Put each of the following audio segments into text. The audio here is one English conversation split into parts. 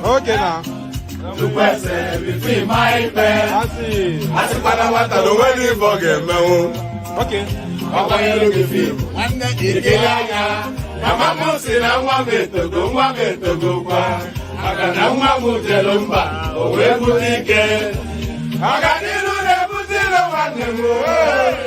Okay now. To question between my pen. I see. I see what the wedding forget me. Okay. Papa, you look at me. One day, you get out. Mama said, I want me to go. I got no one to tell him, but where would he get? I got it on everything I want.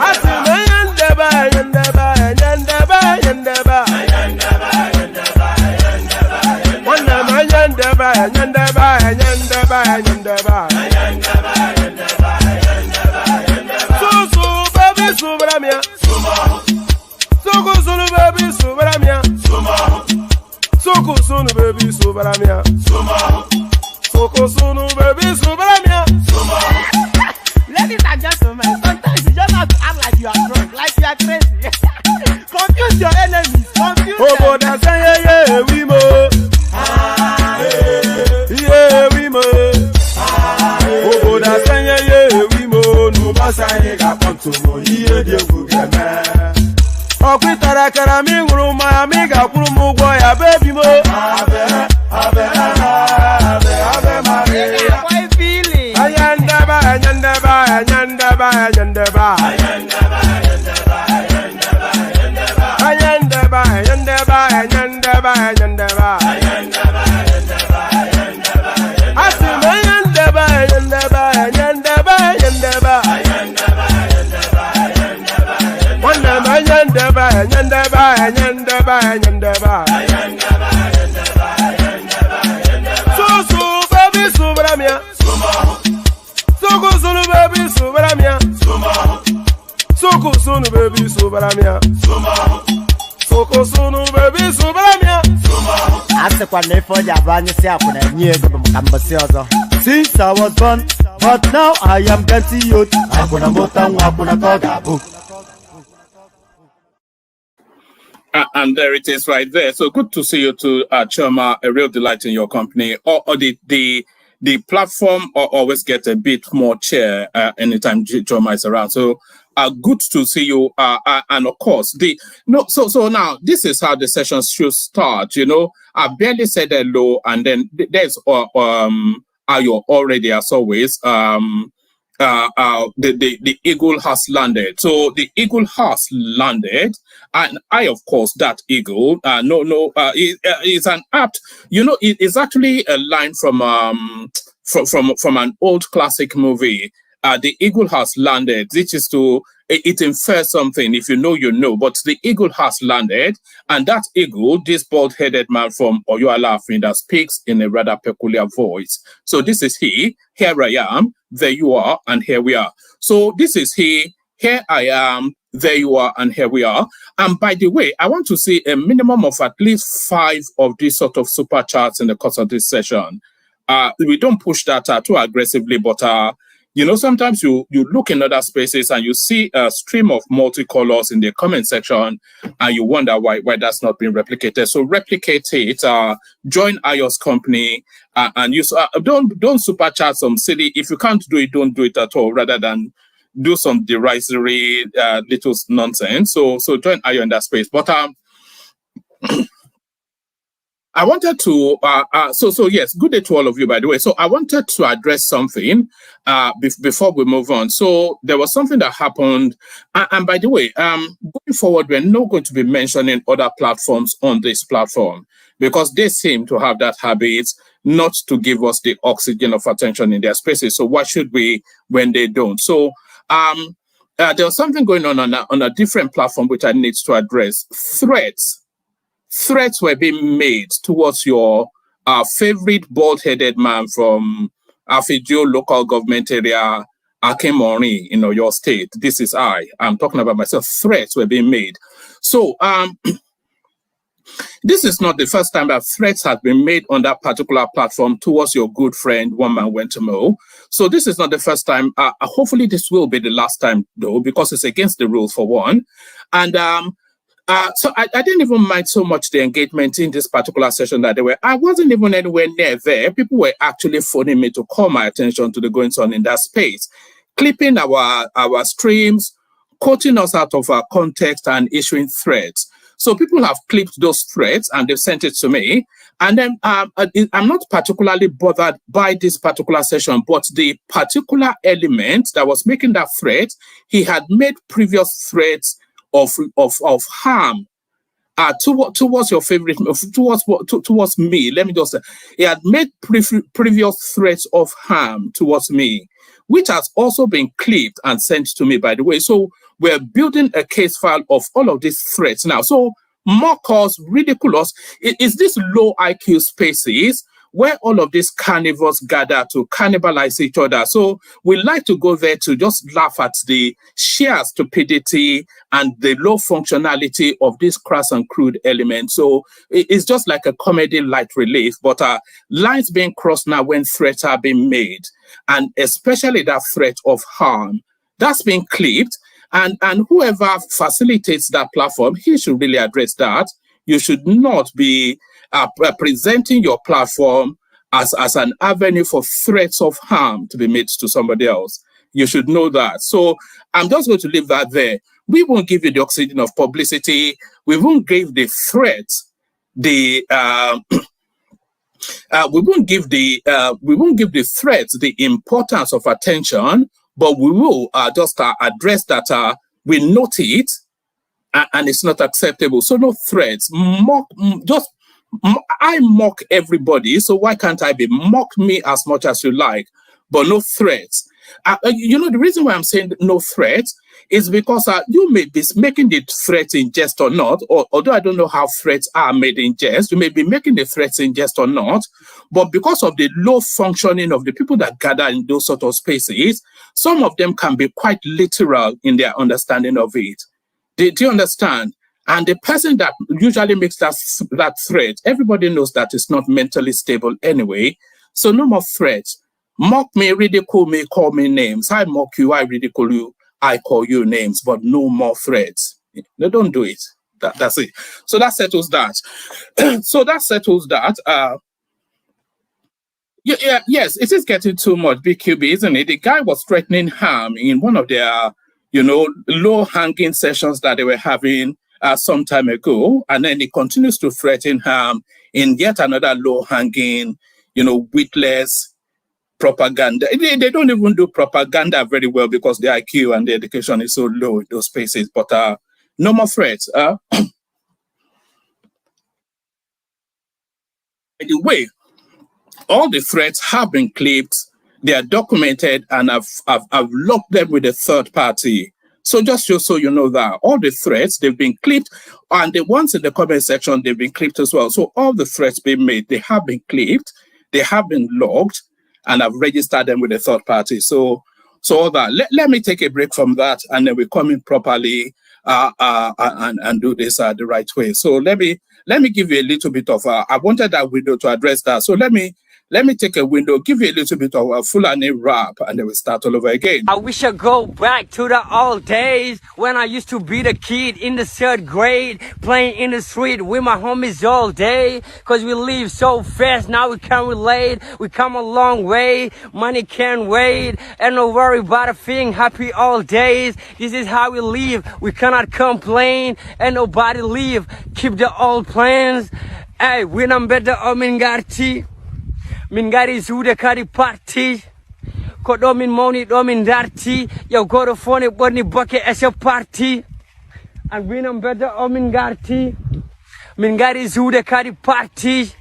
I Ladies and gentlemen, sometimes you just have to act like you are drunk, like you are crazy. Confuse your enemies, confuse them. Since I was born, but now I am getting youth. And there it is right there. So good to see you too, Choma. A real delight in your company. Or the platform always get a bit more cheer anytime Choma is around. So good to see you. And of course, so now this is how the sessions should start. You know, I barely said hello, and then there's Ayo already as always. The eagle has landed. So the eagle has landed, and I, of course, that eagle. It's an apt. You know, it is actually a line from an old classic movie. The eagle has landed. Which is it infers something. If you know, you know. But the eagle has landed, and that eagle, this bald-headed man from Oyo Alaafin, that speaks in a rather peculiar voice. So this is he. Here I am. There you are, and here we are. So this is he. Here I am. There you are, and here we are. And by the way, I want to see a minimum of at least 5 of these sort of super chats in the course of this session. We don't push that too aggressively, but you know, sometimes you look in other spaces and you see a stream of multicolors in the comment section, and you wonder why that's not being replicated. So replicate it. Join Ayo's company, and use. Don't super chat some silly. If you can't do it, don't do it at all. Rather than do some derisory little nonsense. So join Ayo in that space. But I wanted to, so yes, good day to all of you, by the way. So I wanted to address something before we move on. So there was something that happened. And by the way, going forward, we're not going to be mentioning other platforms on this platform because they seem to have that habit not to give us the oxygen of attention in their spaces. So why should we when they don't? So there was something going on a different platform which I need to address. Threats were being made towards your favorite bald-headed man from Afijio local government area, Akemori, in your state. This is I'm talking about myself. Threats were being made. So this is not the first time that threats have been made on that particular platform towards your good friend, One Man Went to Mow. So this is not the first time. Hopefully this will be the last time, though, because it's against the rules, for one. And so I didn't even mind so much the engagement in this particular session that I wasn't even anywhere near there. People were actually phoning me to call my attention to the goings on in that space, clipping our streams, quoting us out of our context and issuing threats. So people have clipped those threats and they've sent it to me. And then I'm not particularly bothered by this particular session, but the particular element that was making that threat, he had made previous threats of harm towards your favorite, towards me. Let me just say, he had made previous threats of harm towards me, which has also been clipped and sent to me, by the way. So we're building a case file of all of these threats now. So mock us, ridicule us. Is this low IQ spaces where all of these carnivores gather to cannibalize each other. So we like to go there to just laugh at the sheer stupidity and the low functionality of these crass and crude elements. So it's just like a comedy light relief, but lines being crossed now when threats are being made, and especially that threat of harm, that's being clipped. And whoever facilitates that platform, he should really address that. You should not be presenting your platform as an avenue for threats of harm to be made to somebody else. You should know that. So I'm just going to leave that there. We won't give you the oxygen of publicity. We won't give the threats the we won't give the threats the importance of attention, but we will just address that we note it and it's not acceptable. So no threats. I mock everybody, so why can't I be? Mock me as much as you like, but no threats. The reason why I'm saying no threats is because you may be making the threats in jest or not, or although I don't know how threats are made in jest, you may be making the threats in jest or not, but because of the low functioning of the people that gather in those sort of spaces, some of them can be quite literal in their understanding of it. Do you understand? And the person that usually makes that threat, everybody knows that it's not mentally stable anyway. So no more threats. Mock me, ridicule me, call me names. I mock you, I ridicule you, I call you names, but no more threats. No, don't do it. That's it. So that settles that. Yes, it is getting too much, BQB, isn't it? The guy was threatening harm in one of their, low-hanging sessions that they were having some time ago, and then he continues to threaten harm in yet another low-hanging, witless propaganda. They don't even do propaganda very well because the IQ and the education is so low in those spaces, but no more threats. By the way, all the threats have been clipped, they are documented, and I've locked them with a third party. So just so you know that all the threats, they've been clipped, and the ones in the comment section, they've been clipped as well. So all the threats being made, they have been clipped, they have been logged, and I've registered them with a third party. So all that. Let me take a break from that, and then we come in properly and do this the right way. So let me give you a little bit of I wanted that window to address that. So let me take a window, give you a little bit of a Fulani rap, and then we start all over again. I wish I go back to the old days when I used to be the kid in the 3rd grade, playing in the street with my homies all day. Cause we live so fast, now we can't relate. We come a long way, money can't wait. And no worry about a thing, happy all days. This is how we live, we cannot complain. And nobody leave, keep the old plans. Hey, when I'm better, I'm in Garti. Min gari zude kari party ko do min moni do min darti yo goto fone bonni boke as a party and when I'm better o min garti min gari zude kari party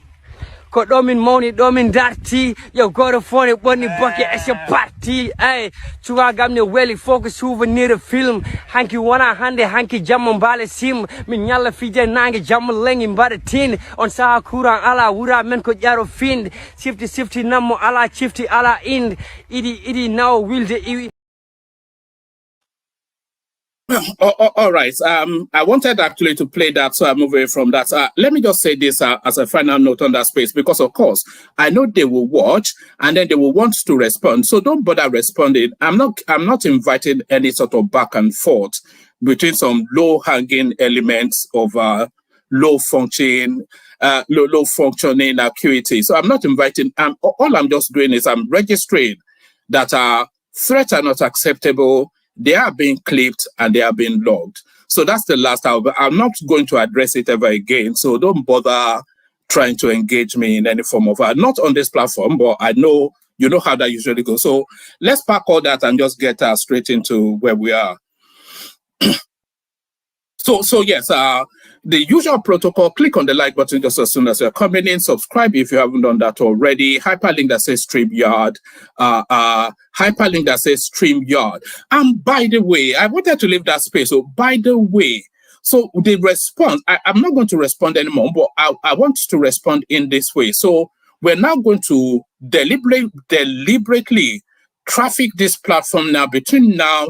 ko do min moni do min darti yo goto fone bonni boke as a party ay tuwa gamne weli focus souvenir de film hanki wana hande hanki jammo bale sim min nyalla fije nange jammo lengi mbade tin on sa kuran ala wura men ko jaro find sifti nammo ala chifti ala ind idi now wilde All right. I wanted actually to play that, so I move away from that. Let me just say this as a final note on that space, because of course I know they will watch and then they will want to respond. So don't bother responding. I'm not inviting any sort of back and forth between some low-hanging elements of low functioning acuity. So I'm not inviting. All I'm just doing is I'm registering that threats are not acceptable. They are being clipped and they are being logged. So that's the last hour. I'm not going to address it ever again. So don't bother trying to engage me in any form of not on this platform, but I know you know how that usually goes. So let's park all that and just get straight into where we are. So yes, the usual protocol, click on the like button just as soon as you're coming in, subscribe if you haven't done that already, hyperlink that says StreamYard, hyperlink that says StreamYard. And by the way, I wanted to leave that space. So by the way, so the response, I'm not going to respond anymore, but I want to respond in this way. So we're now going to deliberately traffic this platform now between now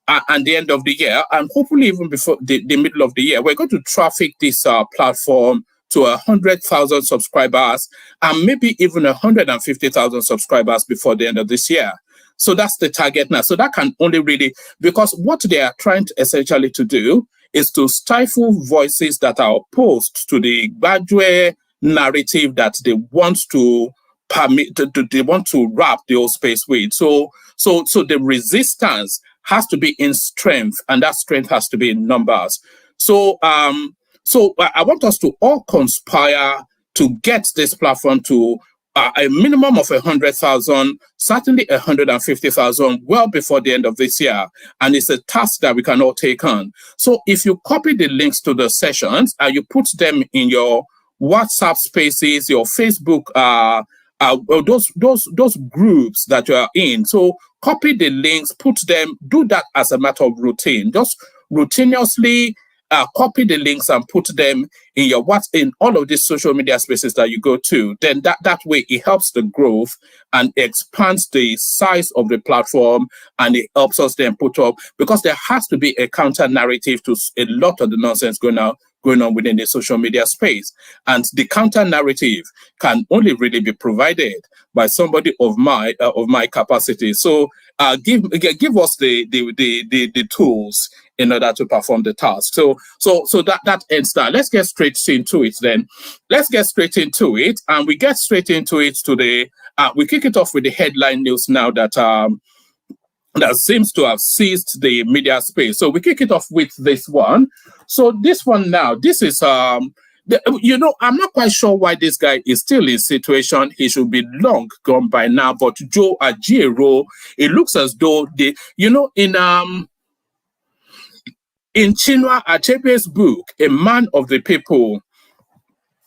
and the end of the year, and hopefully even before the middle of the year. We're going to traffic this platform to 100,000 subscribers and maybe even 150,000 subscribers before the end of this year. So that's the target now. So that can only really, because what they are trying to essentially to do is to stifle voices that are opposed to the Badwe narrative that they want to permit, they want to wrap the whole space with. So the resistance has to be in strength, and that strength has to be in numbers. So I want us to all conspire to get this platform to a minimum of 100,000, certainly 150,000, well before the end of this year. And it's a task that we can all take on. So if you copy the links to the sessions and you put them in your WhatsApp spaces, your Facebook, those groups that you are in. So copy the links, put them, do that as a matter of routine. Just routinely copy the links and put them in your in all of these social media spaces that you go to. Then that way it helps the growth and expands the size of the platform, and it helps us then put up, because there has to be a counter narrative to a lot of the nonsense going on within the social media space. And the counter narrative can only really be provided by somebody of my capacity. So give us the tools in order to perform the task. So that ends that. Let's get straight into it then. Let's get straight into it, and we get straight into it today. We kick it off with the headline news now that seems to have seized the media space. So we kick it off with this one. So this one now, this is I'm not quite sure why this guy is still in situation. He should be long gone by now. But Joe Ajiero, it looks as though in Chinua Achebe's book, A Man of the People,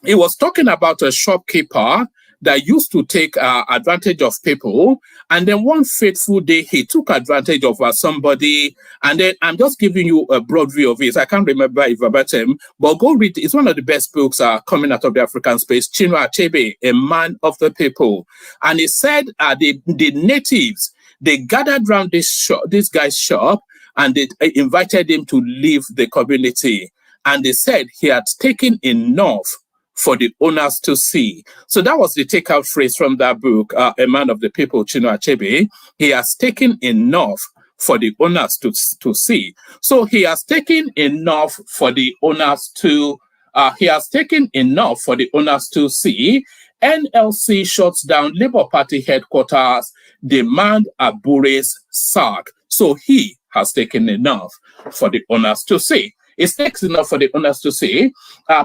he was talking about a shopkeeper that used to take advantage of people. And then one fateful day, he took advantage of somebody. And then I'm just giving you a broad view of it. I can't remember if about him, but go read it. It's one of the best books coming out of the African space, Chinua Achebe, A Man of the People. And he said the natives, they gathered around this guy's shop, and they invited him to leave the community. And they said he had taken enough for the owners to see. So that was the takeout phrase from that book, A Man of the People, Chinua Achebe. He has taken enough for the owners to see. So he has taken enough for the owners to see. NLC shuts down Labour Party headquarters, demand Abure's sack. So he has taken enough for the owners to see. It takes enough for the owners to see.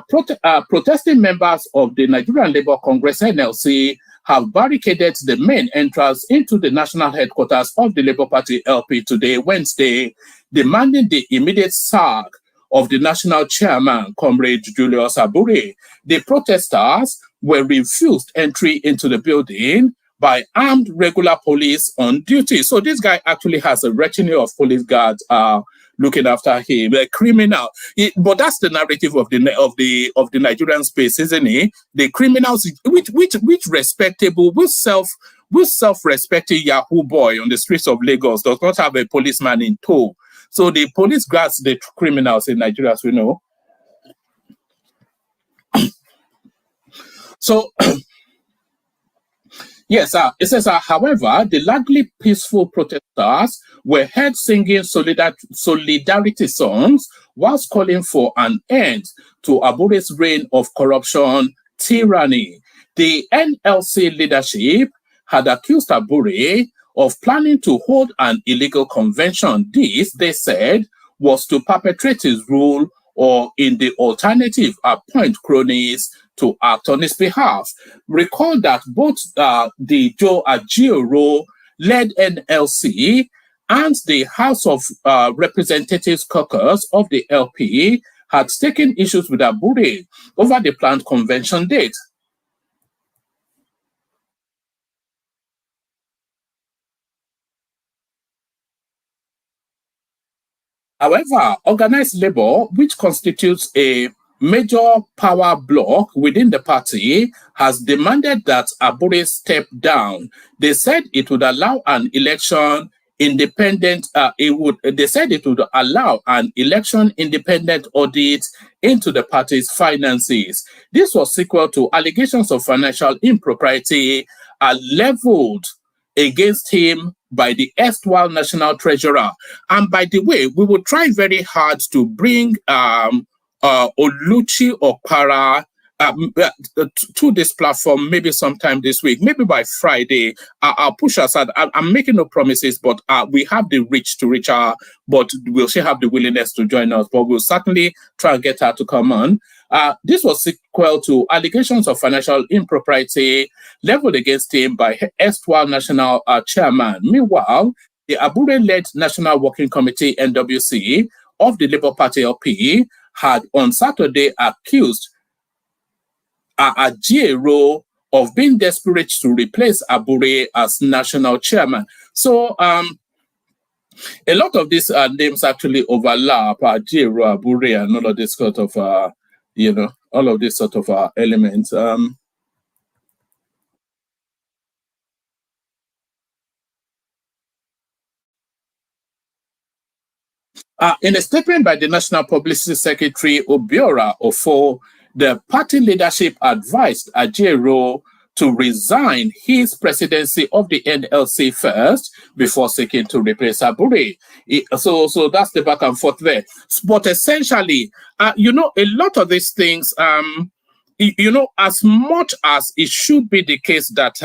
Protesting members of the Nigerian Labour Congress, NLC, have barricaded the main entrance into the national headquarters of the Labour Party LP today, Wednesday, demanding the immediate sack of the national chairman, Comrade Julius Abure. The protesters were refused entry into the building by armed regular police on duty. So this guy actually has a retinue of police guards looking after him, a criminal. But that's the narrative of the Nigerian space, isn't it? The criminals, which respectable, which self-respecting Yahoo boy on the streets of Lagos does not have a policeman in tow. So the police guards the criminals in Nigeria, as we know. So. Yes, it says, however, the largely peaceful protesters were heard singing solidarity songs whilst calling for an end to Abure's reign of corruption, tyranny. The NLC leadership had accused Abure of planning to hold an illegal convention. This, they said, was to perpetrate his rule, or in the alternative, appoint cronies to act on his behalf. Recall that both the Joe Ajiero-led NLC and the House of Representatives caucus of the LP had taken issues with Abure over the planned convention date. However, organized labor, which constitutes a major power bloc within the party has demanded that Abure step down. They said it would allow an election independent, they said it would allow an election independent audit into the party's finances. This was sequel to allegations of financial impropriety leveled against him by the erstwhile national treasurer. And by the way, we will try very hard to bring Oluchi Okpara to this platform maybe sometime this week, maybe by Friday. I'll push aside. I'm making no promises, but we have the reach to reach her, but will she have the willingness to join us? But we'll certainly try and get her to come on. This was sequel to allegations of financial impropriety leveled against him by erstwhile national chairman. Meanwhile, the Abure-led National Working Committee, NWC, of the Labour Party LP had on Saturday accused Ajiero of being desperate to replace Abure as national chairman. So a lot of these names actually overlap, Ajiero, Abure, and all of this sort of, all of these sort of elements. In a statement by the National Publicity Secretary, Obiora Ofo, the party leadership advised Ajiero to resign his presidency of the NLC first before seeking to replace Abure. So that's the back and forth there. But essentially, a lot of these things, as much as it should be the case that,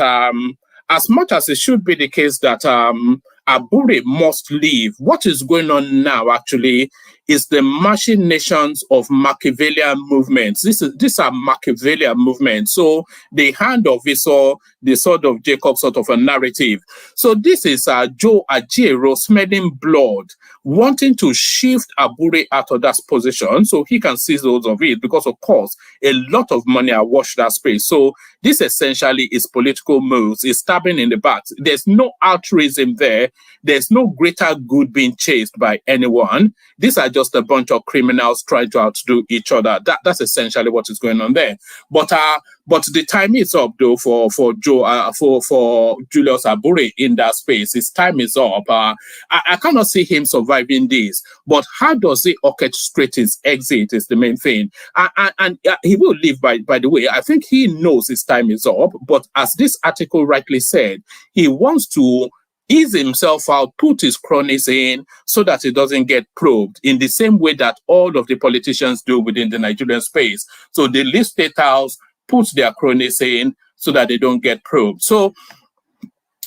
Abure must leave. What is going on now, actually, is the machinations of Machiavellian movements. These are Machiavellian movements. So the hand of Esau, the sword of Jacob sort of a narrative. So this is Joe Ajiero smelling blood, wanting to shift Abure out of that position so he can seize hold of it, because, of course, a lot of money are washed that space. So this essentially is political moves, is stabbing in the back. There's no altruism there. There's no greater good being chased by anyone. These are just a bunch of criminals trying to outdo each other. That's essentially what is going on there. But the time is up, though, for Julius Abure in that space. His time is up. I cannot see him surviving this. But how does he orchestrate his exit is the main thing. And he will leave, by the way. I think he knows his time is up. But as this article rightly said, he wants to ease himself out, put his cronies in so that he doesn't get probed in the same way that all of the politicians do within the Nigerian space. So they leave State House, put their cronies in so that they don't get probed. So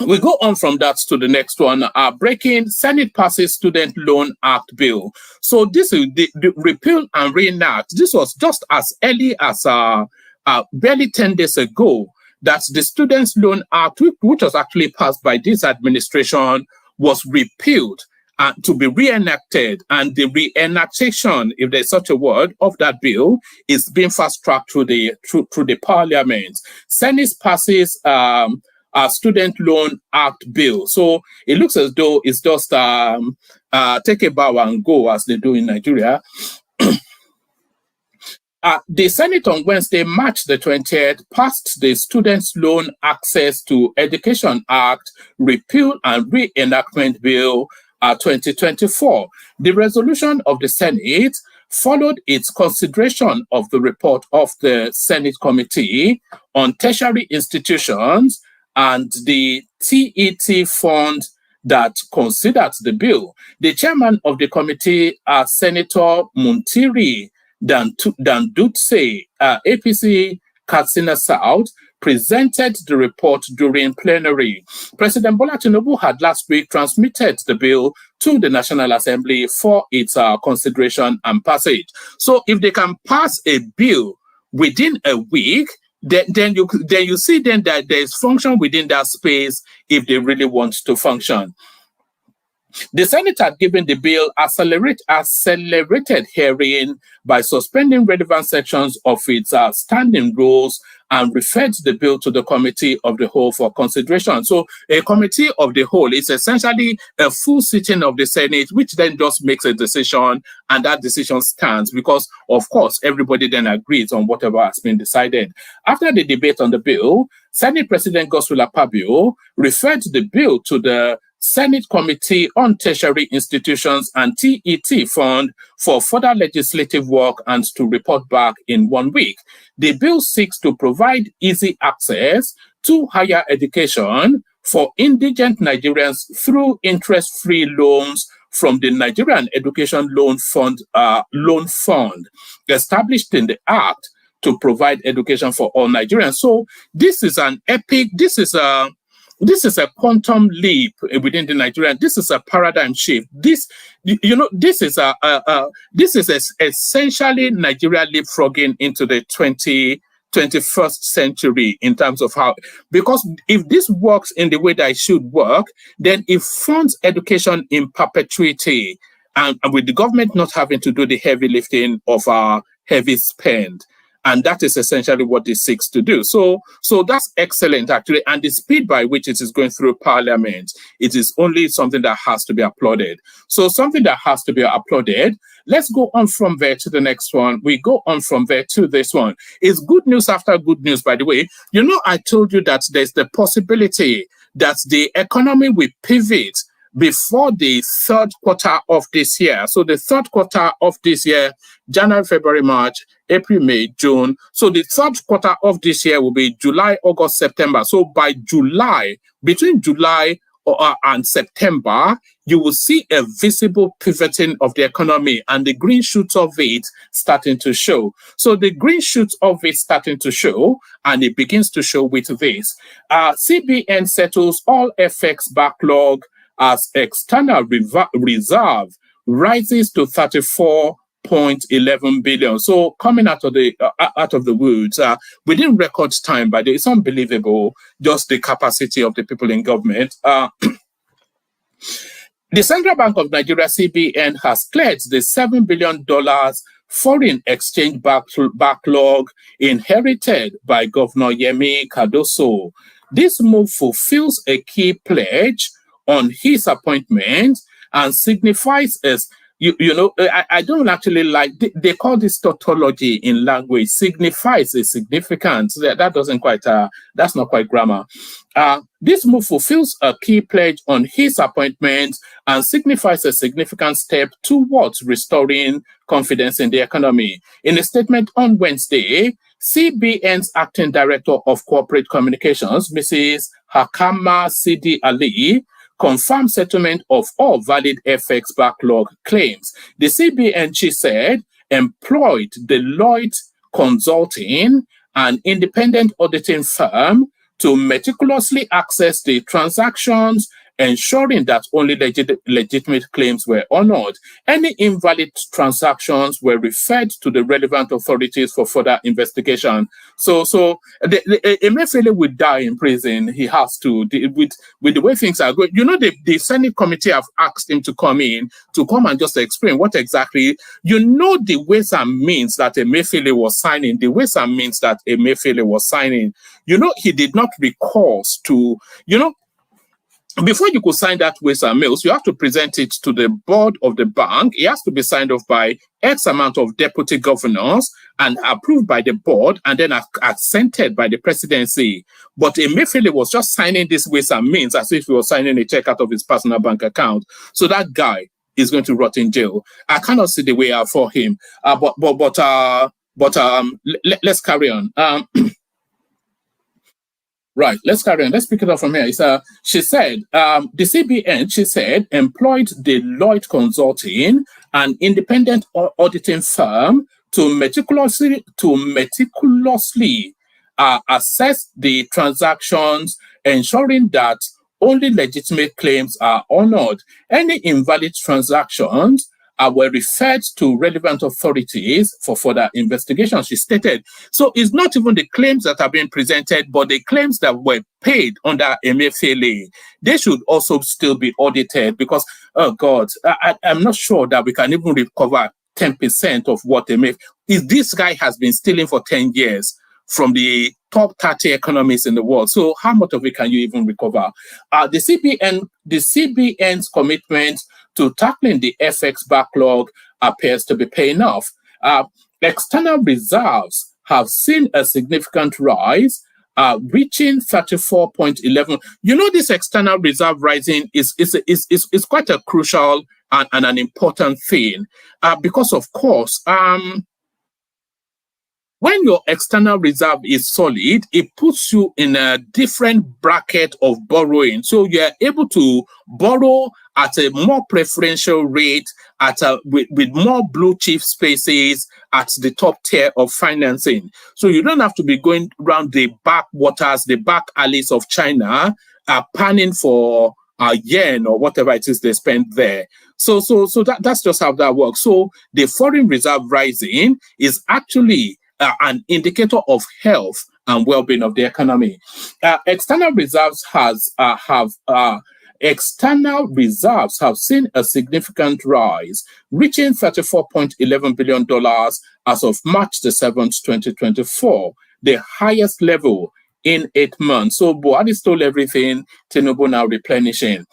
we go on from that to the next one. Breaking Senate passes Student Loan Act bill. So this is the repeal and reenact. This was just as early as barely 10 days ago that the Students' Loan Act, which was actually passed by this administration, was repealed to be reenacted. And the reenactation, if there's such a word, of that bill is being fast-tracked through the parliament. Senate passes a Student Loan Act bill. So it looks as though it's just take a bow and go, as they do in Nigeria. The Senate on Wednesday, March the 20th, passed the Students' Loan Access to Education Act Repeal and Reenactment Bill 2024. The resolution of the Senate followed its consideration of the report of the Senate Committee on Tertiary Institutions and the TET Fund that considered the bill. The chairman of the committee, Senator Muntiri Dandutse, APC Katsina South, presented the report during plenary. President Bola Tinubu had last week transmitted the bill to the National Assembly for its consideration and passage. So if they can pass a bill within a week, then you see then that there is function within that space if they really want to function. The Senate had given the bill accelerated hearing by suspending relevant sections of its standing rules and referred the bill to the Committee of the Whole for consideration. So a Committee of the Whole is essentially a full sitting of the Senate, which then just makes a decision, and that decision stands because, of course, everybody then agrees on whatever has been decided. After the debate on the bill, Senate President Godswill Akpabio referred the bill to the Senate Committee on Tertiary Institutions and TET Fund for further legislative work and to report back in 1 week. The bill seeks to provide easy access to higher education for indigent Nigerians through interest-free loans from the Nigerian Education Loan Fund, established in the Act to provide education for all Nigerians. So this is an epic, this is a quantum leap within the Nigerian. This is a paradigm shift. This is essentially Nigeria leapfrogging into the 21st century in terms of how, because if this works in the way that it should work, then it funds education in perpetuity, and with the government not having to do the heavy lifting of our heavy spend. And that is essentially what it seeks to do. So that's excellent, actually. And the speed by which it is going through Parliament, it is only something that has to be applauded. So something that has to be applauded. Let's go on from there to the next one. We go on from there to this one. It's good news after good news, by the way. You know, I told you that there's the possibility that the economy will pivot before the third quarter of this year. So the third quarter of this year, January, February, March, April, May, June. So the third quarter of this year will be July, August, September. So by July, between July and September, you will see a visible pivoting of the economy and the green shoots of it starting to show. So the green shoots of it starting to show, and it begins to show with this. CBN settles all FX backlog as external reserve rises to 34.11 billion. So coming out of the woods within record time, but it's unbelievable just the capacity of the people in government. The Central Bank of Nigeria, CBN, has cleared the $7 billion foreign exchange backlog inherited by Governor Yemi Cardoso. This move fulfills a key pledge on his appointment and signifies as I don't actually like, they call this tautology in language, signifies a significance. That doesn't quite, that's not quite grammar. This move fulfills a key pledge on his appointment and signifies a significant step towards restoring confidence in the economy. In a statement on Wednesday, CBN's acting director of corporate communications, Mrs. Hakama Sidi Ali, confirmed settlement of all valid FX backlog claims. The CBN, she said, employed Deloitte Consulting, an independent auditing firm, to meticulously assess the transactions, ensuring that only legitimate claims were honored. Any invalid transactions were referred to the relevant authorities for further investigation. So Emefiele will die in prison. He has to, with the way things are going. You know, the Senate committee have asked him to come and just explain what exactly, the ways and means that Emefiele was signing, he did not recourse to, before you could sign that ways and meals, you have to present it to the board of the bank. It has to be signed off by X amount of deputy governors and approved by the board and then accented by the presidency. But Emefiele was just signing this ways and means as if he was signing a check out of his personal bank account. So that guy is going to rot in jail. I cannot see the way out for him. Let's carry on. Right, let's carry on. Let's pick it up from here. She said, the CBN, she said, employed Deloitte Consulting, an independent auditing firm, to meticulously assess the transactions, ensuring that only legitimate claims are honored. Any invalid transactions were referred to relevant authorities for further investigation, she stated. So it's not even the claims that are being presented, but the claims that were paid under Emefiele. They should also still be audited because, oh God, I'm not sure that we can even recover 10% of what Emefiele. If this guy has been stealing for 10 years from the top 30 economies in the world, so how much of it can you even recover? The CBN's commitment to tackling the FX backlog appears to be paying off. External reserves have seen a significant rise, reaching 34.11. You know, this external reserve rising is quite a crucial and an important thing, because of course, when your external reserve is solid, it puts you in a different bracket of borrowing. So you're able to borrow at a more preferential rate, with more blue chip spaces at the top tier of financing. So you don't have to be going around the backwaters, the back alleys of China, panning for yen or whatever it is they spend there. So that's just how that works. So the foreign reserve rising is actually an indicator of health and well-being of the economy. External reserves have seen a significant rise, reaching $34.11 billion as of March the 7th, 2024, the highest level in 8 months. So Buhari stole everything, Tinubu now replenishing.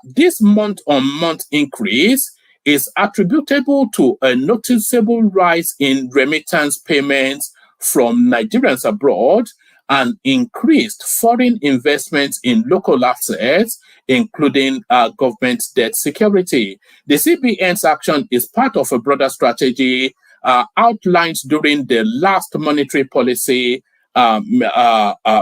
This month-on-month increase is attributable to a noticeable rise in remittance payments from Nigerians abroad and increased foreign investments in local assets, including government debt security. The CBN's action is part of a broader strategy outlined during the last monetary policy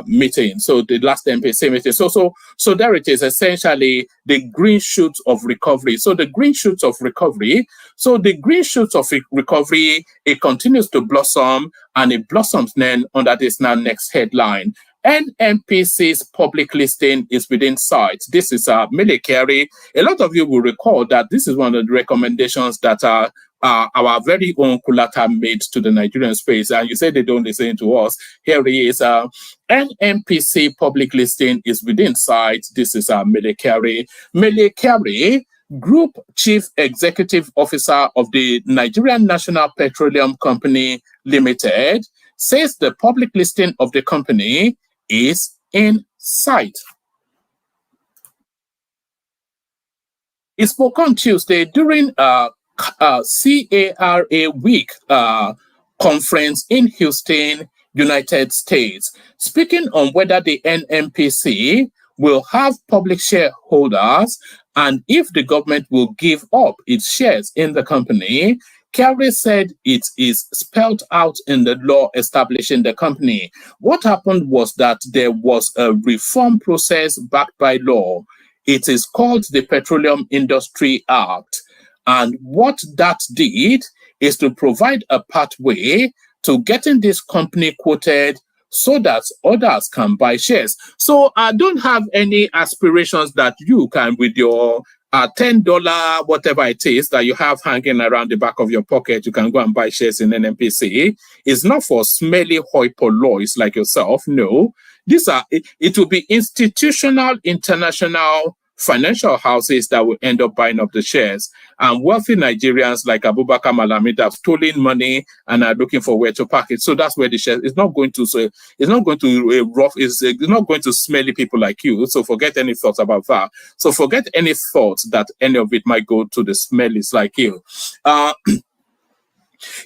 meeting. So the last MPC meeting. So there it is, essentially the green shoots of recovery. So the green shoots of recovery. So the green shoots of recovery, it continues to blossom, and it blossoms then under this now next headline. NMPC's public listing is within sight. This is Mele Kyari. A lot of you will recall that this is one of the recommendations that our very own Kulata made to the Nigerian space, and you say they don't listen to us. Here he is. NMPC public listing is within sight. This is Mele Kyari. Mele Kyari, Group Chief Executive Officer of the Nigerian National Petroleum Company Limited, says the public listing of the company is in sight. He spoke on Tuesday during CARA Week conference in Houston, United States, speaking on whether the NMPC will have public shareholders and if the government will give up its shares in the company. Kyari said it is spelled out in the law establishing the company. What happened was that there was a reform process backed by law. It is called the Petroleum Industry Act. And what that did is to provide a pathway to getting this company quoted so that others can buy shares. So I don't have any aspirations that you can, with your $10, whatever it is that you have hanging around the back of your pocket, you can go and buy shares in NMPC. It's not for smelly hoi pollois like yourself. No, it will be institutional, international financial houses that will end up buying up the shares, and wealthy Nigerians like Abubakar Malami have stolen money and are looking for where to park it. So that's where the shares is not going to. So it's not going to it's not going to smelly people like you. So forget any thoughts about that. So forget any thoughts that any of it might go to the smellies like you.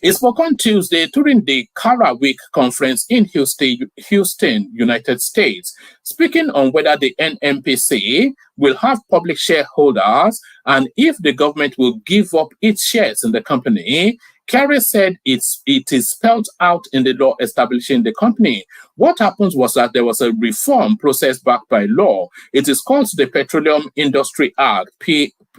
He spoke on Tuesday during the CARA Week conference in Houston, United States, speaking on whether the NMPC will have public shareholders and if the government will give up its shares in the company. Kyari said it is spelled out in the law establishing the company. What happens was that there was a reform process backed by law. It is called the Petroleum Industry Act, PIA.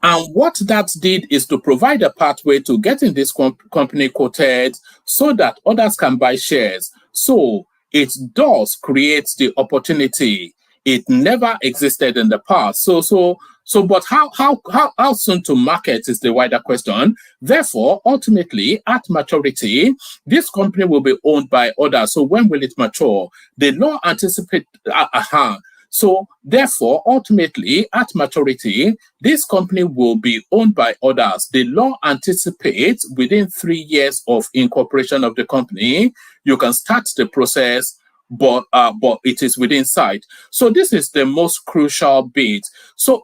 And what that did is to provide a pathway to getting this company quoted so that others can buy shares. So it does create the opportunity. It never existed in the past. But how soon to market is the wider question. Therefore, ultimately, at maturity, this company will be owned by others. So when will it mature? The law anticipates. So therefore, ultimately, at maturity, this company will be owned by others. The law anticipates within 3 years of incorporation of the company, you can start the process, but it is within sight. So this is the most crucial bit. So,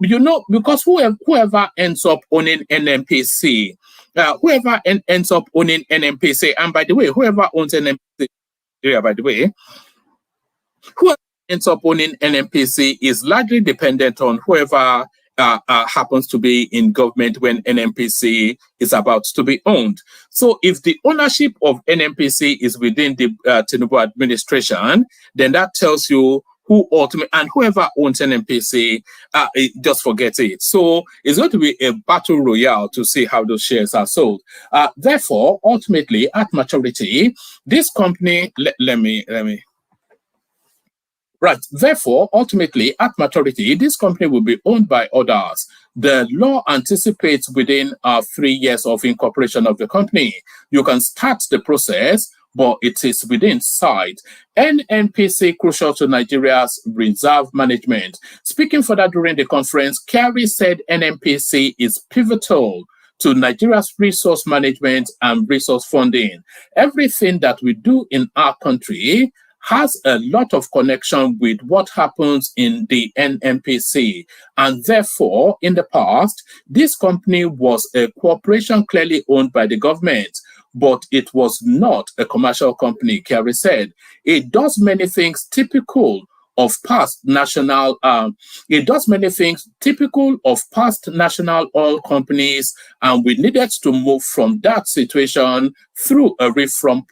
because whoever ends up owning NMPC, ends up owning NMPC, and by the way, whoever owns NMPC, by the way, whoever ends up owning NMPC is largely dependent on whoever happens to be in government when NMPC is about to be owned. So if the ownership of NMPC is within the Tinubu administration, then that tells you who ultimately, and whoever owns NMPC, just forget it. So it's going to be a battle royale to see how those shares are sold. Therefore, ultimately, at maturity, this company, let me. Right. Therefore, ultimately, at maturity, this company will be owned by others. The law anticipates within 3 years of incorporation of the company, you can start the process, but it is within sight. NNPC crucial to Nigeria's reserve management. Speaking further during the conference, Kerry said NNPC is pivotal to Nigeria's resource management and resource funding. Everything that we do in our country has a lot of connection with what happens in the NNPC. And therefore, in the past, this company was a corporation clearly owned by the government, but it was not a commercial company, Kerry said. It does many things typical of past national, national oil companies, and we needed to move from that situation through a reform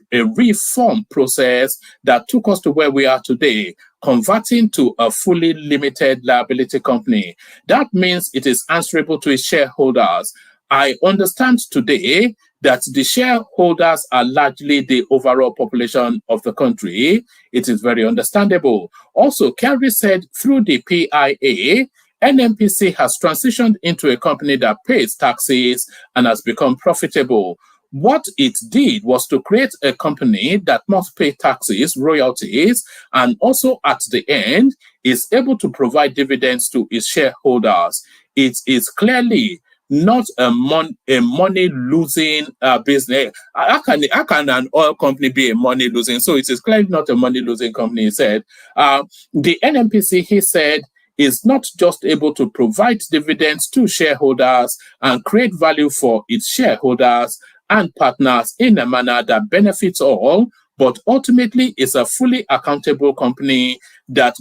process that took us to where we are today, converting to a fully limited liability company. That means it is answerable to its shareholders. I understand today that the shareholders are largely the overall population of the country. It is very understandable. Also, Kerry said through the PIA, NNPC has transitioned into a company that pays taxes and has become profitable. What it did was to create a company that must pay taxes, royalties, and also at the end is able to provide dividends to its shareholders. It is clearly not a money-losing business. How can an oil company be a money-losing? So it is clearly not a money-losing company, he said. The NNPC, he said, is not just able to provide dividends to shareholders and create value for its shareholders and partners in a manner that benefits all, but ultimately is a fully accountable company that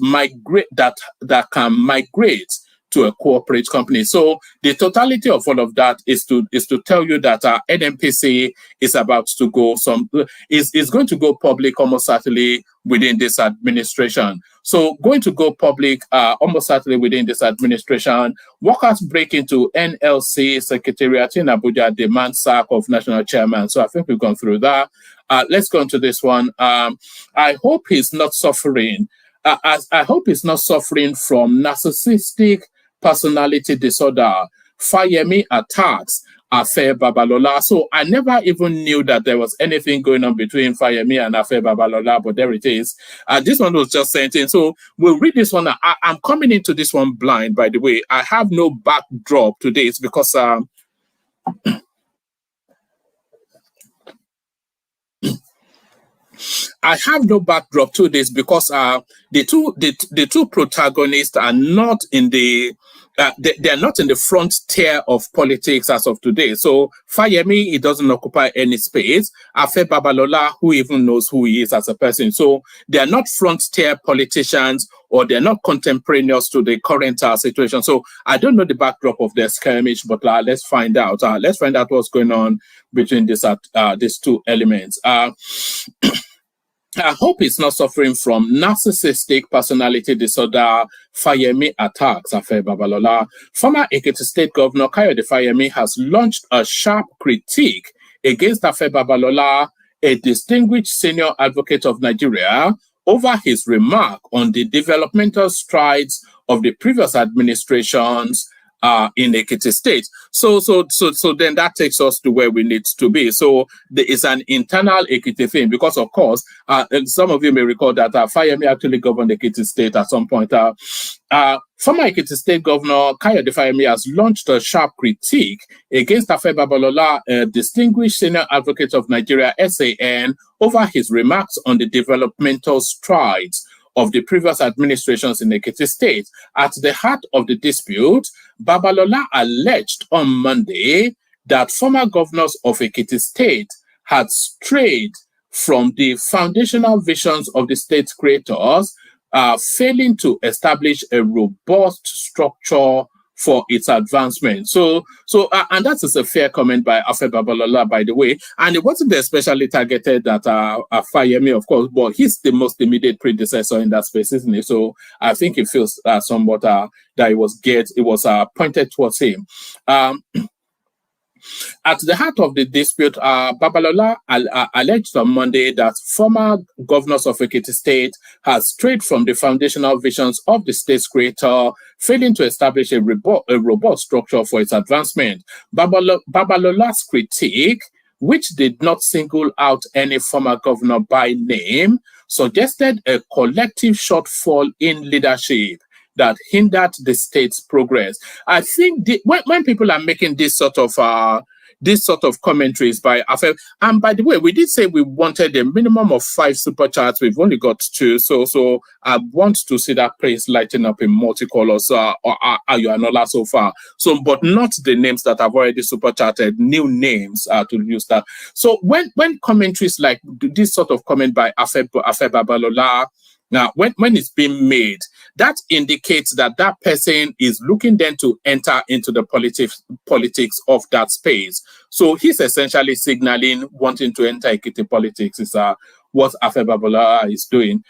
can migrate to a corporate company. So the totality of all of that is to tell you that NNPC is about to go is going to go public almost certainly within this administration. So going to go public almost certainly within this administration. Workers break into NLC Secretariat in Abuja, demand sack of national chairman. So I think we've gone through that. Let's go into this one. I hope he's not suffering. I hope he's not suffering from narcissistic personality disorder. Fayemi attacks Afe Babalola. So I never even knew that there was anything going on between Fayemi and Afe Babalola, but there it is. This one was just sent in. So we'll read this one. I'm coming into this one blind, by the way. I have no backdrop to this because I have no backdrop to this because the two protagonists are not in the they are not in the front tier of politics as of today. So Fayemi, he doesn't occupy any space. Afe Babalola, who even knows who he is as a person. So they are not front tier politicians, or they're not contemporaneous to the current situation. So I don't know the backdrop of their skirmish, but let's find out. Let's find out what's going on between these two elements. I hope he's not suffering from narcissistic personality disorder. Fayemi attacks Afe Babalola. Former Ekiti State Governor Kayode Fayemi has launched a sharp critique against Afe Babalola, a distinguished senior advocate of Nigeria, over his remark on the developmental strides of the previous administrations in Ekiti State. So then that takes us to where we need to be. So there is an internal Ekiti thing because, of course, some of you may recall that Fayemi actually governed Ekiti State at some point. Former Ekiti State Governor Kayode Fayemi has launched a sharp critique against Afe Babalola, a distinguished senior advocate of Nigeria, SAN, over his remarks on the developmental strides of the previous administrations in Ekiti State. At the heart of the dispute, Babalola alleged on Monday that former governors of Ekiti State had strayed from the foundational visions of the state's creators, failing to establish a robust structure for its advancement. And that is a fair comment by Afe Babalola, by the way. And it wasn't especially targeted at Fayemi, of course, but he's the most immediate predecessor in that space, isn't he? So I think it feels somewhat that it was pointed towards him. At the heart of the dispute, Babalola alleged on Monday that former governors of Ekiti State had strayed from the foundational visions of the state's creator, failing to establish a robust structure for its advancement. Babalola's critique, which did not single out any former governor by name, suggested a collective shortfall in leadership that hindered the state's progress. I think when people are making this sort of commentaries by Afe, and by the way, we did say we wanted a minimum of 5 super chats. We've only got 2, so I want to see that place lighting up in multicolors or Ayuanola so far. So, but not the names that have already super chatted, new names to use that. So when commentaries like this sort of comment by Afe Babalola, now, when it's being made, that indicates that that person is looking then to enter into the politics of that space. So he's essentially signaling wanting to enter Ekiti politics is what Afe Babalola is doing.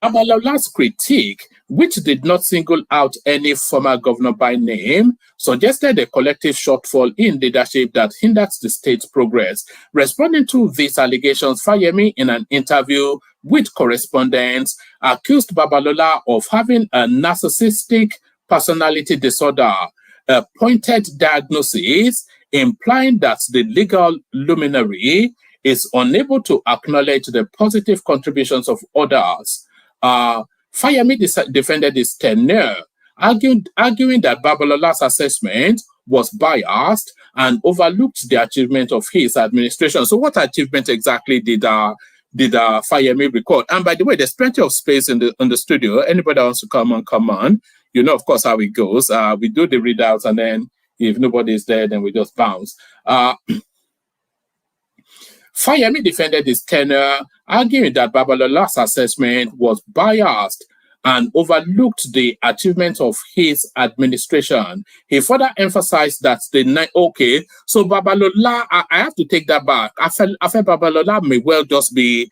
Babalola's critique, which did not single out any former governor by name, suggested a collective shortfall in leadership that hinders the state's progress. Responding to these allegations, Fayemi, in an interview with correspondents, accused Babalola of having a narcissistic personality disorder, a pointed diagnosis, implying that the legal luminary is unable to acknowledge the positive contributions of others. Fayemi defended his tenure, arguing that Babalola's assessment was biased and overlooked the achievement of his administration. So what achievement exactly did Fayemi record? And by the way, there's plenty of space in the studio. Anybody wants to come on. You know, of course, how it goes. We do the readouts, and then if nobody is there, then we just bounce. Fayemi defended his tenure, arguing that Babalola's assessment was biased and overlooked the achievements of his administration. He further emphasized that so Babalola, I have to take that back. Afe Babalola may well just be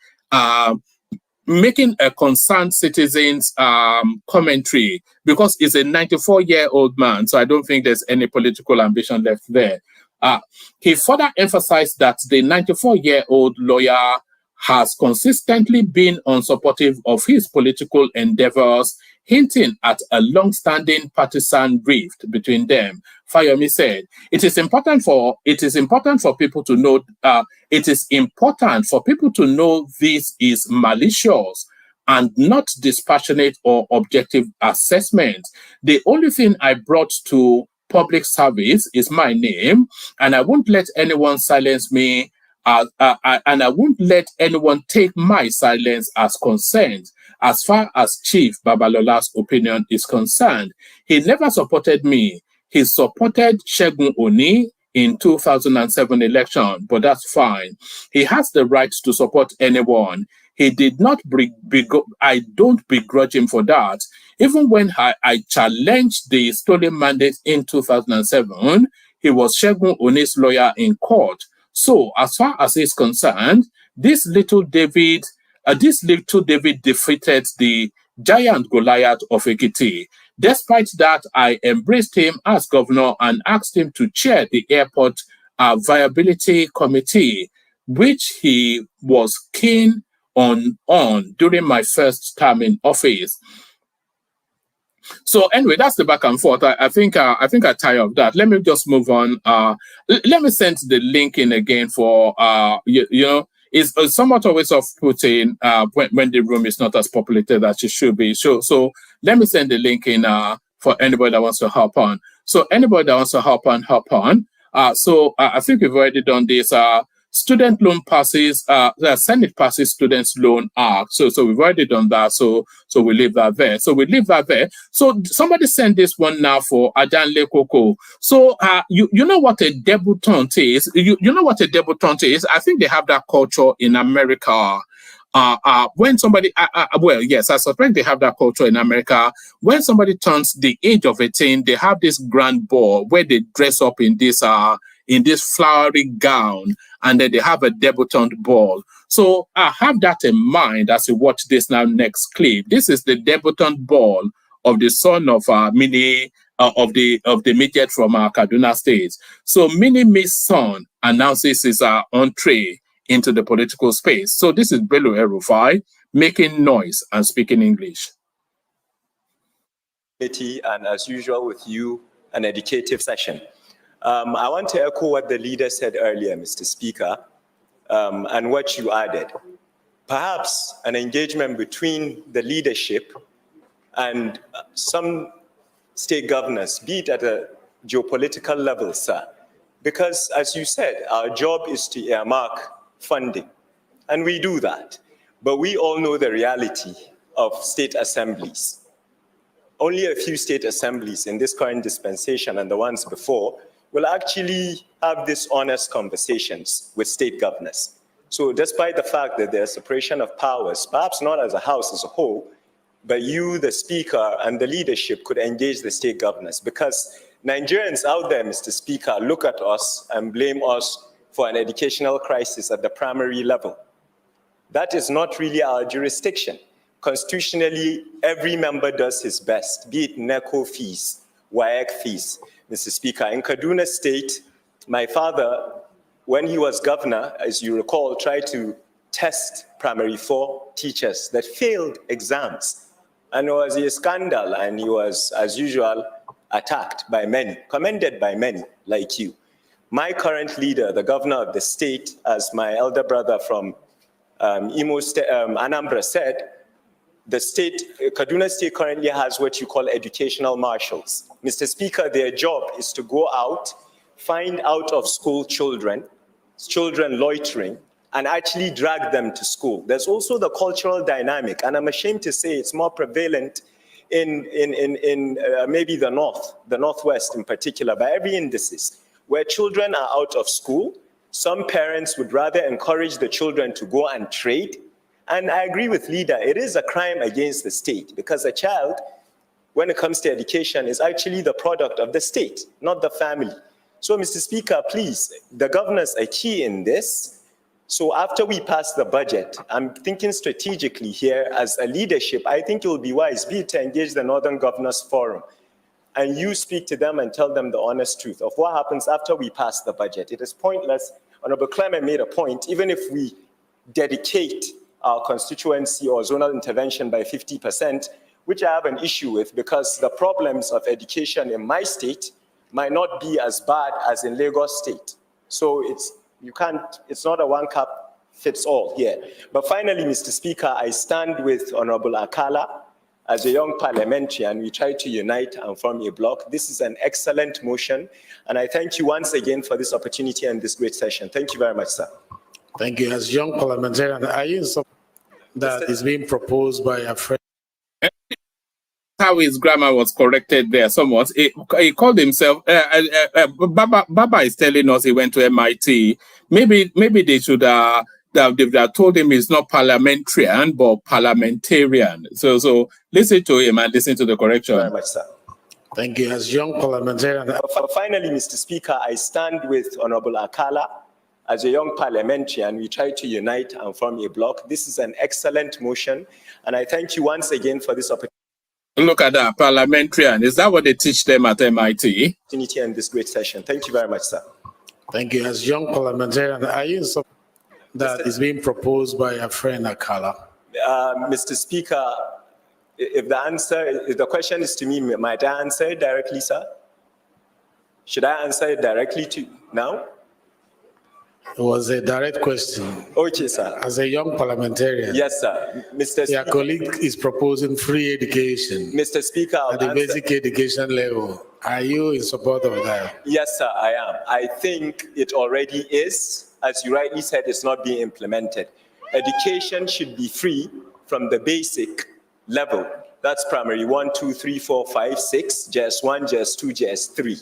making a concerned citizen's commentary because he's a 94-year-old man, so I don't think there's any political ambition left there. He further emphasized that the 94-year-old lawyer has consistently been unsupportive of his political endeavors, hinting at a long-standing partisan rift between them. Fayemi said, it is important for people to know this is malicious and not dispassionate or objective assessment. The only thing I brought to public service is my name, and I won't let anyone silence me, and I won't let anyone take my silence as consent. As far as Chief Babalola's opinion is concerned, he never supported me. He supported Chagrin in 2007 election, but that's fine. He has the right to support anyone. He did not I don't begrudge him for that. Even when I challenged the stolen mandate in 2007, he was Chagrin Oni's lawyer in court. So, as far as he's concerned, this little David defeated the giant Goliath of Ekiti. Despite that, I embraced him as governor and asked him to chair the airport viability committee, which he was keen on during my first term in office. So anyway, that's the back and forth. I think I tire of that. Let me just move on. Let me send the link in again for you know, it's somewhat always off-putting when the room is not as populated as it should be. So let me send the link in for anybody that wants to hop on. So anybody that wants to hop on, hop on. So I think we've already done this. Student loan passes, the Senate passes students loan act. So we've already done that. So we leave that there. So somebody sent this one now for Adanle Koko. So you know what a debutante is? You know what a debutante is? I think they have that culture in America. When somebody, well, yes, I suspect they have that culture in America. When somebody turns the age of 18, they have this grand ball where they dress up in this flowery gown, and then they have a debutante ball. So have that in mind as you watch this next clip. This is the debutante ball of the son of Mini of the midget from Kaduna State. So Mini Miss son announces his entree into the political space. So this is Bello El-Rufai making noise and speaking English. And as usual with you, an educative session. I want to echo what the leader said earlier, Mr. Speaker, and what you added. Perhaps an engagement between the leadership and some state governors, be it at a geopolitical level, sir. Because as you said, our job is to earmark funding, and we do that. But we all know the reality of state assemblies. Only a few state assemblies in this current dispensation and the ones before will actually have these honest conversations with state governors. So despite the fact that there's separation of powers, perhaps not as a house as a whole, but you, the speaker, and the leadership could engage the state governors, because Nigerians out there, Mr. Speaker, look at us and blame us for an educational crisis at the primary level. That is not really our jurisdiction. Constitutionally, every member does his best, be it NECO fees, WAEC fees. Mr. Speaker, in Kaduna State, my father, when he was governor, as you recall, tried to test primary 4 teachers that failed exams. And it was a scandal, and he was, as usual, attacked by many, commended by many, like you. My current leader, the governor of the state, as my elder brother from Anambra said, the state, Kaduna State currently has what you call educational marshals. Mr. Speaker, their job is to go out, find out of school children loitering, and actually drag them to school. There's also the cultural dynamic, and I'm ashamed to say it's more prevalent in maybe the Northwest in particular, by every indices, where children are out of school. Some parents would rather encourage the children to go and trade. And I agree with leader, it is a crime against the state, because a child, when it comes to education, is actually the product of the state, not the family. So, Mr. Speaker, please, the governors are key in this. So after we pass the budget, I'm thinking strategically here as a leadership, I think it will be wise, be it to engage the Northern Governors Forum, and you speak to them and tell them the honest truth of what happens after we pass the budget. It is pointless. Honorable Clement made a point, even if we dedicate our constituency or zonal intervention by 50%, which I have an issue with, because the problems of education in my state might not be as bad as in Lagos State. So it's not a one-cap-fits-all here. But finally, Mr. Speaker, I stand with Honorable Akala as a young parliamentarian. We try to unite and form a bloc. This is an excellent motion, and I thank you once again for this opportunity and this great session. Thank you very much, sir. Thank you. As young parliamentarian, are you in something that is being proposed by a friend? How his grammar was corrected there somewhat. He called himself, Baba is telling us he went to MIT. Maybe they should have told him he's not parliamentarian, but parliamentarian. So listen to him and listen to the correction. Very much, sir. Thank you. As young parliamentarian. Finally, Mr. Speaker, I stand with Honorable Akala. As a young parliamentarian, we try to unite and form a bloc. This is an excellent motion, and I thank you once again for this opportunity. Look at that, parliamentarian. Is that what they teach them at MIT? And this great session. Thank you very much, sir. Thank you. As young parliamentarian, are you in something that is being proposed by a friend, Akala. Mr. Speaker, if the question is to me, might I answer it directly, sir? Should I answer it directly to now? It was a direct question. Okay, sir. As a young parliamentarian, Yes, sir. Mr. your colleague is proposing free education Mr. Speaker, at the basic education level. Are you in support of that? Yes, sir, I am. I think it already is. As you rightly said, it's not being implemented. Education should be free from the basic level. That's primary 1, 2, 3, 4, 5, 6, JS 1, JS 2, JS 3.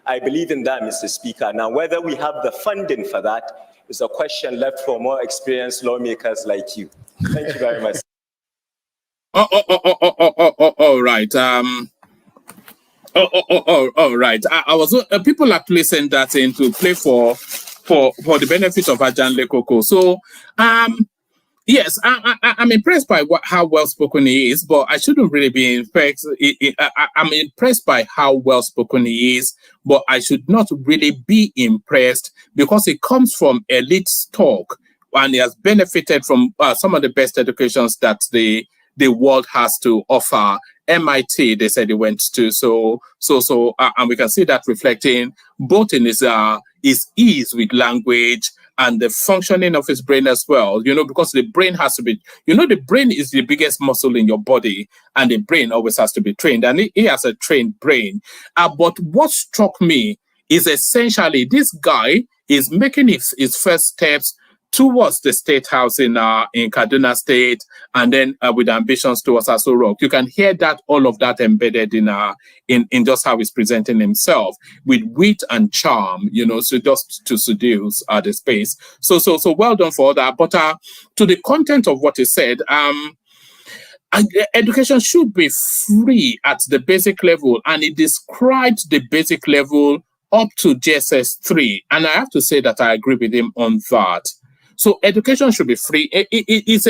I believe in that, Mr. Speaker. Now, whether we have the funding for that is a question left for more experienced lawmakers like you. Thank you very much. All right. All right. I was people actually sent that in to play for the benefit of Ajan Lekoko. So yes, I'm impressed by how well spoken he is, but I shouldn't really be impressed. I'm impressed by how well spoken he is, but I should not really be impressed because it comes from elite talk and he has benefited from some of the best educations that the world has to offer. MIT, they said he went to, and we can see that reflecting both in his ease with language and the functioning of his brain as well, because the brain has to be, the brain is the biggest muscle in your body and the brain always has to be trained and he has a trained brain. But what struck me is essentially this guy is making his first steps towards the state house in Kaduna State, and then with ambitions towards Aso Rock. You can hear that all of that embedded in just how he's presenting himself with wit and charm, so just to seduce the space. So well done for that. But to the content of what he said, education should be free at the basic level, and he described the basic level up to JSS 3, and I have to say that I agree with him on that. So education should be free. It's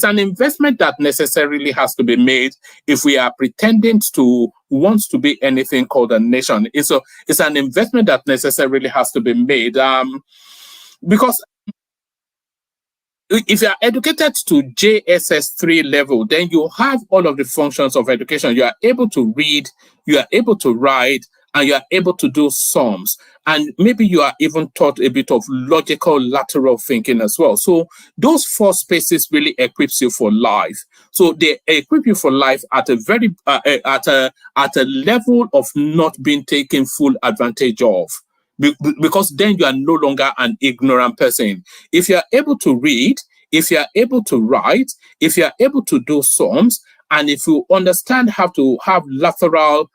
an investment that necessarily has to be made if we are pretending to want to be anything called a nation. It's an investment that necessarily has to be made because if you are educated to JSS 3 level, then you have all of the functions of education. You are able to read, you are able to write, and you are able to do sums. And maybe you are even taught a bit of logical lateral thinking as well. So those 4 spaces really equips you for life. So they equip you for life at a very at a level of not being taken full advantage of. Because then you are no longer an ignorant person. If you are able to read, if you are able to write, if you are able to do sums, and if you understand how to have lateral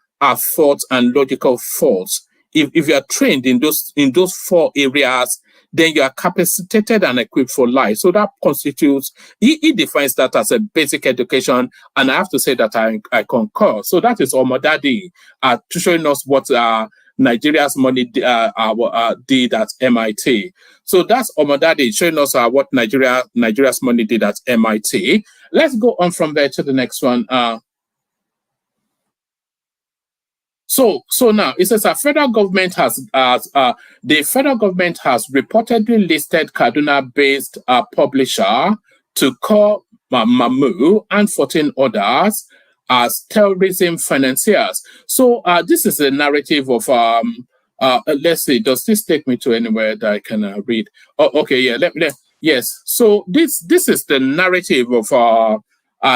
thoughts and logical thoughts, if you are trained in those 4 areas, then you are capacitated and equipped for life. So that constitutes, he defines that as a basic education, and I have to say that I concur. So that is Omodadi showing us what Nigeria's money did at MIT. So that's Omodadi showing us what Nigeria's money did at MIT. Let's go on from there to the next one. So now it says the federal government has reportedly listed Kaduna-based publisher to call Mamu and 14 others as terrorism financiers. So this is a narrative of let's see, does this take me to anywhere that I can read? Oh, okay, yeah. Yes. So this is the narrative of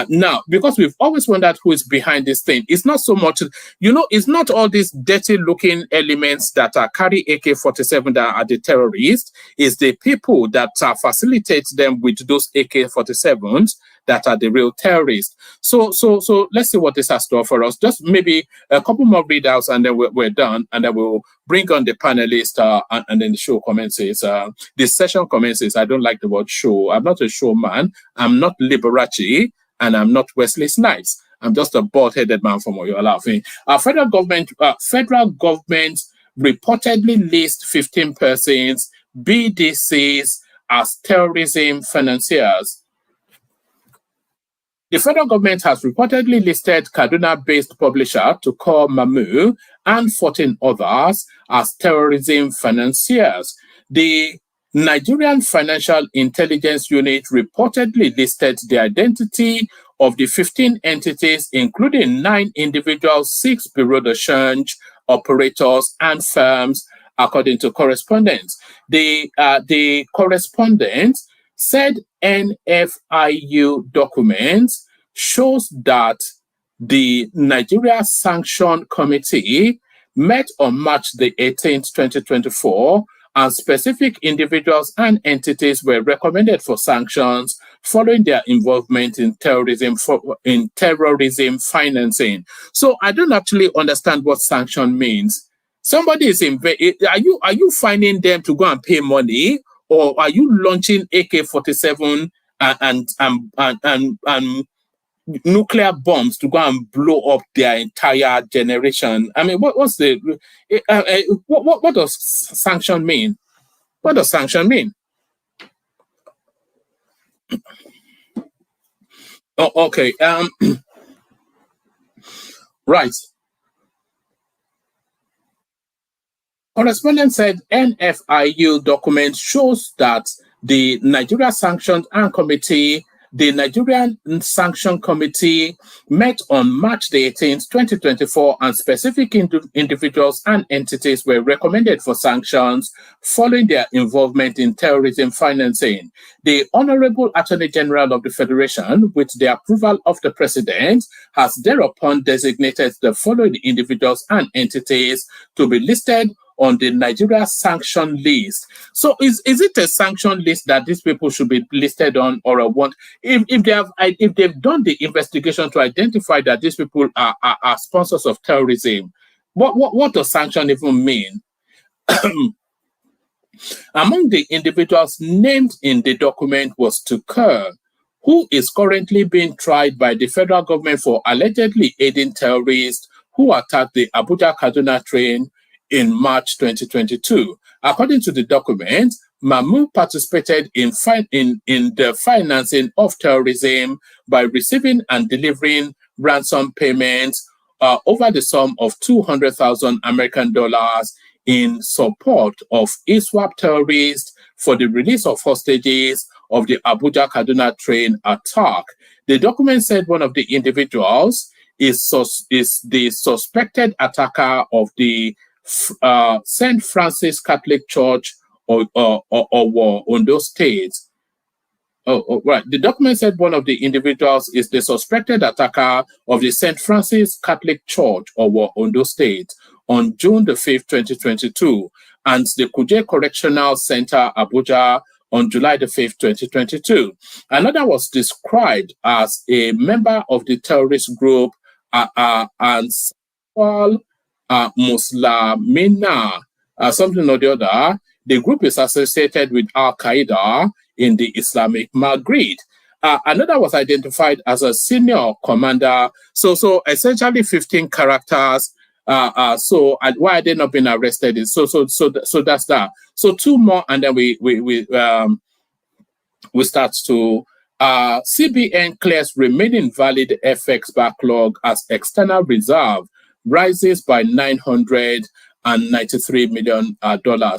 now, because we've always wondered who is behind this thing. It's not so much, it's not all these dirty looking elements that carry AK-47 that are the terrorists. It's the people that facilitate them with those AK-47s that are the real terrorists. So let's see what this has to offer us. Just maybe a couple more readouts and then we're done, and then we'll bring on the panelists and then the show commences. The session commences. I don't like the word show. I'm not a showman. I'm not Liberace. And I'm not Wesley Snipes. I'm just a bald-headed man from Oyo Alaafin. Federal government reportedly lists 15 persons, BDCs, as terrorism financiers. The federal government has reportedly listed Kaduna-based publisher to call Mamu and 14 others as terrorism financiers. The Nigerian Financial Intelligence Unit reportedly listed the identity of the 15 entities, including 9 individuals, 6 bureau de change operators, and firms, according to correspondents. The correspondent said NFIU documents shows that the Nigeria Sanction Committee met on March the 18th, 2024, and specific individuals and entities were recommended for sanctions following their involvement in terrorism financing. So I don't actually understand what sanction means. Somebody is are you finding them to go and pay money, or are you launching AK-47 and nuclear bombs to go and blow up their entire generation? I mean, what does sanction mean? What does sanction mean? Oh, okay. Right. Correspondent said NFIU document shows that the Nigeria Sanction Committee met on March the 18th, 2024, and specific individuals and entities were recommended for sanctions following their involvement in terrorism financing. The Honorable Attorney General of the Federation, with the approval of the President, has thereupon designated the following individuals and entities to be listed on the Nigeria sanction list. So is it a sanction list that these people should be listed on, or a one? If they've done the investigation to identify that these people are sponsors of terrorism, what does sanction even mean? Among the individuals named in the document was Tukur, who is currently being tried by the federal government for allegedly aiding terrorists who attacked the Abuja-Kaduna train in March 2022. According to the document, Mahmoud participated in the financing of terrorism by receiving and delivering ransom payments over the sum of $200,000 American dollars in support of ISWAP terrorists for the release of hostages of the Abuja-Kaduna train attack. The document said one of the individuals is the suspected attacker of the St. Francis Catholic Church or Ondo State. Right. The document said one of the individuals is the suspected attacker of the St. Francis Catholic Church or Ondo State on June the 5th, 2022, and the Kuje Correctional Center, Abuja, on July the 5th, 2022. Another was described as a member of the terrorist group Ansar Muslimina, something or the other. The group is associated with Al-Qaeda in the Islamic Maghreb. Another was identified as a senior commander. So essentially 15 characters. So why are they not being arrested? So that's that. So 2 more, and then we start to CBN clears remaining valid FX backlog as external reserve rises by $993 million.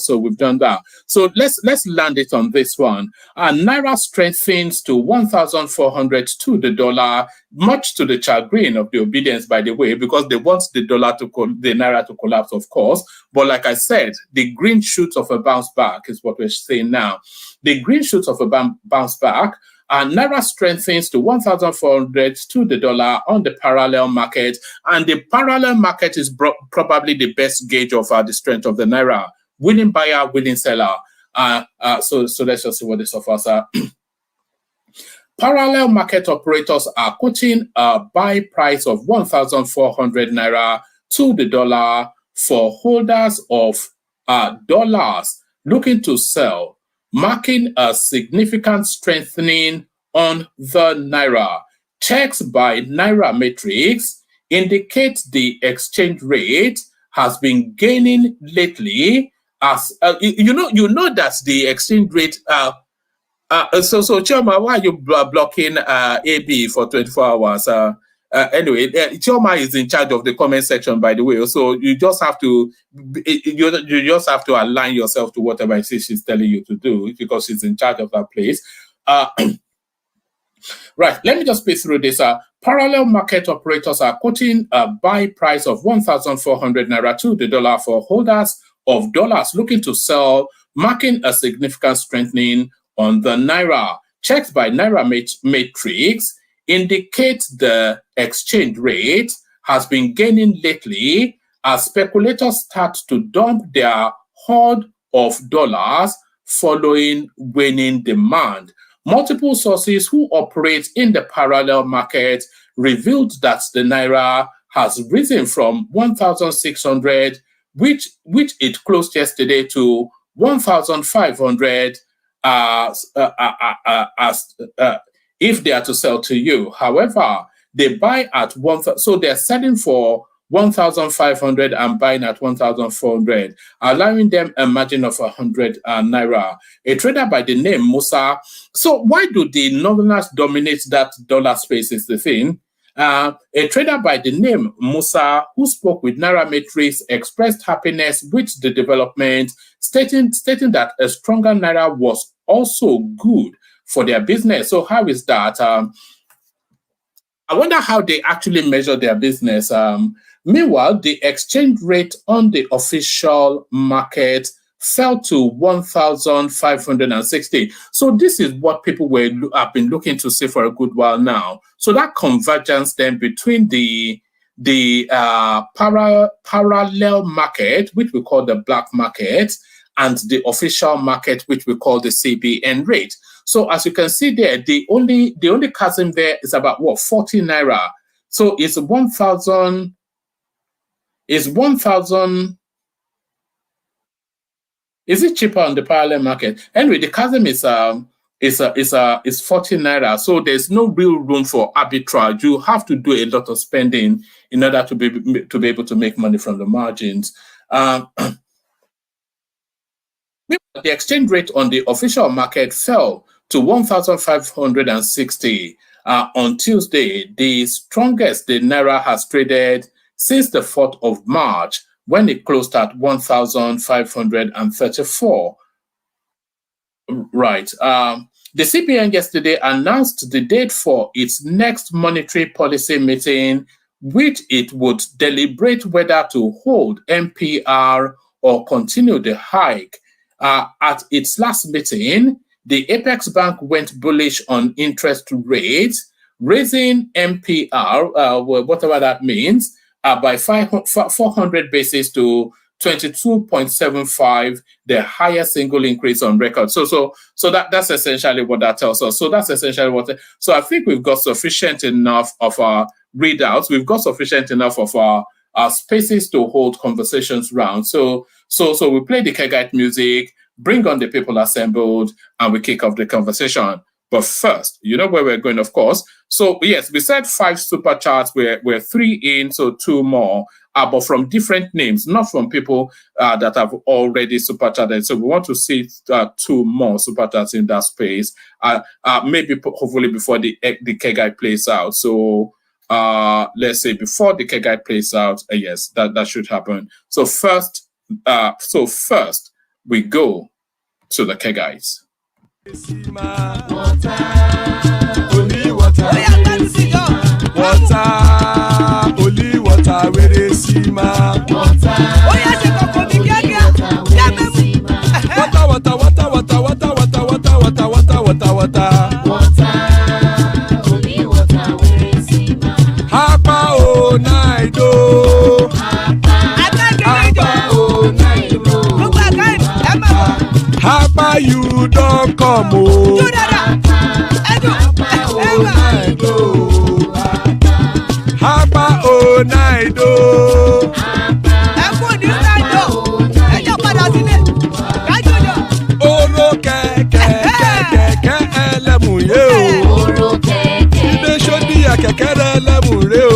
So we've done that. So let's land it on this one. Naira strengthens to 1,400 to the dollar, much to the chagrin of the obedience, by the way, because they want the Naira to collapse, of course. But like I said, the green shoots of a bounce back is what we're saying now. The green shoots of a bounce back. Naira strengthens to 1,400 to the dollar on the parallel market, and the parallel market is probably the best gauge of the strength of the Naira. Willing buyer, willing seller. So let's just see what this offers. Parallel market operators are quoting a buy price of 1,400 Naira to the dollar for holders of dollars looking to sell, marking a significant strengthening on the Naira. Checks by Nairametrics indicate the exchange rate has been gaining lately. As you know that the exchange rate. So Choma, why are you blocking AB for 24 hours? anyway, Chioma is in charge of the comment section, by the way. So you just have to you just have to align yourself to whatever she's telling you to do, because she's in charge of that place. Right, let me just speed through this. Parallel market operators are quoting a buy price of 1,400 Naira to the dollar for holders of dollars looking to sell, marking a significant strengthening on the Naira. Checks by Naira Matrix indicate the exchange rate has been gaining lately as speculators start to dump their hoard of dollars following waning demand. Multiple sources who operate in the parallel market revealed that the Naira has risen from 1,600, which it closed yesterday, to 1,500 if they are to sell to you. However, they buy at 1,000, so they're selling for 1,500 and buying at 1,400, allowing them a margin of 100 Naira. A trader by the name Musa. So why do the Northerners dominate that dollar space is the thing? A trader by the name Musa, who spoke with Naira Matrix, expressed happiness with the development, stating that a stronger Naira was also good for their business. So how is that? I wonder how they actually measure their business. Meanwhile, the exchange rate on the official market fell to 1,560. So this is what people have been looking to see for a good while now. So that convergence then between the parallel market, which we call the black market, and the official market, which we call the CBN rate. So as you can see there, the only chasm there is about 40 Naira. So it's 1,000. Is 1,000? Is it cheaper on the parallel market? Anyway, the chasm is 40 Naira. So there's no real room for arbitrage. You have to do a lot of spending in order to be able to make money from the margins. The exchange rate on the official market fell to 1,560 on Tuesday, the strongest the Naira has traded since the 4th of March, when it closed at 1,534. Right. The CBN yesterday announced the date for its next monetary policy meeting, which it would deliberate whether to hold MPR or continue the hike. At its last meeting, the Apex Bank went bullish on interest rates, raising MPR, whatever that means, by 400 basis to 22.75, the highest single increase on record. So that's essentially what that tells us. So that's essentially what. So I think we've got sufficient enough of our readouts. We've got sufficient enough of our spaces to hold conversations around. So we play the Kegite music, bring on the people assembled, and we kick off the conversation. But first, you know where we're going, of course. So yes, we said 5 super chats. We're 3 in, so 2 more, but from different names, not from people that have already super chatted. So we want to see 2 more super chats in that space. Maybe hopefully before the Kegite plays out. So let's say before the Kegite plays out, yes, that should happen. So first we go to the Kegites. Water, only water, where they see my water. Hapa o naido. Hapa you don't come o. Hapa o naido. Oro kẹ̀kẹ́ ẹlẹ́mù yé o. Ilé ṣọ́dí àkẹ́kẹ́ rẹ̀ ẹlẹ́mù rẹ̀ o.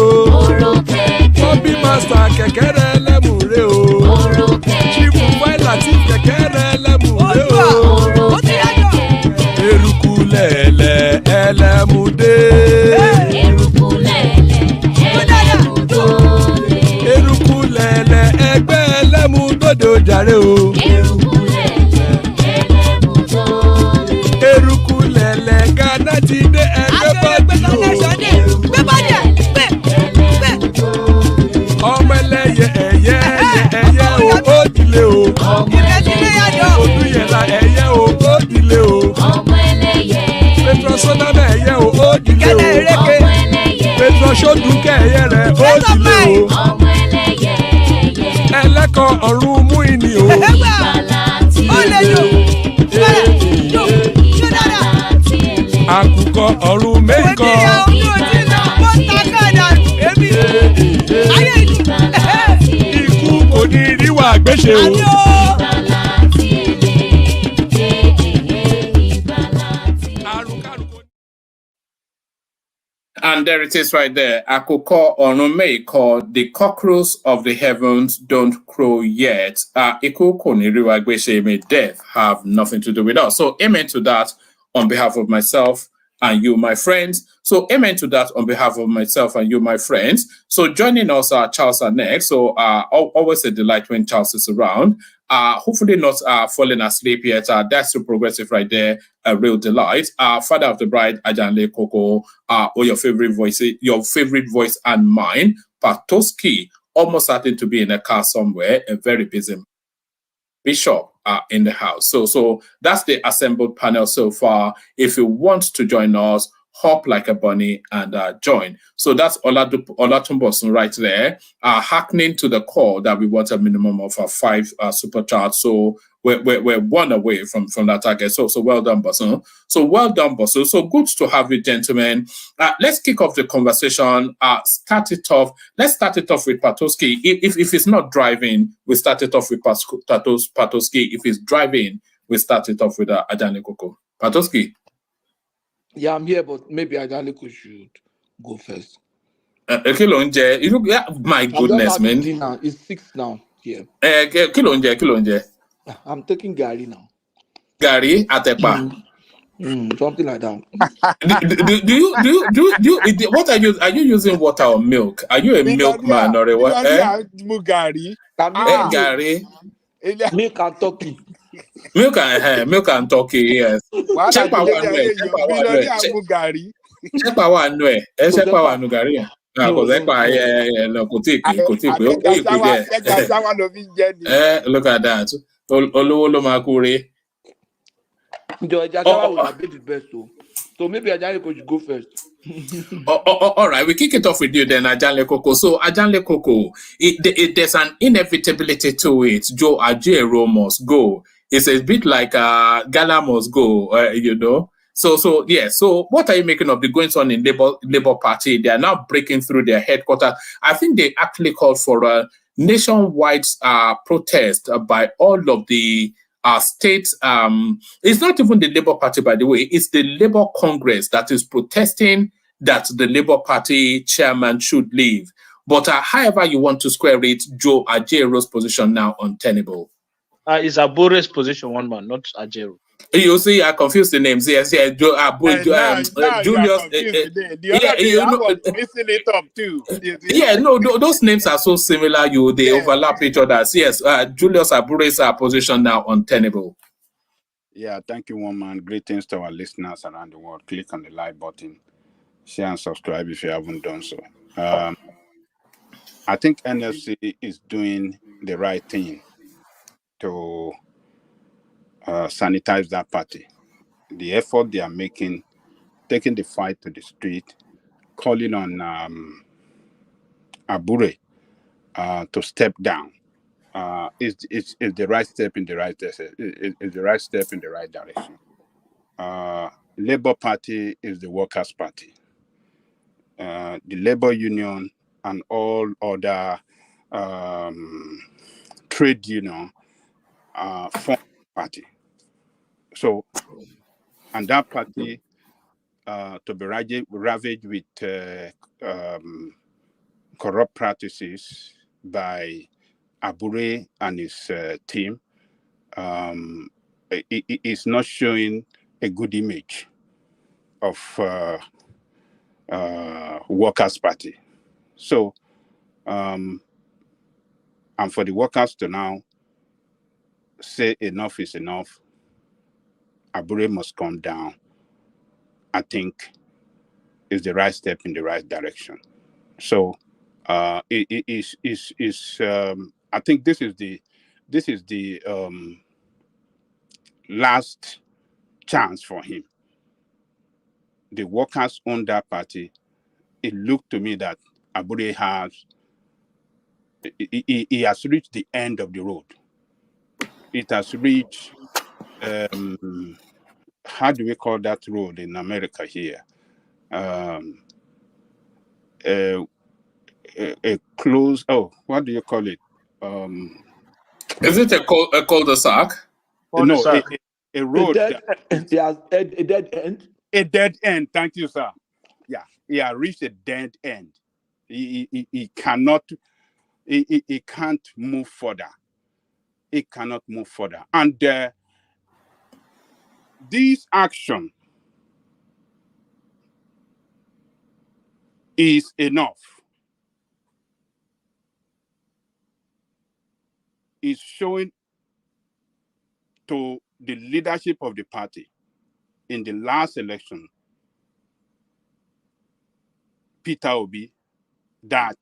Bobby Master kẹ̀kẹ́ rẹ̀ ẹlẹ́mù rẹ̀ o. Chief Wáìlà tí kẹ̀kẹ́ rẹ̀ ẹlẹ́mù rẹ̀ o. Eruku lẹ̀lẹ̀ ẹlẹ́mù dé. ti dé ẹgbẹ́ bọ́dì o. Gbé bọ́dì ẹ̀ gbé. Ọmọ ẹlẹ́yẹ ẹ̀yẹ ẹ̀yẹ o ó dilé o. Olúyẹ̀lá ẹ̀yẹ o ó dilé o. Petrosonama ẹ̀yẹ o ó dilé o. Petrosodunke ẹ̀yẹ rẹ̀ ó dilé o. Ẹlẹ́kọ̀ ọ̀run mú ìní o. Àkùkọ ọ̀run mẹ́kọ̀. Ikú kò ní ríwà gbéṣe o. And there it is right there. Akuko Onumeiko, the cockroach of the heavens don't crow yet. Iku Koniriwagbeshe, may death have nothing to do with us. So amen to that on behalf of myself and you, my friends. So amen to that on behalf of myself and you, my friends. So joining us, Charles are next. So always a delight when Charles is around. Hopefully not falling asleep yet. That's the progressive right there. A real delight. Father of the bride, Ajanle Koko, or your favorite voice and mine, Patoski, almost certain to be in a car somewhere, a very busy Bishop in the house. So that's the assembled panel so far. If you want to join us, hop like a bunny and join. So that's Olatumbosun right there, hearkening to the call that we want a minimum of 5 super chats. So we're one away from that target. So well done, Bosun. So well done, Bosun. So good to have you, gentlemen. Let's kick off the conversation. Let's start it off with Patoski. If it's not driving, we start it off with Patoski. If it's driving, we start it off with Ajani Koko. Patoski. Yeah, I'm here, but maybe Ajaliko should go first. My goodness, man. Now. It's 6 now here. Kilonje. I'm taking Gary now. Gary Atepa. Something like that. Do you what are you using, water or milk? Are you a milkman or a what? Gary. Gary. Milk and turkey. Milk and turkey, yes. Check our Gary. Look at that. So maybe Ajaliko should go first. All right, we kick it off with you then, Ajanle Koko. So, Ajanle Koko, there's an inevitability to it. Joe Ajero must go. It's a bit like Gala must go, you know. So yeah. So, what are you making of the goings on in Labour Party? They are now breaking through their headquarters. I think they actually called for a nationwide protest by all of the states. It's not even the Labour Party, by the way. It's the Labour Congress that is protesting that the Labour Party chairman should leave. But however you want to square it, Joe Ajero's position now untenable. It's Abure's position, one man, not Ajero. You see, I confused the names. Yes, yeah, Julius. Mixing it up too. Yeah, no, those names are so similar. They overlap each other. Yes, Julius Abure's position now untenable. Yeah, thank you, one man. Greetings to our listeners around the world. Click on the like button, share and subscribe if you haven't done so. I think NFC is doing the right thing to sanitize that party. The effort they are making, taking the fight to the street, calling on Abure to step down, is the right step in the right direction. Is the right step in the right direction. Labour Party is the workers' party. The Labour Union and all other trade union form party. So, and that party to be ravaged with corrupt practices by Abure and his team is not showing a good image of workers' party. So, and for the workers to now say enough is enough, Abure must come down I think is the right step in the right direction. So it is I think this is the last chance for him. The workers own that party. It looked to me that Abure he has reached the end of the road. It has reached how do we call that road in America here? Um, a, a close. Oh, what do you call it? Um, Is it a cul-de-sac? no, Cul-de-sac. a A road dead, that is a dead end. a dead end. Thank you, sir. Yeah, he has reached a dead end. He cannot. He can't move further. He cannot move further. And this action is enough. Is showing to the leadership of the party in the last election, Peter Obi, that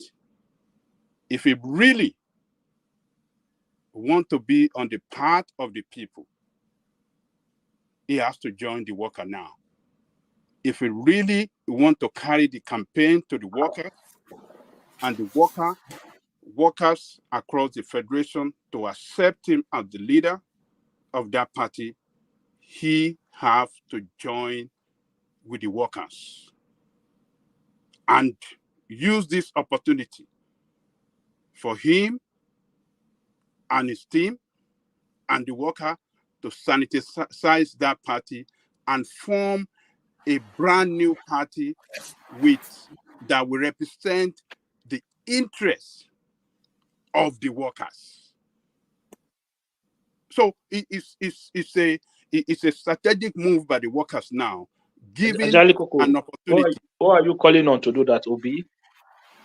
if he really want to be on the part of the people, he has to join the worker now. If he really want to carry the campaign to the workers and the workers across the federation to accept him as the leader of that party, he have to join with the workers and use this opportunity for him and his team and the worker to sanitize that party and form a brand new party that will represent the interests of the workers. So it's a strategic move by the workers now, giving Ajali Koko, an opportunity. who are you calling on to do that, Obi?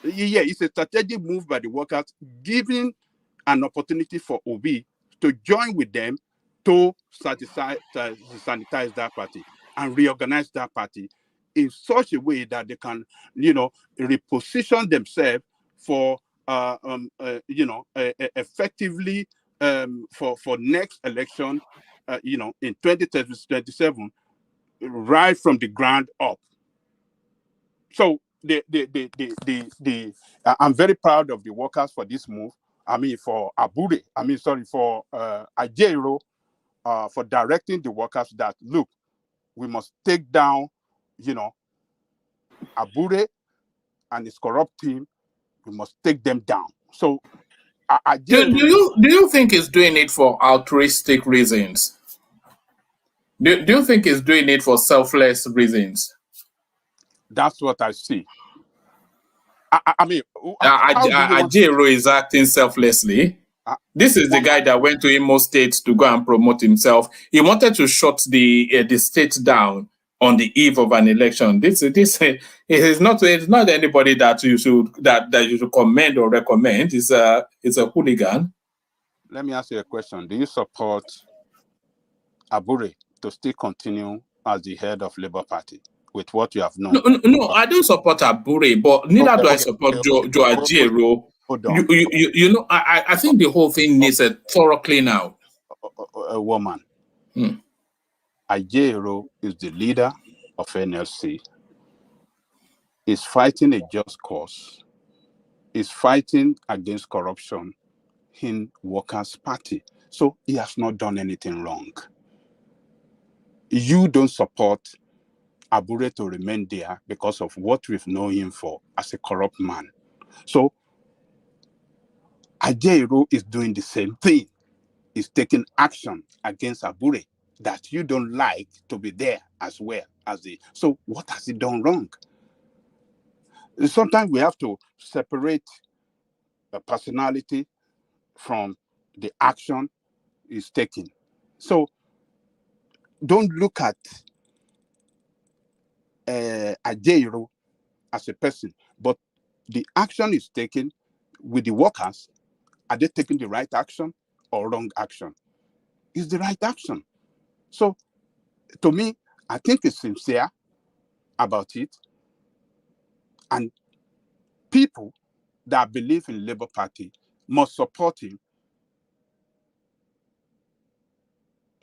Yeah, it's a strategic move by the workers, giving an opportunity for Obi to join with them to sanitize that party and reorganize that party in such a way that they can, reposition themselves for, effectively for next election, in 2027, right from the ground up. So I'm very proud of the workers for this move. I mean, for Ajero, for directing the workers that, look, we must take down, Abure and his corrupt team. We must take them down. So Do Ajero, you think he's doing it for altruistic reasons? Do you think he's doing it for selfless reasons? that's what I see. I mean, how do you want to? Ajero is acting selflessly. This is the guy that went to Imo State to go and promote himself. He wanted to shut the state down on the eve of an election. It's not anybody that you should commend or recommend. It's a hooligan. Let me ask you a question. Do you support Abure to still continue as the head of Labour Party with what you have known? No, I don't support Abure, but neither do I support Joe Ajero. Hold on. I think the whole thing needs a thorough clean out. A woman. Ajero is the leader of NLC. Is fighting a just cause. Is fighting against corruption in Workers' Party. So he has not done anything wrong. You don't support Abure to remain there because of what we've known him for as a corrupt man. So Ajero is doing the same thing. He's taking action against Abure that you don't like to be there as well as the. So what has he done wrong? Sometimes we have to separate a personality from the action he's taking. So don't look at Ajero as a person, but the action is taken with the workers. Are they taking the right action or wrong action? It's the right action. So to me, I think it's sincere. about it. And people that believe in Labour Party must support him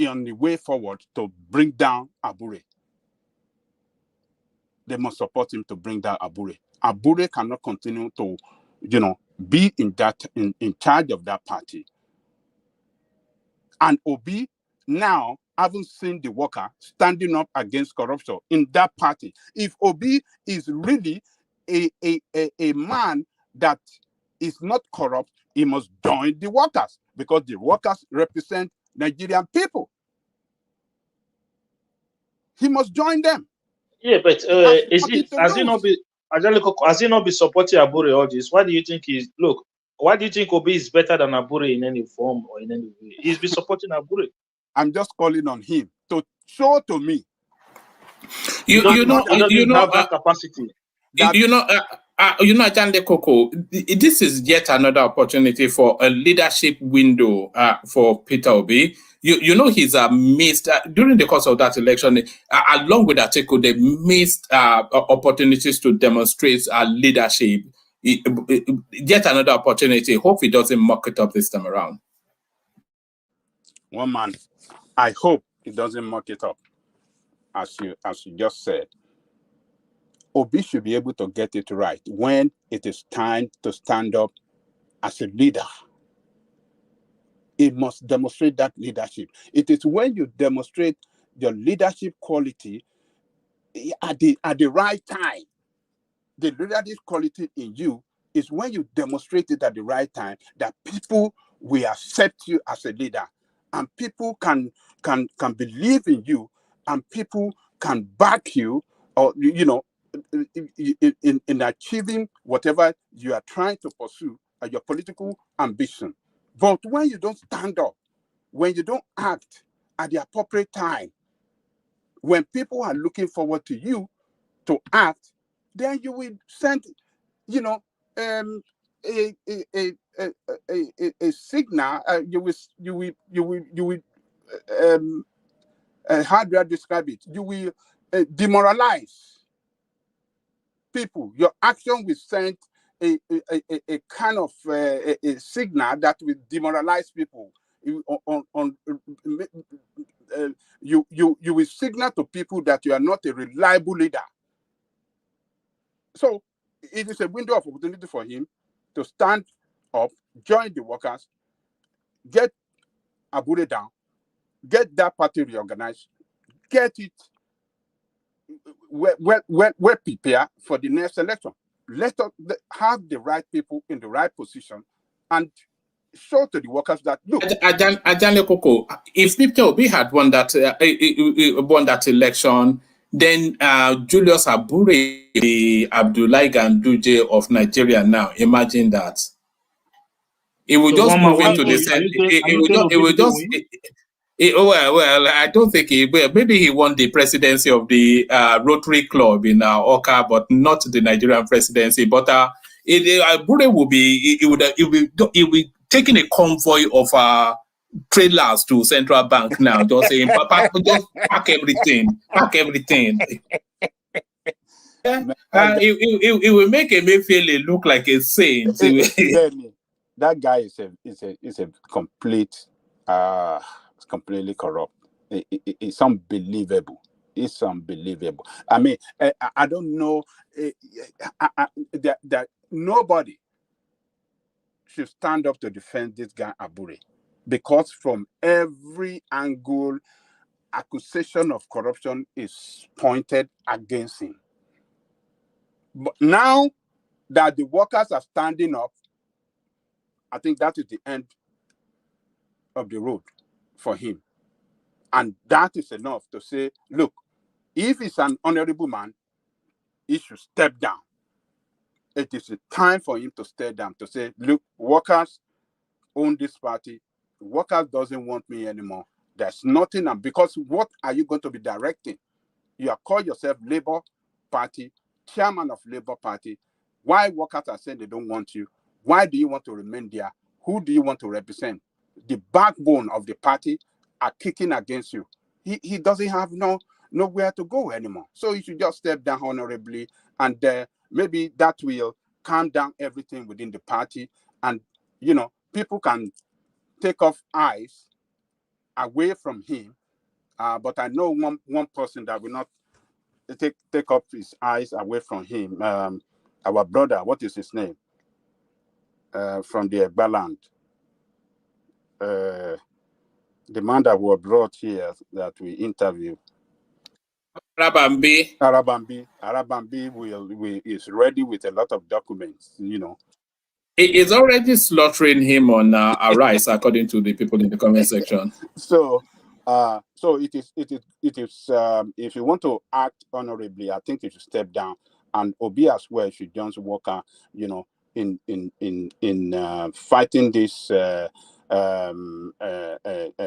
on the way forward to bring down Abure. They must support him to bring down Abure. Abure cannot continue to, be in charge of that party. And Obi now haven't seen the worker standing up against corruption in that party. If Obi is really a man that is not corrupt, he must join the workers because the workers represent Nigerian people. He must join them. Yeah, but has he not been supporting Abure all this? Why do you think why do you think Obi is better than Abure in any form or in any way? He's been supporting Abure. I'm just calling on him to show to me. He doesn't have that capacity. Jande Koko, this is yet another opportunity for a leadership window for Peter Obi. He's missed during the course of that election, along with Atiku, they missed opportunities to demonstrate leadership. Yet another opportunity. Hope he doesn't muck it up this time around. One man, I hope he doesn't muck it up, as you just said. Obi should be able to get it right when it is time to stand up as a leader. He must demonstrate that leadership. It is when you demonstrate your leadership quality at the right time. The leadership quality in you is when you demonstrate it at the right time that people will accept you as a leader, and people can believe in you, and people can back you, or in achieving whatever you are trying to pursue, your political ambition. But when you don't stand up, when you don't act at the appropriate time, when people are looking forward to you to act, then you will send, a signal. You will how do I describe it? You will demoralize people. Your action will send a kind of a signal that will demoralize people. You will signal to people that you are not a reliable leader. So it is a window of opportunity for him to stand up, join the workers, get Abure down, get that party reorganized, get it well prepared for the next election. Let us have the right people in the right position and show to the workers that look. Ajane Koko, if Peter Obi had won that election, then Julius Abure, the Abdullahi Ganduje of Nigeria now, imagine that. It will just move into the center. Well, I don't think maybe he won the presidency of the Rotary Club in Oka, but not the Nigerian presidency. But Abure will be taking a convoy of trailers to Central Bank now, just saying, just pack everything. It will make Emefiele look like a saint. That guy is a complete. Completely corrupt. It's unbelievable. It's unbelievable. I mean, I don't know that nobody should stand up to defend this guy Abure, because from every angle, accusation of corruption is pointed against him. But now that the workers are standing up, I think that is the end of the road for him. And that is enough to say, look, if he's an honorable man, he should step down. It is a time for him to step down, to say, look, workers own this party. Workers doesn't want me anymore. There's nothing. Because what are you going to be directing? You are called yourself Labour Party, chairman of Labour Party. Why workers are saying they don't want you? Why do you want to remain there? Who do you want to represent? The backbone of the party are kicking against you. He doesn't have no nowhere to go anymore. So you should just step down honorably, and maybe that will calm down everything within the party, and people can take off eyes away from him. But I know one person that will not take off his eyes away from him. Our brother, what is his name? From the Egba land. The man that was brought here that we interviewed. Arabambi. Arabambi is ready with a lot of documents, It is already slaughtering him on Arise, according to the people in the comment section. So it is if you want to act honorably, I think you should step down, and Obi as well should just work in fighting this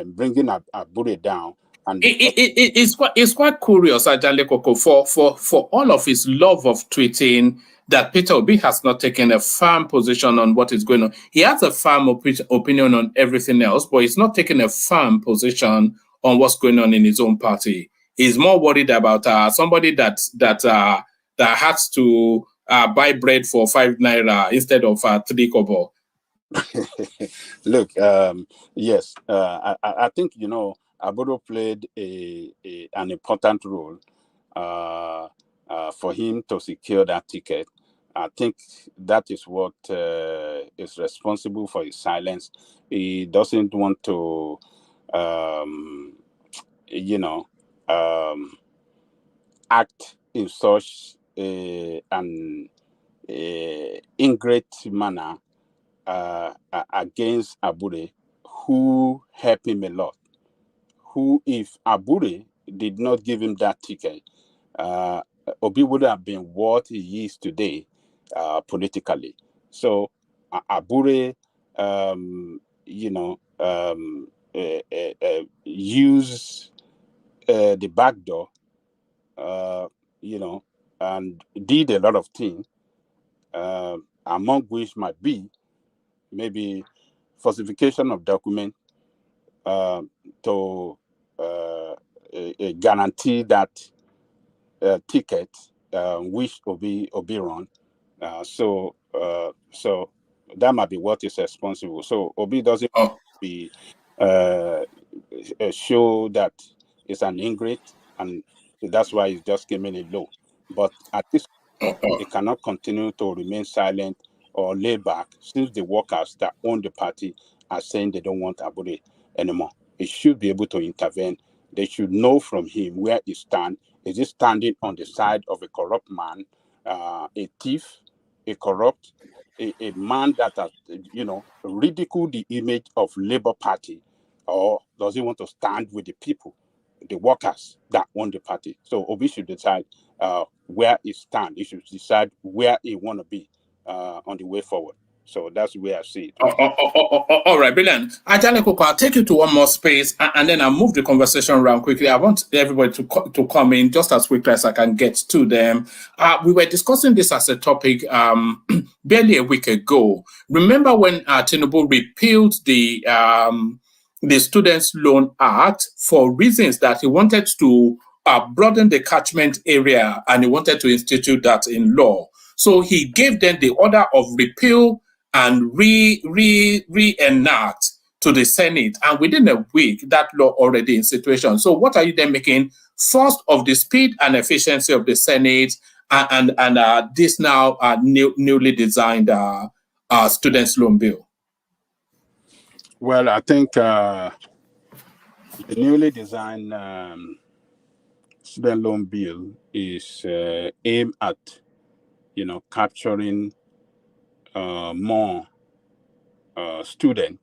bringing Abure down. And it's quite curious, Ajale Koko, for all of his love of tweeting, that Peter Obi has not taken a firm position on what is going on. He has a firm opinion on everything else, but he's not taking a firm position on what's going on in his own party. He's more worried about somebody that has to buy bread for 5 naira instead of 3 kobo. Look, yes, I think Abudo played an important role for him to secure that ticket. I think that is what is responsible for his silence. He doesn't want to, act in such an ingrate manner against Abure, who helped him a lot. Who, if Abure did not give him that ticket, Obi would have been what he is today politically. So Abure, use the back door, and did a lot of things, among which might be maybe falsification of document to guarantee that ticket which Obi run. So that might be what is responsible. So Obi doesn't be show that it's an ingrate, and that's why he just came in low. But at this point, he cannot continue to remain silent or lay back, since the workers that own the party are saying they don't want Abure anymore. He should be able to intervene. They should know from him where he stands. Is he standing on the side of a corrupt man, a thief, a corrupt, a man that has, ridiculed the image of Labour Party, or does he want to stand with the people, the workers that own the party? So Obi should decide where he stands. He should decide where he want to be on the way forward. So that's where I see it. All right, brilliant. Ajale Koko, I'll take you to one more space, and then I'll move the conversation around quickly. I want everybody to come in just as quickly as I can get to them. We were discussing this as a topic barely a week ago. Remember when Tinubu repealed the Students' Loan Act for reasons that he wanted to broaden the catchment area, and he wanted to institute that in law. So he gave them the order of repeal and reenact to the Senate, and within a week, that law already in situation. So what are you then making? First, of the speed and efficiency of the Senate, and this now newly designed students' loan bill? Well, I think the newly designed student loan bill is aimed at, capturing more students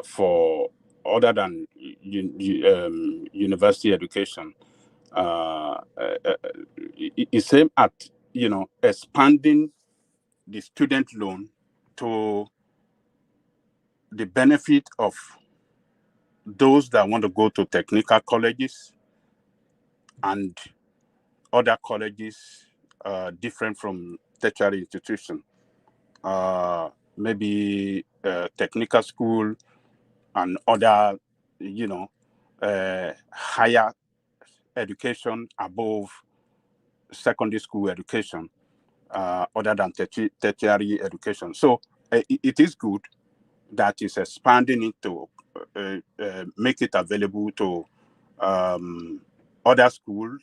for other than university education. It's aimed at expanding the student loan to the benefit of those that want to go to technical colleges and other colleges different from tertiary institution. Maybe technical school and other, higher education above secondary school education, other than tertiary education. So it is good that is expanding it to make it available to other schools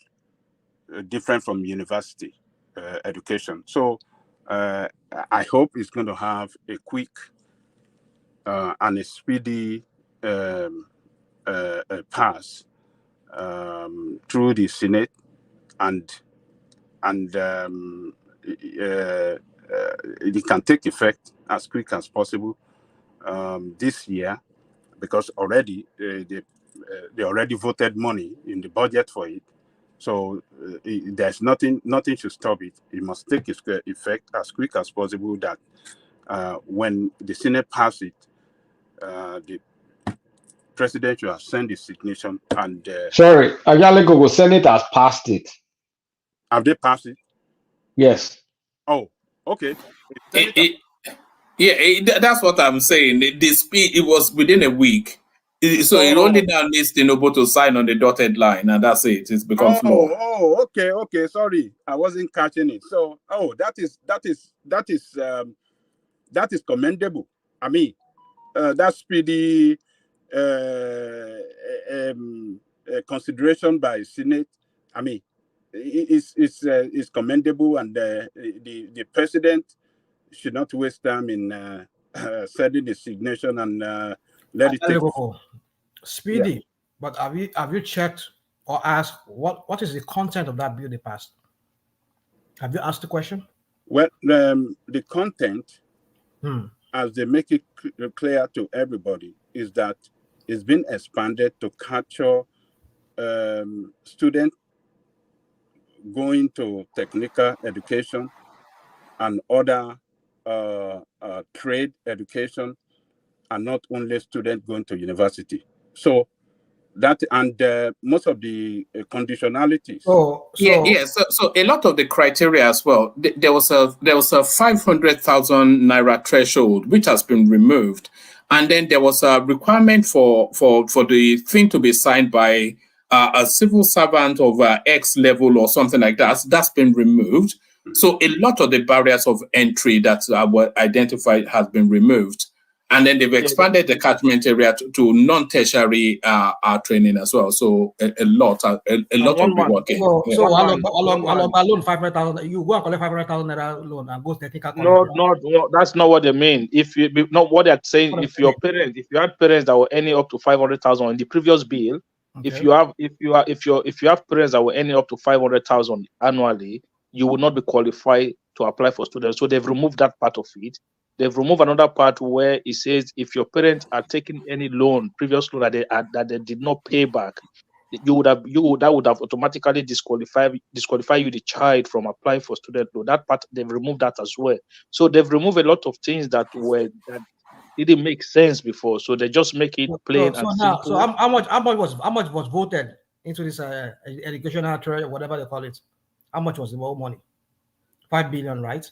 different from university education. So I hope it's going to have a quick and a speedy pass through the Senate, and it can take effect as quick as possible this year, because already they already voted money in the budget for it. So there's nothing to stop it. It must take effect as quick as possible. That when the Senate passes it, the president will send his signature. And sorry, Ayalego Senate has passed it. Have they passed it? Yes. Oh, okay. That's what I'm saying. The speed, it was within a week. So it only now needs Tinubu to sign on the dotted line, and that's it. It becomes law. Oh, okay. Sorry, I wasn't catching it. So, that is commendable. I mean, that speedy consideration by Senate. I mean, it's commendable, and the president should not waste time in sending the signature and let it take. Speedy, Yeah. but have you checked or asked what is the content of that bill they passed? Have you asked the question? Well, the content, as they make it clear to everybody, is that it's been expanded to capture students going to technical education and other trade education, and not only students going to university. So that, and most of the conditionalities. So a lot of the criteria as well. There was a 500,000 naira threshold which has been removed, and then there was a requirement for the thing to be signed by a civil servant of X level or something like that. That's been removed. So a lot of the barriers of entry that were identified has been removed. And then they've expanded the catchment area to non-tertiary training as well. So a lot of the working. So loan 500,000. You go and collect 500,000 naira loan and go to technical college. No, that's not what they mean. If you not what they're saying, if you had parents that were earning up to 500,000 in the previous bill, if you have parents that were earning up to 500,000 annually, you will not be qualified to apply for students. So they've removed that part of it. They've removed another part where it says if your parents are taking any loan, previous loan that they did not pay back, that would have automatically disqualify you, the child, from applying for student loan. That part, they've removed that as well. So they've removed a lot of things that didn't make sense before. So they just make it plain and simple. So how much was voted into this educational trade, whatever they call it? How much was the more money? 5 billion, right?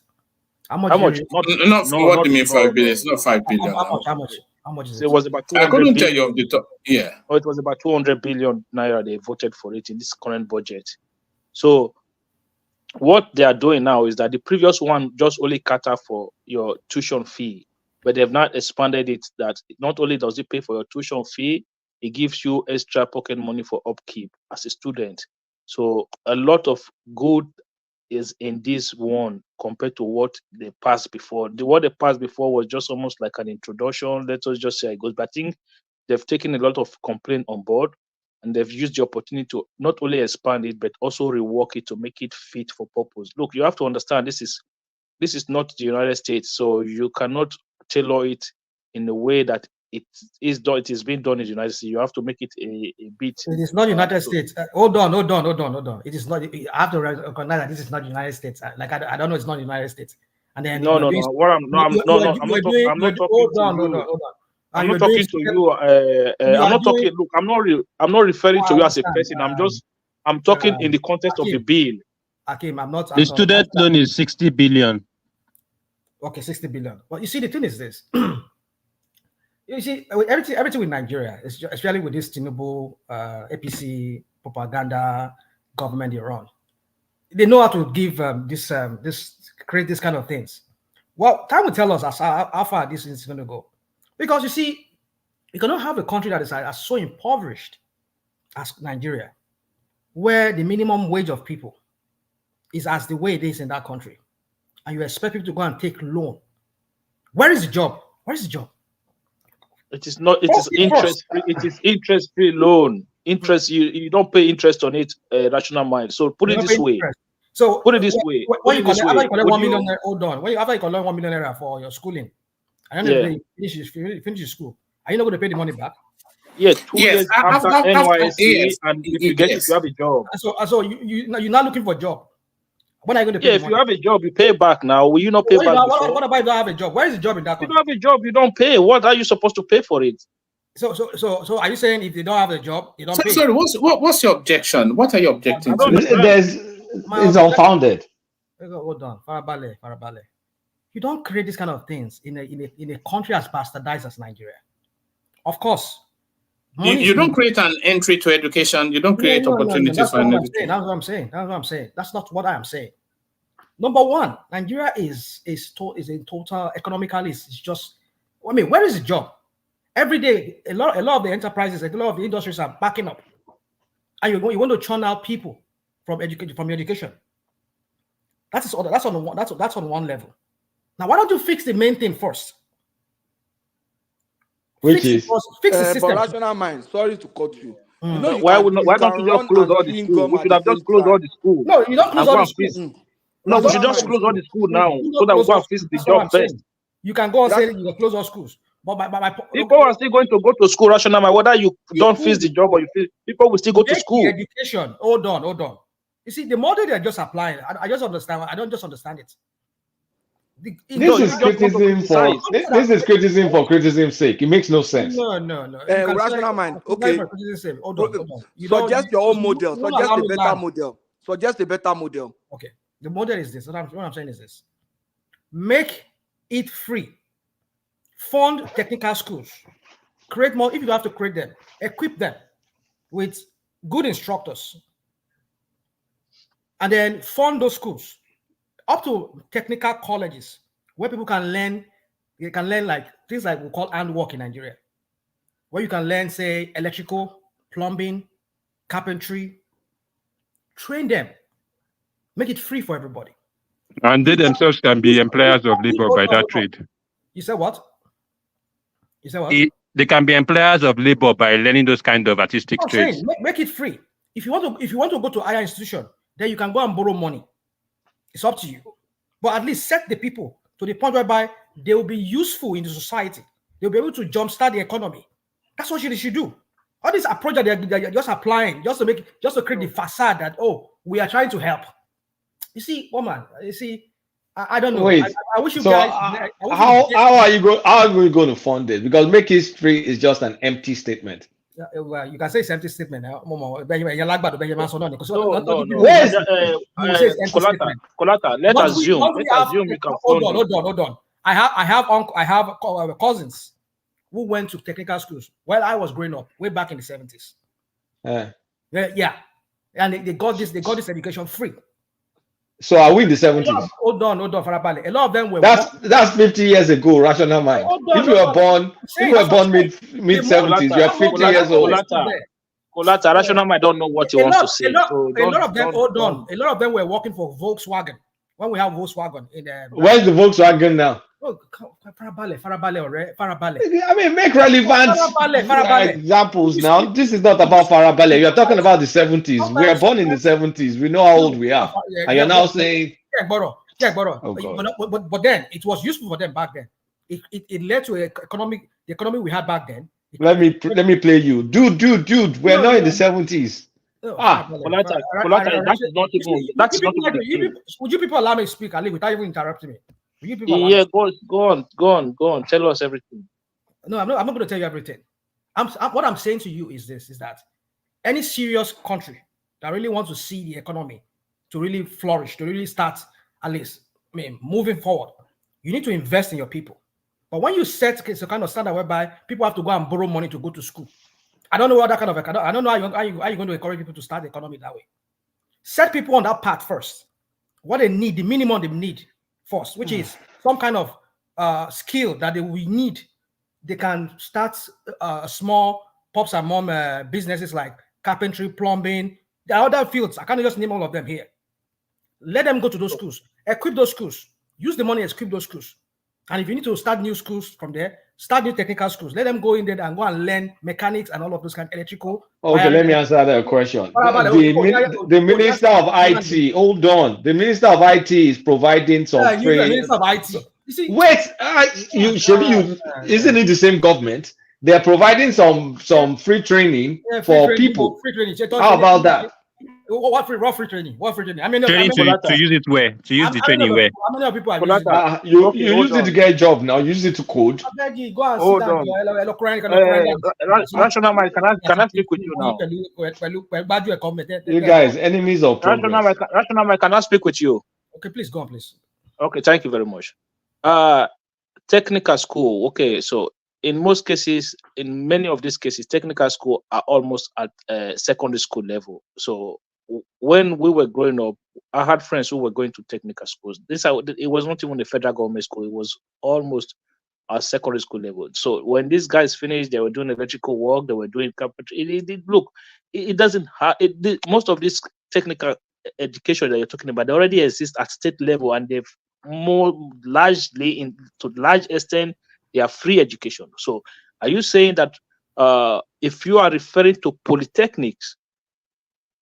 How much? What do you mean 5 billion? It's not 5 billion. How much is it? It was about 200 I couldn't tell billion. you of the top. Yeah. Oh, it was about 200 billion naira they voted for it in this current budget. So what they are doing now is that the previous one just only cater for your tuition fee, but they've not expanded it that not only does it pay for your tuition fee, it gives you extra pocket money for upkeep as a student. So a lot of good is in this one compared to what they passed before. What they passed before was just almost like an introduction. Let us just say it goes. But I think they've taken a lot of complaint on board, and they've used the opportunity to not only expand it, but also rework it to make it fit for purpose. Look, you have to understand this is not the United States, so you cannot tailor it in a way that it is being done in the United States. You have to make it a bit. It is not United States. Hold on. It is not. I have to recognize that this is not United States. Like I don't know, it's not United States. And then I'm not talking to you. I'm not referring to you as a person. I'm talking in the context of the bill. Akim, I'm not. The student loan is 60 billion. Okay, 60 billion. But you see, the thing is this. You see, everything with Nigeria, especially with this Tinubu APC propaganda government they run, they know how to give create this kind of things. Well, time will tell us how far this is going to go, because you see, you cannot have a country that is as so impoverished as Nigeria, where the minimum wage of people is as the way it is in that country, and you expect people to go and take loan. Where is the job? Where is the job? It is not. It is interest free. It is interest free loan. Interest. You don't pay interest on it. Rational mind. So put it this way. So put it this way. When you collect 1 million, hold on. After you collect 1 million naira for your schooling, and then you finish your school, are you not going to pay the money back? Yeah, 2 years after NYSC, and if you get it, you have a job. So you're not looking for a job. When are you going to pay? Yeah, if you have a job, you pay back now. Will you not pay back? What about if you don't have a job? Where is the job in that country? If you don't have a job, you don't pay. What are you supposed to pay for it? So are you saying if they don't have a job, you don't pay? Sorry, what's your objection? What are you objecting to? It's unfounded. Hold on, Farabale. You don't create this kind of things in a country as bastardized as Nigeria. Of course. You don't create an entry to education. You don't create opportunities for education. That's what I'm saying. That's not what I am saying. Number one, Nigeria is in total economically. It's just. I mean, where is the job? Every day, a lot of the enterprises, a lot of the industries are backing up, and you want to churn out people from education. That's on one level. Now, why don't you fix the main thing first? Which is fix the system. For rational mind, sorry to cut you. Mm. You know, why don't you just close all the schools? We should have just closed all the schools. No, you don't close all the schools. No, we should just close all the schools now, so that we go and fix the job first. You can go and say you close all schools, but people are still going to go to school rational. Whether you don't fix the job or you fix, people will still go to school. Education. Hold on. You see, the model they are just applying, I just understand. I don't just understand it. This is criticism for criticism's sake. It makes no sense. No. Rational mind. Okay. Hold on. Suggest your own model. Suggest a better model. Okay. The model is this. What I'm saying is this. Make it free. Fund technical schools. Create more. If you have to create them, equip them with good instructors. And then fund those schools up to technical colleges where people can learn. You can learn like things like we call handwork in Nigeria, where you can learn, say, electrical, plumbing, carpentry. Train them. Make it free for everybody. And they themselves can be employers of labor by that trade. You said what? They can be employers of labor by learning those kind of artistic trades. Make it free. If you want to go to higher institution, then you can go and borrow money. It's up to you. But at least set the people to the point whereby they will be useful in the society. They'll be able to jumpstart the economy. That's what you should do. All this approach that they're just applying, just to create the facade that, we are trying to help. You see, woman, I don't know. Wait, I wish you so guys. How are you going to fund it? Because make history is just an empty statement. Well, you can say it's empty statement. No. Let's assume you can hold on. I have cousins who went to technical schools while I was growing up, way back in the 70s. Yeah, and they got this education free. So are we in the 70s? Hold on, Farabale. A lot of them were. That's 50 years ago. Rational mind. If you were born mid 70s, you are 50 years old. Rational mind don't know what he wants to say. A lot of them. Hold on. A lot of them were working for Volkswagen when we have Volkswagen in there. Where's the Volkswagen now? Oh, Farabale. I mean, make relevant examples now. This is not about Farabale. You're talking about the 70s. We are born in the 70s. We know how old we are. And you're now saying... But then, it was useful for them back then. It led to the economy we had back then. Let me play you. Dude. We're not in the 70s. That's not even... Would you people allow me to speak, Ali, without even interrupting me? Yeah, go on. Tell us everything. No, I'm not going to tell you everything. What I'm saying to you is this: is that any serious country that really wants to see the economy to really flourish, to really start at least, moving forward, you need to invest in your people. But when you set it's a kind of standard whereby people have to go and borrow money to go to school, I don't know what that kind of I don't know how you're going to encourage people to start the economy that way. Set people on that path first. What they need, the minimum they need first, which is some kind of skill that they will need. They can start small pops and mom businesses like carpentry, plumbing. There are other fields. I can't just name all of them here. Let them go to those schools. Equip those schools. Use the money to equip those schools. And if you need to start new schools from there, start new technical schools. Let them go in there and go and learn mechanics and all of those kind of electrical. Okay, let me answer that question. The Minister of IT, hold on. The Minister of IT is providing some free. Minister of IT. Wait, isn't it the same government? They're providing some free training for people. Free training. How about that? What free training? What free training? I mean, training to use it where? To use the training where? How many people are using it? You use it to get a job now. Use it to code. Hold on. Rational Mike, can I speak with you now? You guys, enemies of progress. Rational Mike, can I speak with you? Okay, please go on, please. Okay, thank you very much. Technical school. Okay, so in most cases, in many of these cases, technical school are almost at secondary school level. So when we were growing up, I had friends who were going to technical schools. It was not even the federal government school. It was almost at secondary school level. So when these guys finished, they were doing electrical work, they were doing carpentry. It doesn't have most of this technical education that you're talking about, they already exist at state level, and they've to large extent, they are free education. So are you saying that if you are referring to polytechnics,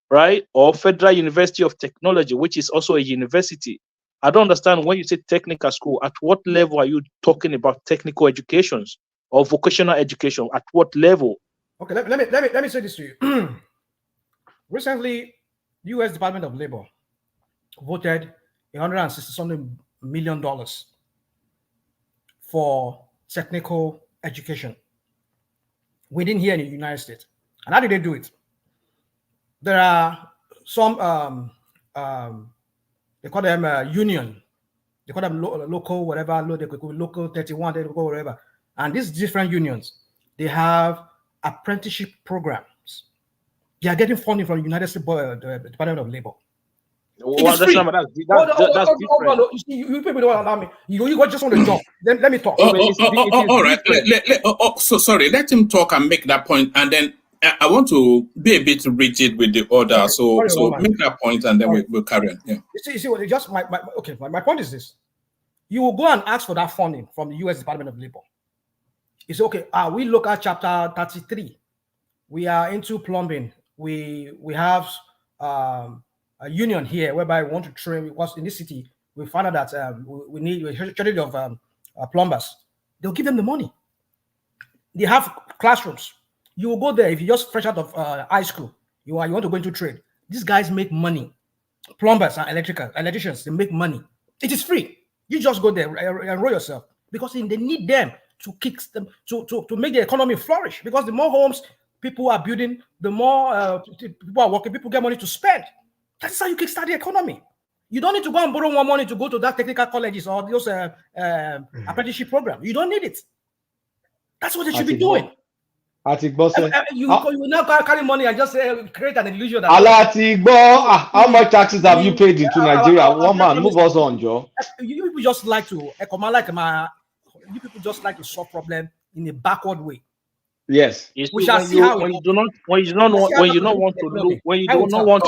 right, or Federal University of Technology, which is also a university, I don't understand when you say technical school, at what level are you talking about technical educations or vocational education? At what level? Okay, let me say this to you. Recently, U.S. Department of Labor voted $160 million for technical education within here in the United States. And how did they do it? There are some they call them union. They call them local, whatever, local 31, they go whatever. And these different unions, they have apprenticeship programs. They are getting funding from the United States Department of Labor. Well, that's different. You people don't allow me. You just want to talk. Let me talk. All right. So sorry. Let him talk and make that point, and then I want to be a bit rigid with the order. Okay, so make that point, and then we'll carry on. Yeah. You see what? Just my point is this: you will go and ask for that funding from the U.S. Department of Labor. You say, okay, we look at chapter 33. We are into plumbing. We have a union here whereby we want to train, because in this city we found out that we need a shortage of plumbers. They'll give them the money. They have classrooms. You will go there if you just fresh out of high school. You want to go into trade. These guys make money. Plumbers and electricians, they make money. It is free. You just go there and enroll yourself, because they need them to kick them to make the economy flourish. Because the more homes people are building, the more people are working. People get money to spend. That's how you kickstart the economy. You don't need to go and borrow more money to go to that technical colleges or those apprenticeship program. You don't need it. That's what they should be doing. You now carry money and just create an illusion. How much taxes have you paid into Nigeria? One man, move us on, Joe. You people just like to you people just like to solve problem in a backward way. Yes. We shall see how when you do not want to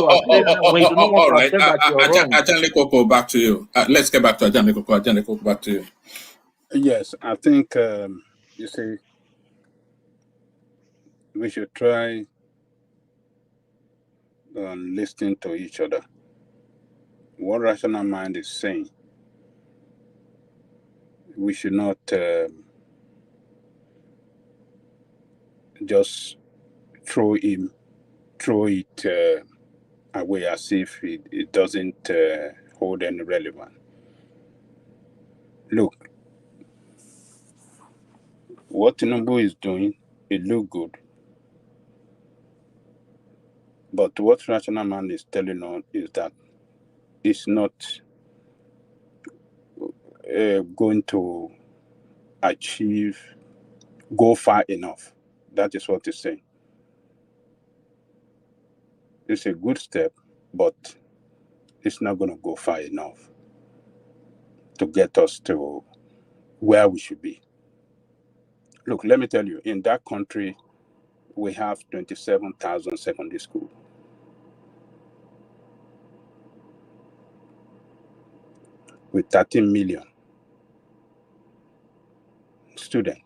accept that you're wrong. Ajahn Lekoko, back to you. Let's get back to Ajahn Lekoko. Ajahn Lekoko, back to you. Yes, I think you see, we should try listening to each other. What Rational Mind is saying, we should not just throw it away as if it doesn't hold any relevance. Look, what Tinubu is doing, it look good. But what Rational Man is telling us is that it's not going to go far enough. That is what it's saying. It's a good step, but it's not going to go far enough to get us to where we should be. Look, let me tell you, in that country, we have 27,000 secondary schools. With 13 million students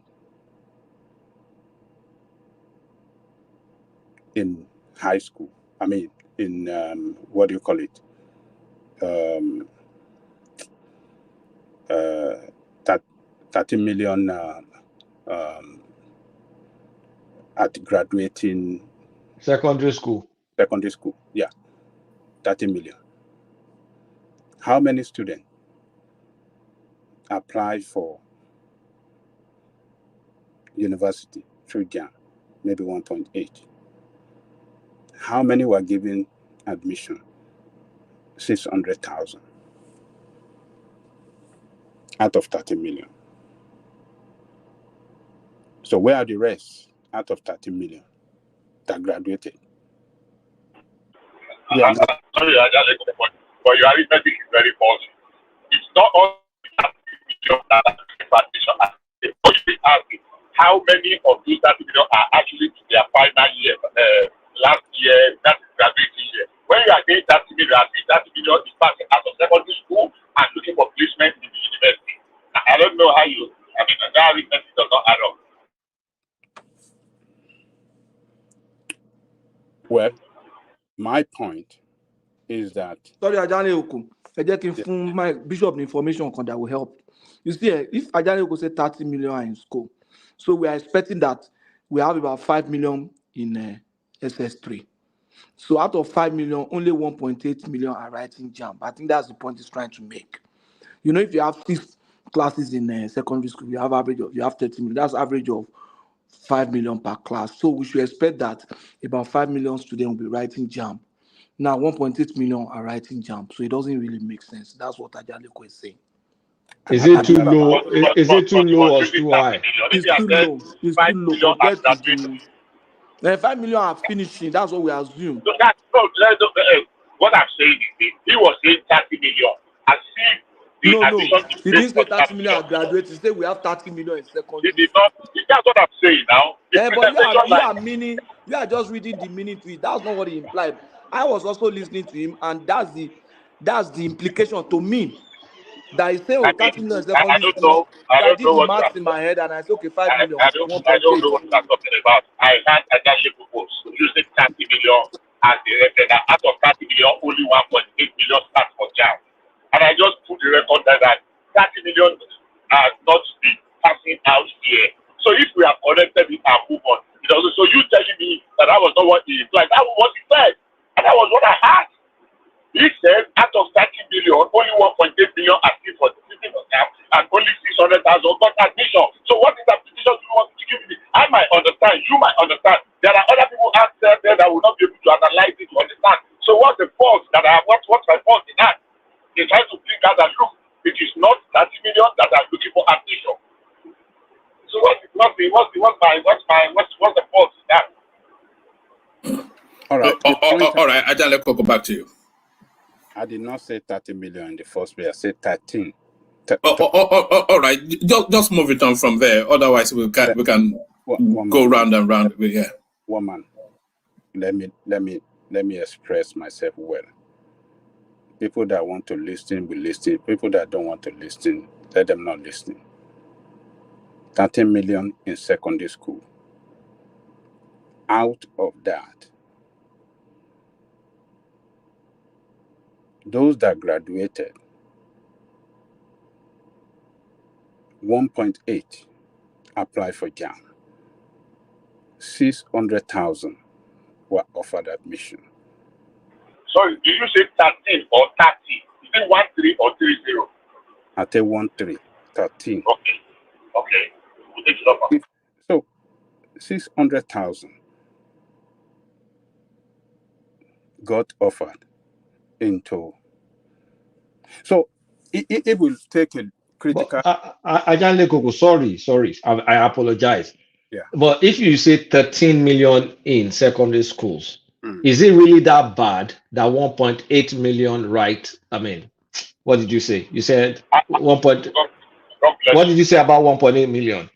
in high school. I mean, in what do you call it? 30 million at graduating Secondary school. Yeah, 30 million. How many students apply for university through JAM? Maybe 1.8. How many were given admission? 600,000 out of 30 million. So where are the rest out of 30 million that graduated? Yeah, sorry, but your arithmetic is very false. It's not all that asking how many of those 30 million are actually in their final year, last year, that's graduating year. When you are getting 30 million, 30 million is passing out of secondary school and looking for placement in the university. I don't know how that arithmetic does not add up. Well, my point is that. Sorry, Ajani Oku. I just inform my bishop information that will help. You see, if Ajani Oku said 30 million are in school, so we are expecting that we have about 5 million in SS3. So out of 5 million, only 1.8 million are writing JAMB. I think that's the point he's trying to make. You know, if you have 6 classes in secondary school, you have 30 million. That's average of 5 million per class. So we should expect that about 5 million students will be writing JAMB. Now 1.8 million are writing JAMB. So it doesn't really make sense. That's what Ajaliko is saying. Is it too low? Is it too low or too high? It's too low. It's too low. Forget the 5 million are finishing. That's what we assume. So what I'm saying is he was saying 30 million. I see the addition. He didn't say 30 million are graduates. He said we have 30 million in secondary. That's what I'm saying now. But you are just reading the meaning to it. That's not what he implied. I was also listening to him, and that's the implication to me. That is saying 30 million in secondary school. I did the maths in my head, and I said, okay, 5 million. I don't know what you're talking about. I had Ajayi propose using 30 million as the record. Out of 30 million, only 1.8 million starts for JAM. And I just put the record that 30 million are not be passing out here. So if we are connected with our move on, so you telling me that was not what he implied. That was what he said. And that was what I had. He said out of 30 million, only 1.8 million are still for the city of camp, and only 600,000 got admission. So what is the application you want to give me? I might understand, you might understand. There are other people out there that will not be able to analyze it to understand. So what's the fault that I have? What's my fault in that? They try to bring out that look, it is not 30 million that are looking for admission. So what's the fault in that? All right. All right, Ajale, go back to you. I did not say 30 million in the first place. I said 13. All right. Just move it on from there. Otherwise, we can go round and round. Yeah. Woman, let me express myself well. People that want to listen will listen. People that don't want to listen, let them not listen. 13 million in secondary school. Out of that, those that graduated, 1.8 apply for JAM. 600,000 were offered admission. Sorry, did you say 13 or 30? Is it 13 or 30? I say 13. Okay. We'll take it up. So 600,000 got offered into. So it will take critical. Ajanle Koko, sorry, I apologize. Yeah. But if you say 13 million in secondary schools, Mm. is it really that bad that 1.8 million, right? I mean, what did you say? You said 1. What did you say about 1.8 million?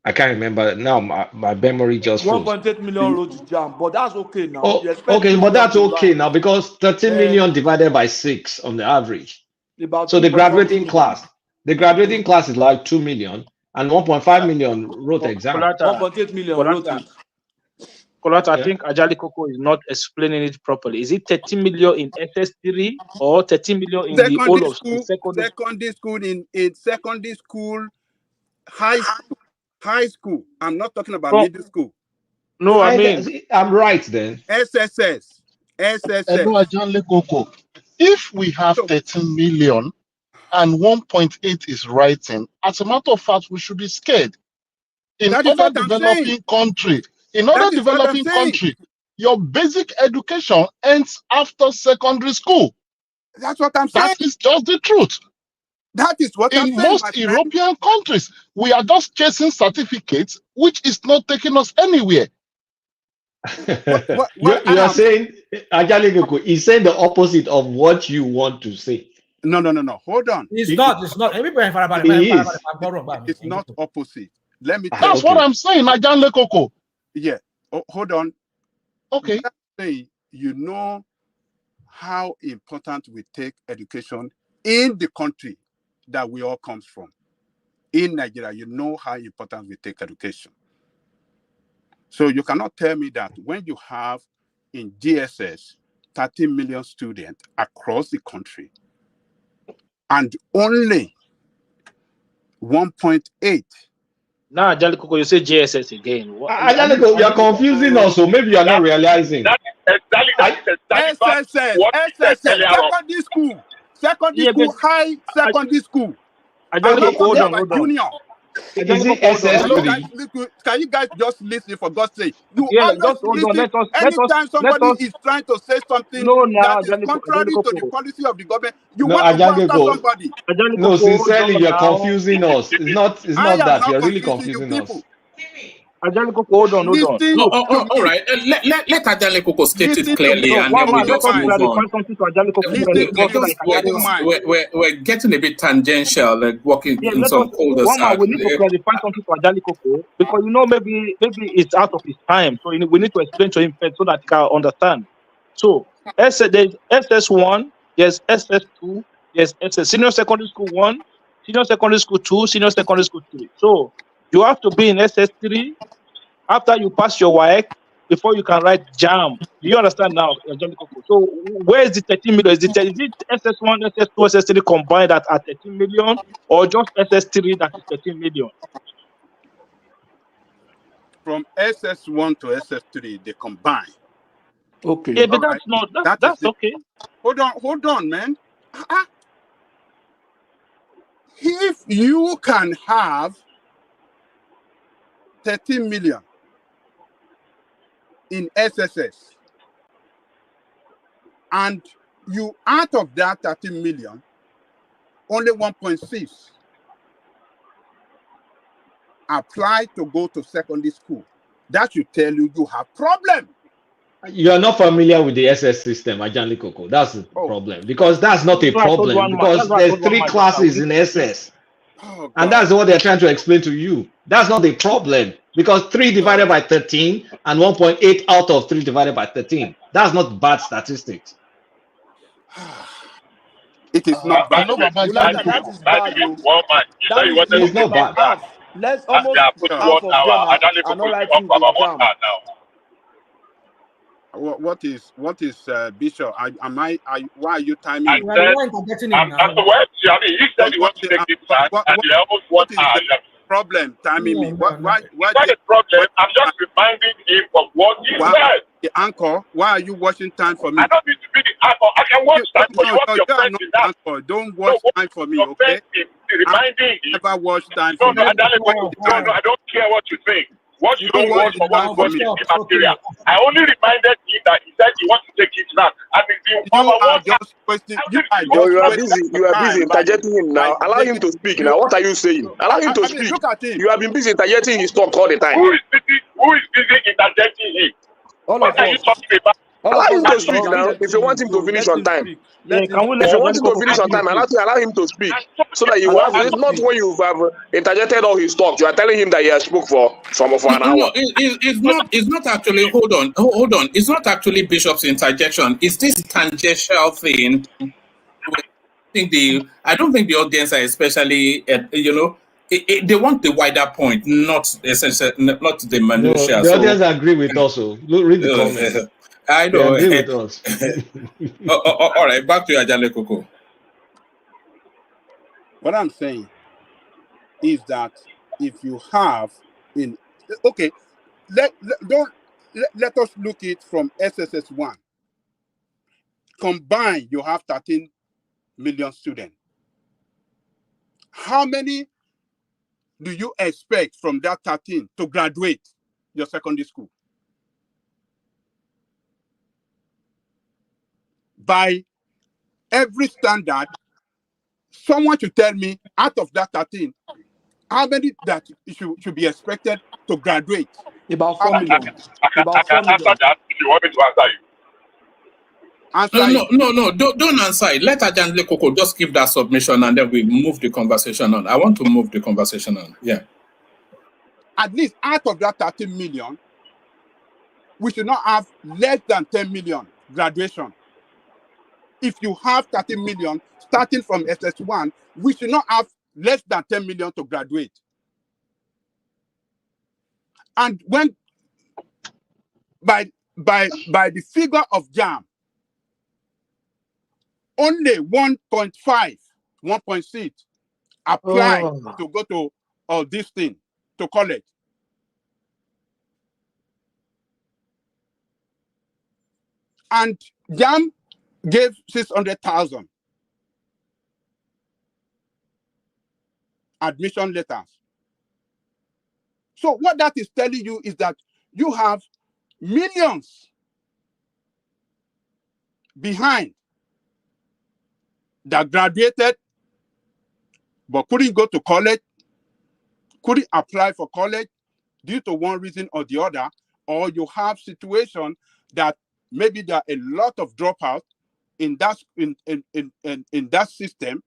I can't remember now. My memory just froze. 1.8 million road to jam, but that's okay now. Oh, You expect okay, but 2 million that's to okay rise. now because 13 million divided by 6 on the average. About So the 2 point something graduating million. class is like 2 million, and 1.5 million wrote exam. Kolata, 1.8 million wrote it. Kolata, I Yeah. think Ajali Koko is not explaining it properly. Is it 13 million in SS3 or 13 million in the whole of the secondary? Secondary school in secondary school, high school. I'm not talking about middle school. No, I mean, I'm right then. SSS. Hello, Ajanle Koko. If we have 13 million and 1.8 is writing, as a matter of fact, we should be scared. In That is other what I'm saying. developing country, your basic education ends after secondary school. That's what I'm saying. That is just the truth. That is what I'm saying. In most European countries, we are just chasing certificates, which is not taking us anywhere. You are saying Ajali Koko is saying the opposite of what you want to say. No. Hold on. It's not. It's not opposite. Let me tell That's what I'm saying, Ajanle Koko. Yeah. Hold on. Okay. You know how important we take education in the country that we all comes from. In Nigeria, you know how important we take education. So you cannot tell me that when you have in GSS 13 million students across the country and only 1.8. Now, Ajali Koko, you say GSS again. Ajali Koko, you are confusing us, so maybe you are not realizing. That is SSS, secondary school, high secondary school. Ajali Koko, hold on. Junior. Is it SS3? Can you guys just listen for God's sake? You just always hold on. listen anytime somebody is trying to say something that is contrary to the policy of the government. You want to go after somebody. No, sincerely, you're confusing us. It's not that. You're really confusing us. Ajali Koko, hold on. All right. Let Ajali Koko state it clearly, and then we just move on. We're getting a bit tangential, like walking in some cul-de-sac. We need to clarify something to Ajali Koko because maybe it's out of his time, so we need to explain to him first so that he can understand. So, there's SS1, there's SS2, there's SS senior secondary school 1, senior secondary school 2, senior secondary school 3. So you have to be in SS3 after you pass your WAEC before you can write JAM. Do you understand now, Ajali Koko? So where is the 13 million? Is it SS1, SS2, SS3 combined at 13 million, or just SS3 that is 13 million? From SS1 to SS3, they combine. Okay. Yeah, but that's okay. Hold on, man. If you can have 13 million in SSS, and you out of that 13 million, only 1.6 apply to go to secondary school, that should tell you have problem. You are not familiar with the SS system, Ajali Koko. That's the problem. Because that's not a problem. Because there's 3 classes in SS. And that's what they're trying to explain to you. That's not a problem. Because 3 divided by 13 and 1.8 out of 3 divided by 13. That's not bad statistics. It is not bad. That is bad. It's not bad. Let's almost half of them are not writing the jam. What is Bishop? Why are you timing? He said he wants to take it back, and they almost want problem timing me. Why the problem? I'm just reminding him of what he said. The anchor, why are you watching time for me? I don't need to be the anchor. I can watch time for you. What's your friend in that? Anchor. Don't watch time for me, okay? Reminding him. Never watch time for me. No, I don't care what you think. What you don't want from what is material. I only reminded him that he said he wants to take it now. And if you are just wasting. You are busy. You are busy interjecting him now. Allow him to speak now. What are you saying? Allow him to speak. Look at him. You have been busy interjecting his talk all the time. Who is busy interjecting him? What are you talking about? Allow him to speak now. If you want him to finish on time. If you want him to finish on time, allow him to speak. So that you have, it's not when you have interjected all his talk. You are telling him that he has spoke for an hour. No, it's not actually, hold on. It's not actually Bishop's interjection. It's this tangential thing. I don't think the audience are especially, they want the wider point, not essentially, not the minutiae. No, the audience agree with us. So read the comments. I know. They agree with us. All right, back to Ajale Koko. What I'm saying is that if you have let us look it from SSS1. Combined, you have 13 million students. How many do you expect from that 13 to graduate your secondary school? By every standard, someone should tell me out of that 13, how many that should be expected to graduate? About 4 million. I can answer that if you want me to answer you. No, don't answer it. Let Ajale Koko just give that submission and then we move the conversation on. I want to move the conversation on. Yeah. At least out of that 13 million, we should not have less than 10 million graduation. If you have 13 million starting from SS1, we should not have less than 10 million to graduate. And when by the figure of JAM, only 1.5, 1.6 apply to go to this thing, to college. And JAM gave 600,000 admission letters. So what that is telling you is that you have millions behind that graduated but couldn't go to college, couldn't apply for college due to one reason or the other, or you have situation that maybe there are a lot of dropouts in that system.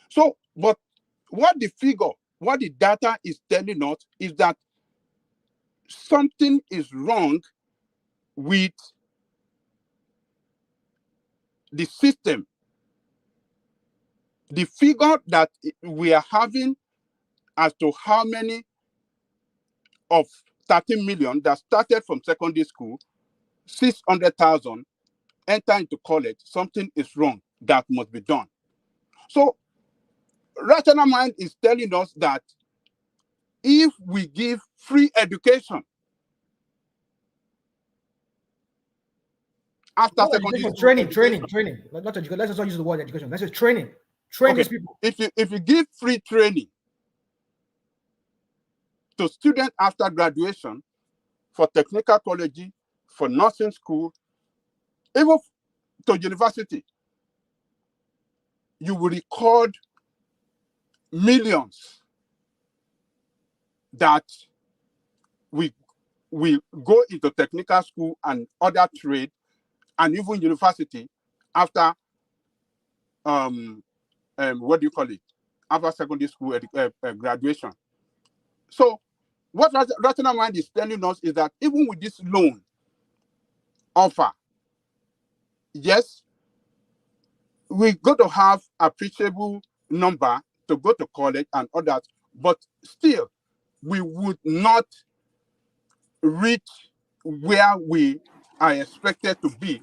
So, but what the data is telling us is that something is wrong with the system. The figure that we are having as to how many of 13 million that started from secondary school, 600,000 enter into college, something is wrong that must be done. So rational mind is telling us that if we give free education after secondary school, training. Not education. Let's not use the word education. Let's say training. Train these people. If you give free training to students after graduation for technical college, for nursing school, even to university, you will record millions that we go into technical school and other trade and even university after what do you call it? After secondary school graduation. So what rational mind is telling us is that even with this loan offer, yes, we're going to have appreciable number to go to college and others, but still we would not reach where we are expected to be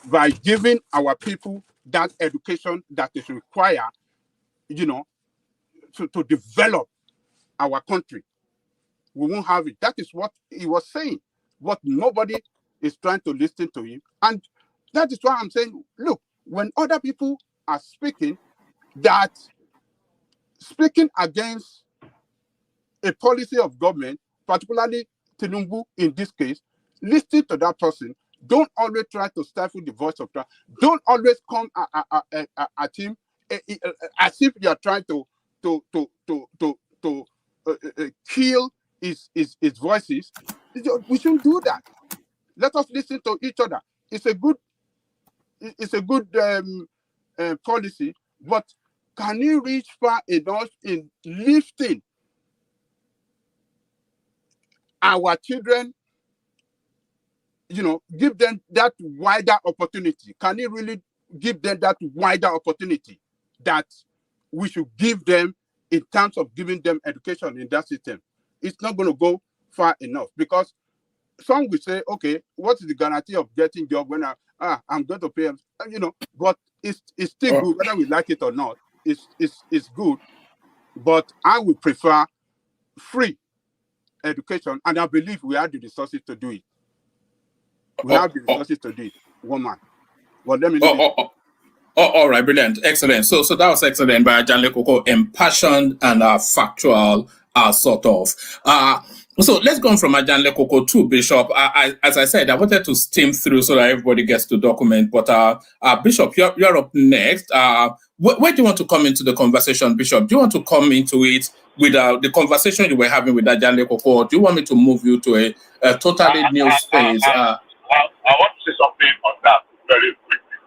by giving our people that education that is required, to develop our country. We won't have it. That is what he was saying, but nobody is trying to listen to him. And that is why I'm saying, look, when other people are speaking against a policy of government, particularly Tinubu in this case, listen to that person. Don't always try to stifle the voice of Trump. Don't always come at him as if you are trying to kill his voices. We shouldn't do that. Let us listen to each other. It's a good policy, but can you reach far enough in lifting our children? Give them that wider opportunity. Can you really give them that wider opportunity that we should give them in terms of giving them education in that system? It's not going to go far enough, because some will say, okay, what is the guarantee of getting job when I'm going to pay them? But it's still good, whether we like it or not. It's good, but I would prefer free education, and I believe we have the resources to do it. We have the resources to do it. Woman. Well, let me all right, brilliant, excellent. So that was excellent by Janle Koko, impassioned and factual, sort of. So let's go on from Janle Koko to Bishop. As I said, I wanted to steam through so that everybody gets to document. But Bishop, you're up next. Where do you want to come into the conversation, Bishop? Do you want to come into it with the conversation you were having with Janle Koko, or do you want me to move you to a totally new space? I want to say something on that very quickly.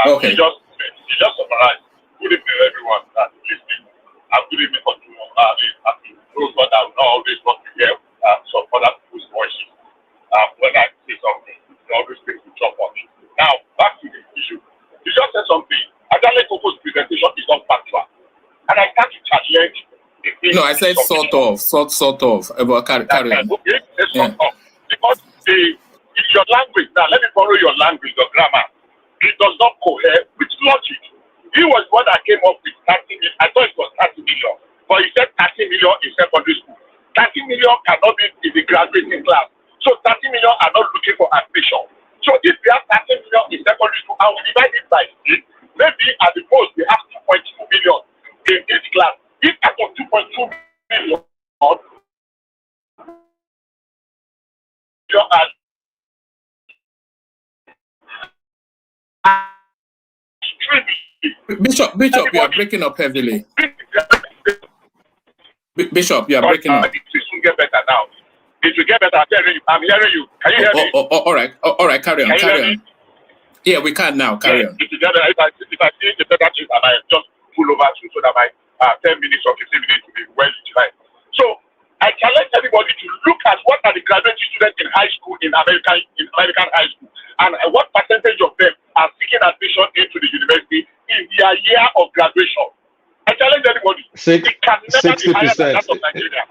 Okay. You just summarized. Good evening, everyone that's listening. And good evening for those that will not always want to hear some other people's voices. When I say something, you always think to jump on it. Now, back to the issue. You just said something. Janle Koko's presentation is not factual. And I can't challenge the thing. No, I said sort of. About carry on. Okay, sort of. Because your language, now let me borrow your language, your grammar. It does not cohere with logic. He was one that came up with 30 million. I thought it was 30 million. But he said 30 million in secondary school. 30 million cannot be in the graduating class. So 30 million are not looking for admission. So if we have 30 million in secondary school and we divide it by 6, maybe at the most we have 2.2 million in each class. If out of 2.2 million, Bishop, you are breaking up heavily. Bishop, you are breaking up. It will get better now. It will get better. I'm hearing you. Can you hear me? All right. Carry on. Yeah, we can now. Carry on. If I see the better things, and I just pull over so that my 10 minutes or 15 minutes will be well utilized. So I challenge everybody to look at what are the graduate students in high school in American high school, and what percentage of them are seeking admission into the university in their year of graduation. I challenge everybody. It can never be higher than that of Nigeria.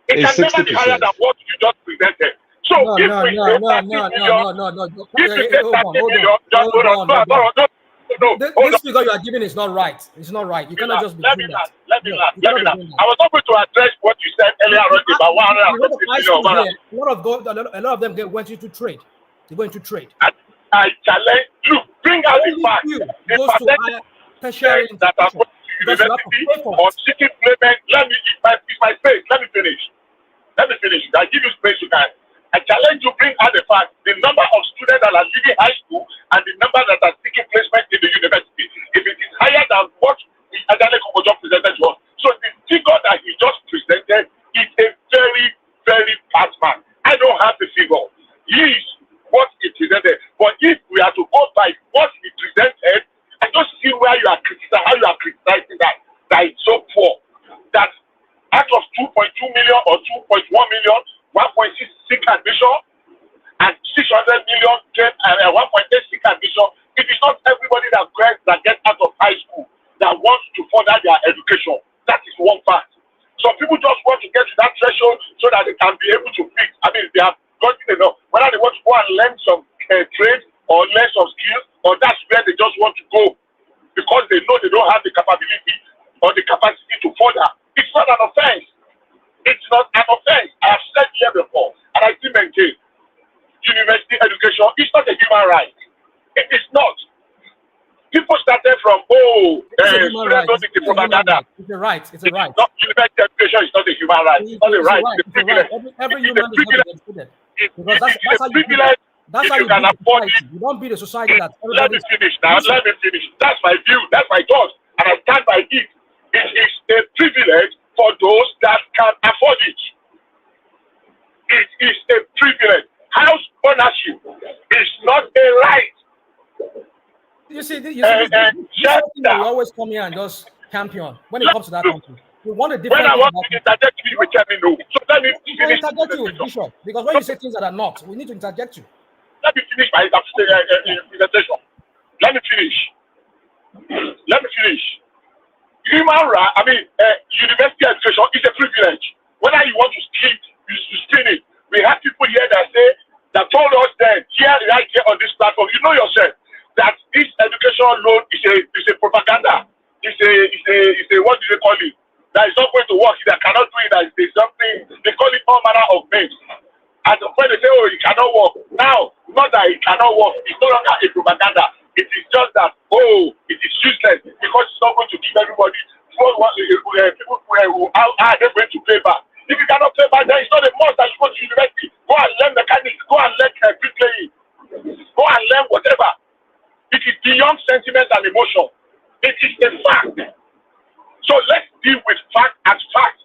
It can never be higher than what you just presented. So if we say 30 million, if we say 30 million, just hold on. This figure you are giving is not right. It's not right. You cannot just be doing that. Let me land. I was hoping to address what you said earlier on about 150 million. A lot of them went into trade. They went into trade. I challenge you. Bring out the fact. The percentage that are going to university or seeking payment. It's my space. Let me finish. I give you space, you can. I challenge you, bring out the fact, the number of students that are leaving high school and the number that are seeking placement in the university. If it is higher than what Janle Koko just presented to us. So the figure that he just presented is a very, very fast man. I don't have the figure. He is what he presented. But if we are to go by what he presented, I don't see where you are criticizing, how you are criticizing that it's so poor. That out of 2.2 million or 2.1 million, 1.6 seek admission, and 600 million get 1.8 seek admission. It is not everybody that gets out of high school that wants to further their education. That is one fact. Some people just want to get to that threshold so that they can be able to fix. I mean, they have gotten enough. Whether they want to go and learn some trade or learn some skills, or that's where they just want to go because they know they don't have the capability or the capacity to further. It's not an offense. It's not an offense. I have said here before, and I still maintain, university education is not a human right. It is not. People started from, students don't need the propaganda. It's a right. It's a right. University education is not a human right. It's not a right. It's a privilege. Every human is not educated. Because that's how you build. That's how you build a society. You don't build a society that Let me finish now. Let me finish. That's my view. That's my thought. And I stand by it. It is a privilege for those that can afford it. It is a privilege. House ownership is not a right. You see, we always come here and just champion when it comes to that country. We want a different. When I want to interject you, will tell me no. So let me finish. Interject you, Bishop, because when you say things that are not, we need to interject you. Let me finish my presentation. Let me finish. Human right, university education is a privilege. Whether you want to skip, you spin it. We have people here that told us then, right here on this platform, you know yourself, that this education loan is a propaganda. It's a what do they call it? That is not going to work. That cannot do it. That is something they call it all manner of names. And when they say, oh, it cannot work, now not that it cannot work. It's no longer a propaganda. It is just that it is useless because it's not going to give everybody people who are they going to pay back. If you cannot pay back, then it's not a must that you go to university. Go and learn mechanics. Go and learn bricklaying. Go and learn whatever. It is beyond sentiment and emotion. It is a fact. So let's deal with fact as fact.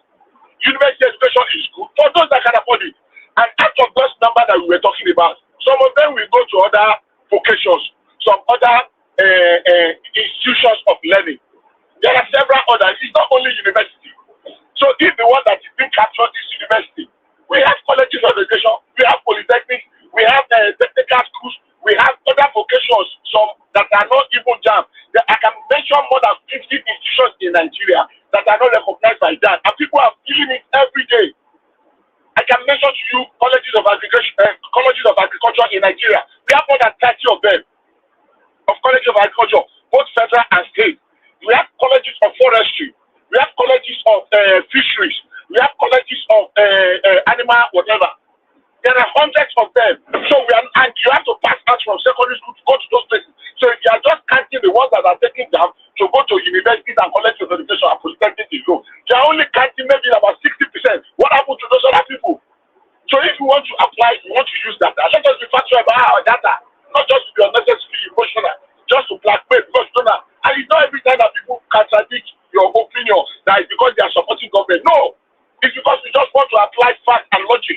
University education is good for those that can afford it. And out of those numbers that we were talking about, some of them will go to other vocations, some other institutions of learning. There are several others. It's not only university. So if the one that is being captured is university, we have colleges of education, we have polytechnics, we have technical schools, we have other vocations, some that are not even jammed. I can mention more than 50 institutions in Nigeria that are not recognized by that, and people are feeling it every day. I can mention to you colleges of agriculture in Nigeria. We have more than 30 of them, of colleges of agriculture, both federal and state. We have colleges of forestry. We have colleges of fisheries. We have colleges of animal whatever. There are hundreds of them. So and you have to pass out from secondary school to go to those places. So if you are just counting the ones that are taking them to go to universities and colleges of education and polytechnics, you are only counting maybe about 60%. What happened to those other people? So if you want to apply, you want to use data, let us be factual about our data, not just to be unnecessarily emotional, just to blackmail because you don't know. And it's not every time that people contradict your opinion that is because they are supporting government. No, it's because we just want to apply fact and logic.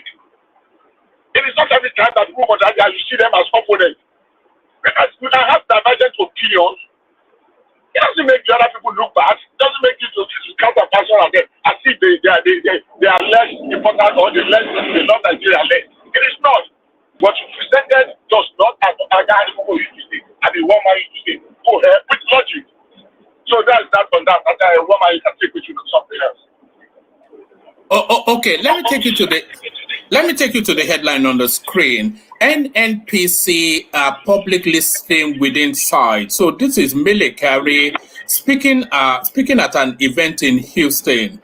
It is not every time that people contradict and you see them as opponents. Because we can have divergent opinions. It doesn't make the other people look bad. It doesn't make you to counter person at them as if they are less important or they love Nigeria less. It is not. What you presented does not as people used to say. I mean, what man used to say. Go ahead with logic. So that's that on that. And what man can take with you to something else. Okay. Let me take you to the headline on the screen. NNPC public listing within site. So this is Military speaking at an event in Houston.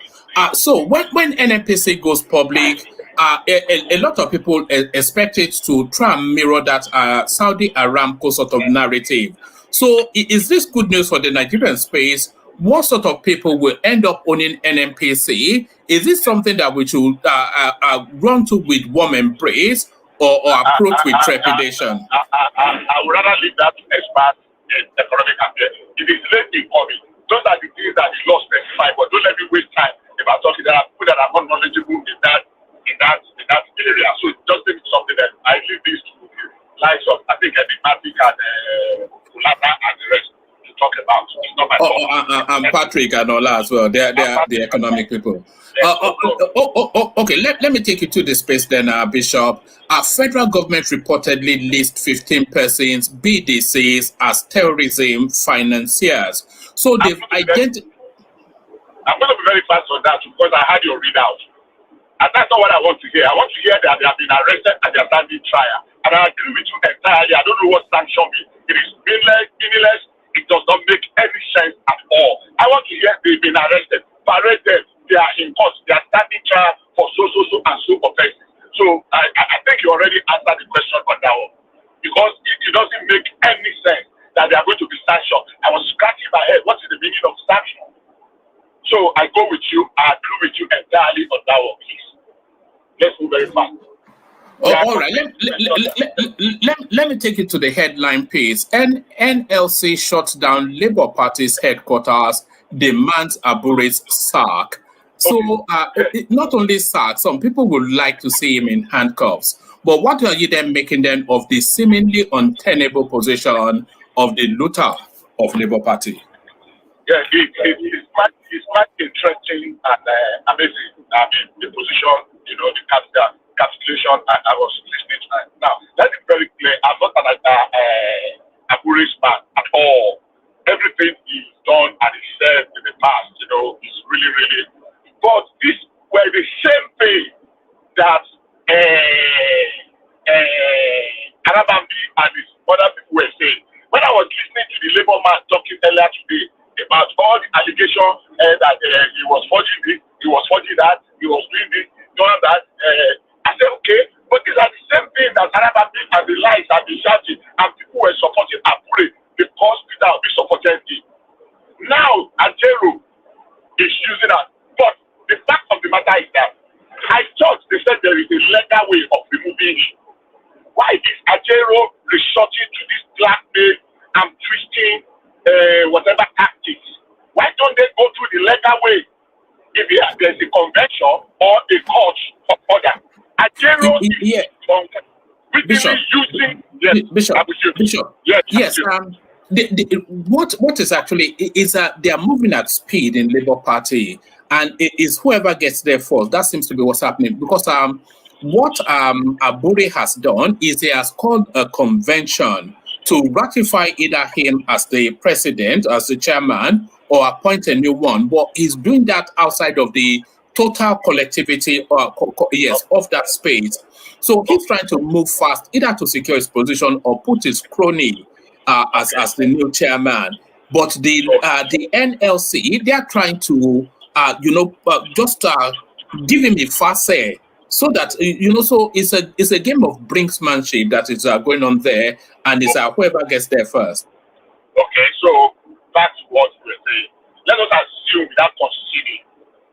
So when NNPC goes public, a lot of people expect it to try and mirror that Saudi Aramco sort of narrative. So is this good news for the Nigerian space? What sort of people will end up owning NNPC? Is this something that we should run to with warm embrace or approach with trepidation? I would rather leave that to experts in economic affairs. It is late in coming. Those are the things that the law specifies, but don't let me waste time about talking. There are people that are not knowledgeable in that area. So just think something that I leave this to the likes of I think Enigmatic and Ulata and the rest to talk about. It's not my fault. And Patrick and all as well. They are the economic people. Okay, let me take you to the space then, Bishop. Our federal government reportedly lists 15 persons, BDCs, as terrorism financiers. So they've identified. I'm going to be very fast on that because I had your readout. And that's not what I want to hear. I want to hear that they have been arrested and they are standing trial. And I agree with you entirely. I don't know what sanction means. It is meaningless. It does not make any sense at all. I want to hear they've been arrested, parade them. They are in court. They are standing trial for so and so offenses. So I think you already answered the question on that one. Because it doesn't make any sense. that they are going to be sanctioned. I was scratching my head. What is the meaning of sanction? So I go with you. I agree with you entirely on that one, please. Let's move very fast. All right. Let me take you to the headline piece. NLC shuts down Labour Party's headquarters, demands Abure's sack. So not only sack, some people would like to see him in handcuffs. But what are you then making then of the seemingly untenable position of the looter of Labour Party? Yeah, it's quite interesting and amazing. I mean, the position, you know, the capitulation I was listening to. Now, let me be very clear. I'm not an Abure's man at all. Everything he's done and he said in the past, you know, is really, really. But these were the same thing that Arabambi and his other people were saying. When I was listening to the Labour man talking earlier today about all the allegations that he was forging this, he was forging that, he was doing this, doing that, I said, okay, but these are the same thing that Arabambi and the lies have been shouting, and people were supporting Abure because Peter Obi supported him. Now, Ajero is using that. But the fact of the matter is that I thought they said there is a legal way of removing him. Why is Ajero resorting to this blackmail and twisting whatever tactics? Why don't they go through the legal way? If there's a convention or a court of order, Ajero is Bishop, using Bishop. Yes. What is actually is that they are moving at speed in Labour Party, and it is whoever gets there first. That seems to be what's happening because what Abure has done is he has called a convention to ratify either him as the president, as the chairman, or appoint a new one. But he's doing that outside of the total collectivity of that space. So he's trying to move fast, either to secure his position or put his crony as the new chairman. But the NLC, they are trying to just give him a fast say, so that so it's a game of brinksmanship that is going on there, and it's whoever gets there first. Okay, so that's what we're saying. Let us assume without conceding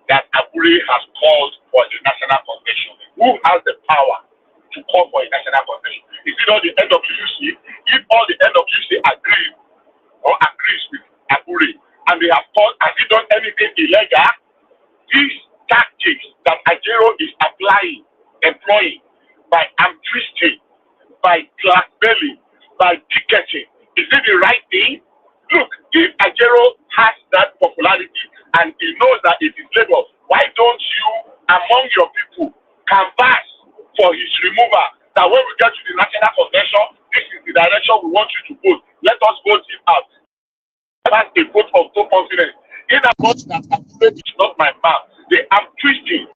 that Abure has called for the national convention. Who has the power to call for a national convention? Is it all the NWC? If all the NWC agree or agrees with Abure and they have called, has he done anything illegal? These tactics that Ajero is employing by twisting, by blackmailing, by ticketing, is it the right thing? Look, if Ajero has that popularity and he knows that it is Lagos, why don't you, among your people, canvass for his removal? That when we get to the national convention, this is the direction we want you to vote. Let us vote him out. That's a vote of no confidence. In a vote that Abure is not my man, they are twisting.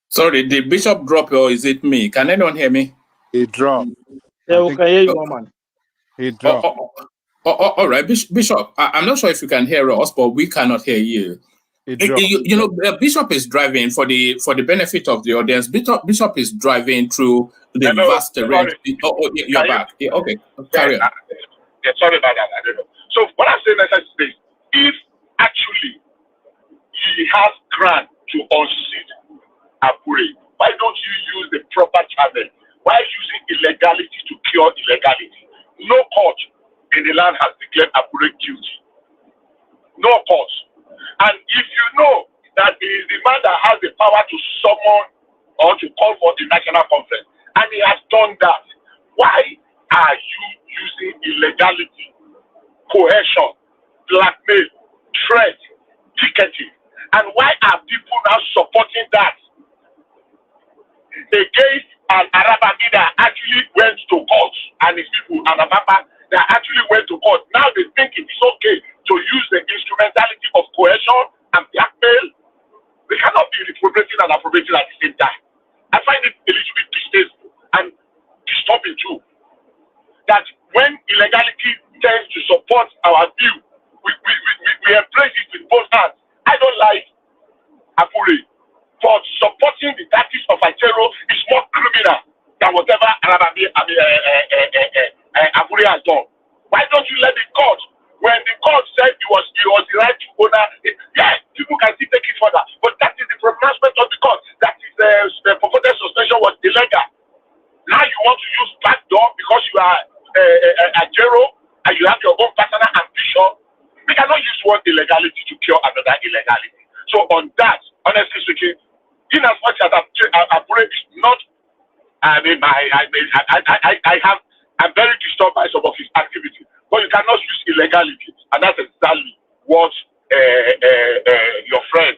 Sorry, did Bishop drop or is it me? Can anyone hear me? He dropped. Yeah, we can hear you, man. He dropped. All right, Bishop. I'm not sure if you can hear us, but we cannot hear you. Bishop is driving for the benefit of the audience. Bishop is driving through the vast terrain. You're back. Okay, carry on. Sorry about that. I don't know. So what I'm saying is this: if actually he has grant to unseat Abure, why don't you use the proper channel? Why using illegality to cure illegality? No court in the land has declared Abure guilty. No court. And if you know that he is the man that has the power to summon or to call for the national conference, and he has done that, why are you using illegality, coercion, blackmail, threat, ticketing? And why are people now supporting that against an Arabami that actually went to court, and his people, and Ababa, that actually went to court? Now they think it is okay to use the instrumentality of coercion and blackmail. We cannot be reprobating and appropriating at the same time. I find it a little bit distasteful and disturbing too, that when illegality tends to support our view, we embrace it with both hands. I to cure another illegality. So on that, honestly speaking, in as much as Akure is not, I'm very disturbed by some of his activities, but you cannot use illegality, and that's exactly what your friend,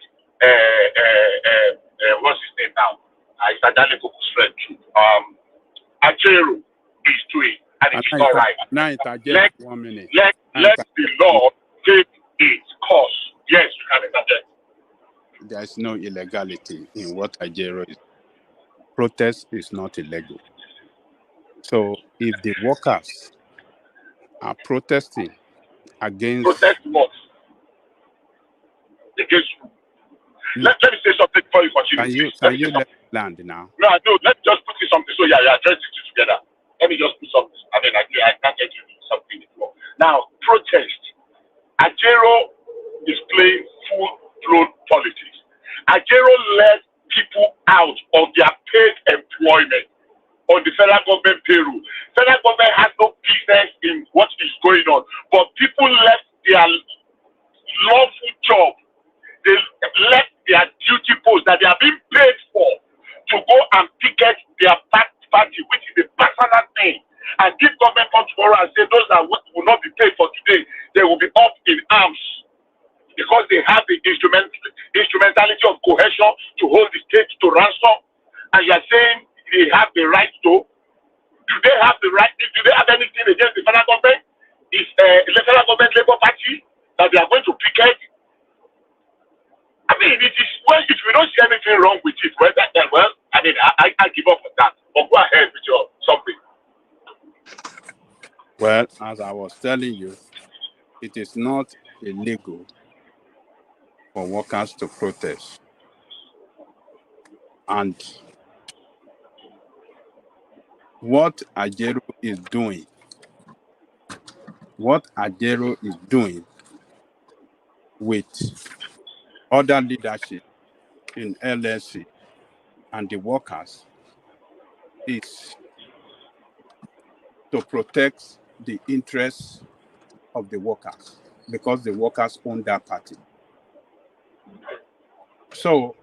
what's his name now? It's Adale Koko's friend, Ajero is doing, and it's not right. Let the law take its course. Yes, you can interject. There's no illegality in what Ajero is. Protest is not illegal. So if the workers are protesting against... Protest what? Against who? Let me say something before you continue. Can you let me land now? No, let me just put you something. So yeah, address it together. Let me just put something. I can't get you something before. Now, protest. Ajero is playing full-blown politics. Ajero let people out of their paid employment on the federal government payroll. Federal government has no business in what is going on, but people left their lawful job. They left their duty post that they are being paid for to go and picket their party, which is a personal thing, and give government come tomorrow and say those that will not be paid for today, they will be up in arms because they have the instrumentality of cohesion to hold the state to ransom. And you are saying they have the right to? Do they have the right? Do they have anything against the federal government? Is the federal government Labour Party that they are going to picket? It is, well, if we don't see anything wrong with it, I give up on that. But go ahead with your something. Well, as I was telling you, it is not illegal for workers to protest. And what Ajero is doing with other leadership in LSC and the workers is to protect the interests of the workers, because the workers own that party. So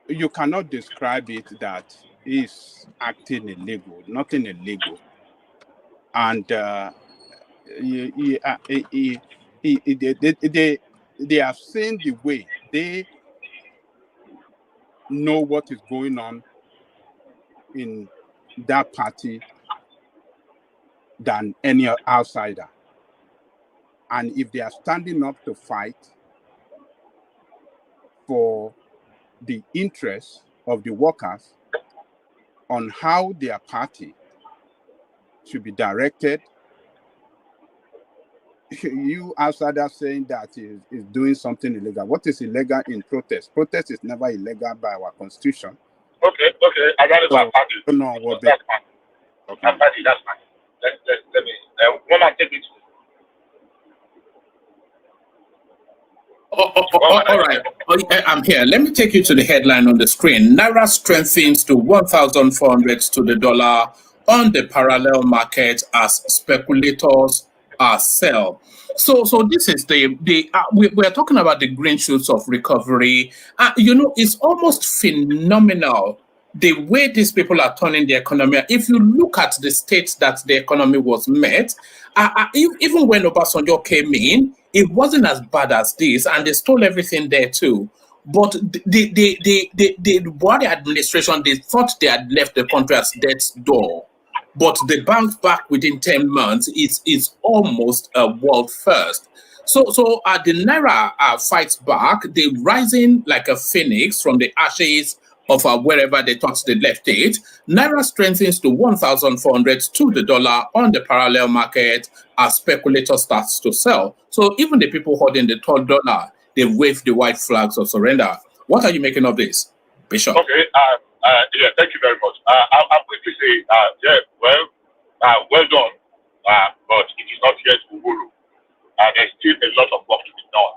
you cannot describe it that he's acting illegal, nothing illegal. And they have seen the way they know what is going on in that party than any outsider. And if they are standing up to fight for the interests of the workers on how their party should be directed, you outsiders saying that is doing something illegal. What is illegal in protest? Protest is never illegal by our constitution. Okay. I got it. So, I don't know what that's fine. Okay. That's fine. Let me. When I take it. All right. I'm here. Let me take you to the headline on the screen. Naira strengthens to 1,400 to the dollar on the parallel market as speculators sell. So this is we're talking about the green shoots of recovery. It's almost phenomenal the way these people are turning the economy. If you look at the state that the economy was met, even when Obasanjo came in, it wasn't as bad as this, and they stole everything there too. But the Buhari administration, they thought they had left the country at death's door. But the bounce back within 10 months is almost a world first. So the Naira fights back. They're rising like a phoenix from the ashes of wherever they thought they left it. Naira strengthens to 1,400 to the dollar on the parallel market as speculator starts to sell. So even the people holding the $12, they wave the white flags of surrender. What are you making of this, Bishop? Okay. Thank you very much. I'll quickly say, well done, but it is not yet Uhuru. There's still a lot of work to be done.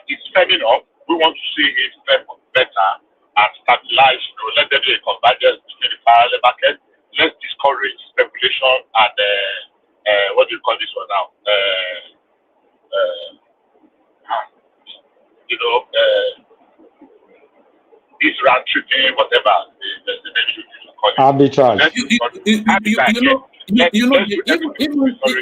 It's firming up. We want to see it firm better and stabilize. Let there be a convergence between the parallel market. Let's discourage speculation and what do you call this one now? this round tripping, whatever the name you call it. Arbitrage.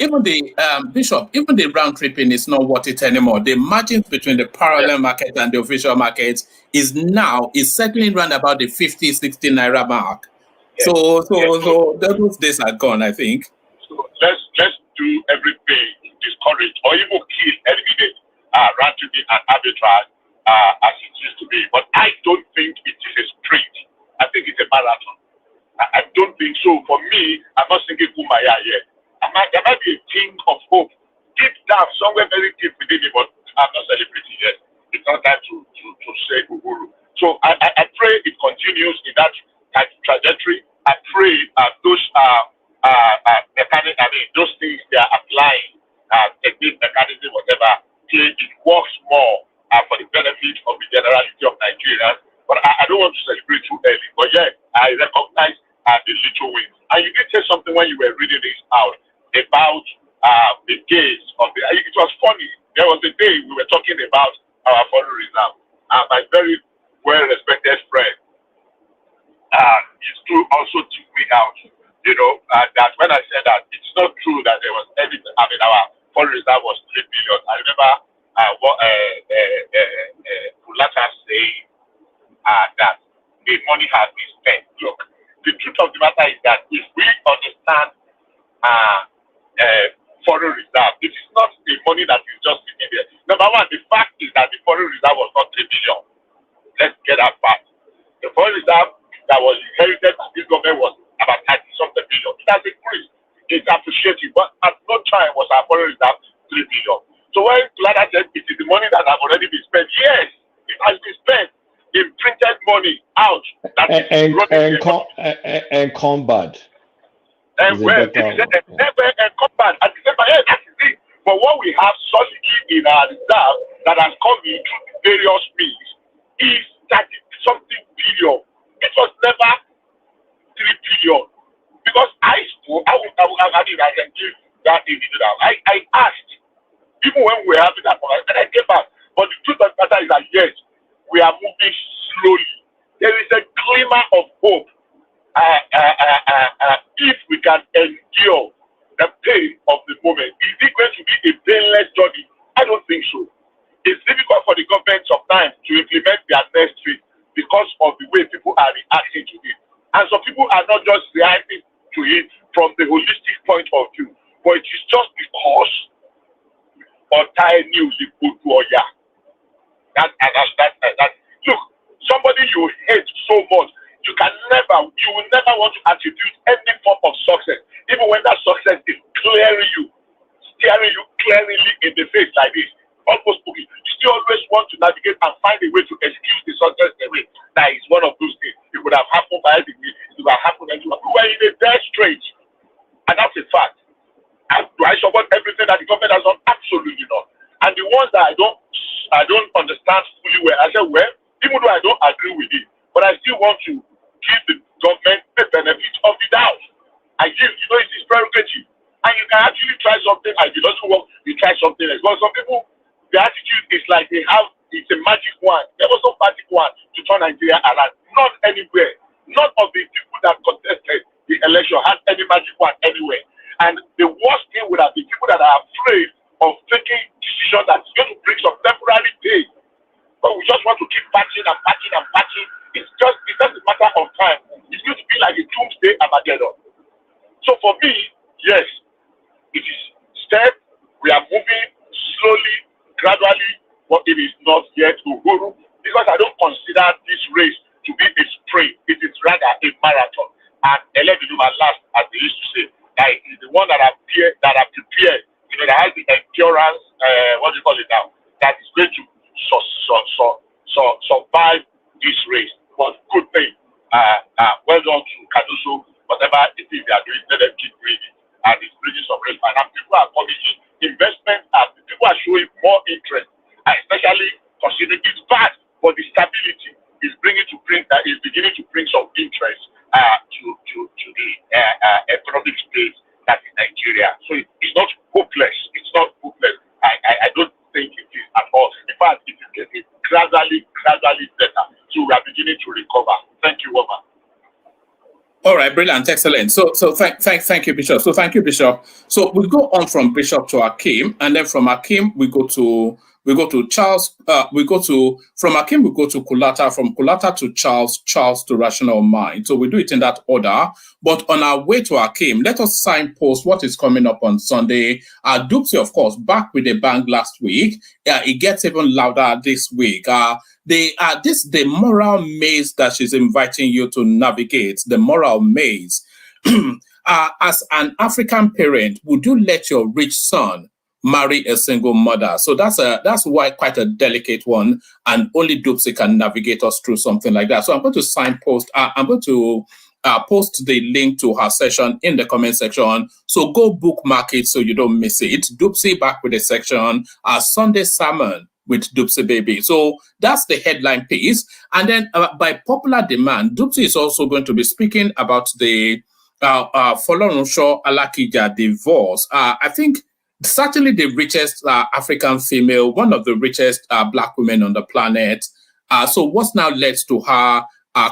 Even the Bishop, even the round tripping is not worth it anymore. The margins between the parallel market and the official market is settling around about the 50, 60 Naira mark. Yes. So those days are gone, I think. So let's do everything to discourage or even kill eliminate round tripping and arbitrage as it used to be. But I don't think it is a sprint. I think it's a marathon. I don't think so. For me, I'm not singing Kumbaya yet. There might be a thing of hope deep down, somewhere very deep within me, but I'm not celebrating yet. It's not time to say Uhuru. So I pray it continues in that trajectory. I pray those those things they are applying, technique, mechanism, whatever, it works more for the benefit of the generality of Nigerians. But I don't want to celebrate too early. But yeah, I recognize the little wins. And you did say something when you were reading this out about the days of the. It was funny. There was a day we were talking about our foreign reserve. My very well-respected friend, also took me out. That when I said that it's not true that there was anything. Our foreign reserve was 3 billion. I remember what Kulata saying that the money has been spent. Look, the truth of the matter is that if we understand foreign reserve, it is not the money that is just sitting there. Number one, the fact is that the foreign reserve was not 3 billion. Let's get that fact. The foreign reserve that was inherited by this government was about 30-something billion. It has increased. It's appreciated, but at no time was our foreign reserve 3 billion. So when Kulada said it is the money that has already been spent, yes, it has been spent. In printed money out. And combat. And well, it is never and combat at the same time. Yes, that is it. But what we have solidly in our reserve that has come in through various means is 30-something billion. It was never 3 billion. Because I can give that individual. I asked, even when we were having that conversation, and I came back. But the truth of the matter is that yes, we are moving slowly. There is a glimmer of hope if we can endure the pain of the moment. Is it going to be a painless journey? I don't think so. It's difficult for the government sometimes to implement their next week because of the way people are reacting to it. And some people are not just reacting to it from the holistic point of view, but it is just because of time news in Butuoya. That. Look, somebody you hate so much, you will never want to attribute any form of success, even when that success is staring you clearly in the face like this, almost spooky. You still always want to navigate and find a way to excuse the success away. That is one of those things. It would have happened by me. It would have happened anywhere. We were in a dead strait, and that's a fact. And do I support everything that the government has done? Absolutely not. And the ones that I don't understand fully well, I said, well, even though I don't agree with it, but I still want to give the government the benefit of the doubt. It's his prerogative. And you can actually try something, and if it doesn't work, you try something else. But some people, the attitude is like it's a magic wand. There was no magic wand to turn Nigeria around. Not anywhere. None of the people that contested the election had any magic wand anywhere. And the worst thing would have been people that are afraid of taking decisions that's going to bring some temporary pain. But we just want to keep patching and patching and patching. It's just a matter of time. It's going to be like a doomsday Armageddon. So for me, yes, it is step. We are moving slowly, gradually, but it is not yet Uhuru, because I don't consider this race to be a sprint. It is rather a marathon. And Elevinuma last, as they used to say, that is the one that are prepared, that has the endurance, that is going to survive this race. But good thing, well done to Kaduso, whatever it is they are doing, let them keep breathing. And it's bringing some real finance. People are coming in. Investment, people are showing more interest, especially considering it's bad, but the stability is beginning to bring some interest to the economic space that is Nigeria. So it's not hopeless. It's not hopeless. I don't think it is at all. In fact, it is getting gradually better. So we are beginning to recover. Thank you, Woman. All right, brilliant, excellent. So thank you, Bishop. So thank you, Bishop. So we go on from Bishop to Akim, and then from Akim we go to Charles. From Akim we go to Kulata. From Kulata to Charles to Rational Mind. So we do it in that order. But on our way to Akim, let us signpost what is coming up on Sunday. Dupsy, of course, back with a bang last week. It gets even louder this week. The moral maze that she's inviting you to navigate, the moral maze. As an African parent, would you let your rich son marry a single mother? So that's why quite a delicate one, and only Dupsy can navigate us through something like that. So I'm going to signpost. I'm going to post the link to her session in the comment section. So go bookmark it so you don't miss it. Dupsy back with a section. Sunday sermon with Dupsy Baby. So that's the headline piece. And then by popular demand, Dupsy is also going to be speaking about the Folorunsho Alakija divorce. I think certainly the richest African female, one of the richest Black women on the planet. So what's now led to her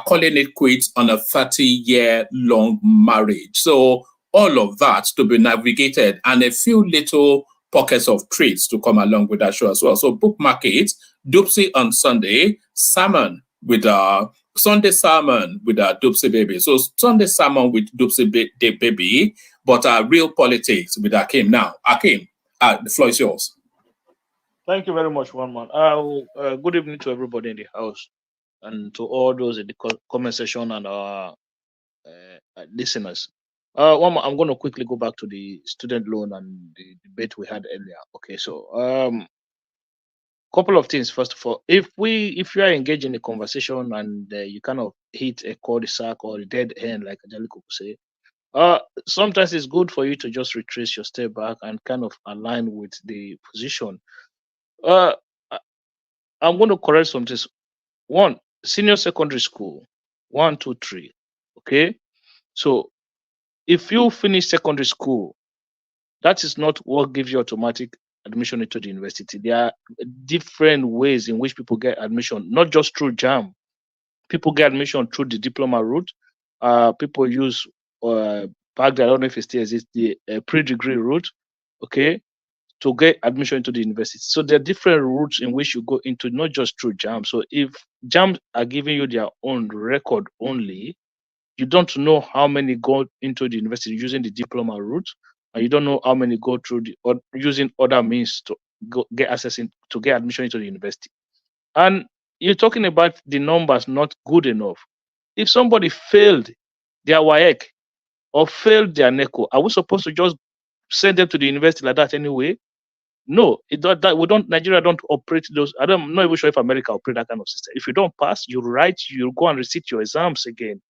calling it quits on a 30-year-long marriage? So all of that to be navigated, and a few little pockets of treats to come along with that show as well. So bookmark it. Dupsy on Sunday, salmon with Sunday salmon with Dupsy Baby. So Sunday salmon with Dupsy Baby, but real politics with Akim. Now, Akim, the floor is yours. Thank you very much, one man. Good evening to everybody in the house and to all those in the comment section and our listeners. One more, I'm going to quickly go back to the student loan and the debate we had earlier. Okay, so couple of things. First of all, if you are engaged in a conversation and you kind of hit a cul-de-sac or a dead end, like Angelico would say, sometimes it's good for you to just retrace your step back and kind of align with the position. I'm going to correct some things. One, senior secondary school, 1, 2, 3. Okay, so if you finish secondary school, that is not what gives you automatic admission into the university. There are different ways in which people get admission, not just through JAM. People get admission through the diploma route. People use back then, I don't know if it still exists, the pre-degree route, okay, to get admission into the university. So there are different routes in which you go into, not just through JAM. So if JAM are giving you their own record only, you don't know how many go into the university using the diploma route, and you don't know how many go through or using other means to get access to get admission into the university. And you're talking about the numbers not good enough. If somebody failed their WAEC or failed their NECO, are we supposed to just send them to the university like that anyway? No, Nigeria don't operate those. I'm not even sure if America operate that kind of system. If you don't pass, you go and resit your exams again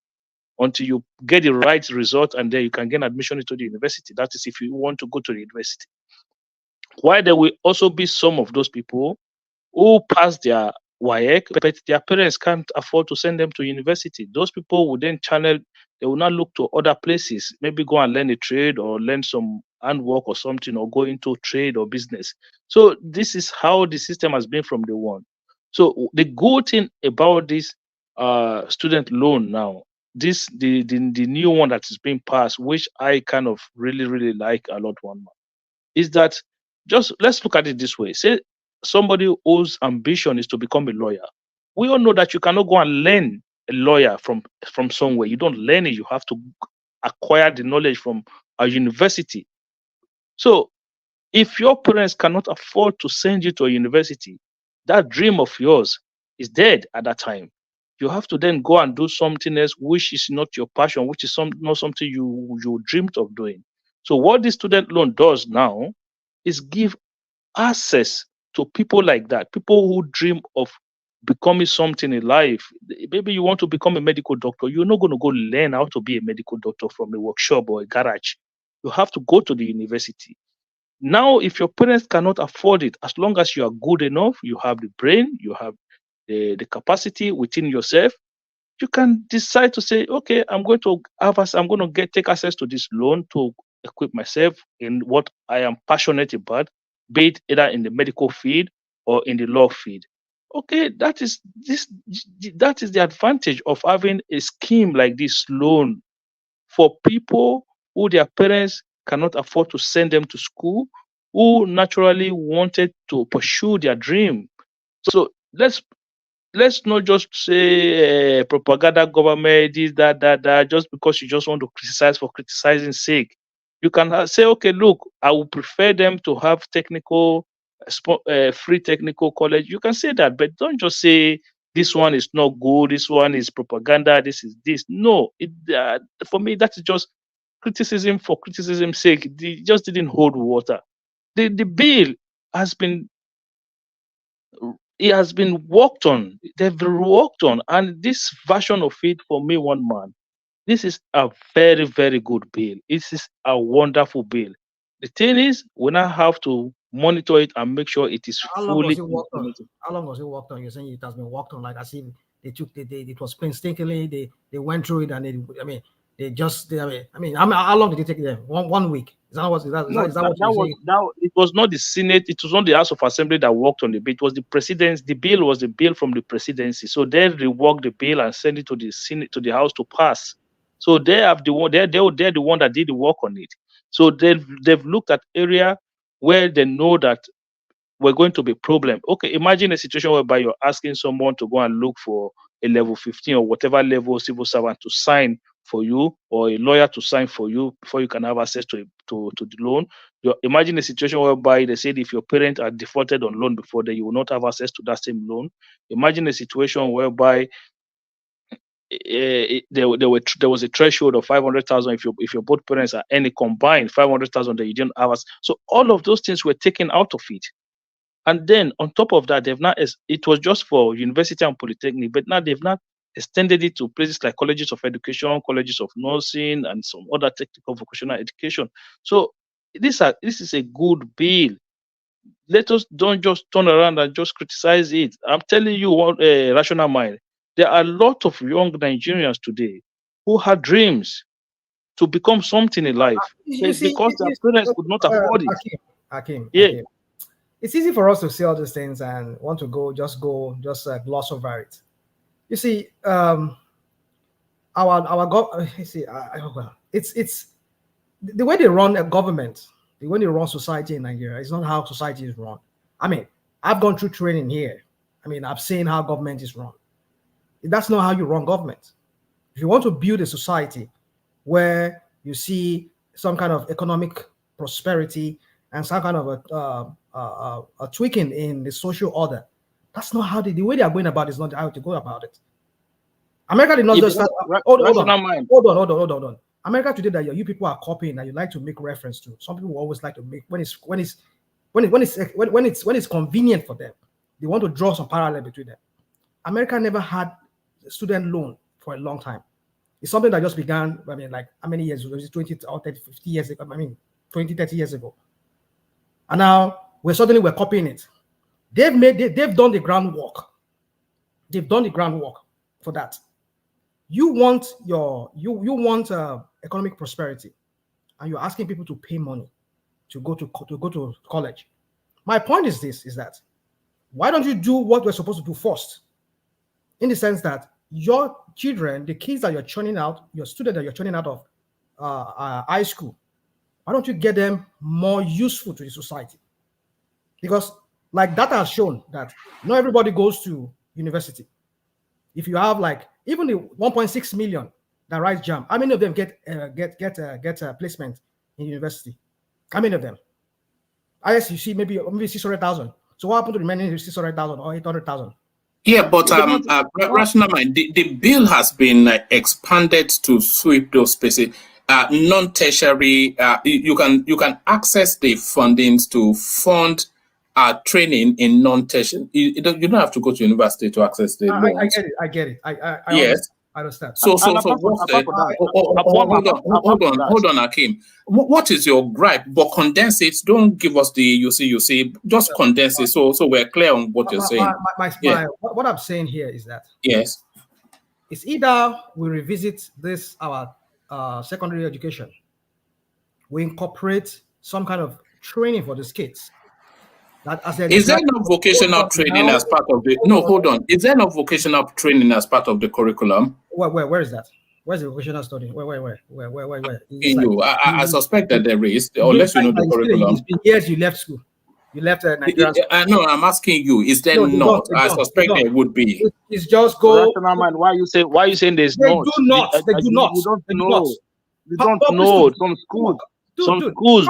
until you get the right result, and then you can get admission into the university. That is if you want to go to the university. While there will also be some of those people who pass their WAEC, but their parents can't afford to send them to university. Those people will then they will not look to other places, maybe go and learn a trade or learn some handwork or something, or go into trade or business. So this is how the system has been from day one. So the good thing about this student loan now, the new one that is being passed, which I kind of really like a lot, one man, is that just let's look at it this way. Say somebody whose ambition is to become a lawyer. We all know that you cannot go and learn a lawyer from somewhere. You don't learn it. You have to acquire the knowledge from a university. So if your parents cannot afford to send you to a university, that dream of yours is dead at that time. You have to then go and do something else, which is not your passion, which is not something you dreamed of doing. So what this student loan does now is give access to people like that, people who dream of becoming something in life. Maybe you want to become a medical doctor. You're not going to go learn how to be a medical doctor from a workshop or a garage. You have to go to the university. Now, if your parents cannot afford it, as long as you are good enough, you have the brain, you have the capacity within yourself, you can decide to say, okay, I'm going to take access to this loan to equip myself in what I am passionate about, be it either in the medical field or in the law field. Okay, that is the advantage of having a scheme like this loan for people who their parents cannot afford to send them to school, who naturally wanted to pursue their dream. So let's not just say propaganda government, this, that, just because you just want to criticize for criticizing sake. You can say, okay, look, I would prefer them to have free technical college. You can say that, but don't just say this one is not good, this one is propaganda, this is this. No, for me, that is just criticism for criticism's sake. It just didn't hold water. The bill has been it has been worked on. They've worked on, and this version of it, for me, one man, this is a very, very good bill. This is a wonderful bill. The thing is, we now have to monitor it and make sure it is How long was fully it worked on? implemented. How long was it worked on? You're saying it has been worked on like as if it was painstakingly, they went through it and how long did it take them? One week. Is that what No, what you're saying? it was not the Senate, it was not the House of Assembly that worked on the bill. It was the president's. The bill was the bill from the presidency. So they reworked the bill and sent it to the Senate, to the House to pass. So they have the one. They're the one that did the work on it. So they've looked at area where they know that we're going to be problem. Okay, imagine a situation whereby you're asking someone to go and look for a level 15 or whatever level civil servant to sign for you, or a lawyer to sign for you before you can have access to the loan. Imagine a situation whereby they said if your parents are defaulted on loan before, then you will not have access to that same loan. Imagine a situation whereby there was a threshold of 500,000 if your both parents are any combined 500,000 that you didn't have. So all of those things were taken out of it. And then on top of that, it was just for university and polytechnic, but now they've not extended it to places like colleges of education, colleges of nursing, and some other technical vocational education. So this is a good bill. Let us don't just turn around and just criticize it. I'm telling you, one rational mind. There are a lot of young Nigerians today who had dreams to become something in life, because their parents could not afford it. Hakeem, Yeah. it's easy for us to say all these things and want to just gloss over it. You see, it's the way they run a government, the way they run society in Nigeria is not how society is run. I mean, I've gone through training here. I mean, I've seen how government is run. That's not how you run government. If you want to build a society where you see some kind of economic prosperity and some kind of a tweaking in the social order, that's not how the way they are going about it is not how to go about it. America did not just start. Hold on. America today that you people are copying and you like to make reference to. Some people always like to make when it's convenient for them, they want to draw some parallel between them. America never had a student loan for a long time. It's something that just began, I mean, like how many years ago? Was it 20 or 30, 50 years ago? I mean, 20, 30 years ago. And now we're copying it. They've done the groundwork. They've done the groundwork for that. You want economic prosperity, and you're asking people to pay money to go to college. My point is that why don't you do what we're supposed to do first? In the sense that your children, the kids that you're churning out, your students that you're churning out of high school, why don't you get them more useful to the society? Because like data has shown that not everybody goes to university. If you have like even the 1.6 million that write JAM, how many of them get a placement in university? How many of them? I guess you see maybe 600,000. So what happened to the remaining 600,000 or 800,000? Yeah, but rational mind, the bill has been expanded to sweep those spaces. Non-tertiary, you can access the fundings to fund training in non-tertiary. You don't have to go to university to access the loans. I get it. I yes. Understand. So hold on, Hakeem. What is your gripe? But condense it. Don't give us the you see. Just condense it so we're clear on what you're saying. What I'm saying here is that yes, it's either we revisit this our secondary education, we incorporate some kind of training for these kids, Is there no vocational training as part of the? No, hold on. Is there no vocational training as part of the curriculum? Where is that? Where's the vocational study? Where? In you, I suspect that there is, unless you know the curriculum. It's been years you left school. You left Nigeria. No, I'm asking you. Is there not? I suspect there would be. It's just go. Man, why you saying there's not? They do not. They do not. You don't know. You don't know. Some schools. Some schools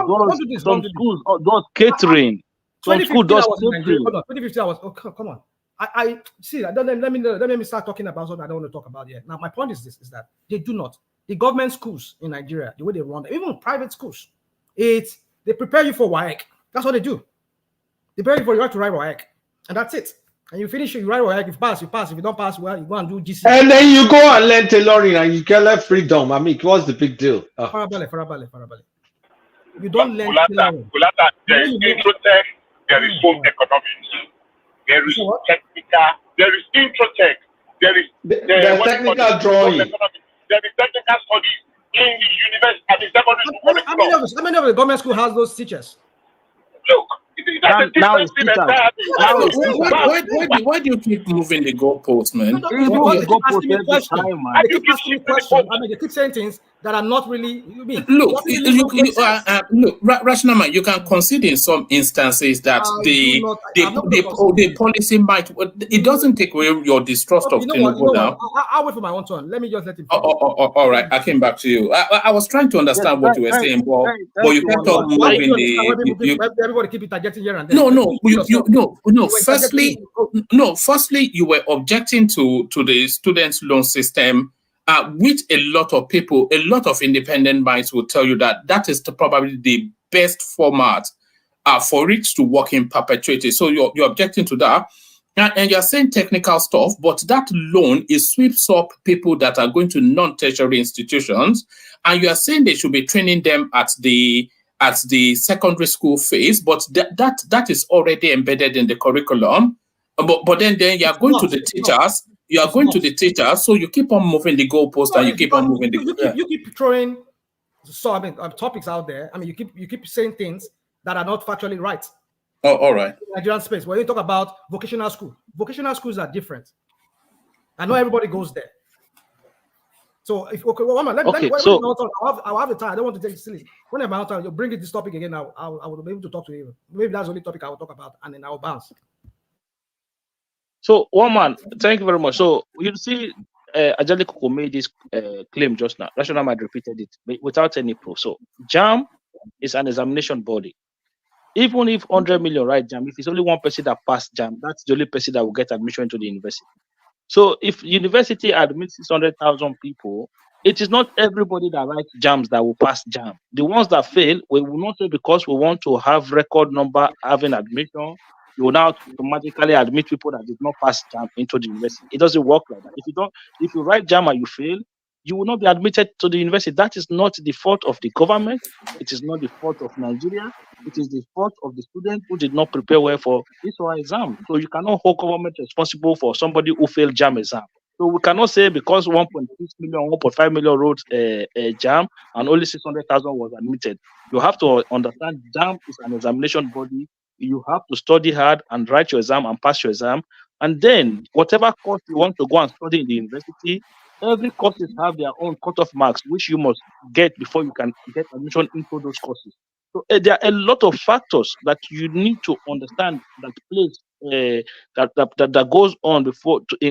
does catering. Some school does catering. 2015 I was. Oh, come on. I see. Let me start talking about something I don't want to talk about yet. Now, my point is this: is that they do not. The government schools in Nigeria, the way they run them, even private schools, they prepare you for WAEC. That's what they do. They prepare you for you have to write WAEC, and that's it. And you finish it, you write WAEC. If you pass, you pass. If you don't pass, well, you go and do GC. And then you go and learn tailoring, and you get left freedom. I mean, what's the big deal? Farabale. You don't learn tailoring. There is Introtech, there is home economics, there is technical, there is Introtech, there is technical drawing. There is technical studies in the university and the secondary school. How many of the government school has those teachers? Look, that's a different thing. Why do you keep moving the goalpost, man? They keep saying things that are not really. Look, Rational Man, you can concede in some instances that the policy might. It doesn't take away your distrust of Tinubu now. I'll wait for my own turn. Let me just let him. All right, I came back to you. I was trying to understand what you were saying, but you kept on moving the. Everybody keep interjecting here and there. No. Firstly, you were objecting to the student loan system, which a lot of people, a lot of independent minds will tell you that is probably the best format for it to work in perpetuity. So you're objecting to that. And you're saying technical stuff, but that loan sweeps up people that are going to non-tertiary institutions, and you are saying they should be training them at the secondary school phase, but that is already embedded in the curriculum. But then you are going to the teachers. You are going to the teachers, so you keep on moving the goalpost and you keep on moving the. You keep throwing topics out there. I mean, you keep saying things that are not factually right. Oh, all right. Nigerian space. When you talk about vocational schools are different. I know everybody goes there. So if I'll have the time. I don't want to take it silly. When I'm out, you'll bring this topic again. I will be able to talk to you. Maybe that's the only topic I will talk about, and then I'll bounce. So, man, thank you very much. So you see, Ajali Koko made this claim just now. Rational Mind repeated it without any proof. So JAM is an examination body. Even if 100 million write JAM, if it's only one person that passed JAM, that's the only person that will get admission into the university. So if university admits 600,000 people, it is not everybody that writes JAMs that will pass JAM. The ones that fail, we will not say because we want to have record number having admission. You will now automatically admit people that did not pass JAM into the university. It doesn't work like that. If you write JAM and you fail, you will not be admitted to the university. That is not the fault of the government. It is not the fault of Nigeria. It is the fault of the student who did not prepare well for this or exam. So you cannot hold government responsible for somebody who failed JAM exam. So we cannot say because 1.6 million, 1.5 million wrote JAM and only 600,000 was admitted. You have to understand JAM is an examination body. You have to study hard and write your exam and pass your exam. And then whatever course you want to go and study in the university, every courses have their own cutoff marks, which you must get before you can get admission into those courses. So there are a lot of factors that you need to understand that plays that goes on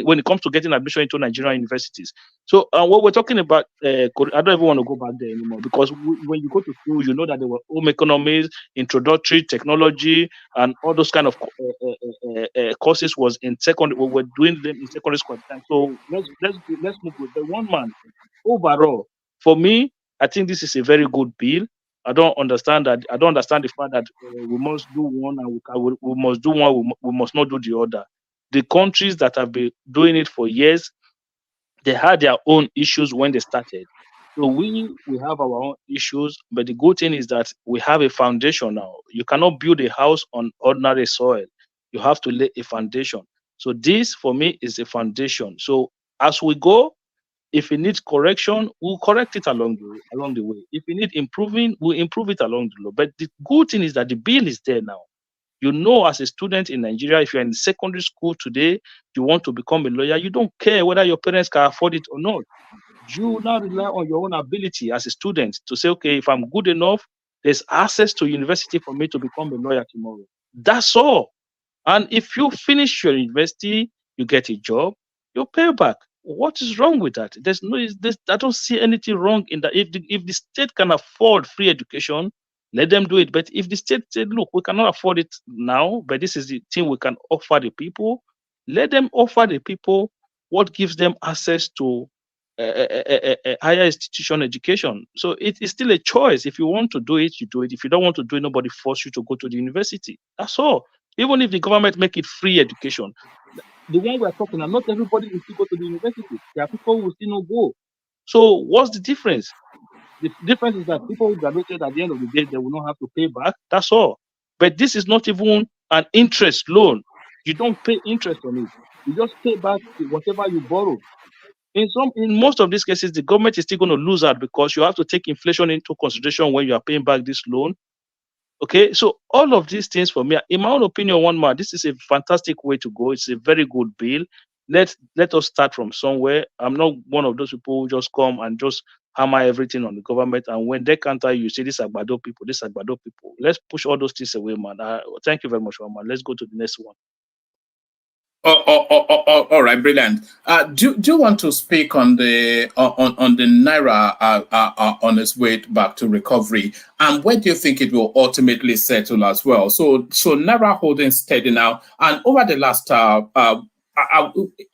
when it comes to getting admission into Nigerian universities. So what we're talking about, I don't even want to go back there anymore because when you go to school, you know that there were home economics, introductory technology, and all those kind of courses was in secondary. We were doing them in secondary school at the time. So let's move with the one man. Overall, for me, I think this is a very good bill. I don't understand the fact that we must do one and we must do one. We must not do the other. The countries that have been doing it for years, they had their own issues when they started. So we have our own issues, but the good thing is that we have a foundation now. You cannot build a house on ordinary soil. You have to lay a foundation. So this, for me, is a foundation. So as we go, if it needs correction, we'll correct it along the way. If it needs improving, we'll improve it along the way. But the good thing is that the bill is there now. You know, as a student in Nigeria, if you're in secondary school today, you want to become a lawyer, you don't care whether your parents can afford it or not. You now rely on your own ability as a student to say, okay, if I'm good enough, there's access to university for me to become a lawyer tomorrow. That's all. And if you finish your university, you get a job, you pay back. What is wrong with that? I don't see anything wrong in that. If the state can afford free education, let them do it. But if the state said, look, we cannot afford it now, but this is the thing we can offer the people, let them offer the people what gives them access to higher institution education. So it is still a choice. If you want to do it, you do it. If you don't want to do it, nobody force you to go to the university. That's all. Even if the government make it free education, the one we are talking about, not everybody will still go to the university. There are people who will still not go. So what's the difference? The difference is that people who graduated at the end of the day, they will not have to pay back. That's all. But this is not even an interest loan. You don't pay interest on it. You just pay back whatever you borrow. In most of these cases, the government is still going to lose out because you have to take inflation into consideration when you are paying back this loan. Okay, so all of these things for me, in my own opinion, one man, this is a fantastic way to go. It's a very good bill. Let us start from somewhere. I'm not one of those people who just come and just hammer everything on the government. And when they counter you, say this Agbado people, this Agbado people. Let's push all those things away, man. Thank you very much, man. Let's go to the next one. All right, brilliant. Do you want to speak on the Naira on its way back to recovery, and where do you think it will ultimately settle as well? So Naira holding steady now, and over the last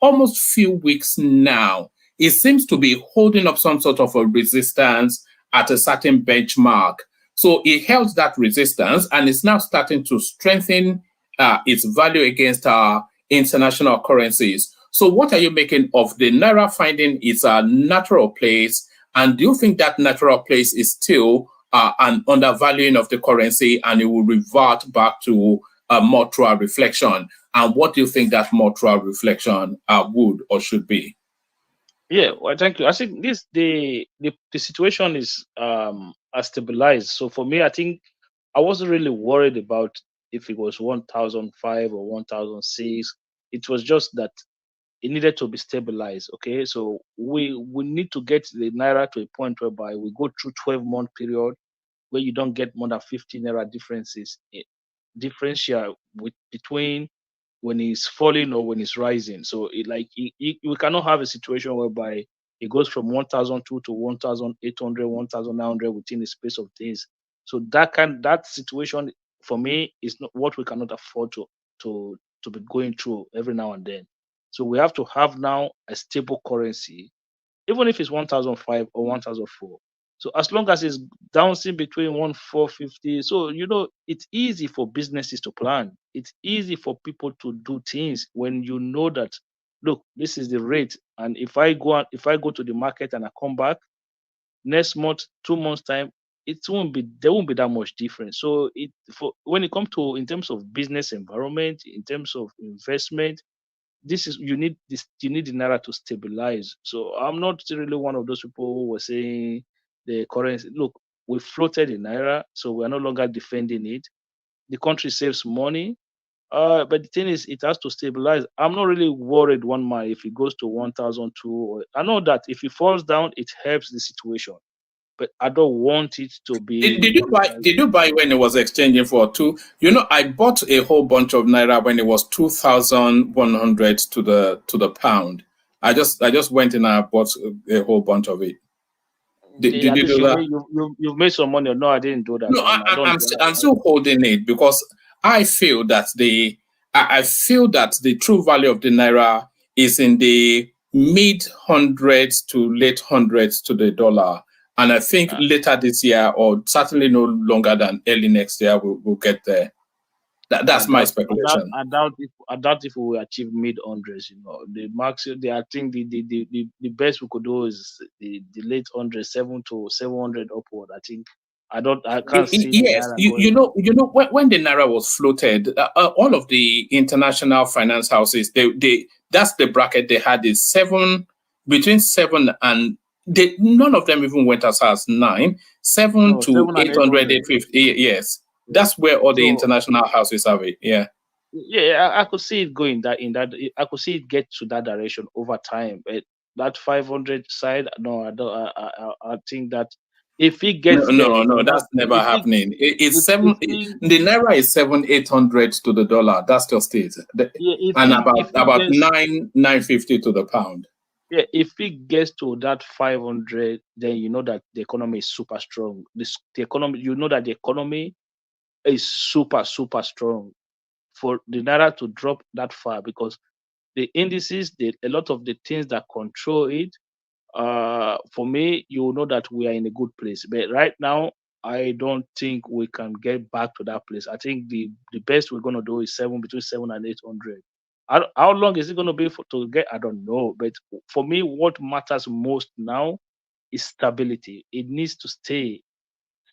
almost few weeks now, it seems to be holding up some sort of a resistance at a certain benchmark. So it held that resistance, and it's now starting to strengthen its value against international currencies. So what are you making of the Naira finding its natural place? And do you think that natural place is still an undervaluing of the currency and it will revert back to a more true reflection? And what do you think that more true reflection would or should be? Yeah, well, thank you. I think the situation is stabilized. So for me, I think I wasn't really worried about if it was 1,005 or 1,006. It was just that it needed to be stabilized. Okay, so we need to get the Naira to a point whereby we go through 12-month period where you don't get more than 50 Naira differential between when it's falling or when it's rising. So we cannot have a situation whereby it goes from 1,002 to 1,800, 1,900 within the space of days. So that situation for me is not what we cannot afford to be going through every now and then. So we have to have now a stable currency, even if it's 1,005 or 1,004. So as long as it's bouncing between 1,450, so it's easy for businesses to plan. It's easy for people to do things when you know that, look, this is the rate, and if I go to the market and I come back next month, 2 months time, there won't be that much difference. So when it comes to in terms of business environment, in terms of investment, you need the Naira to stabilize. So I'm not really one of those people who were saying the currency. Look, we floated in Naira, so we're no longer defending it. The country saves money, but the thing is, it has to stabilize. I'm not really worried one month if it goes to 1,002. I know that if it falls down, it helps the situation, but I don't want it to be. Did you buy when it was exchanging for two? I bought a whole bunch of Naira when it was 2,100 to the pound. I just went in and I bought a whole bunch of it. Did you do that? You've made some money. No, I didn't do that. No, I'm still holding it because I feel that the true value of the Naira is in the mid hundreds to late hundreds to the dollar. And I think later this year, or certainly no longer than early next year, we'll get there. That's my speculation. I doubt if we will achieve mid hundreds. The max. I think the best we could do is the late hundreds, 700 to 700 upward. I think. I can't see. Yes, when the Naira was floated, all of the international finance houses, that's the bracket they had is between 7 and. None of them even went as high as 9, 7 to 800, 850. Yes. That's where all the international houses have it. Yeah. Yeah, I could see it going I could see it get to that direction over time. But that 500 side, no, I don't. I think that if it gets there, No, that's never happening. It's seven. The naira is 700-800 to the dollar. That's just it. And about 950 to the pound. Yeah, if it gets to that 500, then you know that the economy is super strong. The economy, you know that the economy is super strong. For the naira to drop that far, because the indices, a lot of the things that control it, for me, you know that we are in a good place. But right now, I don't think we can get back to that place. I think the best we're gonna do is between 7 and 800. How long is it gonna be to get? I don't know. But for me, what matters most now is stability. It needs to stay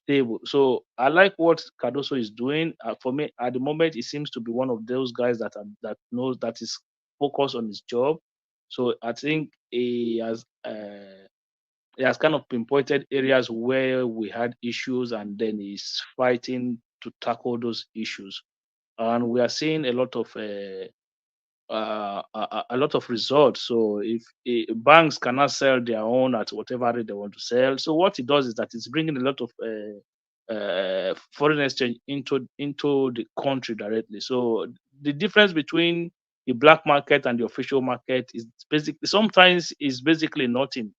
stable. So I like what Cardoso is doing. For me, at the moment, he seems to be one of those guys that knows, that is focused on his job. So I think he has kind of pinpointed areas where we had issues, and then he's fighting to tackle those issues. And we are seeing a lot of results. So if banks cannot sell their own at whatever rate they want to sell, so what it does is that it's bringing a lot of foreign exchange into the country directly. So the difference between the black market and the official market is basically nothing.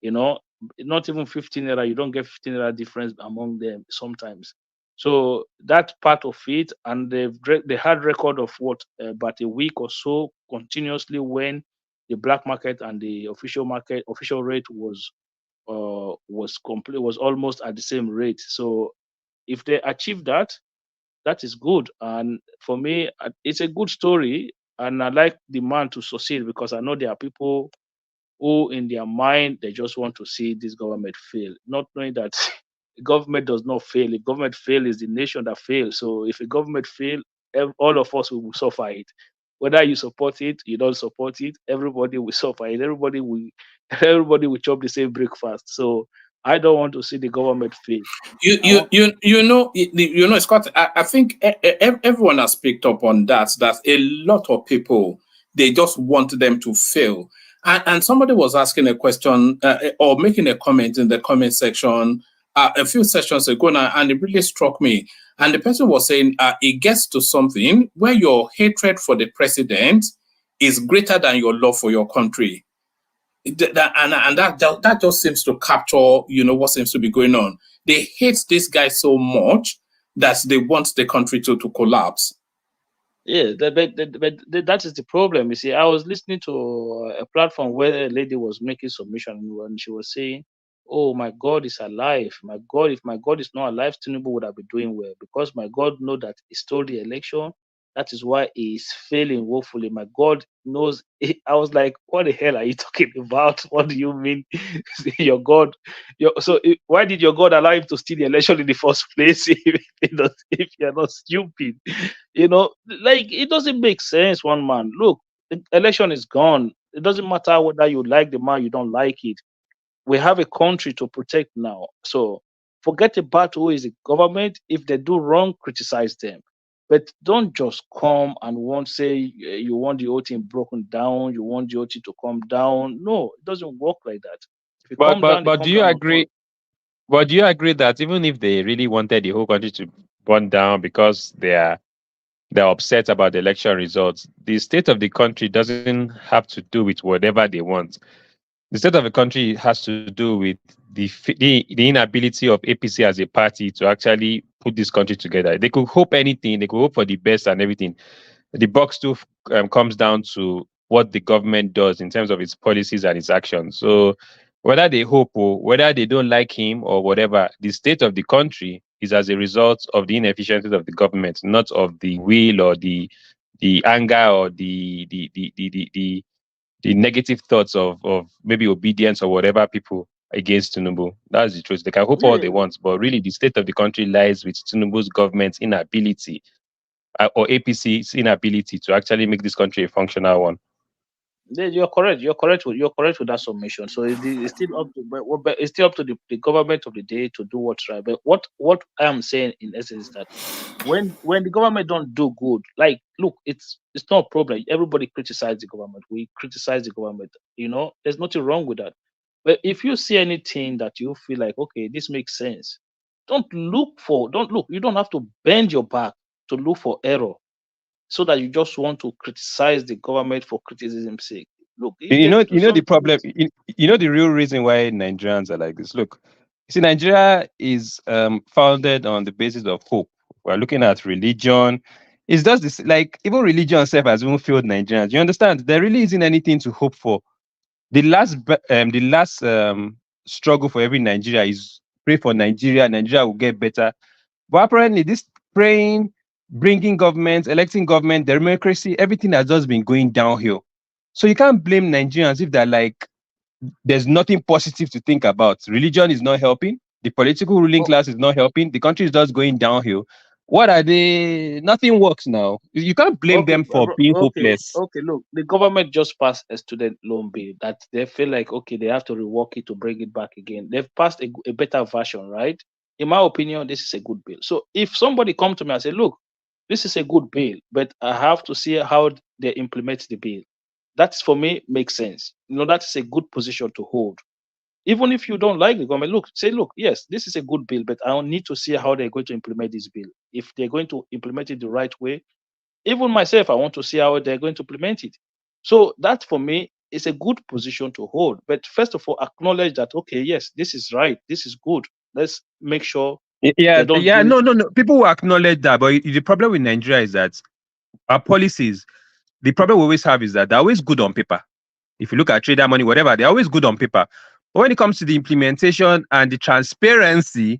You know, not even 15 naira. You don't get 15 naira difference among them sometimes. So that part of it, and they had record of what about a week or so continuously when the black market and the official rate was almost at the same rate. So if they achieve that, that is good. And for me, it's a good story, and I like the man to succeed, because I know there are people who in their mind they just want to see this government fail, not knowing that the government does not fail. If government fail, is the nation that fails. So if a government fail, all of us will suffer it. Whether you support it, you don't support it, everybody will suffer it. Everybody will chop the same breakfast. So I don't want to see the government fail. You know, Scott, I think everyone has picked up on that a lot of people, they just want them to fail. And somebody was asking a question or making a comment in the comment section a few sessions ago, and it really struck me. And the person was saying it gets to something where your hatred for the president is greater than your love for your country. That just seems to capture, you know, what seems to be going on. They hate this guy so much that they want the country to collapse. Yeah, but that is the problem. You see, I was listening to a platform where a lady was making submission, and she was saying, "Oh, my God is alive. My God, if my God is not alive, Tinubu would have been doing well, because my God know that he stole the election. That is why he is failing woefully. My God knows." I was like, "What the hell are you talking about? What do you mean, your God? Why did your God allow him to steal the election in the first place if you're not stupid?" You know, like, it doesn't make sense. One man, look, the election is gone. It doesn't matter whether you like the man, you don't like it. We have a country to protect now. So forget about who is the government. If they do wrong, criticize them. But don't just come and say you want the whole thing broken down, you want the whole thing to come down. No, it doesn't work like that. If it come down, But do you agree? But do you agree that even if they really wanted the whole country to burn down because they're upset about the election results, the state of the country doesn't have to do with whatever they want. The state of the country has to do with the inability of APC as a party to actually put this country together. They could hope anything, they could hope for the best and everything. The box too comes down to what the government does in terms of its policies and its actions. So whether they hope or whether they don't like him or whatever, the state of the country is as a result of the inefficiencies of the government, not of the will or the anger or the negative thoughts of maybe obedience or whatever people against Tinubu. That's the truth. They can hope all they want, but really the state of the country lies with Tinubu's government's inability or APC's inability to actually make this country a functional one. You're correct. You're correct. You're correct with that submission. So it's still up to, but it's still up to the government of the day to do what's right. But what I am saying in essence is that when the government don't do good, like look, it's not a problem. Everybody criticize the government. We criticize the government. There's nothing wrong with that. But if you see anything that you feel like, okay, this makes sense, don't look. You don't have to bend your back to look for error, so that you just want to criticize the government for criticism's sake. Look, if they do The something, problem. The real reason why Nigerians are like this. Look, you see, Nigeria is founded on the basis of hope. We're looking at religion. It's just this, like even religion itself has even failed Nigerians. You understand? There really isn't anything to hope for. The last struggle for every Nigeria is pray for Nigeria. Nigeria will get better. But apparently, this praying, bringing government, electing government, democracy, everything has just been going downhill. So you can't blame Nigerians if they're like, there's nothing positive to think about. Religion is not helping. The political ruling class is not helping. The country is just going downhill. What are they? Nothing works now. You can't blame them for being hopeless. okay. Look, the government just passed a student loan bill that they feel like, okay, they have to rework it to bring it back again. They've passed a better version, right? In my opinion, this is a good bill. So if somebody come to me and say, look, this is a good bill, but I have to see how they implement the bill. That's, for me, makes sense. That's a good position to hold. Even if you don't like the government, look, yes, this is a good bill, but I need to see how they're going to implement this bill. If they're going to implement it the right way, even myself, I want to see how they're going to implement it. So that, for me, is a good position to hold. But first of all, acknowledge that, okay, yes, this is right, this is good. Let's make sure Yeah, they don't yeah, do it. no. People will acknowledge that, but the problem with Nigeria is that our policies. The problem we always have is that they're always good on paper. If you look at trader money, whatever, they're always good on paper. But when it comes to the implementation and the transparency,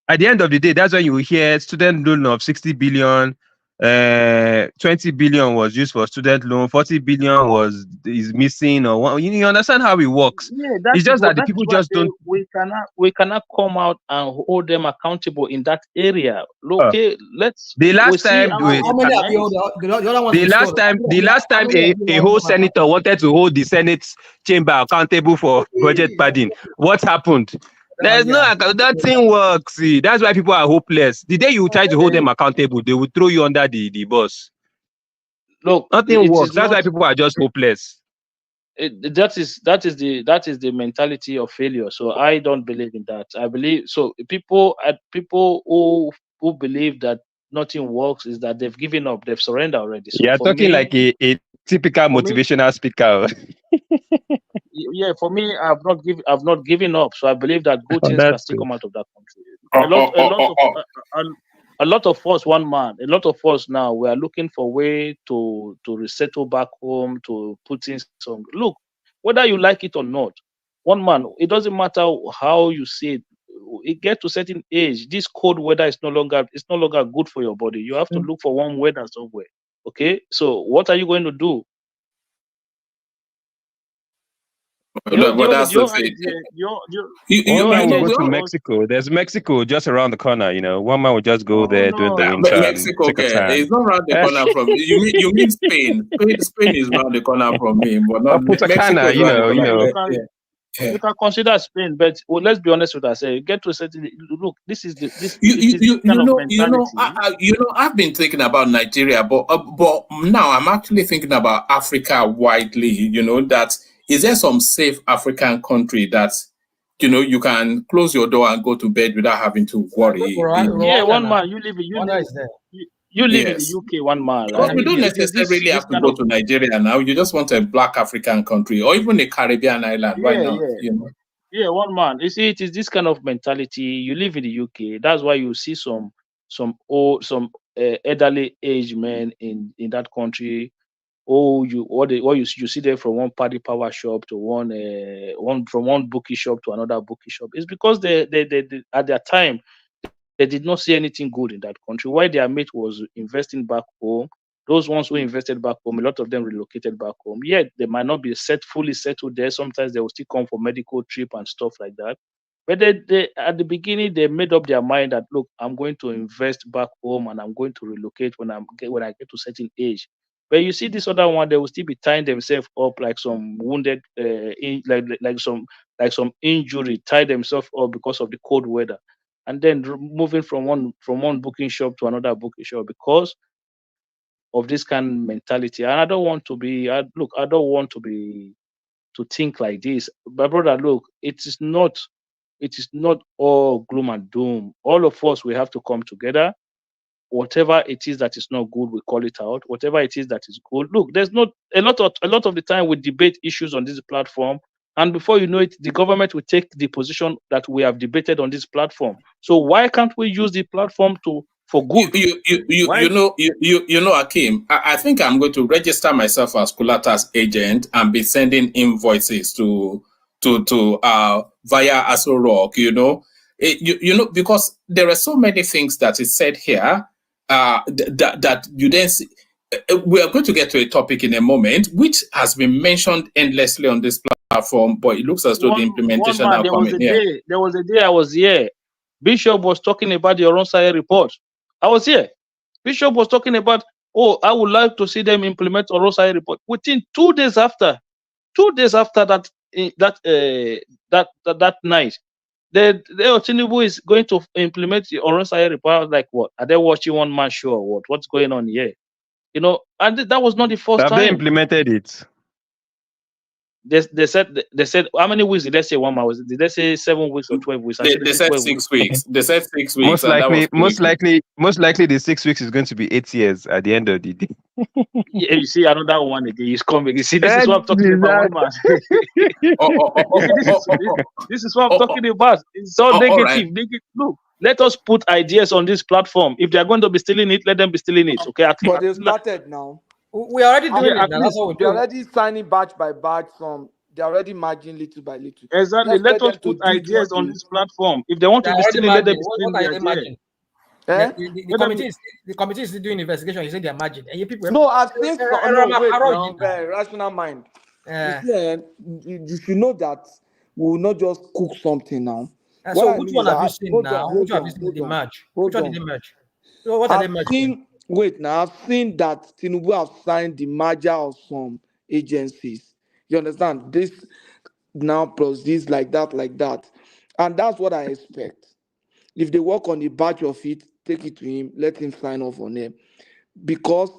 at the end of the day, that's when you hear student loan of 60 billion, 20 billion was used for student loan, 40 billion is missing, or one. You understand how it works. Yeah, that It's is just what that the that is people why I just say don't. we cannot come out and hold them accountable in that area. Okay, The we last see time, how they How many have you organize. the other ones the restored? last time, the last How time many a, have you a held whole them senator accountable? wanted to hold the Senate chamber accountable for budget padding, what happened? There's no Yeah. that thing works. See, that's why people are hopeless. The day you try to hold them accountable, they will throw you under the bus. Look, Nothing it is works. That's not. why people are just hopeless. That is the mentality of failure. So I don't believe in that. I believe so. People who believe that nothing works is that they've given up. They've surrendered already. So You're for talking me, like a typical for me, motivational speaker. yeah, for me, I've not given up. So I believe that good things can That's still good. come out of that country. A lot of us, one man, a lot of us now, we are looking for way to resettle back home, to put things on. Look, whether you like it or not, one man, it doesn't matter how you see it. It get to certain age, this cold weather is no longer good for your body. You have to look for warm weather somewhere. Okay, so what are you going to do? But that's the Your thing. idea, One your man will idea go is to for us. Mexico. There's Mexico just around the corner. One man will just go Oh there during the no. winter and Mexico, take a okay, tan. it's not around the corner from you mean Spain. Spain is around the corner from me, but not Punta Mexico Cana, is around the corner. Yeah, you Yeah, can yeah. you can consider Spain, but let's be honest with ourselves. You get to a certain look. This is the this You, it you, is this you, kind you of know, mentality. I've been thinking about Nigeria, but now I'm actually thinking about Africa widely. That is there some safe African country that you can close your door and go to bed without having to worry. Yeah, Rwanda one now. man. Rwanda is there. You live in the Yes, UK, one man, because right? we don't It is this necessarily this have to kind go of to Nigeria now. You just want a black African country or even a Caribbean island. Why yeah not? yeah yeah, one man. You see, it is this kind of mentality. You live in the UK. That's why you see some elderly age men in that country. Oh, you see there from one party power shop to one from one bookie shop to another bookie shop. It's because they at their time they did not see anything good in that country. Why their mate was investing back home. Those ones who invested back home, a lot of them relocated back home. Yet they might not be fully settled there. Sometimes they will still come for medical trip and stuff like that. But they at the beginning they made up their mind that look, I'm going to invest back home and I'm going to relocate when I get to certain age. But you see this other one, they will still be tying themselves up like some wounded, like some injury, tie themselves up because of the cold weather, and then moving from one booking shop to another booking shop because of this kind of mentality. And I don't want to be. I don't want to think like this. But brother, look, it is not all gloom and doom. All of us, we have to come together. Whatever it is that is not good, we call it out. Whatever it is that is good, look, there's not a lot of the time we debate issues on this platform, and before you know it, the government will take the position that we have debated on this platform. So why can't we use the platform for good? You know, Akim, I think I'm going to register myself as Kulata's agent and be sending invoices to via Aso Rock, you know, because there are so many things that is said here that you then see. We are going to get to a topic in a moment, which has been mentioned endlessly on this platform, but it looks as though the implementation now coming here. There was a day I was here. Bishop was talking about the Oronsai report. I was here. Bishop was talking about, I would like to see them implement Oronsai report. Within 2 days after that night, the Tinubu is going to implement the Oronsai report. Like what? Are they watching one man show or what? What's going on here? You know, and that was not the first time. Have they implemented it? They said how many weeks did they say 1 month? Did they say 7 weeks or 12 weeks? They said 6 weeks. They said 6 weeks. Most likely, the 6 weeks is going to be 8 years at the end of the day. Yeah, you see another one again. He's coming. You see, this is what I'm talking about, man. This is what I'm talking about. It's all negative. Right. Negative. Look, let us put ideas on this platform. If they are going to be stealing it, let them be stealing it. Okay. But they started now. We are already doing it. That's what we do. They're already signing batch by batch. They're already merging little by little. Exactly. Let us put ideas on this platform. If they want to be stealing, let them be stealing. The committee is doing investigation. You say they're margin. And you people. No, I think rational mind. You should know that we will not just cook something now. So which one have you seen now? Which one have you seen the merge? Which one did they merge? So what are they merging? Wait, now I've seen that Tinubu have signed the merger of some agencies. You understand? This now plus this, like that. And that's what I expect. If they work on the batch of it, take it to him, let him sign off on it. Because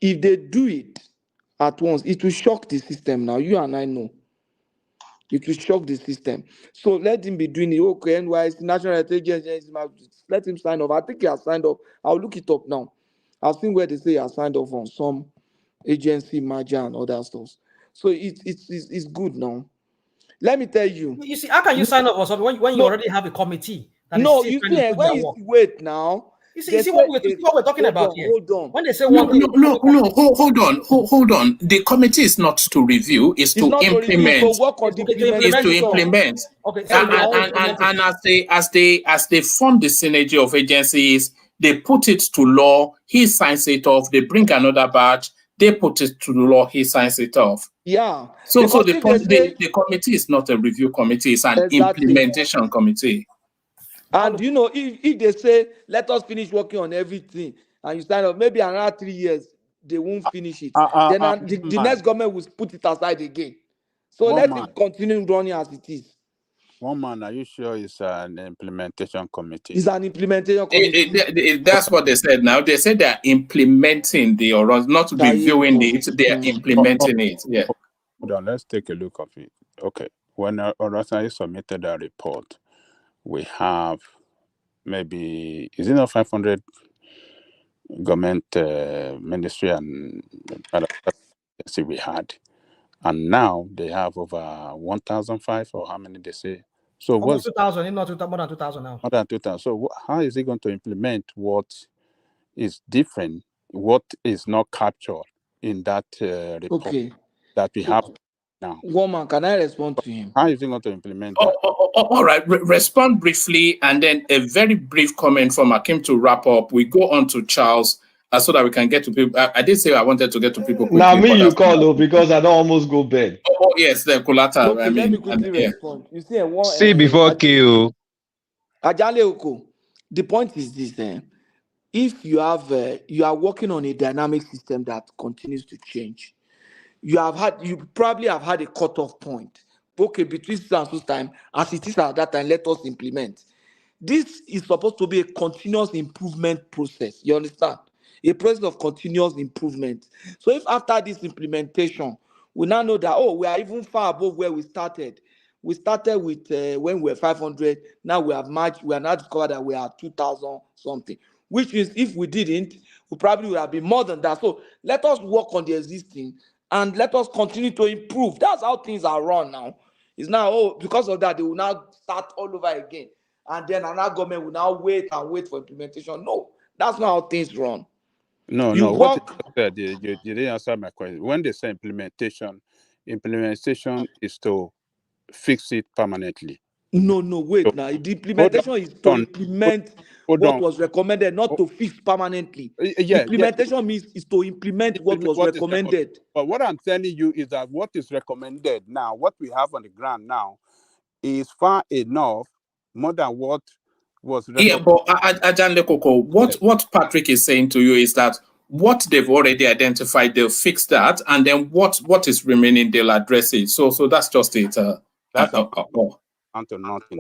if they do it at once, it will shock the system now. You and I know. It will shock the system. So let him be doing it. Okay, NYC, National Agency, let him sign off. I think he has signed off. I'll look it up now. I've seen where they say he has signed off on some agency merger and other stuff. So it's good now. Let me tell you. You see, how can you sign up for something when you already have a committee? Wait now. You see what we're talking about here. Hold on. When they say hold on. The committee is not to review; it's to implement. It's to implement. Okay. And as they form the synergy of agencies, they put it to law. He signs it off. They bring another batch. They put it to law. He signs it off. Yeah. So the committee is not a review committee; it's an implementation committee. And you know, if they say, let us finish working on everything, and you sign up, maybe another 3 years, they won't finish it. Then the next government will put it aside again. So let it continue running as it is. One man, are you sure it's an implementation committee? It's an implementation committee. That's what they said now. They said they're implementing the OROS, not reviewing it, they're implementing it. Yeah. Hold on, let's take a look of it. Okay. When Orosai submitted that report, we have maybe, is it not 500 government ministry and we had, and now they have over 1,005 or how many they say? So almost 2,000, not more than 2,000 now. More than 2,000. So how is it going to implement what is different, what is not captured in that report that we have now? Woman, can I respond to him? How is he going to implement that? All right, respond briefly, and then a very brief comment from Akim to wrap up. We go on to Charles so that we can get to people. I did say I wanted to get to people quickly. Now me you call because I don't almost go bed. Oh yes, the Kulata. Okay, let me quickly respond. You see, see before kill. Ajale Oko, the point is this: if you have you are working on a dynamic system that continues to change, you probably have had a cutoff point. Okay, between this and this time, as it is at that time, let us implement. This is supposed to be a continuous improvement process. You understand? A process of continuous improvement. So if after this implementation, we now know that, oh, we are even far above where we started. We started with when we were 500. Now we have matched. We are now discovered that we are 2,000 something. Which means if we didn't, we probably would have been more than that. So let us work on the existing and let us continue to improve. That's how things are run now. It's now, oh, because of that, they will now start all over again. And then another government will now wait and wait for implementation. No, that's not how things run. No, You what you work. said, you didn't answer my question. When they say implementation is to fix it permanently. No, wait So, now. The hold implementation is to on, implement hold what on. was recommended, not to fix permanently. Yeah. Implementation means is to implement what Implement was what is recommended. recommended. But what I'm telling you is that what is recommended now, what we have on the ground now, is far enough more than what was Yeah, recommended. but Ajan Lekoko, what Patrick is saying to you is that what they've already identified, they'll fix that, and then what is remaining, they'll address it. So that's just it. That's amount to nothing.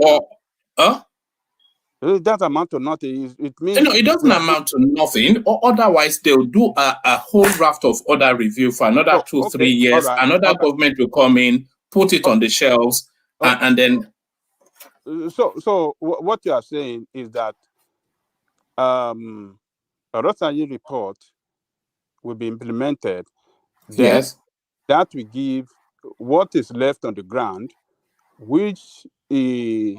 That amount to nothing. It means no, it doesn't amount to nothing. Or otherwise, they'll do a whole raft of other review for another 2-3 years. Right, another government will come in, put it on the shelves, and then. So what you are saying is that a Rosalie report will be implemented. Then Yes. that will give what is left on the ground, which I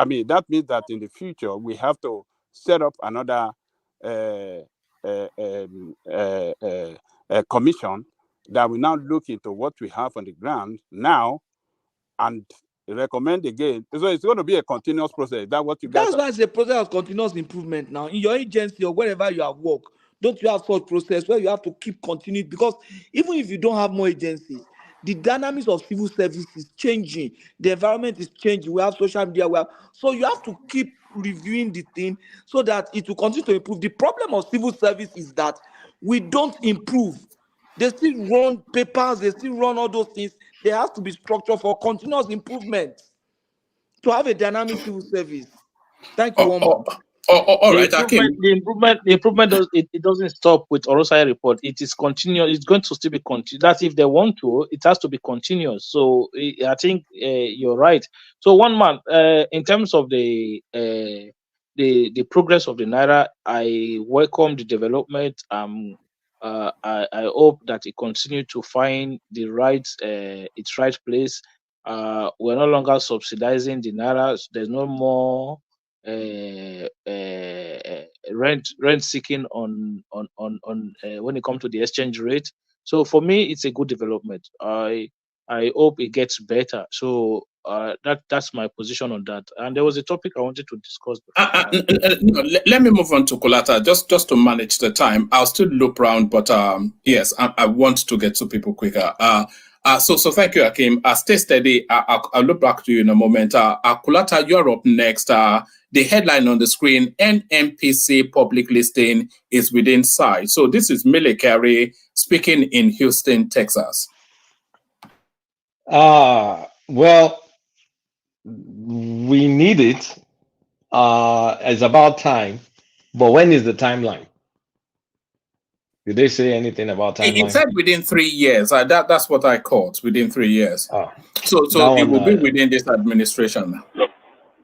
mean, that means that in the future we have to set up another commission that will now look into what we have on the ground now and recommend again. So it's going to be a continuous process. Is that what you guys? That's why it's a process of continuous improvement now. In your agency or wherever you have work, don't you have such process where you have to keep continuing? Because even if you don't have more agencies, the dynamics of civil service is changing. The environment is changing. We have social media. So you have to keep reviewing the thing so that it will continue to improve. The problem of civil service is that we don't improve. They still run papers. They still run all those things. There has to be structure for continuous improvement to have a dynamic civil service. Thank you, Womba. All right, The improvement it doesn't stop with Orosai report. It is continuous. It's going to still be continuous. That's if they want to. It has to be continuous. So I think you're right. So one man, in terms of the progress of the Naira, I welcome the development. I hope that it continue to find the right its right place. We're no longer subsidizing the Naira. There's no more rent seeking on when it comes to the exchange rate. So for me, it's a good development. I hope it gets better. So that's my position on that. And there was a topic I wanted to discuss. No, let me move on to Kolata just to manage the time. I'll still loop around, but yes, I want to get to people quicker. So thank you, Akim. Stay steady. I'll look back to you in a moment. Kolata, you're up next. The headline on the screen: NMPC public listing is within sight. So this is Mele Carey speaking in Houston, Texas. Well, we need it. It's about time. But when is the timeline? Did they say anything about timeline? It said within 3 years. That's what I caught, within 3 years. So it will be within this administration.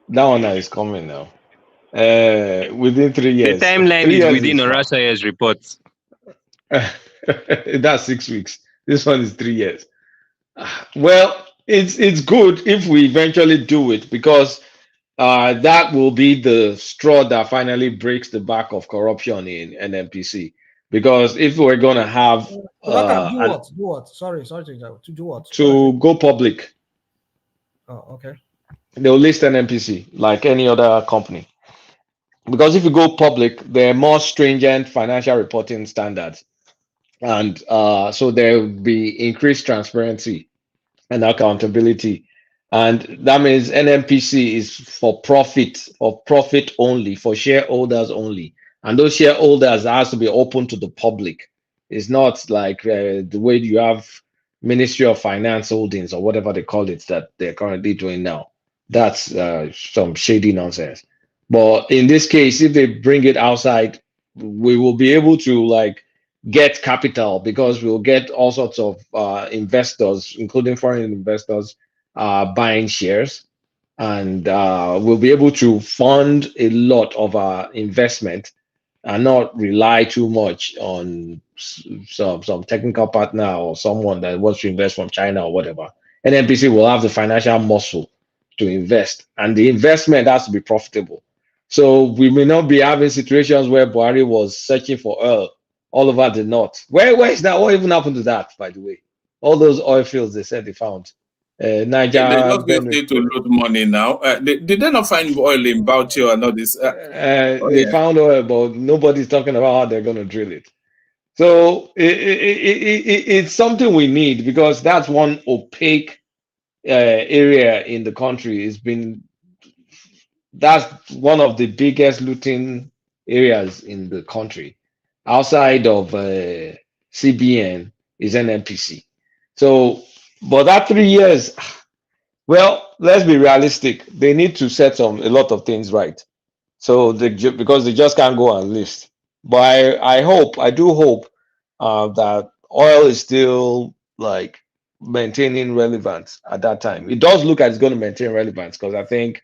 That one is coming now. Within 3 years. The timeline is within Orasaya's reports. That's 6 weeks. This one is 3 years. Well, it's good if we eventually do it, because that will be the straw that finally breaks the back of corruption in NMPC. Because if we're going to have do what? Sorry to do what? To go public. Oh, okay. They'll list NMPC like any other company. Because if you go public, there are more stringent financial reporting standards. And so there will be increased transparency and accountability. And that means NMPC is for profit only, for shareholders only. and those shareholders has to be open to the public. It's not like the way you have Ministry of Finance holdings or whatever they call it that they're currently doing now. That's some shady nonsense. But in this case, if they bring it outside, we will be able to like get capital because we'll get all sorts of investors, including foreign investors, buying shares, and we'll be able to fund a lot of our investment and not rely too much on some technical partner or someone that wants to invest from China or whatever. NNPC will have the financial muscle to invest, and the investment has to be profitable. So we may not be having situations where Buhari was searching for oil all over the north. Where is that? What even happened to that, by the way? All those oil fields they said they found. Niger, They just go stay to load money now. Did they not find oil in Bauchi or not? This they found oil, but nobody's talking about how they're going to drill it. So it's something we need because that's one opaque area in the country. That's one of the biggest looting areas in the country. Outside of CBN is NNPC. So, but that 3 years, well, let's be realistic. They need to set a lot of things right. So because they just can't go and list. But I do hope that oil is still like maintaining relevance at that time. It does look like it's going to maintain relevance because I think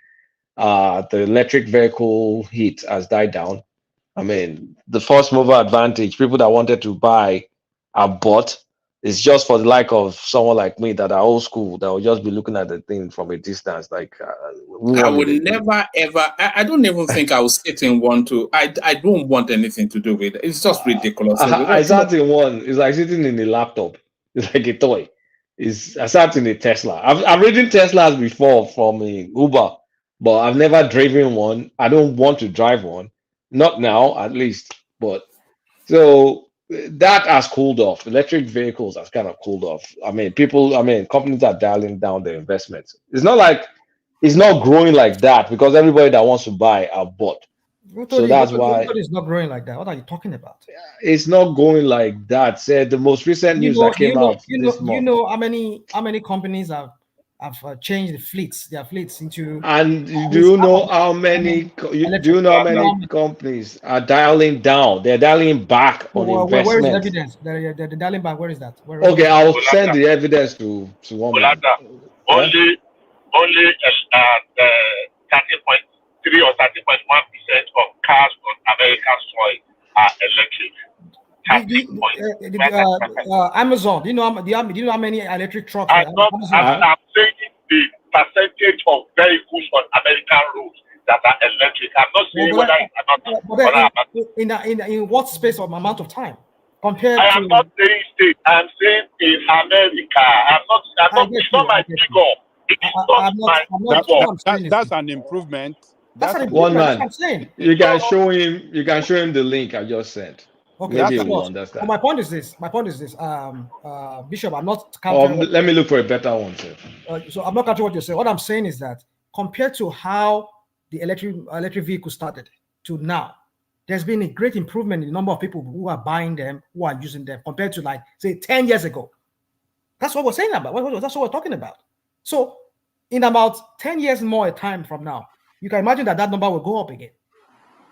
the electric vehicle heat has died down. I mean, the first mover advantage, people that wanted to buy have bought. It's just for the like of someone like me that are old school that will just be looking at the thing from a distance. Like I would never ever. I don't even think I will sit in one to. I don't want anything to do with it. It's just ridiculous. I sat in one. It's like sitting in a laptop. It's like a toy. I sat in a Tesla. I've ridden Teslas before from Uber, but I've never driven one. I don't want to drive one. Not now, at least. But so that has cooled off. Electric vehicles has kind of cooled off. I mean, companies are dialing down their investments. It's not like it's not growing like that because everybody that wants to buy are bought. So that's why it's not growing like that. What are you talking about? It's not going like that. Said the most recent news that came out this month. You know how many companies have changed their fleets into. And do you know how many companies are dialing down? They're dialing back on investment. Where is the evidence? They're dialing back. Where is that? Okay, I'll send the evidence to one man. Only 30.3 or 30.1% of cars on American soil are electric. Amazon. Do you know how many electric trucks? I'm saying the percentage of vehicles on American roads that are electric. I'm not saying whether it's in what space of amount of time compared I am not saying state. I'm saying in America. It's not my figure. That's an improvement. That's one man. You can show him the link I just sent. Okay, maybe he will understand. My point is this. Bishop, I'm not countering. Let me look for a better one, sir. So I'm not countering what you're saying. What I'm saying is that compared to how the electric vehicle started to now, there's been a great improvement in the number of people who are buying them, who are using them, compared to like say 10 years ago. That's what we're saying about. That's what we're talking about. So in about 10 years more time from now, you can imagine that number will go up again.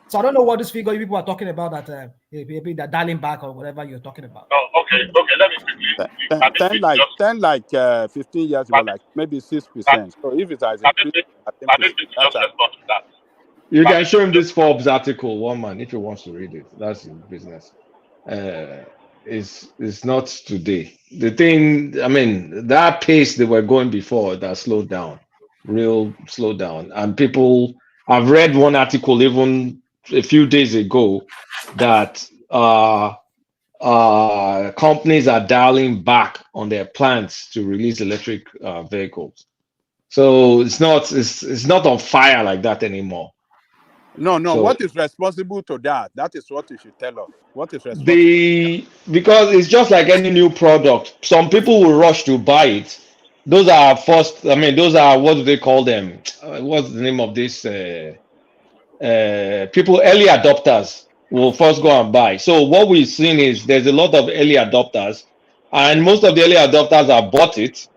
So I don't know what this figure people are talking about that that dialing back or whatever you're talking about. Oh, okay. Let me quickly. 15 years ago, like maybe 6%. So if it has increased, you can show him this Forbes article, one man, if he wants to read it. That's his business. It's not today. The thing, I mean, that pace they were going before that slowed down, real slowed down. And people, I've read one article even a few days ago that companies are dialing back on their plans to release electric vehicles. So it's not on fire like that anymore. No. So, what is responsible to that? That is what you should tell us. What is responsible? Because it's just like any new product. Some people will rush to buy it. Those are what do they call them? What's the name of this? People, early adopters. will first go and buy. So what we've seen is there's a lot of early adopters, and most of the early adopters have bought it.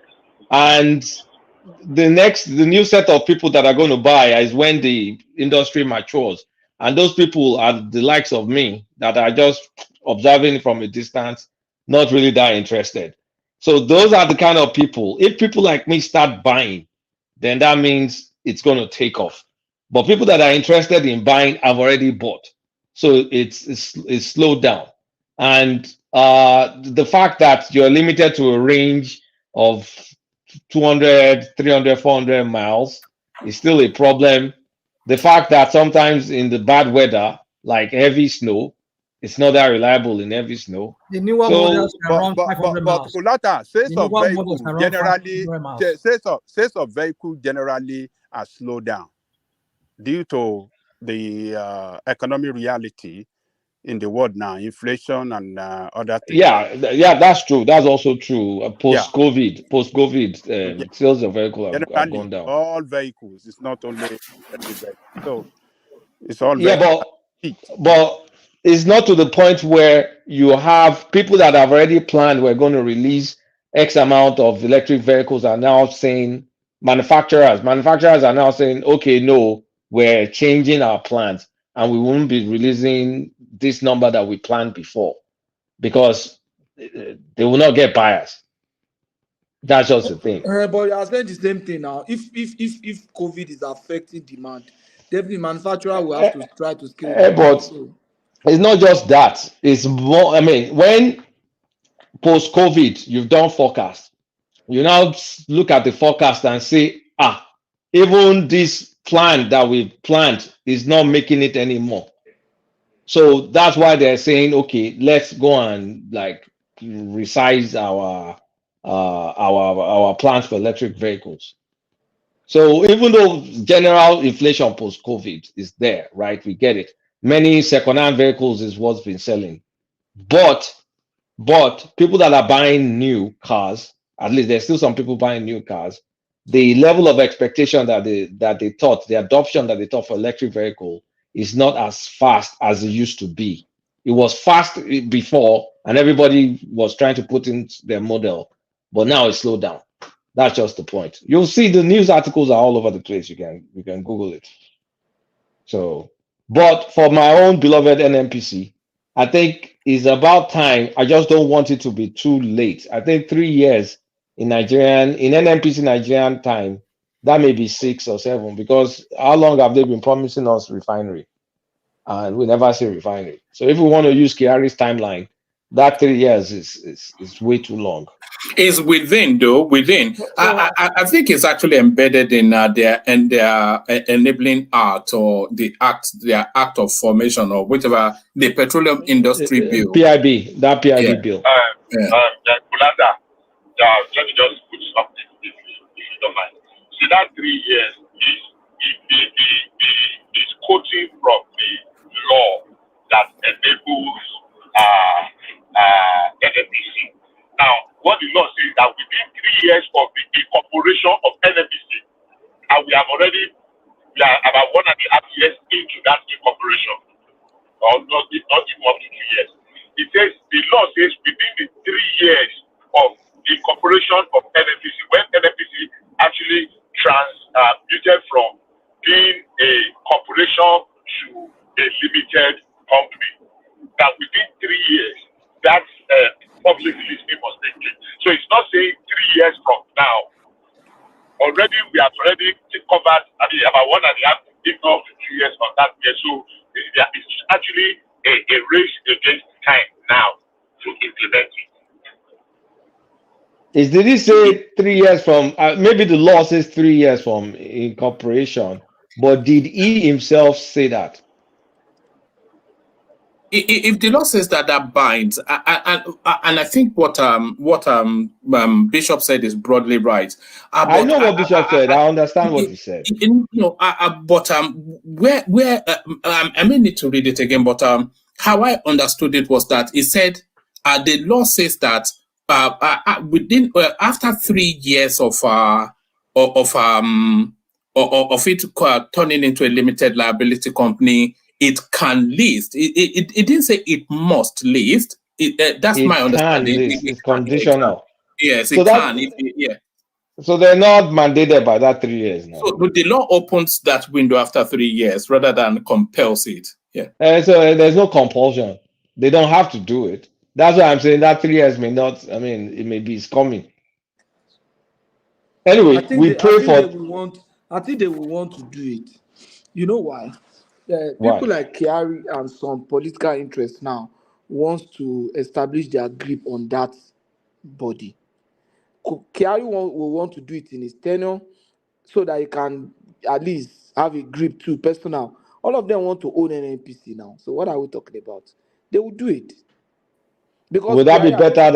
And the new set of people that are going to buy is when the industry matures. And those people are the likes of me that are just observing from a distance, not really that interested. So those are the kind of people. If people like me start buying, then that means it's going to take off. But people that are interested in buying have already bought. So it's slowed down. And the fact that you're limited to a range of 200, 300, 400 miles is still a problem. The fact that sometimes in the bad weather, like heavy snow, it's not that reliable in heavy snow. The newer models can run 500 miles. Kulata, sales The of newer vehicles models can run generally, 500 miles. sales of vehicles generally are slowed down due to the economic reality in the world now, inflation and other things. Yeah, that's true. That's also true. Post-COVID, sales of vehicles have gone down. All vehicles. It's not only electric vehicles. So it's all but it's not to the point where you have people that have already planned we're going to release X amount of electric vehicles are now saying manufacturers are now saying, okay, no, we're changing our plans and we won't be releasing this number that we planned before because they will not get buyers. That's just the thing. But you are saying the same thing now. If COVID is affecting demand, definitely manufacturer will have to try to scale down. But it's not just that. It's more. I mean, when post-COVID, you've done forecast. You now look at the forecast and say, even this plan that we planned is not making it anymore. So that's why they're saying, okay, let's go and like resize our plans for electric vehicles. So even though general inflation post-COVID is there, right? We get it. Many second-hand vehicles is what's been selling. But people that are buying new cars, at least there's still some people buying new cars, the level of expectation that they thought, the adoption that they thought for electric vehicle is not as fast as it used to be. It was fast before, and everybody was trying to put in their model, but now it's slowed down. That's just the point. You'll see the news articles are all over the place. You can Google it. So, but for my own beloved NNPC, I think it's about time. I just don't want it to be too late. I think 3 years in NNPC Nigerian time, that may be 6 or 7, because how long have they been promising us refinery? And we never see refinery. So if we want to use Kiari's timeline, that 3 years is way too long. Is within though. I think it's actually embedded in their enabling act or their act of formation or whatever, the petroleum industry bill. PIB bill. Kulanda, let me just put something if you don't mind. See, that 3 years is quoting from the law that enables NNPC. Now, what the law says that within 3 years of the incorporation of NNPC, and we are about 1.5 years into that incorporation, or not even up to 2 years. It says the law says within the 3 years of the incorporation of NNPC, when NNPC actually transmuted from being a corporation to a limited company, that within 3 years, that's public listing must take place. So it's not saying 3 years from now. Already we have covered, about 1.5, if not 2 years on that year. So it's actually a race against time now to implement it. Did he say 3 years from, maybe the law says 3 years from incorporation, but did he himself say that? If the law says that binds, and I think what Bishop said is broadly right. I know what Bishop said. I understand what he said. But where I may need to read it again. But how I understood it was that he said the law says that within after 3 years of it turning into a limited liability company, it can list. It didn't say it must list. That's my understanding. Can list. It's conditional. Yes, so it can. Yeah. So they're not mandated by that 3 years now. So the law opens that window after 3 years rather than compels it. Yeah. So there's no compulsion. They don't have to do it. That's why I'm saying that 3 years may not. I mean, it may be coming. Anyway, we pray for. I think they will want to do it. You know why? Why? People like Kyari and some political interests now wants to establish their grip on that body. Kyari will want to do it in his tenure so that he can at least have a grip too, personal. All of them want to own an NPC now. So what are we talking about? They will do it. Because would that be better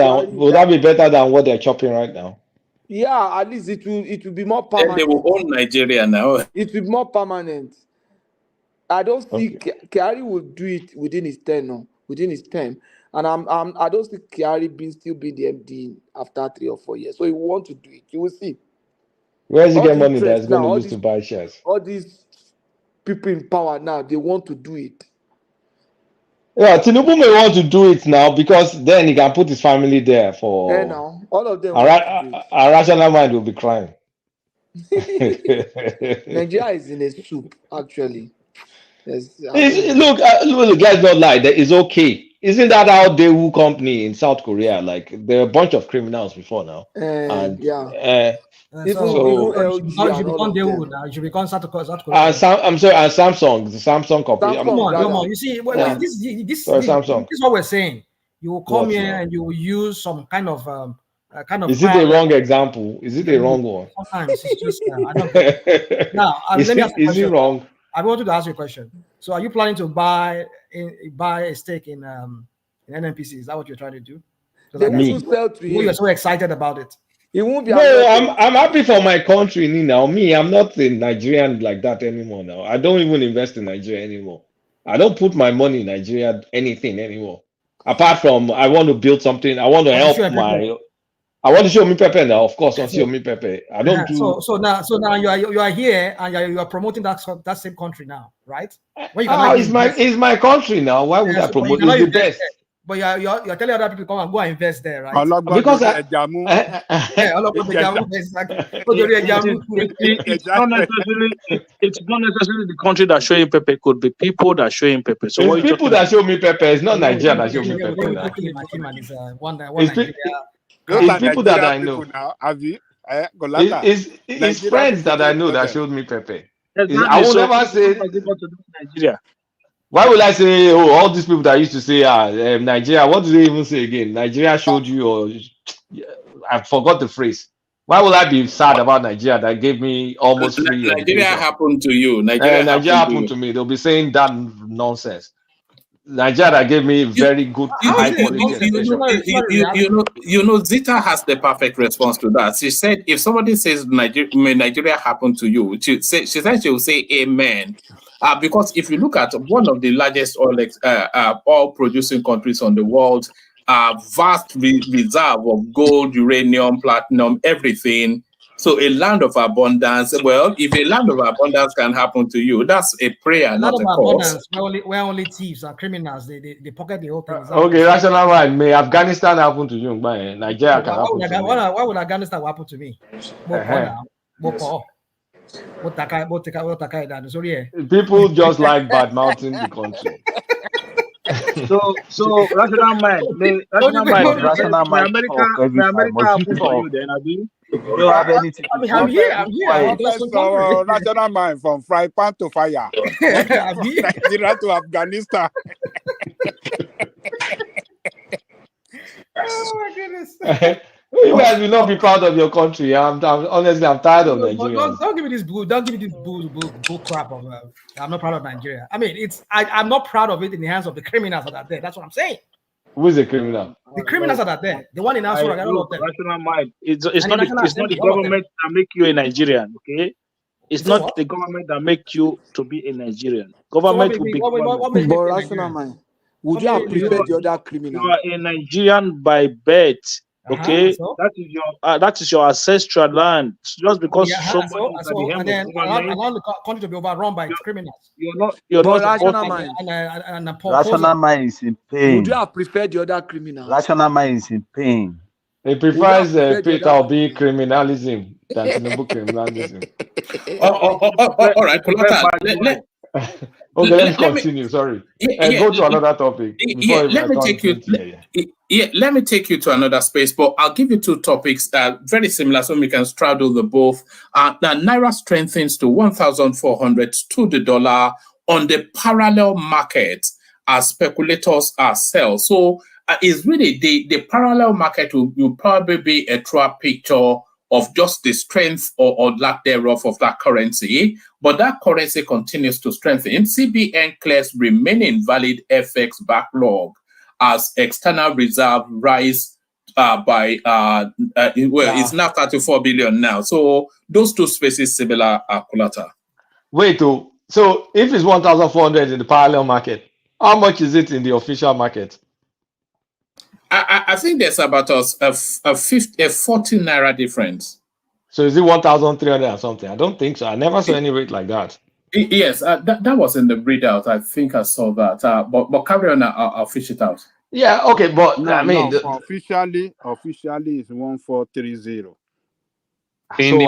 than what they're chopping right now? Yeah, at least it will be more permanent. And they will own Nigeria now. It will be more permanent. I don't see Kyari will do it within his tenure, within his term. And I don't see Kyari still be the MD after 3 or 4 years. So he will want to do it. You will see. Where is he getting money that's going to use to buy shares? All these people in power now, they want to do it. Yeah, Tinubu may want to do it now because then he can put his family there for. And now, all of them. A rational mind will be crying. Nigeria is in a soup, actually. Look, let's not lie. That is okay. Isn't that how Daewoo company in South Korea? Like there are a bunch of criminals before now. And yeah. Even LG should become Daewoo now. It should become South Korea. I'm sorry, and Samsung, the Samsung company. Come on. You see, this is what we're saying. You will come here and you will use some kind of Is it the wrong example? Is it the wrong one? Sometimes it's just I don't. Now let me ask you a question. Is it wrong? I wanted to ask you a question. So, are you planning to buy a stake in NNPC? Is that what you're trying to do? Me. You're so excited about it. It won't be. No, I'm happy for my country now. I'm not a Nigerian like that anymore now. I don't even invest in Nigeria anymore. I don't put my money in Nigeria anything anymore. Apart from I want to build something. I want to help I want to show me Pepe now. Of course, I want to show me Pepe. I don't do. So now you are here and you are promoting that same country now, right? It's my country now. Why would I promote it? It's the best. But you're telling other people to come and go and invest there, right? Because it's not necessarily the country that show you Pepe, could be people that show him Pepe. So it's people that show me Pepe. It's not Nigeria that show me Pepe. It's people that I know. It's friends that I know that showed me Pepe. I will never say Nigeria. Why will I say, oh, all these people that used to say, Nigeria, what do they even say again? Nigeria showed you, or I forgot the phrase. Why will I be sad about Nigeria that gave me almost free Nigeria happened to you. Nigeria happened to me. They'll be saying that nonsense. Nigeria that gave me very good high quality education. You know, Zita has the perfect response to that. She said, if somebody says Nigeria happened to you, she said she will say amen. Because if you look at one of the largest oil producing countries on the world, vast reserve of gold, uranium, platinum, everything. So a land of abundance. Well, if a land of abundance can happen to you, that's a prayer, not a cause. Where only thieves and criminals, they pocket the whole thing. Okay, rational mind. May Afghanistan happen to you? Nigeria can happen to me. Why would Afghanistan happen to me? People just like bad mouthing the country. So rational mind. America happen for you then, Abi. You don't have anything. I'm here. Rational mind from fry pan to fire. Nigeria to Afghanistan. Oh my goodness. You guys will not be proud of your country. Honestly, I'm tired of Nigeria. Don't give me this bull. Don't give me this bull crap of. I'm not proud of Nigeria. I mean, I'm not proud of it in the hands of the criminals that are there. That's what I'm saying. Who is the criminal? The criminals that are there. The one in Asura. Rational mind. It's not the government that make you a Nigerian. Okay. It's not the government that make you to be a Nigerian. Government will be. But rational mind. Would you have prepared the other criminals? You are a Nigerian by birth. Okay, So? that is your ancestral land. Just because somebody is at the and helm then of government, allow the country to be overrun by criminals. You're not supposed to. Rational mind is in pain. Would you have preferred the other criminals? Rational mind is in pain. He prefers Peter Obi criminalism than Tinubu criminalism. All right, Kolata. Okay, let's continue. Sorry. Go to another topic. Let me take you. Let me take you to another space, but I'll give you two topics that very similar, so we can straddle the both. Now, Naira strengthens to 1,400 to the dollar on the parallel market as speculators sell. So, it's really the parallel market will probably be a true picture of just the strength or lack thereof of that currency, but that currency continues to strengthen. CBN clears remaining valid FX backlog as external reserve rise by it's now 34 billion now. So those two spaces similar, Kulata. Wait, so if it's 1,400 in the parallel market, how much is it in the official market? I think there's about a 40 Naira difference. So is it 1,300 or something? I don't think so. I never saw any rate like that. Yes, that was in the readout. I think I saw that. But carry on. I'll fish it out. Yeah. Okay. But no, I mean, officially is 1,430. In the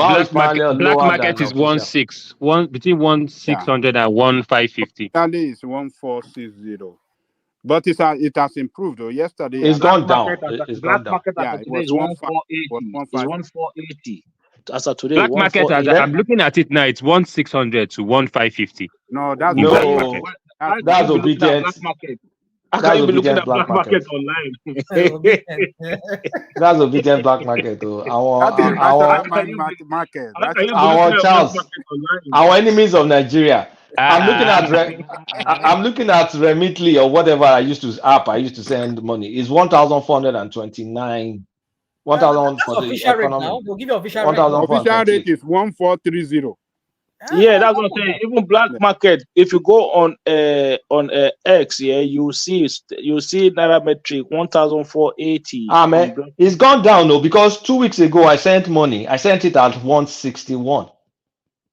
black market is 1,600, between 1,600 and 1,550. Officially is 1,460. But it has improved though. Yesterday it's gone down. It's gone down. Yeah, it was 1,480. It's 1,480. As of today, black market. I'm looking at it now. It's 1,600 to 1,550. No, that's that's obedient. Black market. That's you be looking at black market online. That's obedient black market. Our Charles, our enemies of Nigeria. I'm looking at Remitly or whatever I used to send money. It's 1,429. 1,000 for the official rate economy. now. They'll give you official rate. Official rate is 1,430. Yeah, that's what I'm saying. Even black market, if you go on X, yeah, you see Naira metric 1,480. Man, it's gone down though, because 2 weeks ago I sent money. I sent it at 161,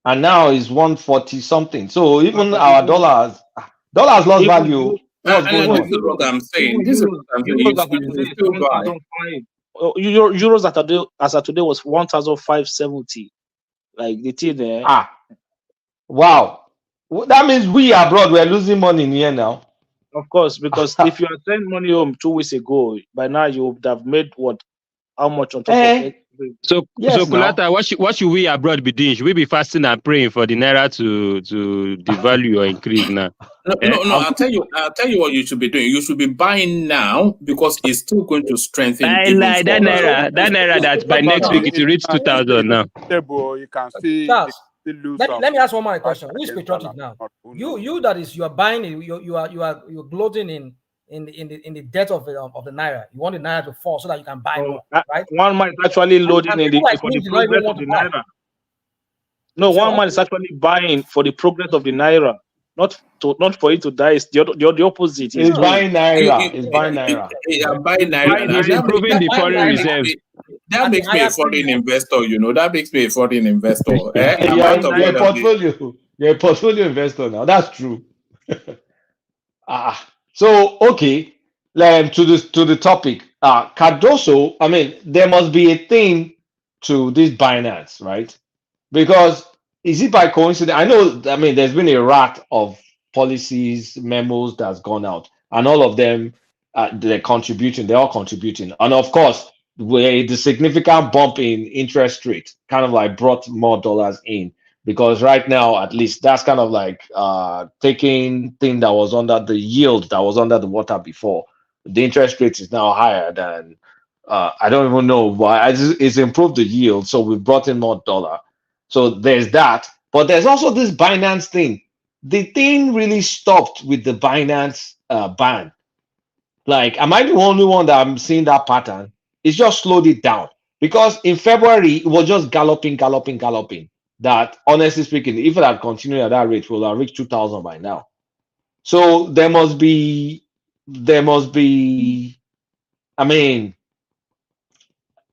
and now it's 140 something. So even our dollars lost value. This is what I'm saying. Euros as of today was 1,570. Like the thing there. Wow. That means we abroad we're losing money in here now. Of course, because if you had sent money home 2 weeks ago, by now you would have made how much on top of it? So Kulata, what should we abroad be doing? Should we be fasting and praying for the Naira to devalue or increase now? No. I'll tell you what you should be doing. You should be buying now because it's still going to strengthen. That Naira that by next week it will reach 2,000 now. You can see. Let me ask one more question. Who is patriotic now? You that is, you are buying it. You're gloating in the debt of the Naira. You want the Naira to fall so that you can buy more, right? One man is actually loading for the progress of the Naira. No, one man is actually buying for the progress of the Naira, not for it to die. It's the opposite. He's buying Naira. He's buying Naira. Buying Naira. He's improving the foreign reserve. That makes me a foreign investor, That makes me a foreign investor. You're a portfolio investor now. That's true. So okay, to the topic. Cardoso, I mean, there must be a thing to this Binance, right? Because is it by coincidence? I know, I mean, there's been a raft of policies, memos that's gone out, and all of them they're all contributing. And of course, the significant bump in interest rate kind of like brought more dollars in, because right now, at least, that's kind of like taking thing that was under the yield that was under the water before. The interest rate is now higher than I don't even know why. It's improved the yield, so we brought in more dollar. So there's that, but there's also this Binance thing. The thing really stopped with the Binance ban. Like, am I the only one that I'm seeing that pattern? It's just slowed it down, because in February it was just galloping. That, honestly speaking, if it had continued at that rate, we'll have reached 2,000 by now. So there must be. I mean,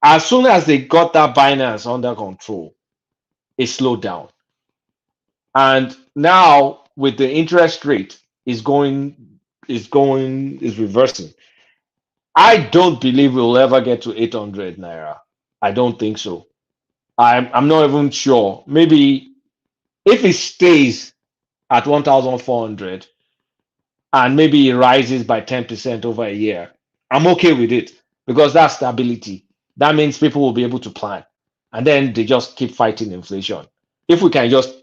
As soon as they got that Binance under control, it slowed down. And now with the interest rate is reversing. I don't believe we'll ever get to 800 Naira. I don't think so. I'm not even sure. Maybe if it stays at 1,400 and maybe it rises by 10% over a year, I'm okay with it because that's stability. That means people will be able to plan. And then they just keep fighting inflation. If we can just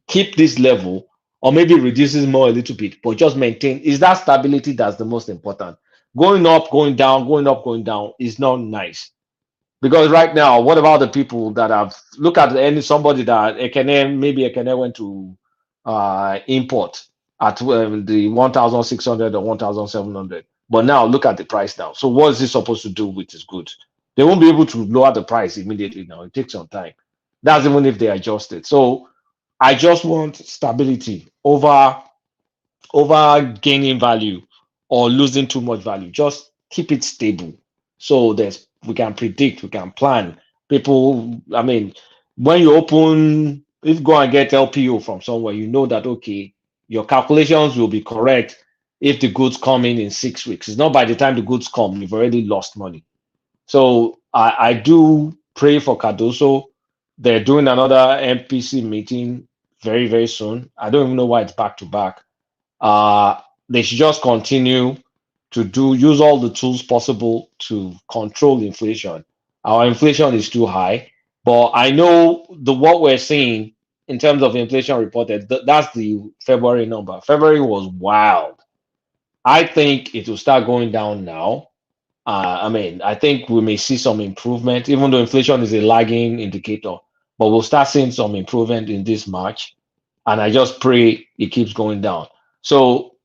keep this level or maybe reduces more a little bit, but just maintain, is that stability that's the most important. Going up, going down, going up, going down is not nice. Because right now, what about the people that have look at somebody that Ekene went to import at the 1,600 or 1,700, but now look at the price now. So what is he supposed to do with his goods? They won't be able to lower the price immediately now. It takes some time. That's even if they adjust it. So I just want stability over gaining value or losing too much value. Just keep it stable. So we can predict, we can plan. People, I mean, when you if you go and get LPO from somewhere, you know that okay, your calculations will be correct if the goods come in 6 weeks. It's not by the time the goods come, you've already lost money. So I do pray for Cardoso. They're doing another MPC meeting very, very soon. I don't even know why it's back to back. They should just continue to use all the tools possible to control inflation. Our inflation is too high, but I know what we're seeing in terms of inflation reported, that's the February number. February was wild. I think it will start going down now. I mean, I think we may see some improvement, even though inflation is a lagging indicator, but we'll start seeing some improvement in this March. And I just pray it keeps going down. So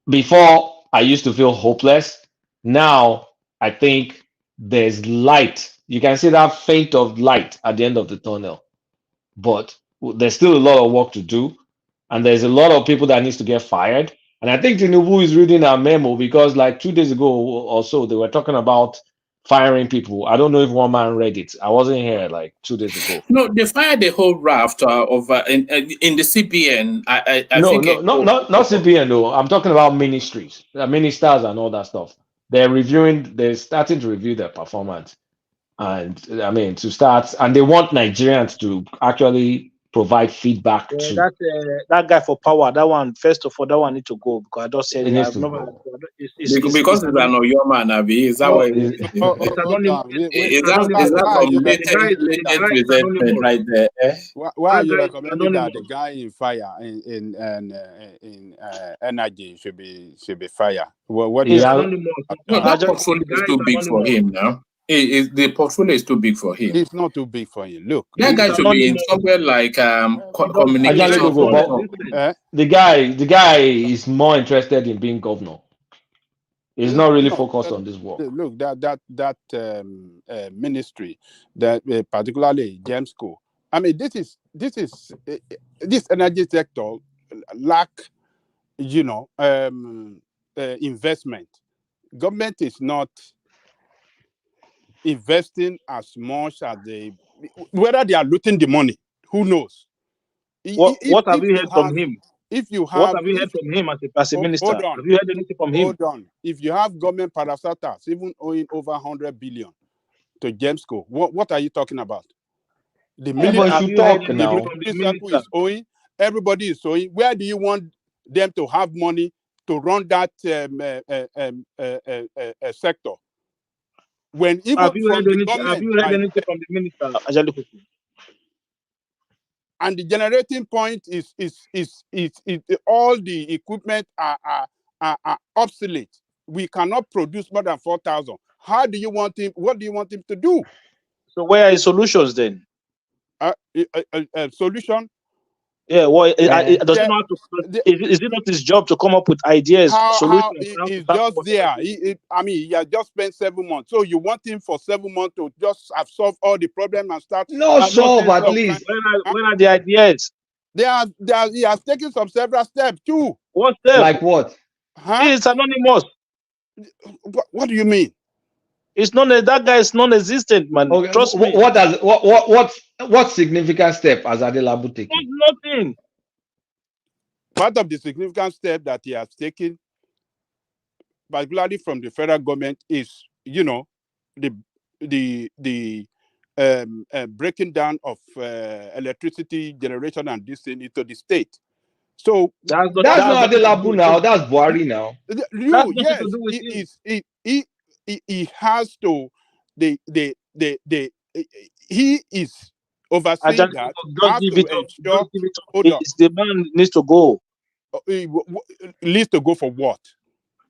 before I used to feel hopeless. Now I think there's light. You can see that faint of light at the end of the tunnel, but there's still a lot of work to do, and there's a lot of people that needs to get fired. And I think Tinubu is reading our memo because, like 2 days ago or so, they were talking about firing people. I don't know if one man read it. I wasn't here like 2 days ago. No, they fired the whole raft of in the CBN. I think not CBN though. I'm talking about ministries, ministers, and all that stuff. They're starting to review their performance, and I mean to start, and they want Nigerians to actually provide feedback to that guy for power. That one, first of all, that one need to go because I just said it I've never. Because it's an Oyo man, Abi. Is that why? Is that some latent resentment right there? Why are you recommending that the guy in fire in energy should be fired? What is no, that portfolio is too big for him now. The portfolio is too big for him. It's not too big for him. Look, that guy should be in somewhere like communication. The guy is more interested in being governor. He's not really focused on this work. Look, that ministry, that particularly Gemsco. I mean, this energy sector lack, investment. Government is not investing as much as whether they are looting the money, who knows? What have you heard from him? What have you heard from him as a minister? Have you heard anything from him? Hold on. If you have government parastatals even owing over 100 billion to Gemsco, what are you talking about? The is owing, everybody is owing. Where do you want them to have money to run that sector? When even have you heard anything from the minister? And the generating point is all the equipment are obsolete. We cannot produce more than 4,000. How do you want him? What do you want him to do? So where are his solutions then? Solution? Yeah, well, does he not is it not his job to come up with ideas, solutions? He's just there. He has just spent 7 months. So you want him for 7 months to just have solved all the problems and start? Solve at least. When are the ideas? He has taken several steps too. What steps? Like what? It's anonymous. What do you mean? It's not that guy is non-existent, man. Okay, Trust me. what significant step has Adelabu taken? Nothing. Part of the significant step that he has taken, particularly from the federal government, is the breaking down of electricity generation and this thing into the state. So that's not Adelabu now. That's Buhari now. Yes, he has to. He is overseeing that. Have to ensure. The man needs to go. Needs to go for what?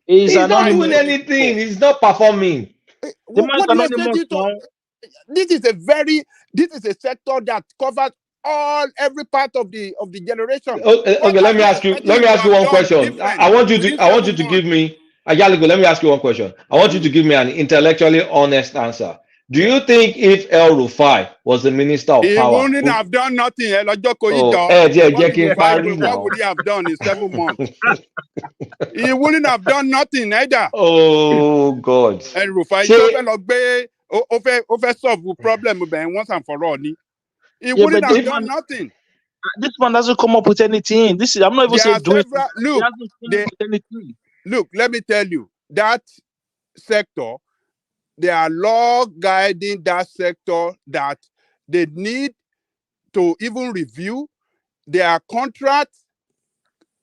He's not doing anything. He's not performing. What do you expect you to? This is a sector that covers every part of the generation. Okay, let me ask you one question. I want you to give me Ayaligo, let me ask you one question. I want you to give me an intellectually honest answer. Do you think if El Rufai was the minister of power, he wouldn't have done nothing? What would he have done in 7 months? He wouldn't have done nothing either. Oh God! El Rufai solve the problem once and for all. He wouldn't have done nothing. This man doesn't come up with anything. I'm not even saying doing. Look, let me tell you, that sector, there are laws guiding that sector that they need to even review. There are contracts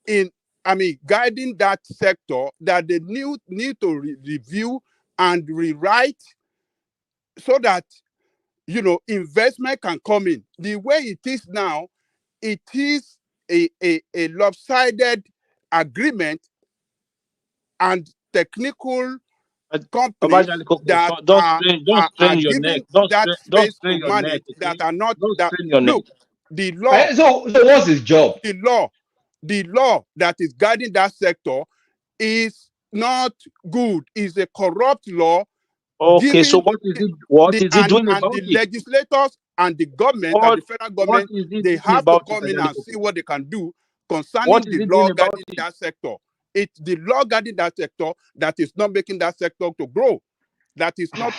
guiding that sector that they need to review and rewrite so that investment can come in. The way it is now, it is a lopsided agreement and technical companies that are given that space to manage that are not that. Look, the law. So what's his job? The law that is guiding that sector is not good. It's a corrupt law. Okay, so what is it doing about the legislators and the government and the federal government, they have to come in and see what they can do concerning the law guiding that sector. It's the law guiding that sector that is not making that sector to grow. That is not,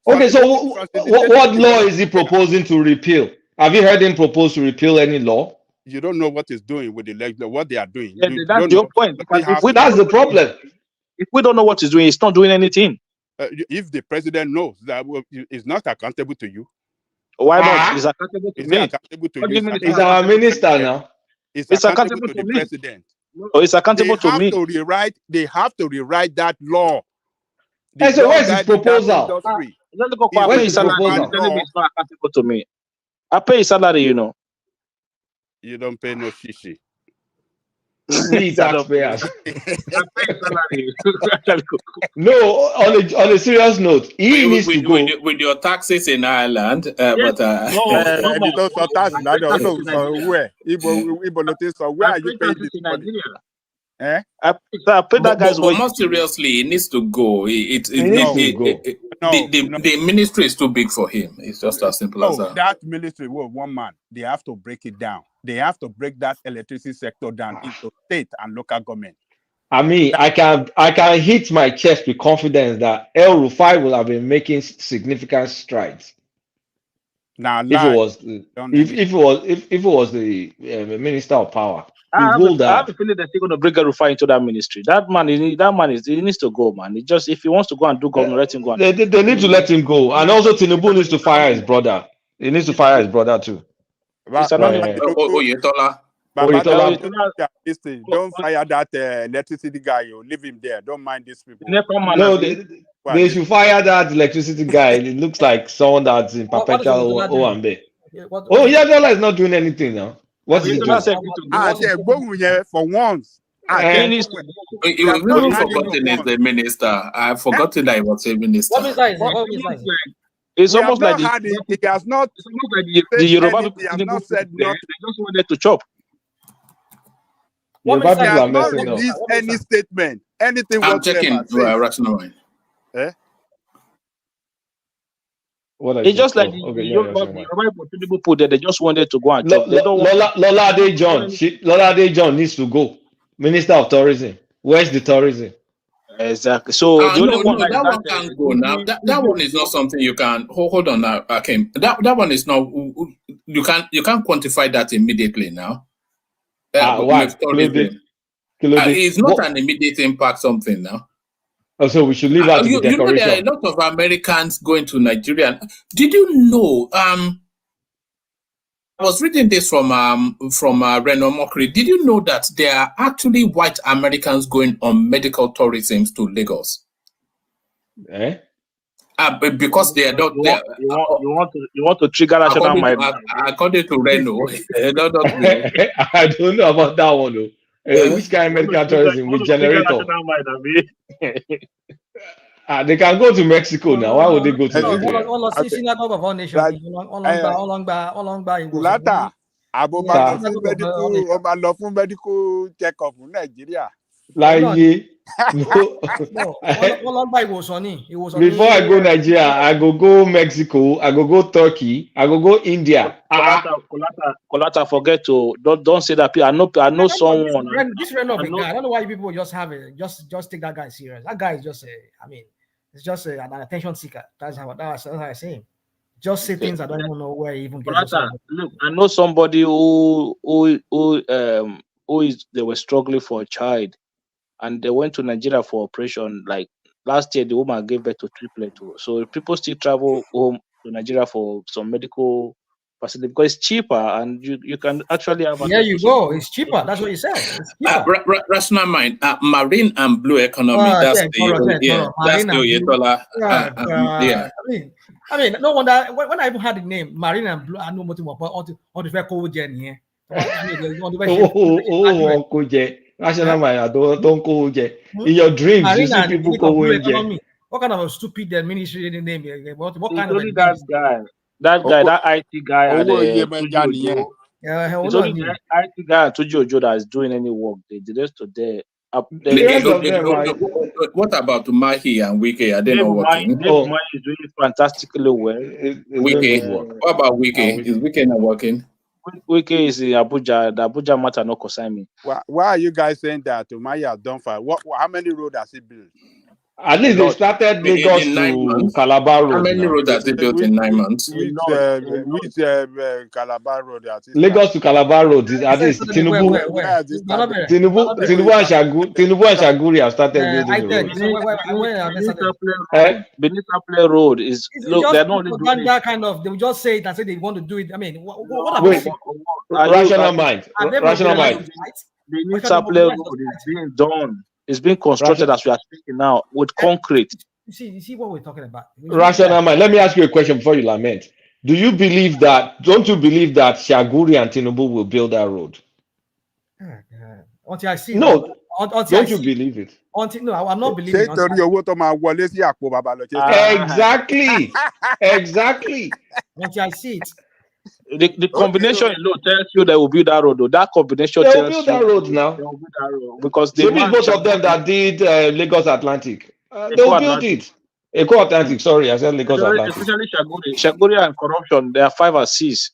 Okay, so what law is he proposing to repeal? Have you heard him propose to repeal any law? You don't know what he's doing with the legislature, what they are doing. Yeah, that's your point. That's the problem. If we don't know what he's doing, he's not doing anything. If the president knows that he's not accountable to you. Why not? He's accountable to me. Accountable to you. He's our minister now. It's accountable to the president. No, it's accountable to me. They have to rewrite that law. So where's his proposal? Where's his proposal? It's not accountable to me. I pay his salary, You don't pay no shishi. We taxpayers. No, on a serious note, he needs to go with your taxes in Ireland. Where are you paying this money? I pay that guy's but more seriously, he needs to go. The ministry is too big for him. It's just as simple as that. That ministry, one man, they have to break it down. They have to break that electricity sector down into state and local government. I can hit my chest with confidence that El Rufai will have been making significant strides. Now, if it was the minister of power, I have a feeling that they're going to bring El Rufai into that ministry. That man he needs to go, man. If he wants to go and do government, let him go. They need to let him go, and also Tinubu needs to fire his brother. He needs to fire his brother too. Don't fire that electricity guy. You leave him there. Don't mind these people. No, they should fire that electricity guy. It looks like someone that's in perpetual Owambe. Yadola is not doing anything now. What is he doing? For once. You've really forgotten is the minister. I've forgotten that he was a minister. It's almost like he has not. The Yoruba people have not said no. They just wanted to chop. He has not released any statement, anything. I'm checking rational. It's just like the Yoruba people put there. They just wanted to go and chop. Lola Adejon needs to go. Minister of Tourism. Where's the tourism? Exactly. So the only one that one can't go now. That one is not something you can hold on now. Okay, that one is not. You can't quantify that immediately now. Why? It's not an immediate impact. Something now. Oh, so we should leave out the decoration. You know there are a lot of Americans going to Nigeria. Did you know? I was reading this from Reno Mokri. Did you know that there are actually white Americans going on medical tourism to Lagos? Eh? Because they are not there. You want to trigger national mind. According to Reno, I don't know about that one though. Which kind of medical tourism with generator? They can go to Mexico now. Why would they go to Nigeria? Medical check-up in Nigeria. Before I go Nigeria, I go Mexico, I go Turkey, I go India. Colata, forget to don't say that. I know someone. This Reno of a guy. I don't know why people just have it. Just take that guy serious. That guy is just it's just an attention seeker. That's how I say him. Just say things I don't even know where he even gets. Look, I know somebody who they were struggling for a child, and they went to Nigeria for operation. Like last year, the woman gave birth to triplets. So people still travel home to Nigeria for some medical facility because it's cheaper, and you can actually have. There you go. It's cheaper. That's what you said. It's cheaper. Rational mind. Marine and blue economy. That's I mean, no wonder when I even had the name Marine and Blue, I know what about on the fair cold here. Uncle J. Rational mind. I don't call J. In your dreams, Marine you see people going J. What kind of a stupid ministry name? What kind of that guy? That IT guy it's only the IT guy at Tujojo that is doing any work. The rest of what about Mahi and Wike? Are they not working? Mahi is doing fantastically well. Wike. What about Wike? Is Wike not working? Wike is in Abuja. The Abuja matter no concern me. Why are you guys saying that Mahi has done fine? How many roads has he built? At least they started Lagos to Calabar Road. How many roads has he built in 9 months? Which Calabar Road? Lagos to Calabar Road. At least Tinubu and Chagrin have started building the road. Benita Road is they're not doing that kind of. They will just say it and say they want to do it. I mean, what rational mind. Rational mind. Benita Road is being done. It's being constructed as we are speaking now with concrete. You see what we're talking about. Rational mind. Let me ask you a question before you lament. Don't you believe that Chagrin and Tinubu will build that road? Until I see don't you believe it? No, I'm not believing it. Exactly. Until I see it. The combination tells you they will build that road. That combination tells you that road now. They will build that road because most of them that did Lagos Atlantic, they will build it. Eco Atlantic, sorry, I said Lagos Atlantic. Especially Chagrin and corruption, they are 5 or 6.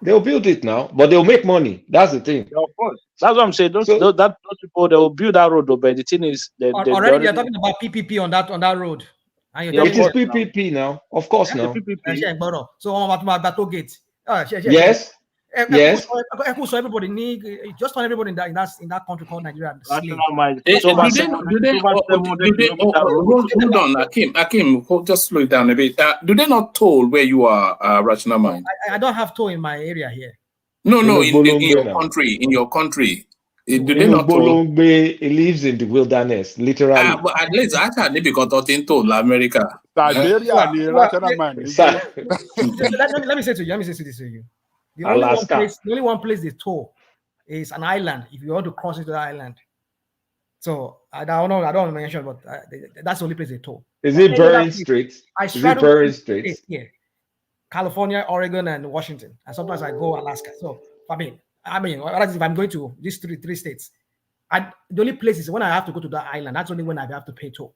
They will build it now, but they will make money. That's the thing. Yeah, of course, that's what I'm saying. Those people, they will build that road, but the thing is, they're talking about PPP on that road. It is PPP now, of course now. So about battle gate. Yes. So everybody just on everybody in that country called Nigeria. Hold on, Akim, just slow it down a bit. Do they not toll where you are, Rational Mind? I don't have toll in my area here. No, in your country. In your country. Do they not toll? He lives in the wilderness, literally. But at least I can't because of toll America. Let me say this to you. The only one place they toll is an island. If you want to cross into the island, so I don't know. I don't want to mention, but that's the only place they toll. Is it Bering Strait? Is it Bering Strait? Yeah, California, Oregon, and Washington. And sometimes I go Alaska. So I mean, if I'm going to these three states, the only place is when I have to go to that island. That's only when I have to pay toll.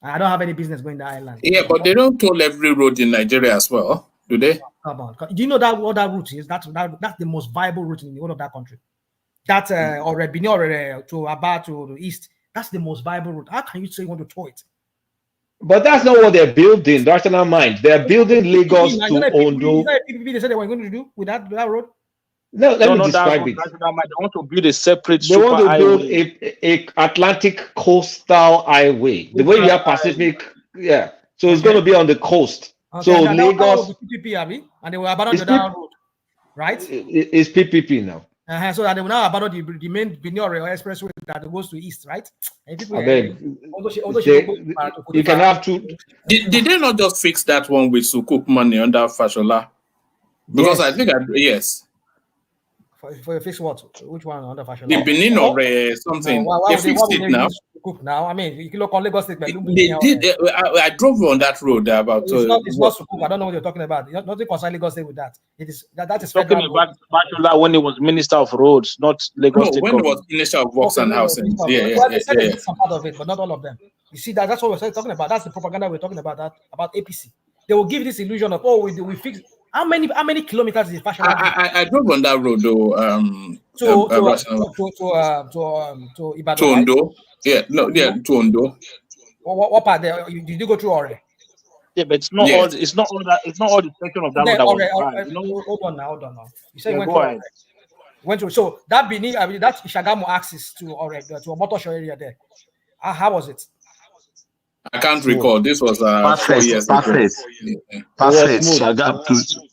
I don't have any business going to the island. Yeah, but they don't toll every road in Nigeria as well. Do they? Come on. Do you know what that route is? That's the most viable route in the whole of that country. That's or Benin or to Aba to the east. That's the most viable route. How can you say you want to tow it? But that's not what they're building. Rational mind. They're building Lagos to Ondo. Is that a PPP they said they were going to do with that road? No, let me That describe road, it. they want to build a separate They super want to build highway. a Atlantic coastal highway. The way we have Pacific, yeah. So it's going to be on the coast. Okay, so that Lagos was the PPP, Abby, and they will abandon the down road, right? It's PPP now. So that they will now abandon the main Benin expressway that goes to east, right? And people, you can have two. Did they not just fix that one with Sukuk money under Fashola? Because I think yes. For a fix what? Which one under Fashola? The Benin or something. No, they fixed it now. Now, I mean, you can look on Lagos State. They did. I drove on that road about. It's not Sukuk. I don't know what you're talking about. Nothing concerning Lagos State with that. It is that is talking about Fashola when he was Minister of Roads, not Lagos State. When he was Minister of Works and Housing. Some part of it, but not all of them. You see, that's what we're talking about. That's the propaganda we're talking about. That about APC. They will give this illusion of we fix. How many kilometers is Fashola? I drove on that road though. To Ibadan. To Ondo. Right? Yeah, to Ondo. What part there? Did you go through Ore? Yeah, but it's not all. It's not all that. It's not all the section of that road that was bad. Hold on now. You said went through. So that Benin, that Shagamu access to Ore, to a Motosho area there. How was it? I can't recall. This was 4 years ago. Perfect.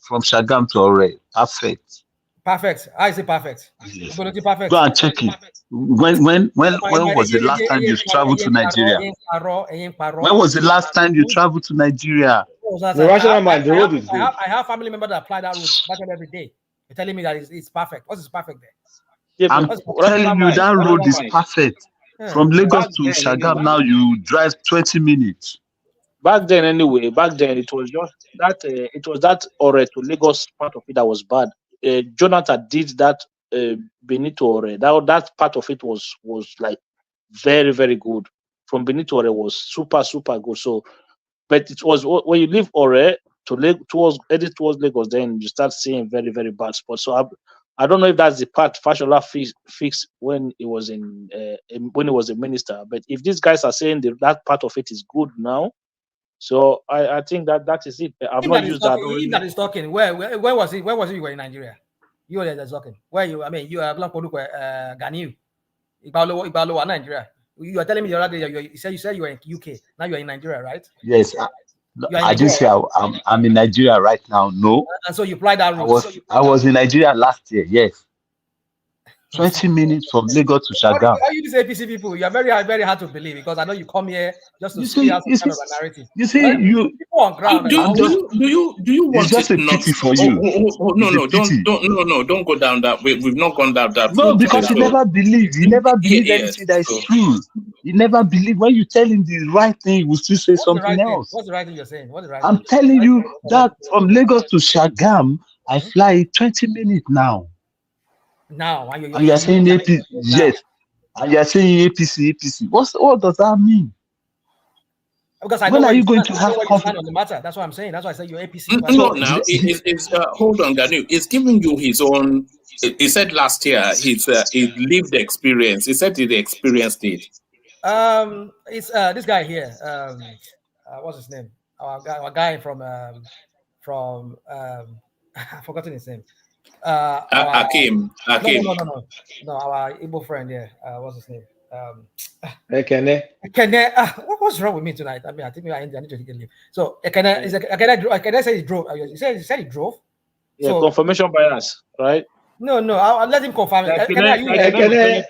From Shagam to Ore. Perfect. Perfect. I say perfect. Yes. Perfect. Go and check it. When was the last time you traveled to Nigeria? When was the last time you traveled to Nigeria? The rational mind, the road is good. I have family members that apply that route every day. They're telling me that it's perfect. What is perfect there? Yeah, I'm telling you that road is perfect. From Lagos to Shagam now you drive 20 minutes. Back then it was just that it was that Ore to Lagos part of it that was bad. Jonathan did that Benito Ore. That part of it was like very, very good. From Benito Ore was super good. So, but it was when you leave Ore towards Lagos, then you start seeing very, very bad spots. So I don't know if that's the part Fashola fixed when he was when he was a minister. But if these guys are saying that part of it is good now, so I think that is it. I've not used that. That is talking. Where was it? Where was it? You were in Nigeria. You were there talking. Where you? I mean, you are Ganiu. Ibalo, Nigeria. You are telling me the other day. You said you were in UK. Now you are in Nigeria, right? Yes. I didn't say I'm in Nigeria right now. No. And so you applied that route. I was in Nigeria last year. Yes. 20 minutes from Lagos to Shagam. How you these APC people? You are very hard to believe because I know you come here just to see out some kind of a narrative. You see, people on ground. Do you want it's just a pity for you? Don't go down that way. We've not gone down that. No, because you never believe. You never believe anything that is true. You never believe when you tell him the right thing, he will still say something else. What's the right thing you're saying? What's the right I'm telling you that from Lagos to Shagam, I fly 20 minutes now. Now, and you're saying APC, yes, and you're saying APC. What does that mean? Because I when are you going to have confidence on the matter? That's what I'm saying. That's why I say you're APC. No, now it's hold on, Ganu. It's giving you his own. He said last year his lived experience. He said he experienced it. It's this guy here. What's his name? Our guy from I've forgotten his name. Hakim. No, our Igbo friend here. What's his name? Ekene. What's wrong with me tonight? I mean, I think I need to get leave. So Ekene said he drove. He said he drove. Yeah, so, confirmation bias, right? No, I'll let him confirm. Ekene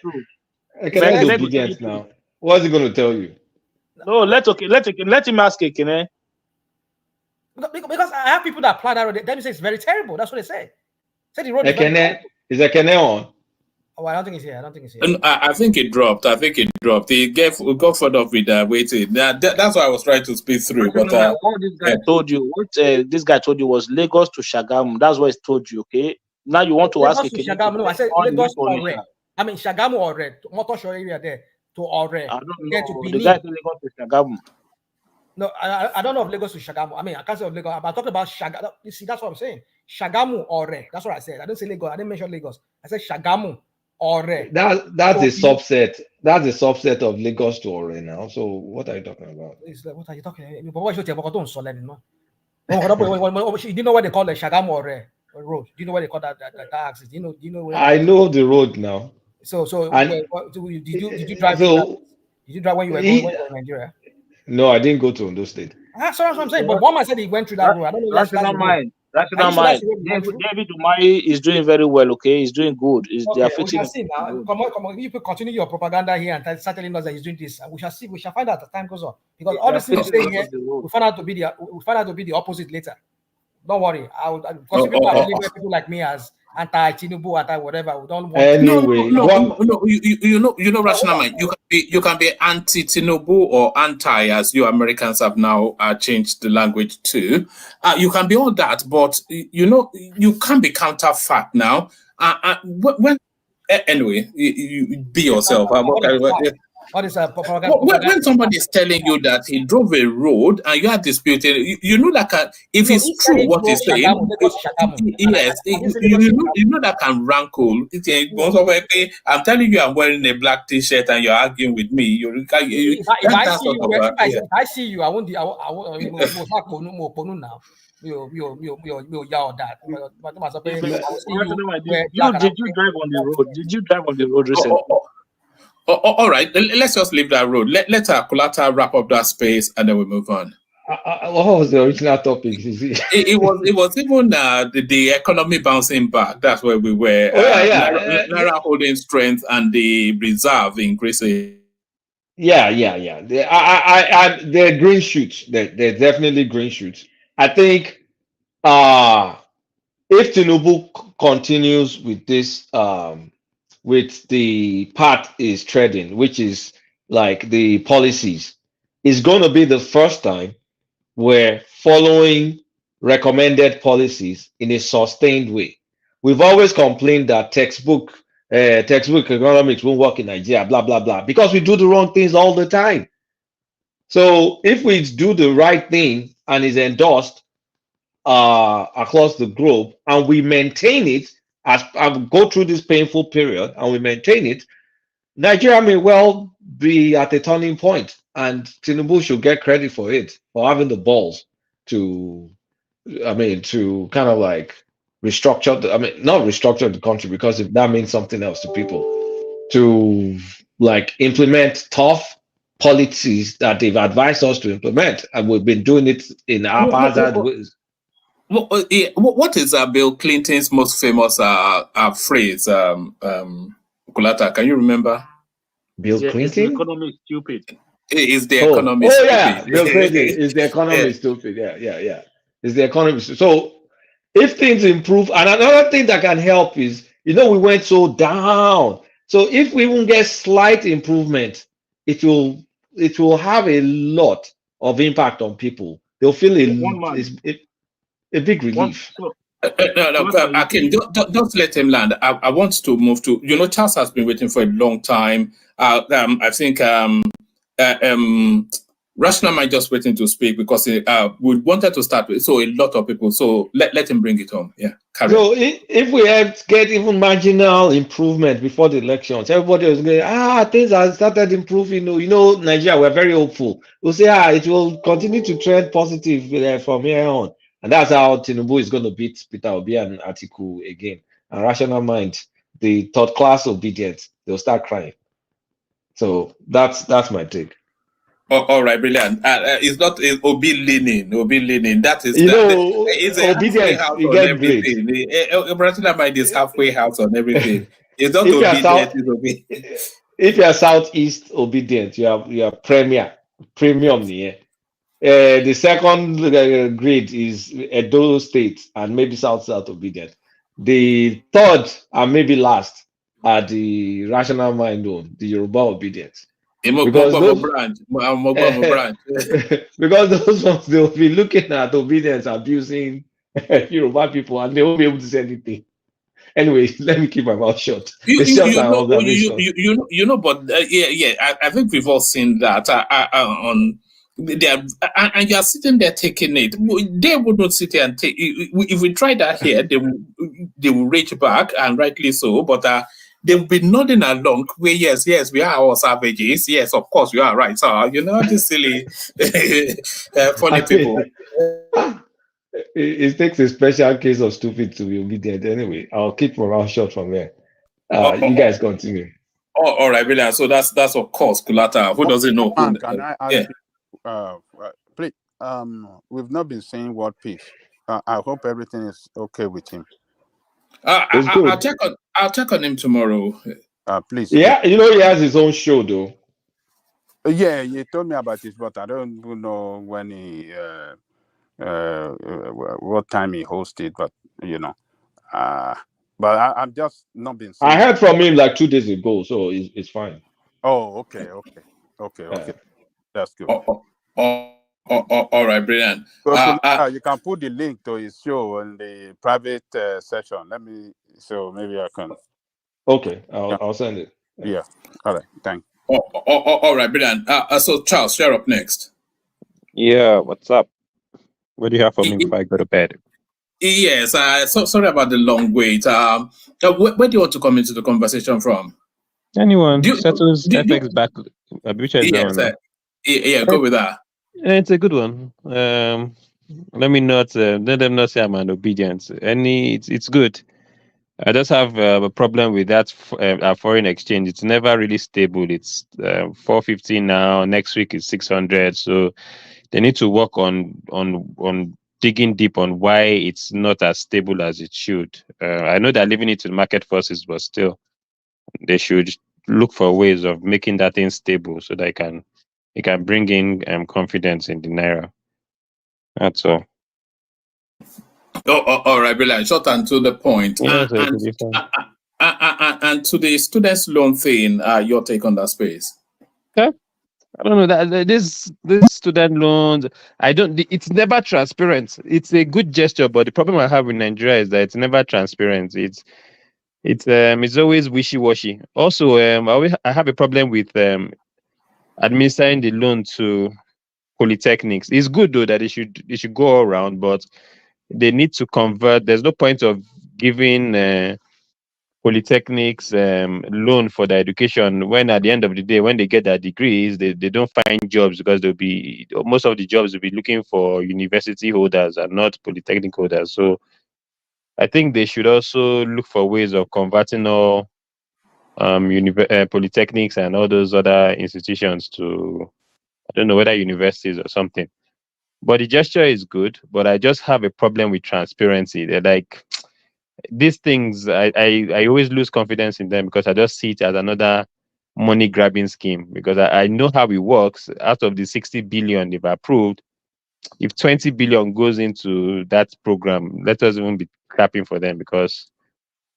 is obedient now. What's he going to tell you? No, let him ask Ekene. Because I have people that apply that road. They say it's very terrible. That's what they say. Ekene is Ekene on? Oh, I don't think he's here. I think it dropped. He got fed up with waiting. That's why I was trying to speak through. But what this guy told you, this guy told you was Lagos to Shagamu. That's what he told you. Okay. Now you want to ask Shagamu. No, I said Lagos to Ore. I mean Shagamu Ore, Motosho area there to Ore. I don't know. The guy said Lagos to Shagamu. No, I don't know of Lagos to Shagamu. I mean, I can't say of Lagos. I'm talking about Shagamu. You see, that's what I'm saying. Shagamu Ore. That's what I said. I didn't say Lagos. I didn't mention Lagos. I said Shagamu Ore. That's a subset. that's a subset of Lagos to Ore now. So what are you talking about? What are you talking about? But what should you no? Do you know what they call the Shagam or road? Do you know what they call that axis? Do you know where I know the road now. So And did you drive through that? so Did you drive when you were going when you were in Nigeria? no, I didn't go to Ondo State. That's what I'm saying. But one man said he went through that road. I don't know. Rational mind. Rational mind. David Umahi is doing very well. Okay, he's doing good. They are fixing. We shall see now. Come on. You continue your propaganda here and start telling us that he's doing this. We shall see. We shall find out as time goes on. Because all the things you say here, we find out to be the opposite later. Don't worry. Because people are really people like me as anti-Tinubu, anti-whatever. We don't want. Anyway, no. You know, rational mind. You can be anti-Tinubu or anti, as you Americans have now changed the language to. You can be all that, but you can't be counterfeit now. Anyway, you be yourself. What is when somebody is telling you that he drove a road and you are disputing, you know that if it's true what he's saying, yes, you know that can rankle. I'm telling you, I'm wearing a black T-shirt and you're arguing with me. If I see you, I won't now. You did you drive on the road? Did you drive on the road recently? All right, let's just leave that road. Let Akulata wrap up that space and then we move on. What was the original topic? It was even the economy bouncing back. That's where we were. Naira holding strength and the reserve increasing. Yeah. They're green shoots. They're definitely green shoots. I think if Tinubu continues with this, with the path is treading, which is like the policies, is going to be the first time we're following recommended policies in a sustained way. We've always complained that textbook economics won't work in Nigeria, blah, blah, blah, because we do the wrong things all the time. So if we do the right thing and is endorsed across the globe and we maintain it, as go through this painful period and we maintain it, Nigeria may well be at a turning point, and Tinubu should get credit for it, for having the balls to kind of like restructure not restructure the country, because if that means something else to people, to like implement tough policies that they've advised us to implement, and we've been doing it in haphazard ways. What is Bill Clinton's most famous phrase? Kulata, can you remember? Bill Clinton? Is the economy stupid? Is the economy stupid? Yeah, Bill Clinton. Is the economy stupid? Yeah. Is the economy stupid? So if things improve, and another thing that can help is, we went so down. So if we even get slight improvement, it will have a lot of impact on people. They'll feel a big relief. No, Akin, don't let him land. I want to move to, Charles has been waiting for a long time. I think Rational Mind just waiting to speak because we wanted to start with, so a lot of people, so let him bring it home. Yeah, carry on. If we get even marginal improvement before the elections, everybody was going, things have started improving. Nigeria, we're very hopeful. We'll say, it will continue to trend positive from here on. And that's how Tinubu is going to beat Peter Obi and Atiku again. And Rational Mind, the third class obedience, they'll start crying. So that's my take. All right, brilliant. It's not Obi leaning. That is it's obedience. You get everything. Rational Mind is halfway house on everything. It's not obedience. If you are Southeast obedient, you are premium here. The second grade is Edo State and maybe South obedient. The third and maybe last are the Rational Mind own, the Yoruba obedience. Because those ones, they'll be looking at obedience abusing Yoruba people and they won't be able to say anything. Anyway, let me keep my mouth shut. I think we've all seen that on. And you are sitting there taking it. They would not sit here and take. If we try that here, they will reach back, and rightly so. But they will be nodding along. Yes, we are all savages. Yes, of course, you are right. So, you know, these silly, funny people. It takes a special case of stupid to be obedient. Anyway, I'll keep my mouth shut from there. You guys continue. All right, brilliant. So that's of course Kulata. Who doesn't know? Can I ask you, please? We've not been saying word peace. I hope everything is okay with him. I'll check on him tomorrow. Please. Yeah, you know he has his own show though. Yeah, you told me about this, but I don't know when he, what time he hosted. But you know, but I'm just not been seeing. I heard from him like 2 days ago, so it's fine. Oh, okay. That's good. All right, brilliant. So you can put the link to his show in the private session. So maybe I can. Okay, I'll send it. Yeah. All right. Thanks. All right, brilliant. So Charles, share up next. Yeah, what's up? What do you have for me before I go to bed? Yes, so sorry about the long wait. Where do you want to come into the conversation from? Anyone settles FX back. Yeah, go with that. It's a good one. Let me not let them not say I'm an obedience. It's good. I just have a problem with that foreign exchange. It's never really stable. It's 450 now. Next week is 600. So they need to work on digging deep on why it's not as stable as it should. I know they're leaving it to the market forces, but still, they should look for ways of making that thing stable so that it can bring in confidence in the Naira. That's all. All right, brilliant. Short and to the point. Yeah, and to the students' loan thing, your take on that space? Okay. I don't know that this student loans. It's never transparent. It's a good gesture, but the problem I have with Nigeria is that it's never transparent. It's always wishy-washy. Also, I have a problem with administering the loan to polytechnics. It's good though that they should go all around, but they need to convert. There's no point of giving polytechnics loan for their education when at the end of the day, when they get their degrees, they don't find jobs because most of the jobs will be looking for university holders and not polytechnic holders. So I think they should also look for ways of converting all polytechnics and all those other institutions to, I don't know, whether universities or something. But the gesture is good, but I just have a problem with transparency. They're like, these things, I always lose confidence in them because I just see it as another money grabbing scheme, because I know how it works. Out of the 60 billion they've approved, if 20 billion goes into that program, let us even be clapping for them, because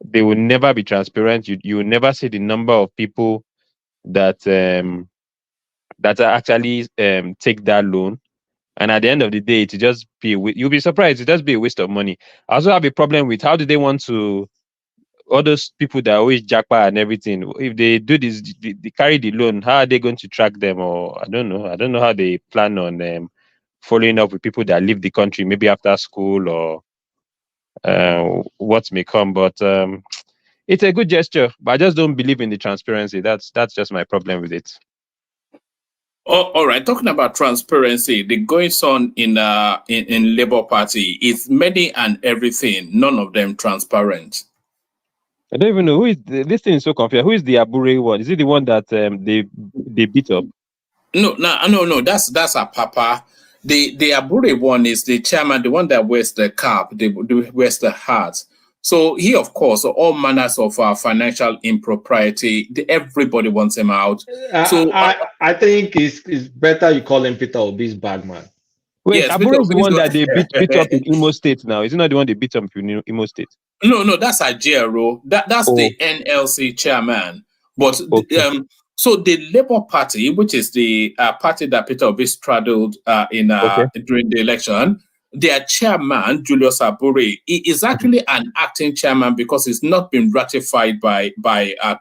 they will never be transparent. You will never see the number of people that actually take that loan. And at the end of the day, to just be you'll be surprised. It just be a waste of money. I also have a problem with how do they want to, all those people that always jackpot and everything. If they do this, they carry the loan. How are they going to track them? Or I don't know. I don't know how they plan on following up with people that leave the country, maybe after school or what may come. But it's a good gesture. But I just don't believe in the transparency. That's just my problem with it. All right. Talking about transparency, the goings on in Labour Party is many and everything. None of them transparent. I don't even know who is this thing is so confused. Who is the Abure one? Is it the one that they beat up? No. That's a papa. The Abure one is the chairman, the one that wears the cap, the wears the hat. So he, of course, all manners of financial impropriety. Everybody wants him out. So I think it's better you call him Peter Obi's bagman. Wait, yes, Abure is the one that they beat up in Imo State now. Is it not the one they beat up in Imo State? No, that's Ajero. That's the NLC chairman. But so the Labour Party, which is the party that Peter Obi straddled during the election, their chairman, Julius Abure, is actually an acting chairman because it's not been ratified by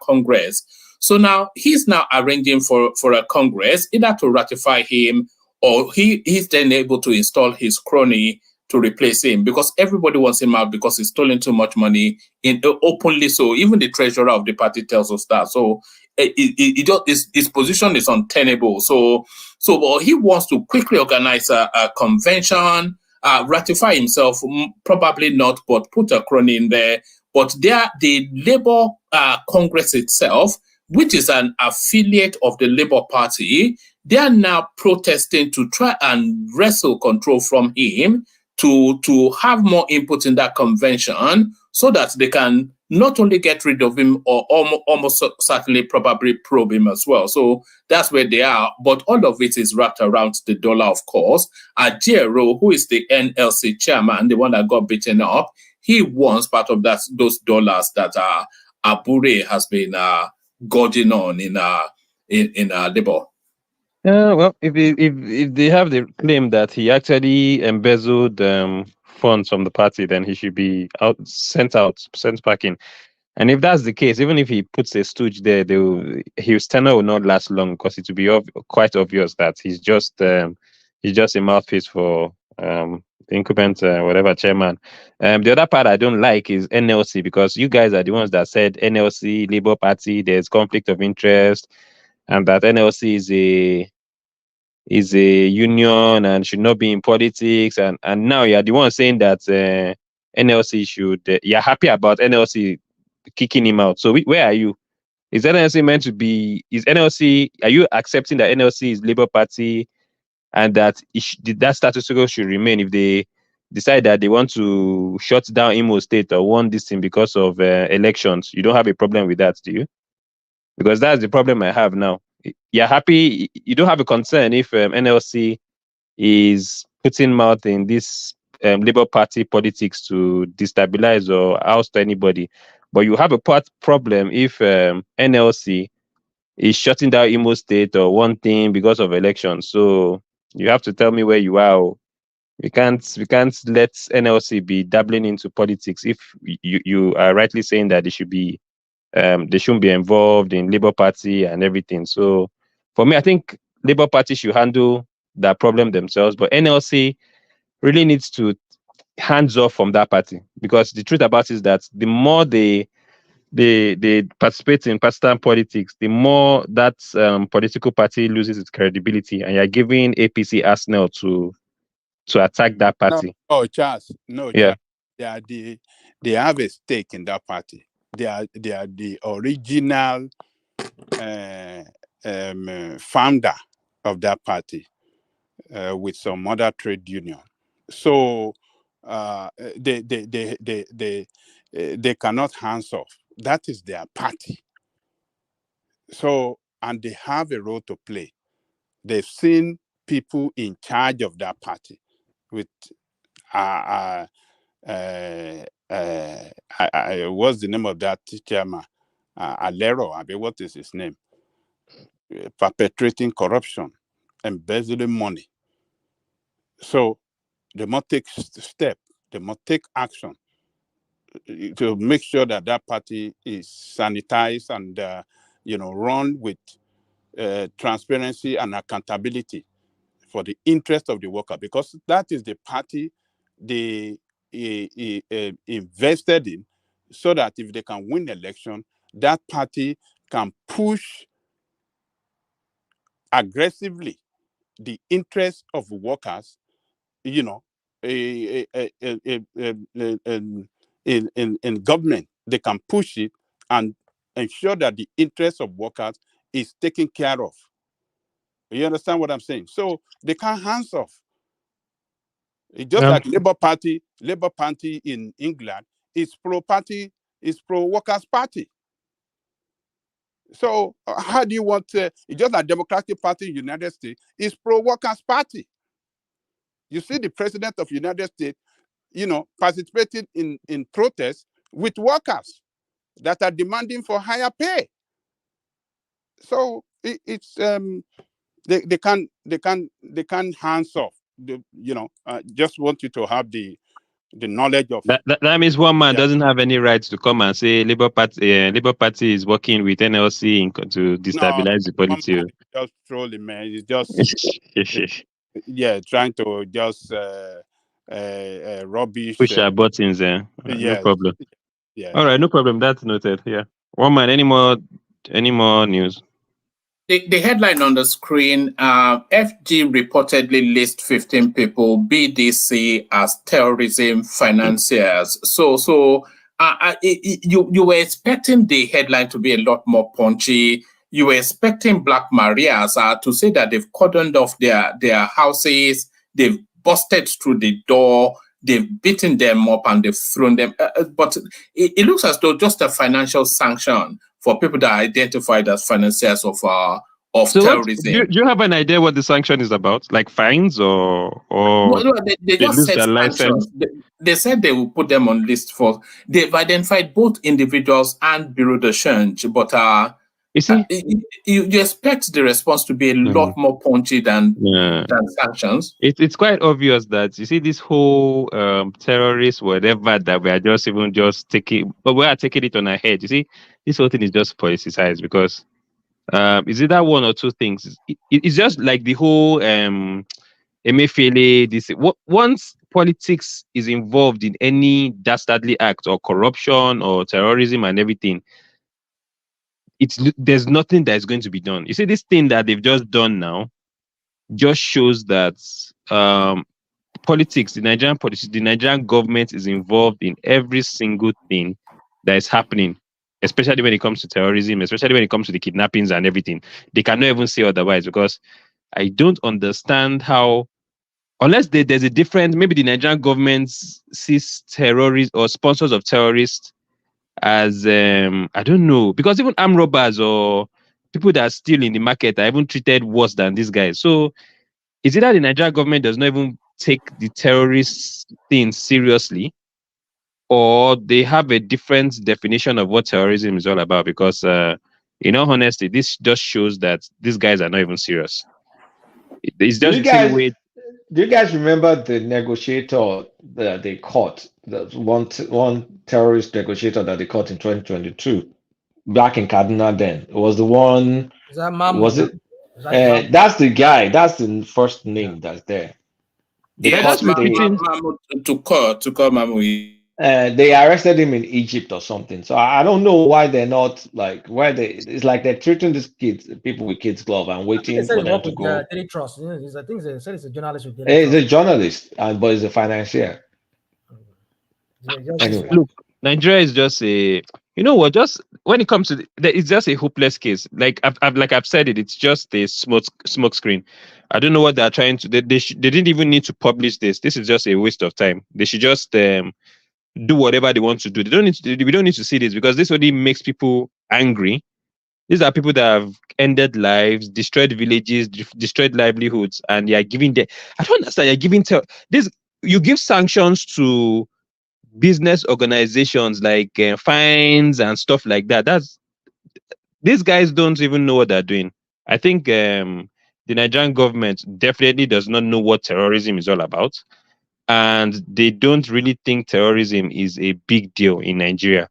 Congress. So now he's now arranging for a Congress either to ratify him, or he's then able to install his crony to replace him, because everybody wants him out because he's stolen too much money in openly. So even the treasurer of the party tells us that. So his position is untenable. So he wants to quickly organize a convention, ratify himself, probably not, but put a crony in there. But the Labour Congress itself, which is an affiliate of the Labour Party, they are now protesting to try and wrestle control from him to have more input in that convention, so that they can not only get rid of him, or almost certainly probably probe him as well. So that's where they are. But all of it is wrapped around the dollar, of course. Ajero, who is the NLC chairman, the one that got beaten up, he wants part of those dollars that Abure has been gorging on in Labour. Well, if they have the claim that he actually embezzled funds from the party, then he should be sent packing. And if that's the case, even if he puts a stooge there, his tenure will not last long, because it will be quite obvious that he's just a mouthpiece for the incumbent whatever chairman. The other part I don't like is NLC, because you guys are the ones that said NLC, Labour Party, there's conflict of interest, and that NLC is a union and should not be in politics. And now you're the one saying that NLC should. You're happy about NLC kicking him out. So where are you? Is NLC meant to be? Is NLC? Are you accepting that NLC is Labour Party, and that that status quo should remain if they decide that they want to shut down Imo State or want this thing because of elections? You don't have a problem with that, do you? Because that's the problem I have now. You're happy. You don't have a concern if NLC is putting mouth in this Labour Party politics to destabilize or oust anybody. But you have a problem if NLC is shutting down Imo State or one thing because of elections. So you have to tell me where you are. We can't let NLC be dabbling into politics if you are rightly saying that they should be they shouldn't be involved in Labour Party and everything. So for me, I think Labour Party should handle that problem themselves, but NLC really needs to hands off from that party, because the truth about it is that the more they participate in partisan politics, the more that political party loses its credibility, and you're giving APC arsenal to attack that party. No, Charles. No, yeah. Charles. They have a stake in that party. They are the original founder of that party with some other trade union. So they cannot hands off. That is their party. So, and they have a role to play. They've seen people in charge of that party with what's the name of that chairman? Alero, I mean, what is his name? Perpetrating corruption, embezzling money. So they must take step. They must take action to make sure that that party is sanitized and run with transparency and accountability for the interest of the worker, because that is the party they invested in, so that if they can win election, that party can push aggressively the interest of workers, in government. They can push it and ensure that the interest of workers is taken care of. You understand what I'm saying? So they can't hands off. It's just like Labour Party in England is pro-party, is pro-workers' party. So how do you want it's just like Democratic Party in the United States is pro-workers' party. You see the president of the United States, participating in protests with workers that are demanding for higher pay. So it's they can't hands off. Just want you to have the knowledge of that means one man doesn't have any rights to come and say Labour Party is working with NLC to destabilize the polity. Just trolling, man. It's just trying to just rubbish. Push our buttons there. No problem. Yeah. All right, no problem. That's noted. Yeah. One man. Any more news? The headline on the screen, FG reportedly lists 15 people BDC as terrorism financiers. So you were expecting the headline to be a lot more punchy. You were expecting Black Marias to say that they've cordoned off their houses, they've busted through the door, they've beaten them up and they've thrown them. But it looks as though just a financial sanction for people that are identified as financiers of terrorism. Do you have an idea what the sanction is about? Like fines or no, they just lose said their license? They said they will put them on list for. They've identified both individuals and bureau de change, but you see, you expect the response to be a lot more punchy than sanctions. It's quite obvious that you see this whole terrorist whatever that we are just taking, but we are taking it on our head. You see, this whole thing is just politicized because is either one or two things. It's just like the whole Emefiele. Once politics is involved in any dastardly act or corruption or terrorism and everything, there's nothing that is going to be done. You see, this thing that they've just done now just shows that politics, the Nigerian government is involved in every single thing that is happening, especially when it comes to terrorism, especially when it comes to the kidnappings and everything. They cannot even say otherwise because I don't understand how, unless there's a difference, maybe the Nigerian government sees terrorists or sponsors of terrorists as, I don't know, because even armed robbers or people that are still in the market are even treated worse than these guys. So is it that the Nigerian government does not even take the terrorist thing seriously, or they have a different definition of what terrorism is all about? Because, in all honesty, this just shows that these guys are not even serious. It's just the same way. Do you guys remember the negotiator that they caught? That one terrorist negotiator that they caught in 2022, back in Kaduna. Then it was the one. Is that Mamu? Was it? That's the guy. That's the first name that's there. They that's Mamu to call Mamu. They arrested him in Egypt or something. So I don't know why they're not like it's like they're treating these people with kids' glove and waiting for them to go. Daily Trust. I think they said it's a journalist with Daily Trust. He's a journalist, but he's a financier. Anyway. Look, Nigeria is just a, you know what? Just when it comes to it's just a hopeless case. Like I've said it. It's just a smoke screen. I don't know what they're trying to. They didn't even need to publish this. This is just a waste of time. They should just do whatever they want to do. We don't need to see this because this only makes people angry. These are people that have ended lives, destroyed villages, destroyed livelihoods, and you're giving them. I don't understand. You're giving this. You give sanctions to business organizations like fines and stuff like that. These guys don't even know what they're doing. I think the Nigerian government definitely does not know what terrorism is all about. And they don't really think terrorism is a big deal in Nigeria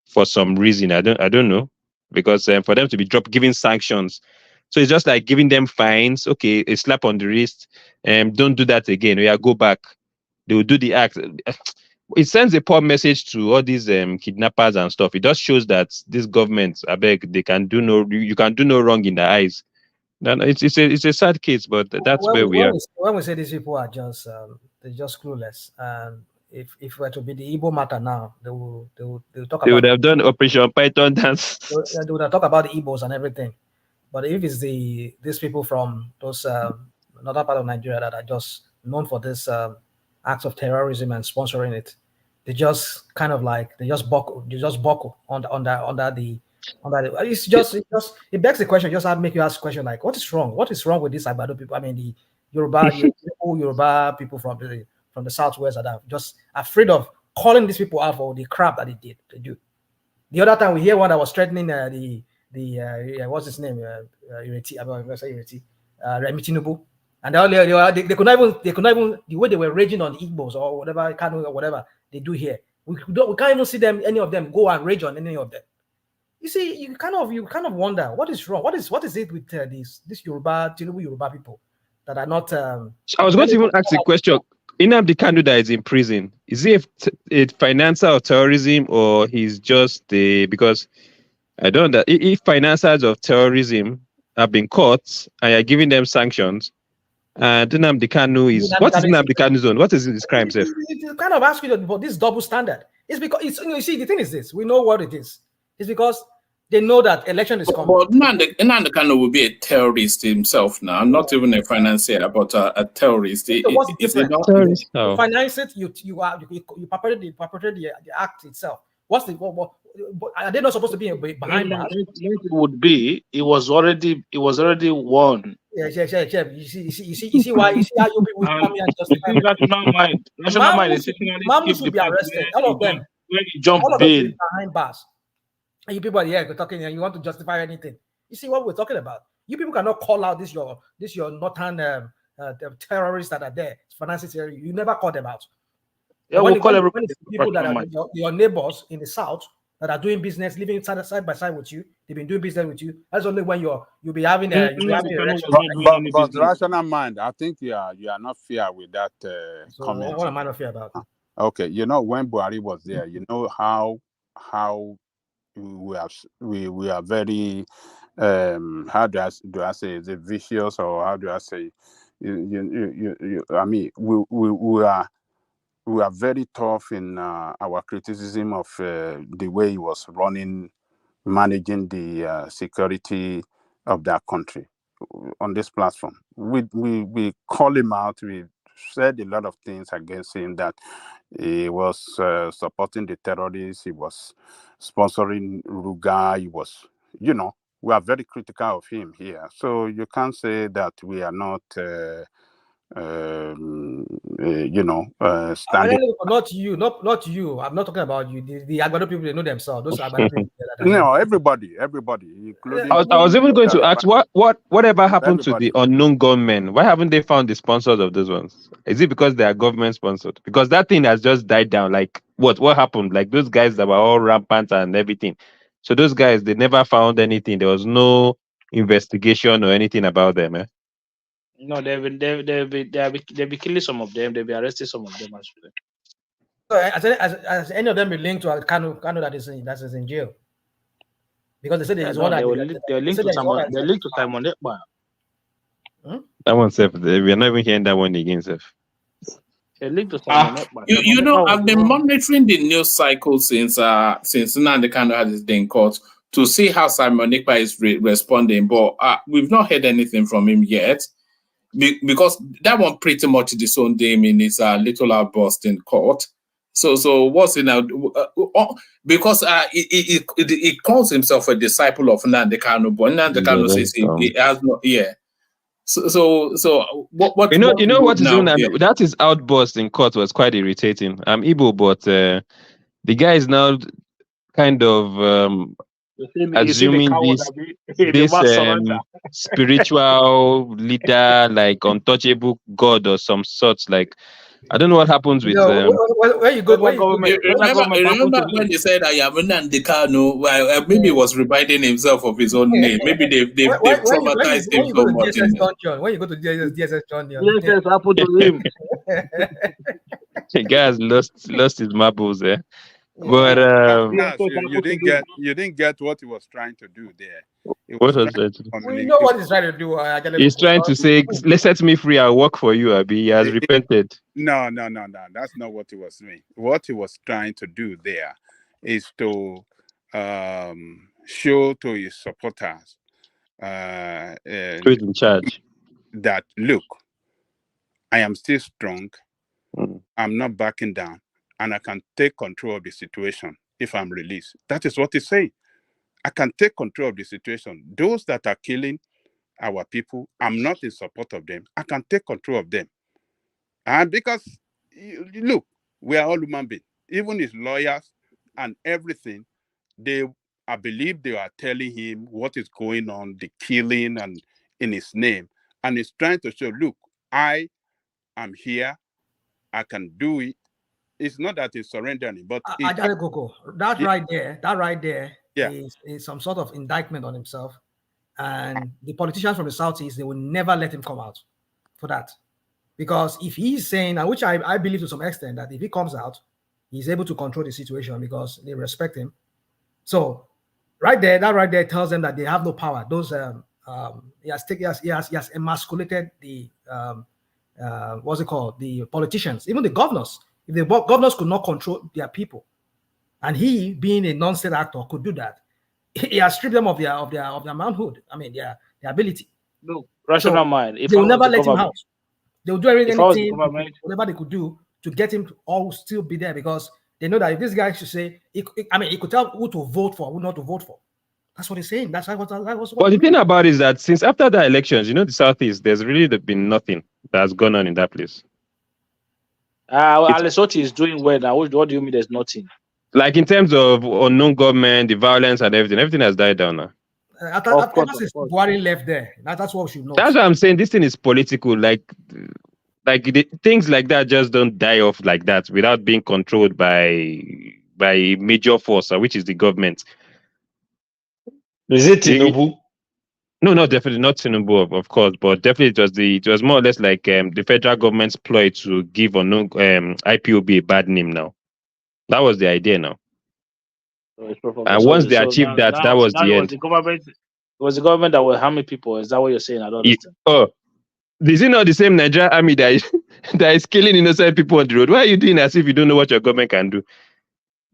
for some reason. I don't know, because for them to be giving sanctions, so it's just like giving them fines. Okay, a slap on the wrist, don't do that again. Yeah, go back. They will do the act. It sends a poor message to all these kidnappers and stuff. It just shows that this government, I beg, you can do no wrong in their eyes. No, it's a sad case, but that's where we are. When we say these people are just they're just clueless, and if it were to be the Igbo matter now, they will talk about. They would have done Operation Python dance. They would have talked about the Igbos and everything. But if it's these people from those another part of Nigeria that are just known for this acts of terrorism and sponsoring it, they just kind of like they just buckle under the. It begs the question. Just make you ask a question like, what is wrong? What is wrong with these Agbado people? I mean, the Yoruba people from the southwest that are just afraid of calling these people out for the crap that they do. The other time we hear one that was threatening what's his name? Remi Tinubu, and they could not even the way they were raging on the Igbos or whatever they do here. We can't even see them, any of them, go and rage on any of them. You see, you kind of wonder what is wrong. What is it with this Tinubu Yoruba people that are not? I was going to even ask a question. Nnamdi Kanu that is in prison, is he a financer of terrorism, or he's just because I don't know if financiers of terrorism have been caught and you're giving them sanctions, and Nnamdi Kanu is what is Nnamdi Kanu's own? What is his crime, sir? It's kind of asking about this double standard. It's because you see, the thing is this: we know what it is. It's because they know that election is coming. But Nnamdi Kanu will be a terrorist himself now, not even a financier, but a terrorist. So what's the Is he difference? not? You finance it, you perpetrate the act itself. What's the are they not supposed to be behind that? It would be. It was already won. Yeah. You see why? You see how you people come here and justify. National mind is Mamu should be arrested. All of them. Jump all of bail. them behind bars. And you people are here talking and you want to justify anything. You see what we're talking about? You people cannot call out this your northern the terrorists that are there, financing terrorists. You never call them out. Yeah, we'll call everybody people that are your neighbors in the south that are doing business, living side by side with you. They've been doing business with you. That's only when you'll be having but rational mind, I think you are not fair with that comment. What am I not fair about? Okay, when Buhari was there, how we are very how do I say, is it vicious, or how do I say, I mean, we are very tough in our criticism of the way he was managing the security of that country on this platform. We call him out. We said a lot of things against him, that he was supporting the terrorists. He was sponsoring Ruga. He was, we are very critical of him here. So you can't say that we are not, standing. Not you. I'm not talking about you. The Agbado people, they know themselves. Those Agbado people. No, everybody, including. I was even going to ask whatever happened to the unknown gunmen? Why haven't they found the sponsors of those ones? Is it because they are government sponsored? Because that thing has just died down. Like what happened? Like those guys that were all rampant and everything. So those guys, they never found anything. There was no investigation or anything about them. Eh? No, they'll be killing some of them. They'll be arresting some of them as well. So has any of them been linked to Kanu that is in jail? Because they said there is one. They're linked to Simon Ekpa. That one, Seth. We are not even hearing that one again, Seth. They're linked to Simon Ekpa. I've been monitoring the news cycle since Nnamdi Kanu had his day in court to see how Simon Ekpa is responding, but we've not heard anything from him yet. Because that one pretty much disowned him in his little outburst in court. So what's in because he calls himself a disciple of Nnamdi Kanu, but Nnamdi Kanu says he has no. Yeah. So what what is that is outburst in court was quite irritating. I'm Igbo, but the guy is now kind of assuming this spiritual leader, like untouchable God or some sorts. Like I don't know what happens with where you go. Remember when they said I am Nnamdi Kanu? Well, maybe he was reminding himself of his own name. Maybe they've traumatized him so much. When you go to DSS John, DSS happened to him. The guy has lost his marbles there. But you didn't get what he was trying to do there. What was that? We know what he's trying to do. He's trying to say, "Set me free. I'll work for you." Abi, he has repented. No. That's not what he was doing. What he was trying to do there is to show to his supporters, who's in charge, that look, I am still strong. I'm not backing down. And I can take control of the situation if I'm released. That is what he's saying. I can take control of the situation. Those that are killing our people, I'm not in support of them. I can take control of them. And because, look, we are all human beings. Even his lawyers and everything, I believe they are telling him what is going on, the killing and in his name. And he's trying to show, look, I am here. I can do it. It's not that he's surrendering, but that right there is some sort of indictment on himself. And the politicians from the Southeast, they will never let him come out for that. Because if he's saying, and which I believe to some extent, that if he comes out, he's able to control the situation because they respect him. So right there, that right there tells them that they have no power. Those he has emasculated the what's it called? The politicians, even the governors. If the governors could not control their people, and he, being a non-state actor, could do that, he has stripped them of their manhood. I mean, their ability. No, rational mind. They will never let him out. They will do anything, whatever they could do to get him to all still be there, because they know that if this guy should say, he could tell who to vote for, who not to vote for. That's what he's saying. That's what. But the thing about it is that since after the elections, the Southeast, there's really been nothing that's gone on in that place. Lesotho is doing well now. What do you mean there's nothing? Like in terms of unknown government, the violence and everything has died down now. Of course. Buhari left there. That's what we should know. That's what I'm saying. This thing is political. Like things like that just don't die off like that without being controlled by a major force, which is the government. Is it Tinubu? No, definitely not Tinubu, of course, but definitely it was more or less like the federal government's ploy to give unknown IPOB a bad name now. That was the idea now. And once they achieved that was the end. It was the government that were harming people. Is that what you're saying? I don't understand. Is it not the same Nigerian army that is killing innocent people on the road? Why are you doing as if you don't know what your government can do?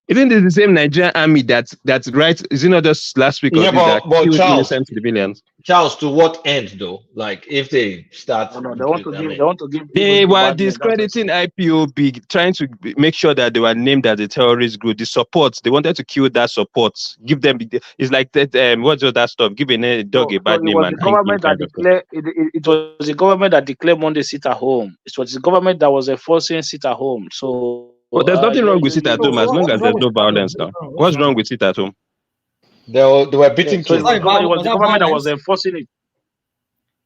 Isn't it the same Nigerian army that's right? Is it not just last week that killed innocent civilians? Charles, to what end though? Like if they start, they want to give. They were discrediting IPOB, trying to make sure that they were named as a terrorist group. The support, they wanted to kill that support, give them. It's like that. What's all that stuff? Giving a dog a bad name. It was the government that declared Monday sit at home. It was the government that was enforcing sit at home. So. Well, there's nothing wrong with sit at home as long as there's no violence now. What's wrong with sit at home? They were beating kids. It was the government that was enforcing it.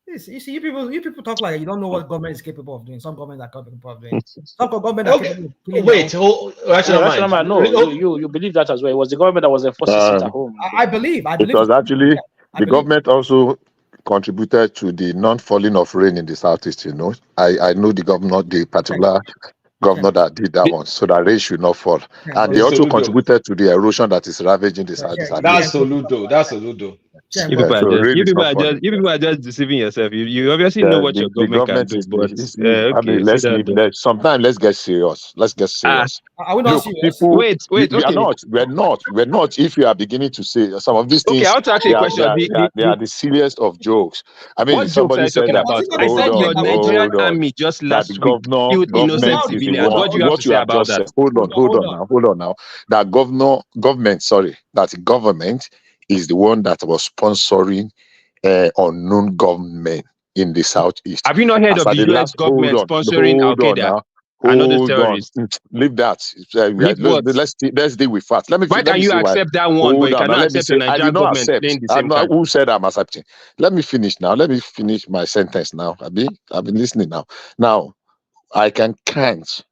You see, you people talk like you don't know what government is capable of doing. Some governments are capable of doing. Some government are capable of doing. Wait, rational mind. No, you believe that as well. It was the government that was enforcing sit at home. I believe. It was actually the government also contributed to the non-falling of rain in the southeast. I know the governor, the particular governor that did that one, so that rain should not fall. And they also contributed to the erosion that is ravaging the south. That's Soludo. You people are just deceiving yourself. You obviously know what your government can do. But sometimes let's get serious. Are we not serious? People, wait. We're not. If you are beginning to say some of these things, okay, I'll ask you a question. They are the silliest of jokes. I mean, somebody said that. I said your Nigerian army just last week killed innocent civilians. What do you have to say about that? Hold on now. That the government is the one that was sponsoring unknown government in the southeast. Have you not heard of the US government sponsoring Al Qaeda and other terrorists? Leave that. Let's deal with facts. Why can you accept that one, but you cannot accept the Nigerian government playing the same card? Who said I'm accepting? Let me finish now. Let me finish my sentence now. I've been listening now. Now, I can count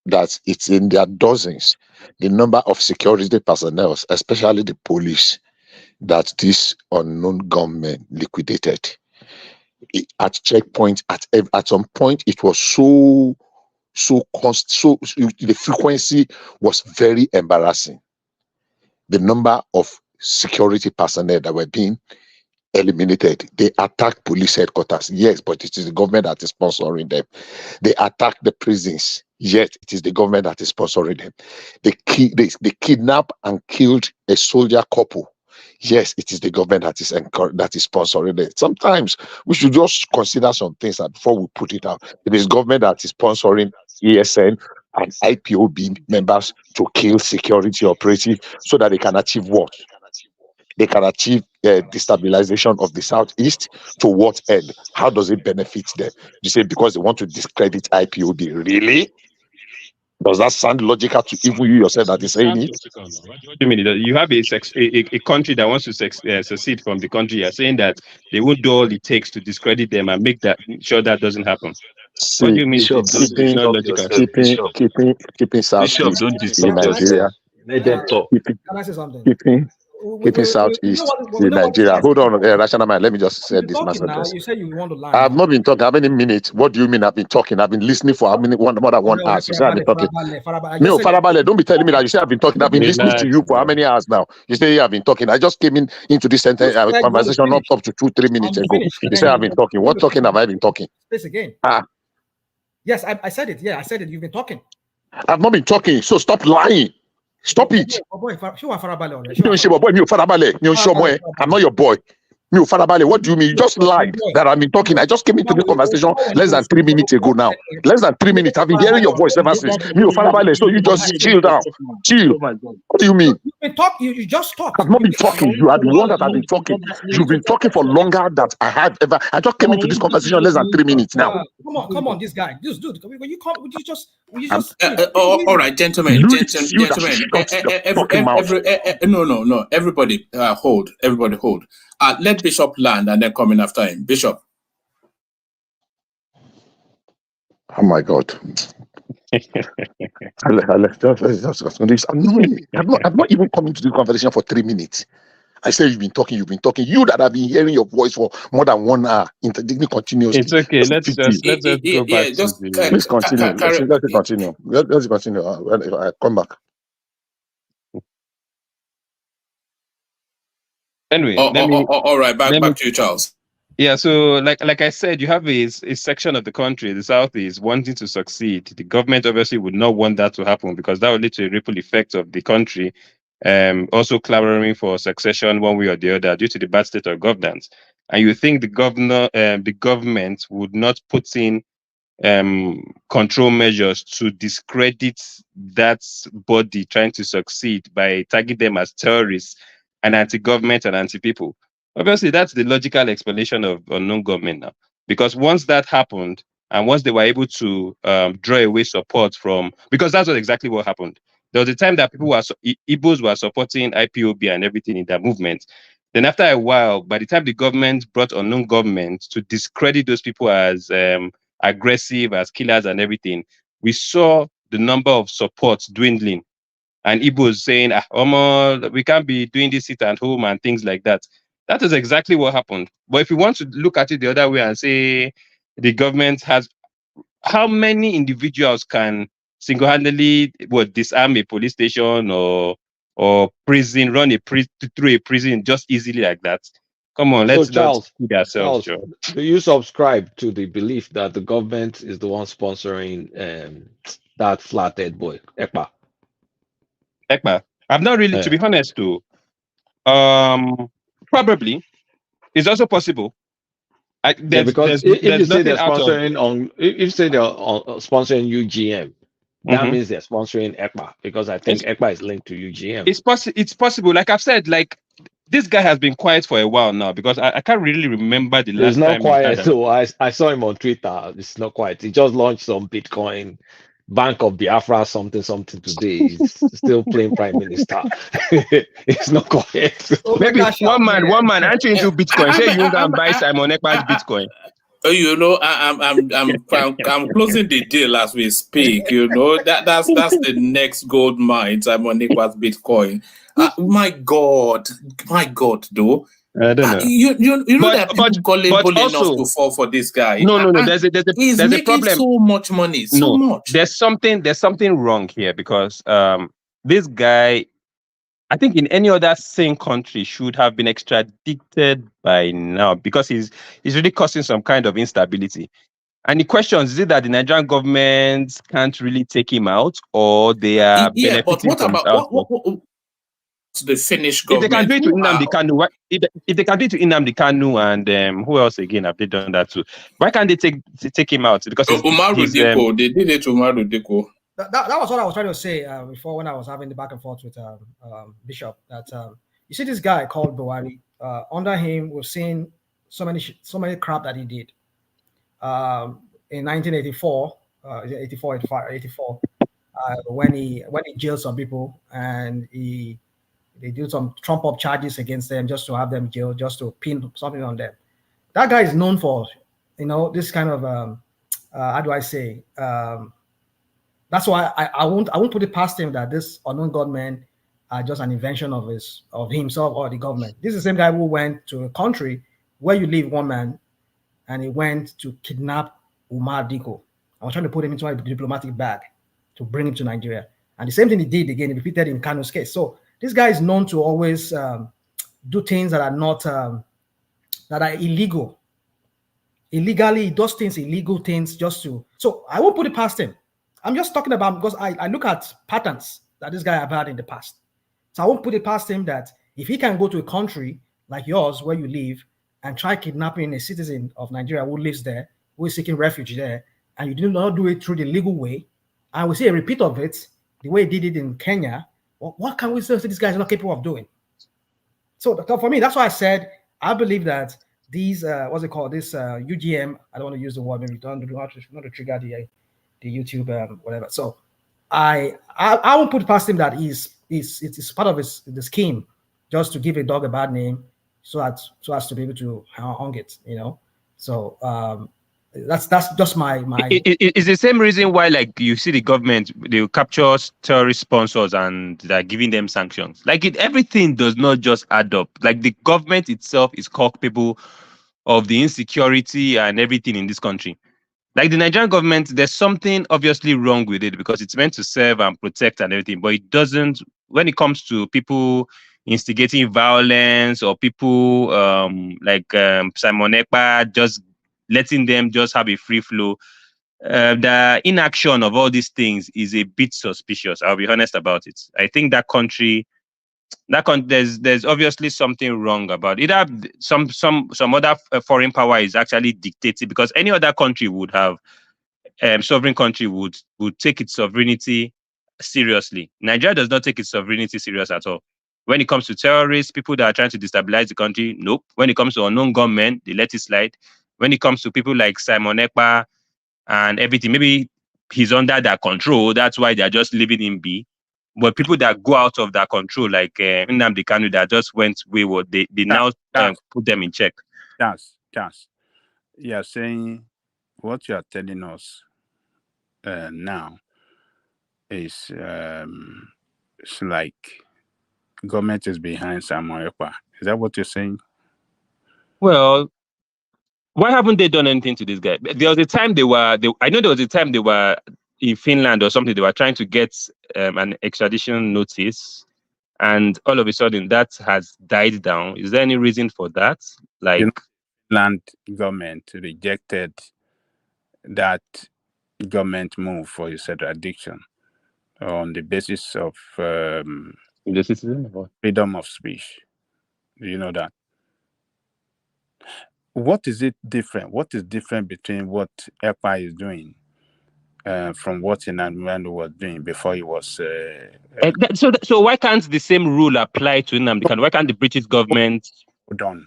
that it's in their dozens the number of security personnel, especially the police, that this unknown government liquidated. At checkpoints, at some point, it was so the frequency was very embarrassing. The number of security personnel that were being eliminated. They attacked police headquarters, yes, but it is the government that is sponsoring them. They attacked the prisons, yet it is the government that is sponsoring them. They kidnapped and killed a soldier couple. Yes, it is the government that is sponsoring it. Sometimes we should just consider some things before we put it out. It is government that is sponsoring ESN and IPOB members to kill security operatives so that they can achieve what? They can achieve destabilization of the southeast. To what end? How does it benefit them? You say because they want to discredit IPOB. Really? Does that sound logical to even you yourself that is saying it? You mean you have a country that wants to secede from the country? You're saying that they won't do all it takes to discredit them and make sure that doesn't happen. See, what do you mean? Keeping Southeast in Nigeria. Let them talk. Can I say something? keeping Southeast in Nigeria. Hold on, rational mind. Let me just say this message. Now you say you want to land. I have not been talking. How many minutes? What do you mean I've been talking? I've been listening for how many? More than 1 hour. You say I've been talking. No, Farabale, don't be telling me that you say I've been talking. I've been listening to you for how many hours now? You say I've been talking. I just came into this sentence conversation not up to 2-3 minutes ago. You say I've been talking. What talking have I been talking? Space again. Yes, I said it. Yeah, I said it. You've been talking. I've not been talking. So stop lying. Stop it. I'm not your boy. What do you mean? You just lied that I've been talking. I just came into the conversation less than 3 minutes ago now. Less than 3 minutes. I've been hearing your voice ever since. So you just chill down. Chill. What do you mean? You just talked. I've not been talking. You are the one that I've been talking. You've been talking for longer than I have ever. I just came into this conversation less than 3 minutes now. Come on, this guy. This dude. When you come, would you just all right, gentlemen. No. Everybody hold. Everybody hold. Let Bishop land and then come in after him. Bishop. Oh my God. I've not even come into the conversation for 3 minutes. I say you've been talking. You that have been hearing your voice for more than 1 hour, continuously. It's okay. Let's just go back. Let's continue. Let's continue. Let's continue. I come back. Anyway, all right, back to you, Charles. Yeah, so like I said, you have a section of the country, the Southeast, wanting to succeed. The government obviously would not want that to happen because that would lead to a ripple effect of the country, also clamoring for succession one way or the other due to the bad state of governance. And you think the government would not put in control measures to discredit that body trying to succeed by tagging them as terrorists and anti-government and anti-people. Obviously, that's the logical explanation of unknown government now. Because once that happened, and once they were able to draw away support from, because that's exactly what happened. There was a time that Igbos were supporting IPOB and everything in that movement. Then after a while, by the time the government brought unknown government to discredit those people as aggressive, as killers and everything, we saw the number of supports dwindling. And Igbos saying, we can't be doing this sit at home and things like that. That is exactly what happened. But if you want to look at it the other way and say the government has, how many individuals can single-handedly disarm a police station or prison, run through a prison just easily like that? Come on, let's not kid ourselves. Charles, do you subscribe to the belief that the government is the one sponsoring that flathead boy, Ekpa? I've not really, to be honest, too. Probably, it's also possible. Because if you say they're sponsoring if say they're sponsoring UGM, that means they're sponsoring ECPA, because I think ECPA is linked to UGM. It's possible. Like I've said, like this guy has been quiet for a while now because I can't really remember the last time. It's not quiet. So I saw him on Twitter. It's not quiet. He just launched some Bitcoin. Bank of Biafra something today. He's still playing prime minister. It's not quiet. Maybe one man entering into Bitcoin. Say you can buy Simon Ekpa's Bitcoin. You know, I'm closing the deal as we speak. You know, that's the next gold mine, Simon Ekpa's Bitcoin. My God, though. I don't know. You know that people calling enough to fall for this guy. No. There's a problem. So much money. So much. There's something wrong here because this guy, I think in any other same country, should have been extradited by now because he's really causing some kind of instability. And the question is it that the Nigerian government can't really take him out, or they are benefiting but what from about the Finnish government? If they can do it to Nnamdi Kanu, if they can do it to Nnamdi Kanu and who else again have they done that to? Why can't they take him out? Because Umaru Diko, they did it to Umaru Diko. That was what I was trying to say before when I was having the back and forth with Bishop. That you see this guy called Buhari. Under him, we've seen so many crap that he did. In 1984, 84, when he jailed some people and they do some trump up charges against them just to have them jailed, just to pin something on them. That guy is known for, this kind of how do I say? That's why I won't put it past him that this unknown gunmen are just an invention of himself or the government. This is the same guy who went to a country where you live one man, and he went to kidnap Umar Diko. I was trying to put him into a diplomatic bag to bring him to Nigeria. And the same thing he did again, he repeated in Kano's case. So this guy is known to always do things that are not, that are illegal. Illegally, he does things, illegal things just to, so I won't put it past him. I'm just talking about, because I look at patterns that this guy have had in the past. So I won't put it past him that if he can go to a country like yours where you live and try kidnapping a citizen of Nigeria who lives there, who is seeking refuge there, and you did not do it through the legal way, and we see a repeat of it, the way he did it in Kenya, what can we say this guy is not capable of doing? So for me, that's why I said, I believe that these, what's it called, this UGM, I don't want to use the word, maybe not to trigger the YouTube, whatever. So I won't put past him that it's part of the scheme just to give a dog a bad name so as to be able to hang it, you know. So that's just my it's the same reason why, like, you see the government, they capture terrorist sponsors and they're giving them sanctions. Like, everything does not just add up. Like, the government itself is culpable of the insecurity and everything in this country. Like, the Nigerian government, there's something obviously wrong with it because it's meant to serve and protect and everything, but it doesn't, when it comes to people instigating violence or people like Simon Ekpa, just letting them just have a free flow. The inaction of all these things is a bit suspicious. I'll be honest about it. I think that country, there's obviously something wrong about it. Either some other foreign power is actually dictating, because any other country would have, sovereign country would take its sovereignty seriously. Nigeria does not take its sovereignty serious at all. When it comes to terrorists, people that are trying to destabilize the country, nope. When it comes to unknown gunmen, they let it slide. When it comes to people like Simon Ekpa and everything, maybe he's under their control. That's why they're just leaving him be. But people that go out of their control, like Nnamdi Kanu, that just went wayward, they now put them in check. That's you're saying what you are telling us now is it's like government is behind Samuel Ekpa. Is that what you're saying? Well, why haven't they done anything to this guy? There was a time I know there was a time they were in Finland or something. They were trying to get an extradition notice, and all of a sudden that has died down. Is there any reason for that? Like, Finland government rejected that government move for his extradition on the basis of freedom of speech. Do you know that? What is it different? What is different between what Ekpa is doing from what Nnamdi was doing before he was? So why can't the same rule apply to Nnamdi Kanu? Why can't the British government? Hold on.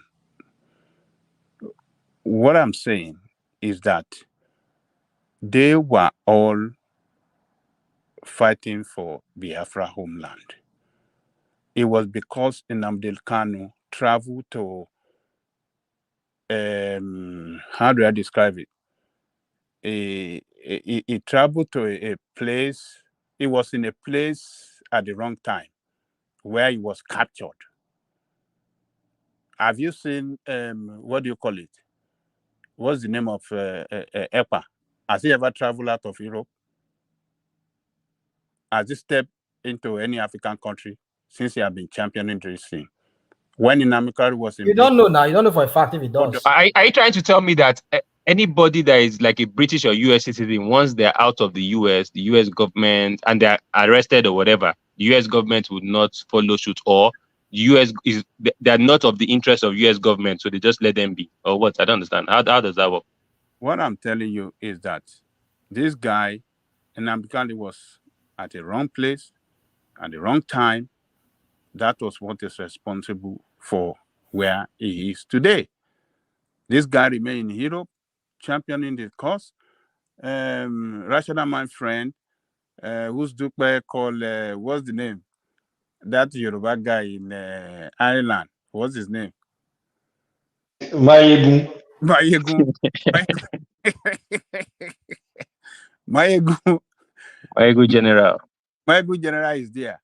What I'm saying is that they were all fighting for Biafra homeland. It was because Nnamdi Kanu traveled to, how do I describe it? He traveled to a place. He was in a place at the wrong time where he was captured. Have you seen, what do you call it? What's the name of Ekpa? Has he ever traveled out of Europe? Has he stepped into any African country since he has been championing this thing? When Nnamdi Kanu was in, you don't know now. You don't know for a fact if he does. Are you trying to tell me that anybody that is like a British or US citizen, once they're out of the US government, and they're arrested or whatever, the US government would not follow suit, or they're not of the interest of US government, so they just let them be, or what? I don't understand. How does that work? What I'm telling you is that this guy, Nnamdi Kanu, was at the wrong place at the wrong time. That was what is responsible for where he is today. This guy remained in Europe, championing the cause. Rashida, my friend, who's Dupe called, what's the name? That Yoruba guy in Ireland. What's his name? Mayegun. Mayegun General. Mayegun General is there.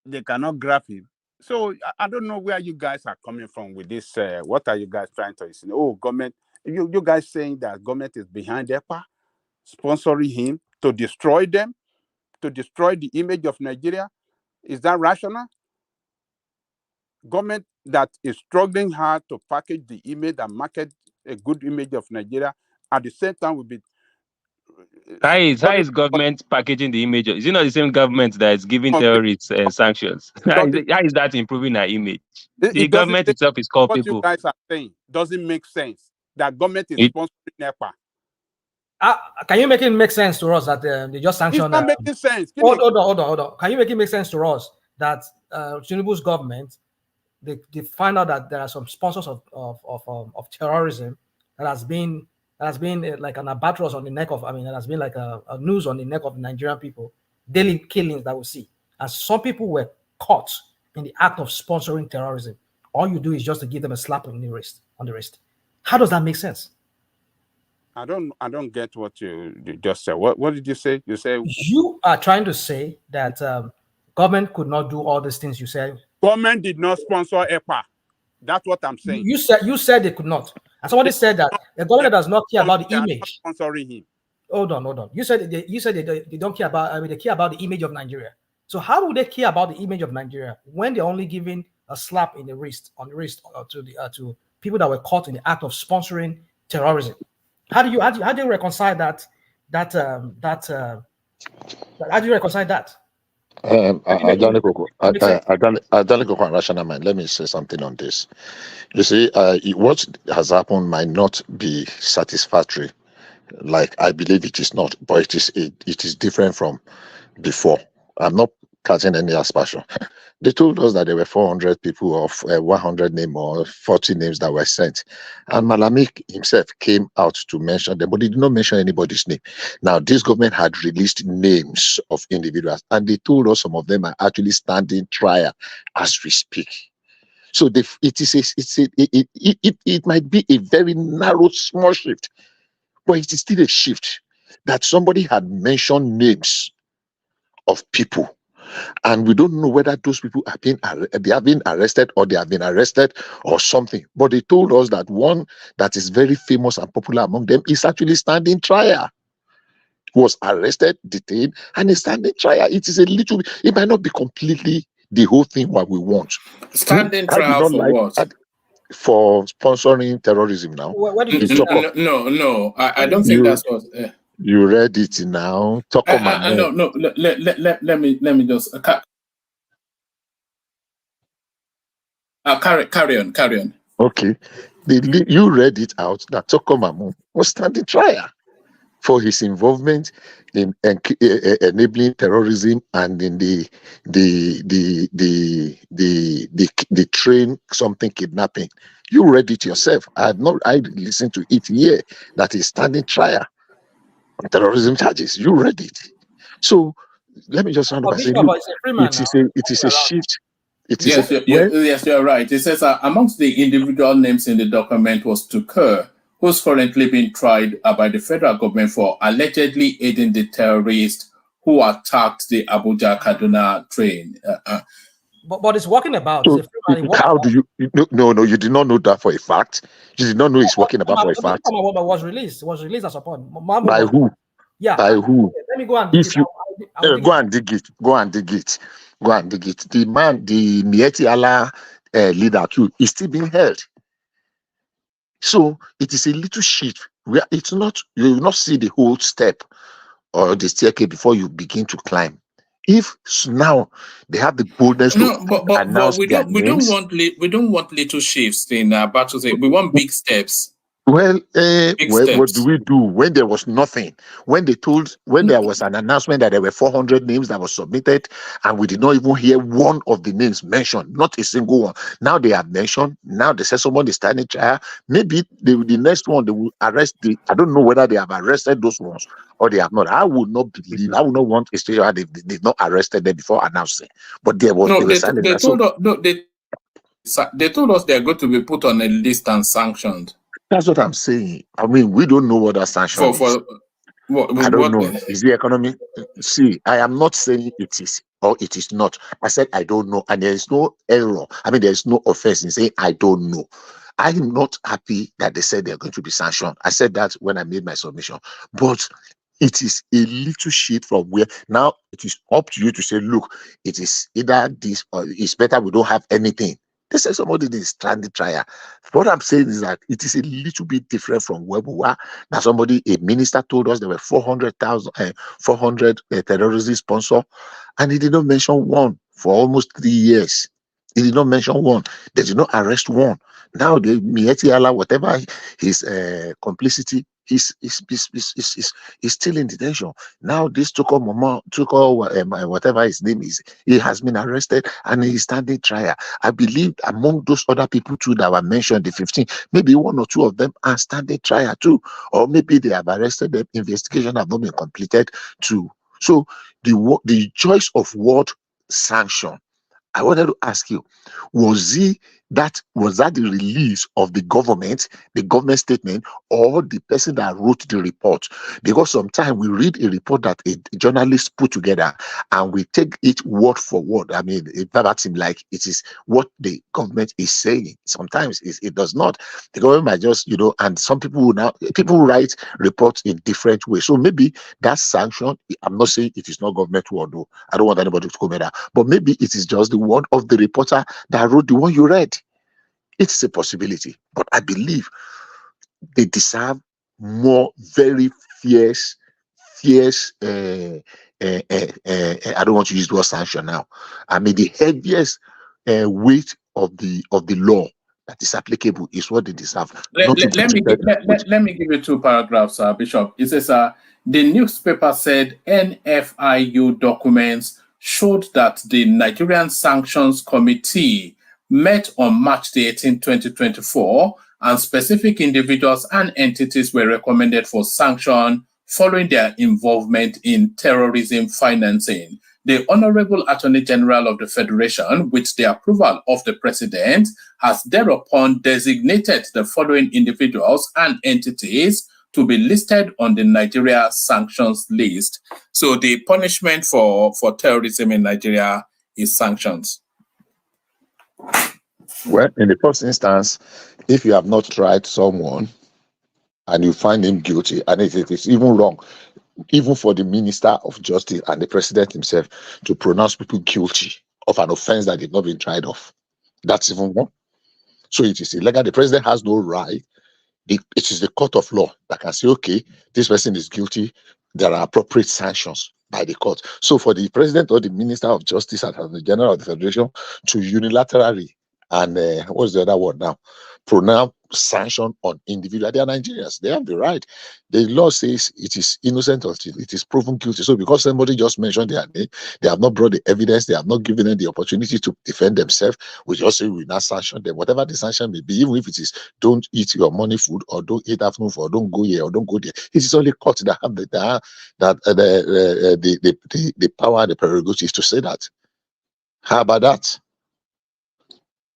they cannot grab him. So I don't know where you guys are coming from with this. What are you guys trying to say? Oh, government, you guys saying that government is behind EPA, sponsoring him to destroy them, to destroy the image of Nigeria. Is that rational? Government that is struggling hard to package the image and market a good image of Nigeria, at the same time will be how is government packaging the image? Is it not the same government that is giving terrorists sanctions? How is that improving our image? The government itself is culpable. What you guys are saying doesn't make sense. That government is sponsoring NEPA. Can you make it make sense to us that they just sanctioned? It's not making sense. Hold on. Can you make it make sense to us that Tinubu's government they find out that there are some sponsors of terrorism that has been like an albatross on the neck of, that has been like a noose on the neck of Nigerian people, daily killings that we see, and some people were caught in the act of sponsoring terrorism. All you do is just to give them a slap on the wrist. How does that make sense? I don't get what you just said. What did you say? You say you are trying to say that government could not do all these things you said. Government did not sponsor EPA. That's what I'm saying. You said they could not. And somebody said that the government does not care about the image. Sponsoring him. Hold on. You said they don't care about. They care about the image of Nigeria. So how would they care about the image of Nigeria when they're only giving a slap in the wrist to people that were caught in the act of sponsoring terrorism? How do you reconcile that? How do you reconcile that? Adani Koko and Rational Mind, let me say something on this. You see, what has happened might not be satisfactory, like I believe it is not, but it is different from before. I'm not catching any aspersion. They told us that there were 400 people of 100 names or 40 names that were sent. And Malamik himself came out to mention them, but he did not mention anybody's name. Now, this government had released names of individuals, and they told us some of them are actually standing trial as we speak. So it might be a very narrow, small shift, but it is still a shift that somebody had mentioned names of people. And we don't know whether those people have been arrested or they have been arrested or something. But they told us that one that is very famous and popular among them is actually standing trial. Was arrested, detained, and is standing trial. It is a little. It might not be completely the whole thing what we want. Standing trial for what? For sponsoring terrorism. Now. No. I don't think that's what. You read it now. Talk on my no. Let me just carry on. Okay, you read it out that Tokomamu was standing trial for his involvement in enabling terrorism and in the train something kidnapping. You read it yourself. I listened to it here that he's standing trial. Terrorism charges. You read it. So let me just round up and say, it is a shift. Yes, you're right. It says amongst the individual names in the document was Tukur, who's currently being tried by the federal government for allegedly aiding the terrorists who attacked the Abuja-Kaduna train. But it's walking about. So how do you? No, you did not know that for a fact. You did not know it's walking about for a fact. Was released as a point. By who? Yeah. By who? Let me go and dig it. Go and dig it. Go and dig it. The man, the Mieti Allah leader too, is still being held. So it is a little shift where it's not. You will not see the whole step or the staircase before you begin to climb. If now they have the boldness to announce their names, we don't want little shifts in battles. We want big steps. Well, what do we do when there was nothing? When there was an announcement that there were 400 names that were submitted, and we did not even hear one of the names mentioned, not a single one. Now they have mentioned. Now they say someone is standing trial. Maybe the next one they will arrest. I don't know whether they have arrested those ones or they have not. I would not believe. I would not want a situation they've not arrested them before announcing. But there was. They told us they're going to be put on a list and sanctioned. That's what I'm saying. I mean, we don't know what that sanction is. I don't know. Is the economy? See, I am not saying it is or it is not. I said I don't know, and there is no error. I mean, there is no offense in saying I don't know. I am not happy that they said they are going to be sanctioned. I said that when I made my submission, but it is a little shit from where now it is up to you to say, look, it is either this or it's better we don't have anything. They say somebody did stranded trial. What I'm saying is that it is a little bit different from where we were. Now, a minister told us there were 400,000, 400 terrorism sponsor, and he did not mention one for almost 3 years. He did not mention one. They did not arrest one. Now, the Mieti Allah, whatever his complicity, he's still in detention. Now, this Tuko whatever his name is, he has been arrested and he's standing trial. I believe among those other people too that were mentioned, the 15, maybe one or two of them are standing trial too, or maybe they have arrested them. Investigation have not been completed too. So the choice of word sanction, I wanted to ask you, was that the release of the government statement, or the person that wrote the report? Because sometimes we read a report that a journalist put together and we take it word for word. I mean, it verbatim, like it is what the government is saying. Sometimes it does not. The government might just, and some people write reports in different ways. So maybe that sanction, I'm not saying it is not government word, though. I don't want anybody to comment that, but maybe it is just the word of the reporter that wrote the one you read. It is a possibility, but I believe they deserve more very fierce. I don't want to use the word sanction now. I mean, the heaviest weight of the law that is applicable is what they deserve. Let me give you 2 paragraphs, Bishop. It says, the newspaper said NFIU documents showed that the Nigerian Sanctions Committee met on March 18, 2024, and specific individuals and entities were recommended for sanction following their involvement in terrorism financing. The Honorable Attorney General of the Federation, with the approval of the President, has thereupon designated the following individuals and entities to be listed on the Nigeria sanctions list. So the punishment for terrorism in Nigeria is sanctions. Well, in the first instance, if you have not tried someone and you find him guilty, and it is even wrong, even for the Minister of Justice and the President himself to pronounce people guilty of an offense that they've not been tried of, that's even wrong. So it is illegal. The President has no right. It is the court of law that can say, okay, this person is guilty. There are appropriate sanctions by the court. So for the President or the Minister of Justice and the General of the Federation to unilaterally, and what's the other word now, pronounce sanction on individual, they are Nigerians. They have the right. The law says it is innocent until it is proven guilty. So because somebody just mentioned their name, they have not brought the evidence, they have not given them the opportunity to defend themselves, we just say we not sanction them. Whatever the sanction may be, even if it is don't eat your morning food, or don't eat afternoon food, or don't go here, or don't go there, it is only court that have the power, the prerogative to say that. How about that?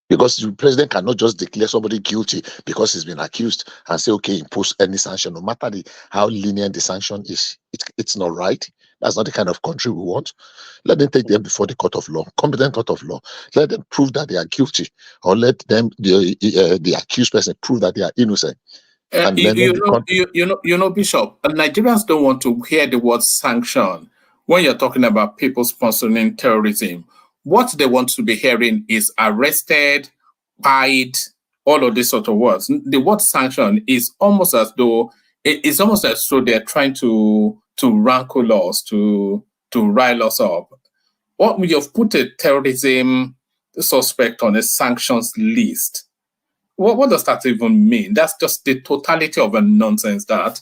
Because the president cannot just declare somebody guilty because he's been accused and say, okay, impose any sanction, no matter how lenient the sanction is. It's not right. That's not the kind of country we want. Let them take them before the court of law, competent court of law. Let them prove that they are guilty, or let them, the accused person, prove that they are innocent. And Bishop, Nigerians don't want to hear the word sanction when you're talking about people sponsoring terrorism. What they want to be hearing is arrested, paid, all of these sort of words. The word sanction is almost as though they're trying to rankle us, to rile us up. What you've put a terrorism suspect on a sanctions list. What does that even mean? That's just the totality of a nonsense, that.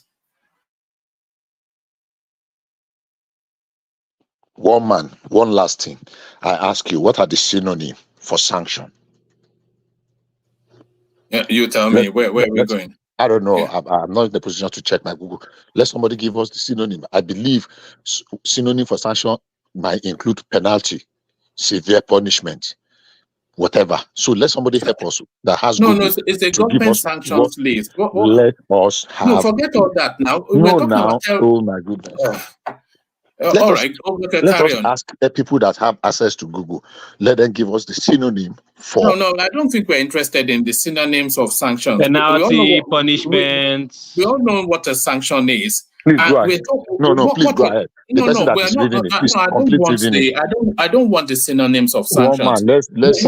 One last thing. I ask you, what are the synonyms for sanction? Yeah, you tell me. Where are we going? I don't know. Yeah. I'm not in the position to check my Google. Let somebody give us the synonym. I believe synonym for sanction might include penalty, severe punishment, whatever. So let somebody help us that has No, Google it's a to give government us what. sanctions list. Let us have. No, forget all that now. No, We're talking now. about Oh my goodness. all right. Okay, let carry us on. ask the people that have access to Google. Let them give us the synonym for. No, I don't think we're interested in the synonyms of sanctions. Penalty, punishments. We all know what a sanction is. Please go ahead. Please go ahead. The person that is reading it, please complete reading it. I don't want the synonyms of sanctions. One man, let's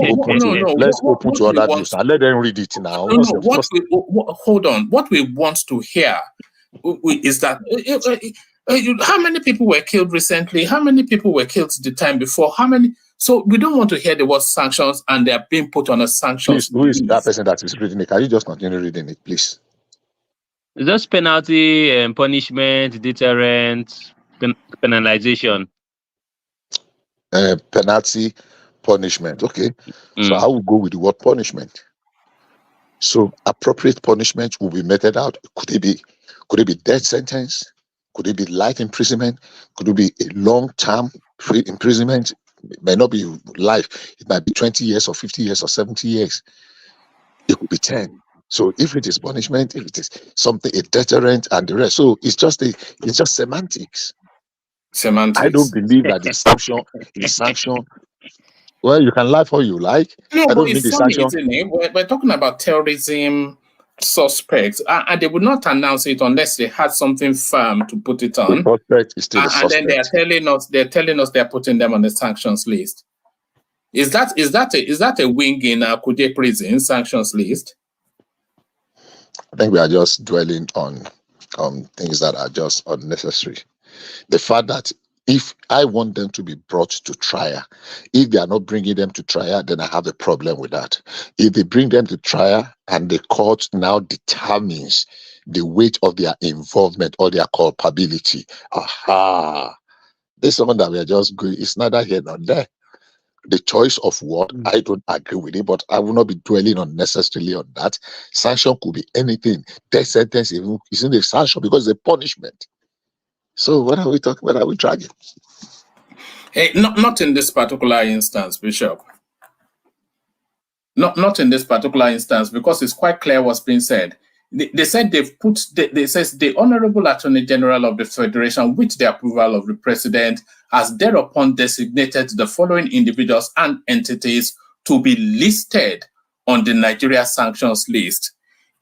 open to other views and let them read it now. Hold on. What we want to hear is that how many people were killed recently? How many people were killed the time before? How many? So we don't want to hear the word sanctions and they're being put on a sanctions. Please, who is that person that is reading it? Can you just continue reading it, please? Just penalty and punishment, deterrent, penalization. Penalty, punishment. Okay. So I will go with the word punishment. So appropriate punishment will be meted out. Could it be death sentence? Could it be life imprisonment? Could it be a long-term imprisonment? It may not be life. It might be 20 years or 50 years or 70 years. It could be 10. So if it is punishment, if it is something, a deterrent and the rest. So it's just semantics. Semantics. I don't believe that the sanction. Well, you can laugh all you like. No, I don't but mean it's the funny, sanction. isn't it? We're talking about terrorism suspects, and they would not announce it unless they had something firm to put it on. The suspect is still a suspect. And then they're telling us they're putting them on the sanctions list. Is that a wing in Kuje prison sanctions list? I think we are just dwelling on things that are just unnecessary. The fact that if I want them to be brought to trial, if they are not bringing them to trial, then I have a problem with that. If they bring them to trial and the court now determines the weight of their involvement or their culpability, this is something that we are just going. It's neither here nor there. The choice of what, I don't agree with it, but I will not be dwelling unnecessarily on that. Sanction could be anything. Death sentence isn't a sanction because it's a punishment. So what are we talking about? Are we dragging? Hey, not in this particular instance, Bishop. Not in this particular instance, because it's quite clear what's being said. They said they says the Honorable Attorney General of the Federation, with the approval of the President, has thereupon designated the following individuals and entities to be listed on the Nigeria sanctions list.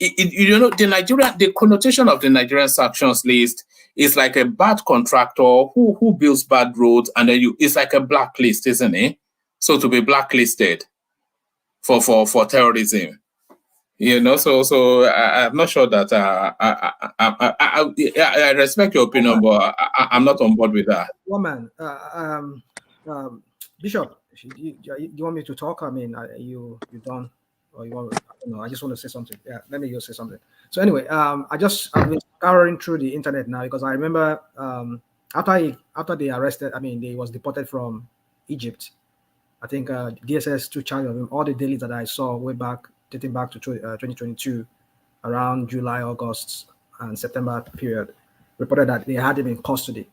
The connotation of the Nigerian sanctions list is like a bad contractor who builds bad roads, and then it's like a blacklist, isn't it? So to be blacklisted for terrorism. So I'm not sure that I respect your opinion, but I'm not on board with that. Woman, Bishop, do you want me to talk? I mean, you done, or you want? I just want to say something. Yeah, let me just say something. So anyway, I've been scouring through the internet now because I remember after they arrested, they was deported from Egypt. I think DSS took charge of him. All the dailies that I saw way back, dating back to 2022, around July, August, and September period, reported that they had him in custody.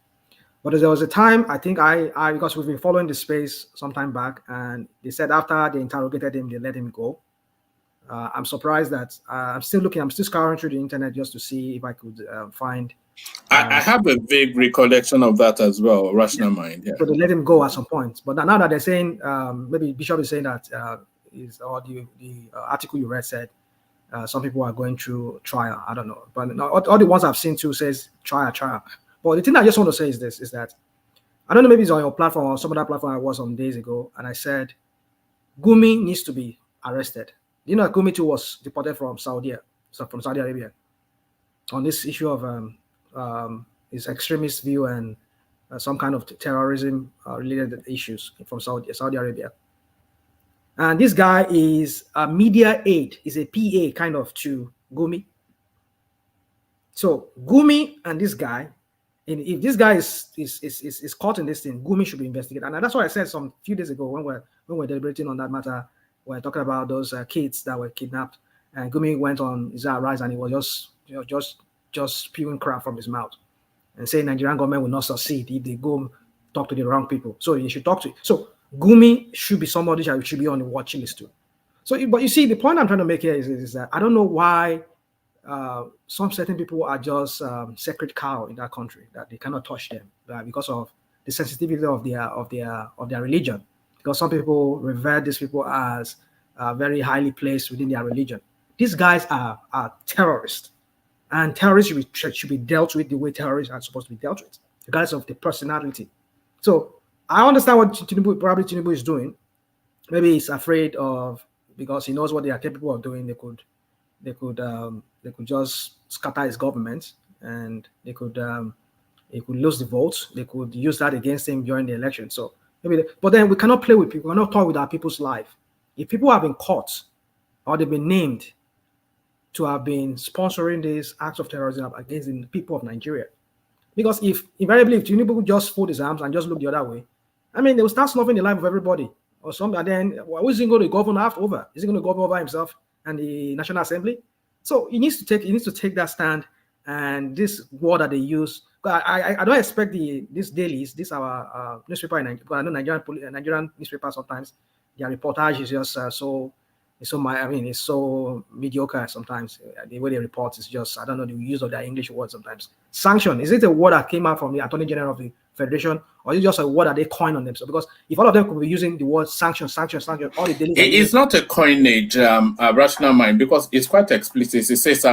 But there was a time, I think because we've been following the space some time back, and they said after they interrogated him, they let him go. I'm surprised that I'm still scouring through the internet just to see if I could find. I have a vague recollection of that as well, rational mind. Yeah. So they let him go at some point. But now that they're saying, maybe Bishop is saying that the article you read said some people are going through trial. I don't know. But all the ones I've seen too says trial. But the thing I just want to say is this, is that, I don't know, maybe it's on your platform or some other platform I was on days ago, and I said, Gumi needs to be arrested. Gumi too was deported from Saudi Arabia on this issue of his extremist view and some kind of terrorism related issues from Saudi Arabia. And this guy is a media aide, is a PA kind of to Gumi. So Gumi and this guy, and if this guy is caught in this thing, Gumi should be investigated. And that's what I said some few days ago when we're deliberating on that matter. We're talking about those kids that were kidnapped, and Gumi went on his rise and he was just spewing crap from his mouth and saying Nigerian government will not succeed if they go talk to the wrong people. So you should talk to. So Gumi should be somebody that should be on the watching list too. So, but you see, the point I'm trying to make here is that I don't know why some certain people are just sacred cow in that country, that they cannot touch them because of the sensitivity of their religion. Because some people revere these people as very highly placed within their religion. These guys are terrorists, and terrorists should be dealt with the way terrorists are supposed to be dealt with, regardless of the personality. So I understand what Tinubu is doing. Maybe he's afraid of, because he knows what they are capable of doing. They could just scatter his government, and he could lose the votes. They could use that against him during the election. So maybe, but then we cannot play with people. We cannot talk with our people's life. If people have been caught or they've been named to have been sponsoring these acts of terrorism against the people of Nigeria, because if Tinubu just fold his arms and just look the other way, I mean, they will start snuffing the life of everybody or something. And then who's he going to govern over? Is he going to govern over himself and the National Assembly? So he needs to take that stand. And this word that they use, I don't expect these dailies, this our newspaper in Nigeria, because I know Nigerian newspapers sometimes their reportage is just it's so mediocre sometimes. The way they report is just, I don't know the use of their English words sometimes. Sanction, is it a word that came out from the Attorney General of the Federation, or is it just a word that they coin on themselves? Because if all of them could be using the word sanction, all the dailies. It's not a coinage, Rational Mind, because it's quite explicit. It says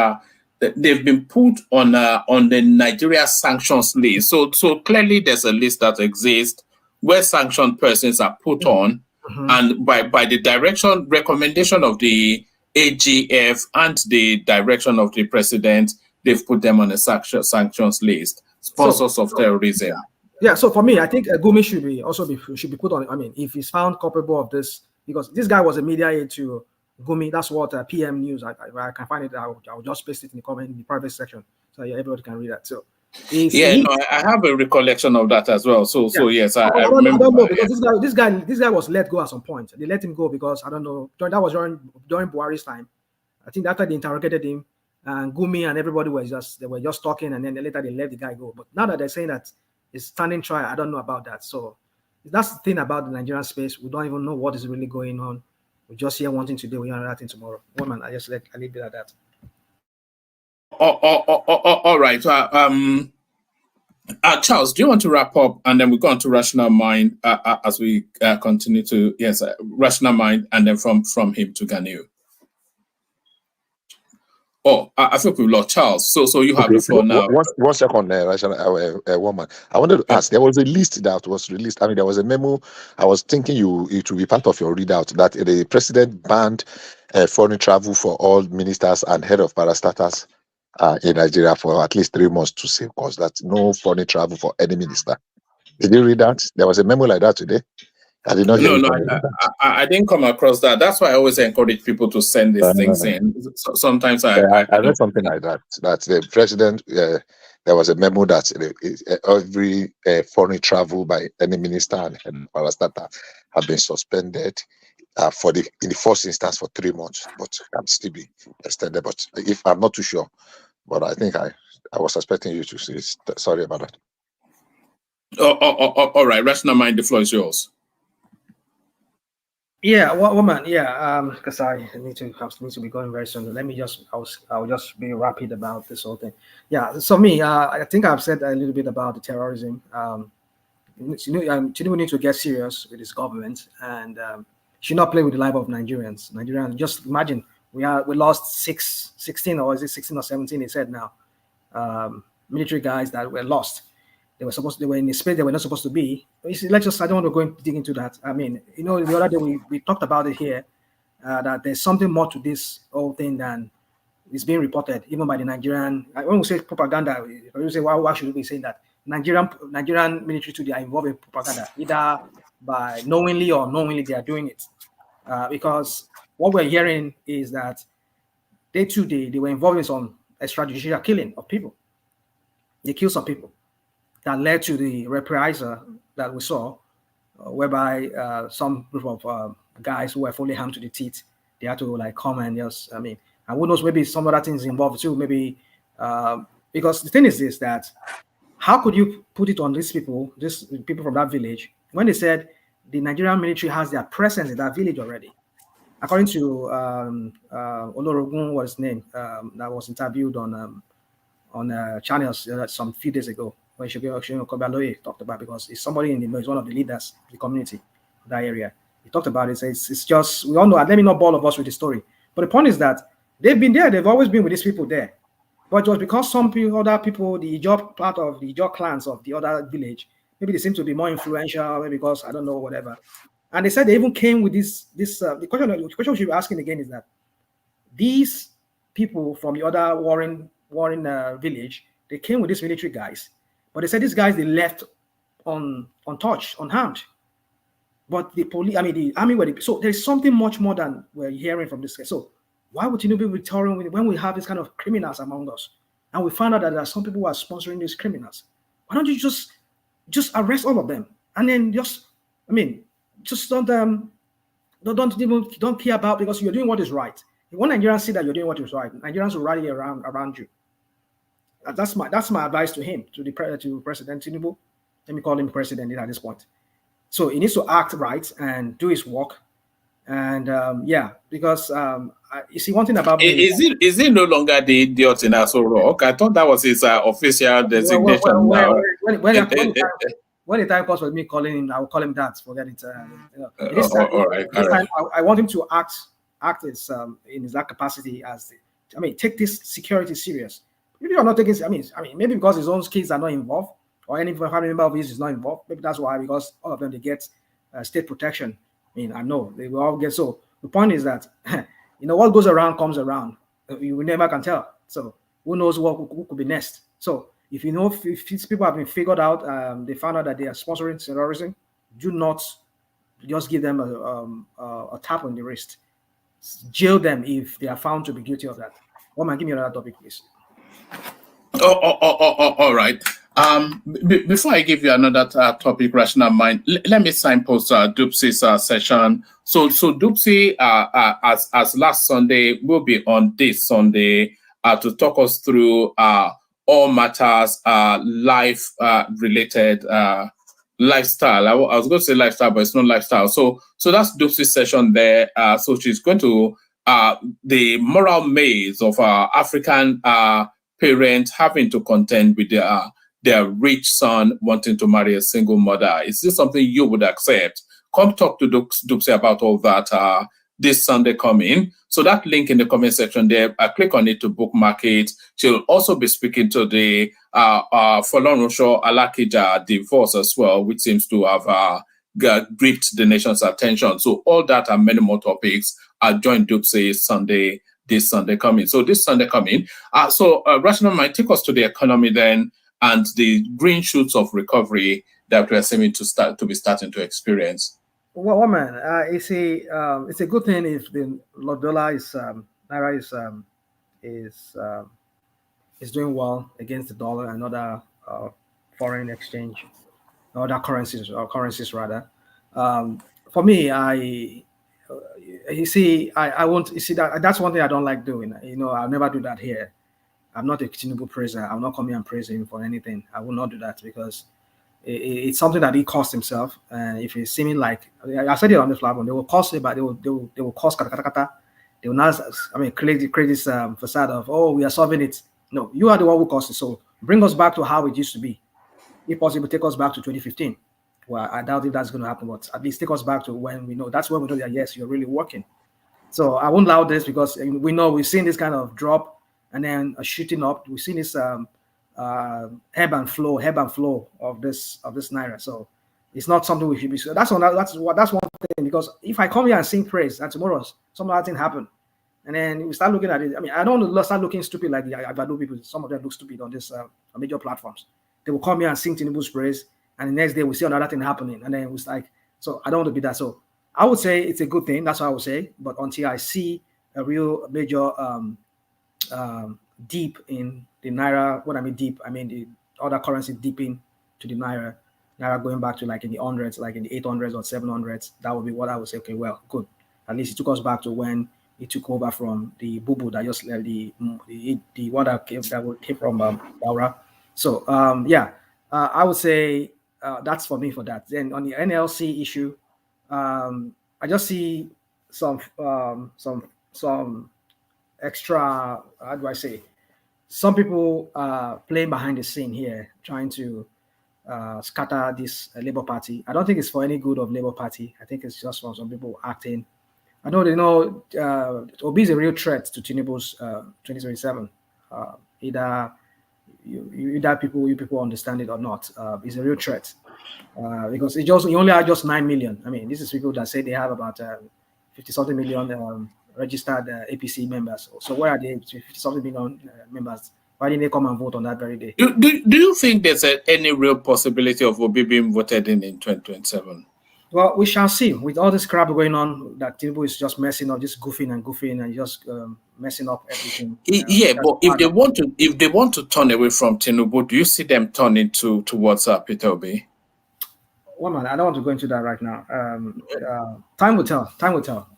they've been put on the Nigeria sanctions list. So clearly there's a list that exists where sanctioned persons are put on, and by the recommendation of the AGF and the direction of the president, they've put them on a sanctions list. Sponsors of terrorism. Yeah, so for me, I think Gumi should be put on. I mean, if he's found culpable of this, because this guy was a media aide to Gumi. That's what PM News. I can find it. I'll just paste it in the private section, so everybody can read that. So I have a recollection of that as well. So yes, I remember. I don't know, because this guy was let go at some point. They let him go because I don't know. That was during Buhari's time. I think after they interrogated him, and Gumi and everybody were just talking, and then later they let the guy go. But now that they're saying that it's standing trial, I don't know about that. So that's the thing about the Nigerian space. We don't even know what is really going on. We just hear one thing today, we hear another thing tomorrow. Woman, I leave it at that. All right. Charles, do you want to wrap up, and then we go on to Rational Mind as we continue to Rational Mind, and then from him to Ganil. Oh, I think we lost Charles. So you have the floor now. One second, woman. I wanted to ask. There was a list that was released. I mean, there was a memo. I was thinking it would be part of your readout that the president banned foreign travel for all ministers and head of parastatals in Nigeria for at least 3 months to save costs. That's no foreign travel for any minister. Did you read that? There was a memo like that today. I did not hear. I didn't come across that. That's why I always encourage people to send these things in. So sometimes I read something like that. That the president, there was a memo that every foreign travel by any minister and parastatal have been suspended in the first instance for 3 months, but can still be extended. But if I'm not too sure, but I think I was expecting you to say. Sorry about that. All right, Rational Mind, the floor is yours. Yeah, woman. Yeah, because I need to be going very soon. Let me I'll just be rapid about this whole thing. Yeah, so me, I think I've said a little bit about the terrorism. Tinubu needs to get serious with his government and should not play with the life of Nigerians. Just imagine we lost 16 or is it 16 or 17? They said now, military guys that were lost. They were in a space they were not supposed to be. I don't want to go and dig into that. I mean, the other day we talked about it here, that there's something more to this whole thing than is being reported, even by the Nigerian. When we say propaganda, we say, why should we be saying that? Nigerian military too, they are involved in propaganda, either by knowingly or unknowingly they are doing it. Because what we're hearing is that they were involved in some extrajudicial killing of people. They killed some people. That led to the reprisal that we saw, whereby some group of guys who were fully armed to the teeth, they had to come and and who knows, maybe some other things involved too, maybe because the thing is this, that how could you put it on these people from that village, when they said the Nigerian military has their presence in that village already. According to Olorogun, what's his name, that was interviewed on channels some few days ago, when Shogun Kobaloye talked about, because it's somebody in the, he's one of the leaders of the community of that area. He talked about it. So it's just, we all know, let me not bore of us with the story. But the point is that they've been there, they've always been with these people there. But it was because some people, other people, the Ijaw part of the Ijaw clans of the other village, maybe they seem to be more influential, maybe because I don't know, whatever. And they said they even came with the question we should be asking again is that these people from the other warring village, they came with these military guys, but they said these guys, they left untouched, unharmed. But the police, I mean, the army were so there's something much more than we're hearing from this guy. So why would Tinubu be tolerating when we have this kind of criminals among us, and we find out that there are some people who are sponsoring these criminals? Why don't you just arrest all of them, and then just don't care about, because you're doing what is right. When Nigerians see that you're doing what is right, Nigerians will rally around you. That's my advice to him, to President Tinubu. Let me call him president at this point. So he needs to act right and do his work. And because you see, one thing about me, is it no longer the idiot in Aso Rock? I thought that was his official designation now. When the time comes for me calling him, I will call him that. Forget it. All right. I want him to act as in his that capacity as take this security serious. Maybe you're not taking. Maybe because his own kids are not involved, or any family member of his is not involved. Maybe that's why, because all of them, they get state protection. I know they will all get. So the point is that what goes around comes around. You never can tell. So who knows who could be next? So if these people have been figured out, they found out that they are sponsoring terrorism, do not just give them a tap on the wrist. Jail them if they are found to be guilty of that. Woman, give me another topic, please. All right. Before I give you another topic, Rational Mind, let me signpost Dupsey's session. So Dupsey, as last Sunday, will be on this Sunday to talk us through all matters life related lifestyle. I was going to say lifestyle, but it's not lifestyle. So that's Dupsey's session there. So she's going to the moral maze of African parents having to contend with their rich son wanting to marry a single mother. Is this something you would accept? Come talk to Dupsey about all that this Sunday coming. So that link in the comment section there, click on it to bookmark it. She'll also be speaking to the Folorunsho Alakija divorce as well, which seems to have gripped the nation's attention. So all that and many more topics are join Dupsey this Sunday coming. So this Sunday coming. Rational Mind, take us to the economy then, and the green shoots of recovery that we are seeming to be starting to experience. Well, man, it's a good thing if the dollar Naira is doing well against the dollar and other foreign exchange, other currencies rather. For me, I won't. You see that's one thing I don't like doing. I'll never do that here. I'm not a Tinubu praiser. I'll not come here and praise him for anything. I will not do that, because it's something that he cost himself. And if it's seeming like, I said it on this platform, they will cost it, but they will cost kata. They will not, create this facade of, oh, we are solving it. No, you are the one who caused it. So bring us back to how it used to be. If possible, take us back to 2015. Well, I doubt if that's going to happen, but at least take us back to when we know. That's when we know that, yes, you're really working. So I won't allow this, because we know we've seen this kind of drop and then a shooting up. We've seen this ebb and flow of this Naira. So it's not something we should be. So that's one thing, because if I come here and sing praise and tomorrow some other thing happen, and then we start looking at it. I don't want to start looking stupid like the Avado people. Some of them look stupid on this major platforms. They will come here and sing Tinubu's praise, and the next day we see another thing happening, and then it was like, so I don't want to be that. So I would say it's a good thing. That's what I would say. But until I see a real major deep in the Naira, what I mean deep, I mean the other currency deeping to the Naira going back to like in the hundreds, like in the 800s or 700s, that would be what I would say. Okay, well, good. At least it took us back to when it took over from the bubu that just the one that came from Naira. So I would say that's for me for that. Then on the NLC issue, I just see some extra, how do I say, some people playing behind the scene here, trying to scatter this Labour Party. I don't think it's for any good of Labour Party. I think it's just for some people acting. I know they know Obi is a real threat to Tinubu's 2027. Either you people understand it or not. It's a real threat because you only have just 9 million. I mean, this is people that say they have about 50-something million registered APC members. So where are the 50-something million members? Why didn't they come and vote on that very day? Do you think there's any real possibility of Obi being voted in 2027? Well, we shall see. With all this crap going on, that Tinubu is just messing up, just goofing and just messing up everything. Yeah, but if they want to turn away from Tinubu, do you see them turning towards Peter Obi? Well, man, I don't want to go into that right now. Time will tell. Time will tell.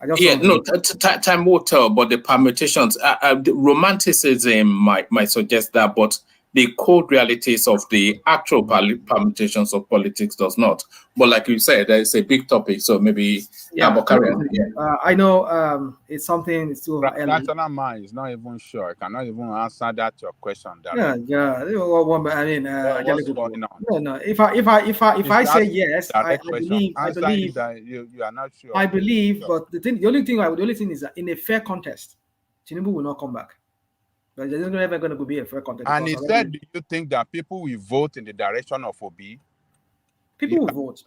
Time will tell. But the permutations, the romanticism might suggest that, but the cold realities of the actual permutations of politics does not. But like you said, it's a big topic, so maybe I know it's something. It's still rational mind is not even sure. I cannot even answer that your question. I mean, what's going on? No. If I say yes, I believe that you are not sure. I believe, but the only thing is that in a fair contest, Tinubu will not come back. But there's never going to be a fair contest. And he said, do you think that people will vote in the direction of Obi? People will vote.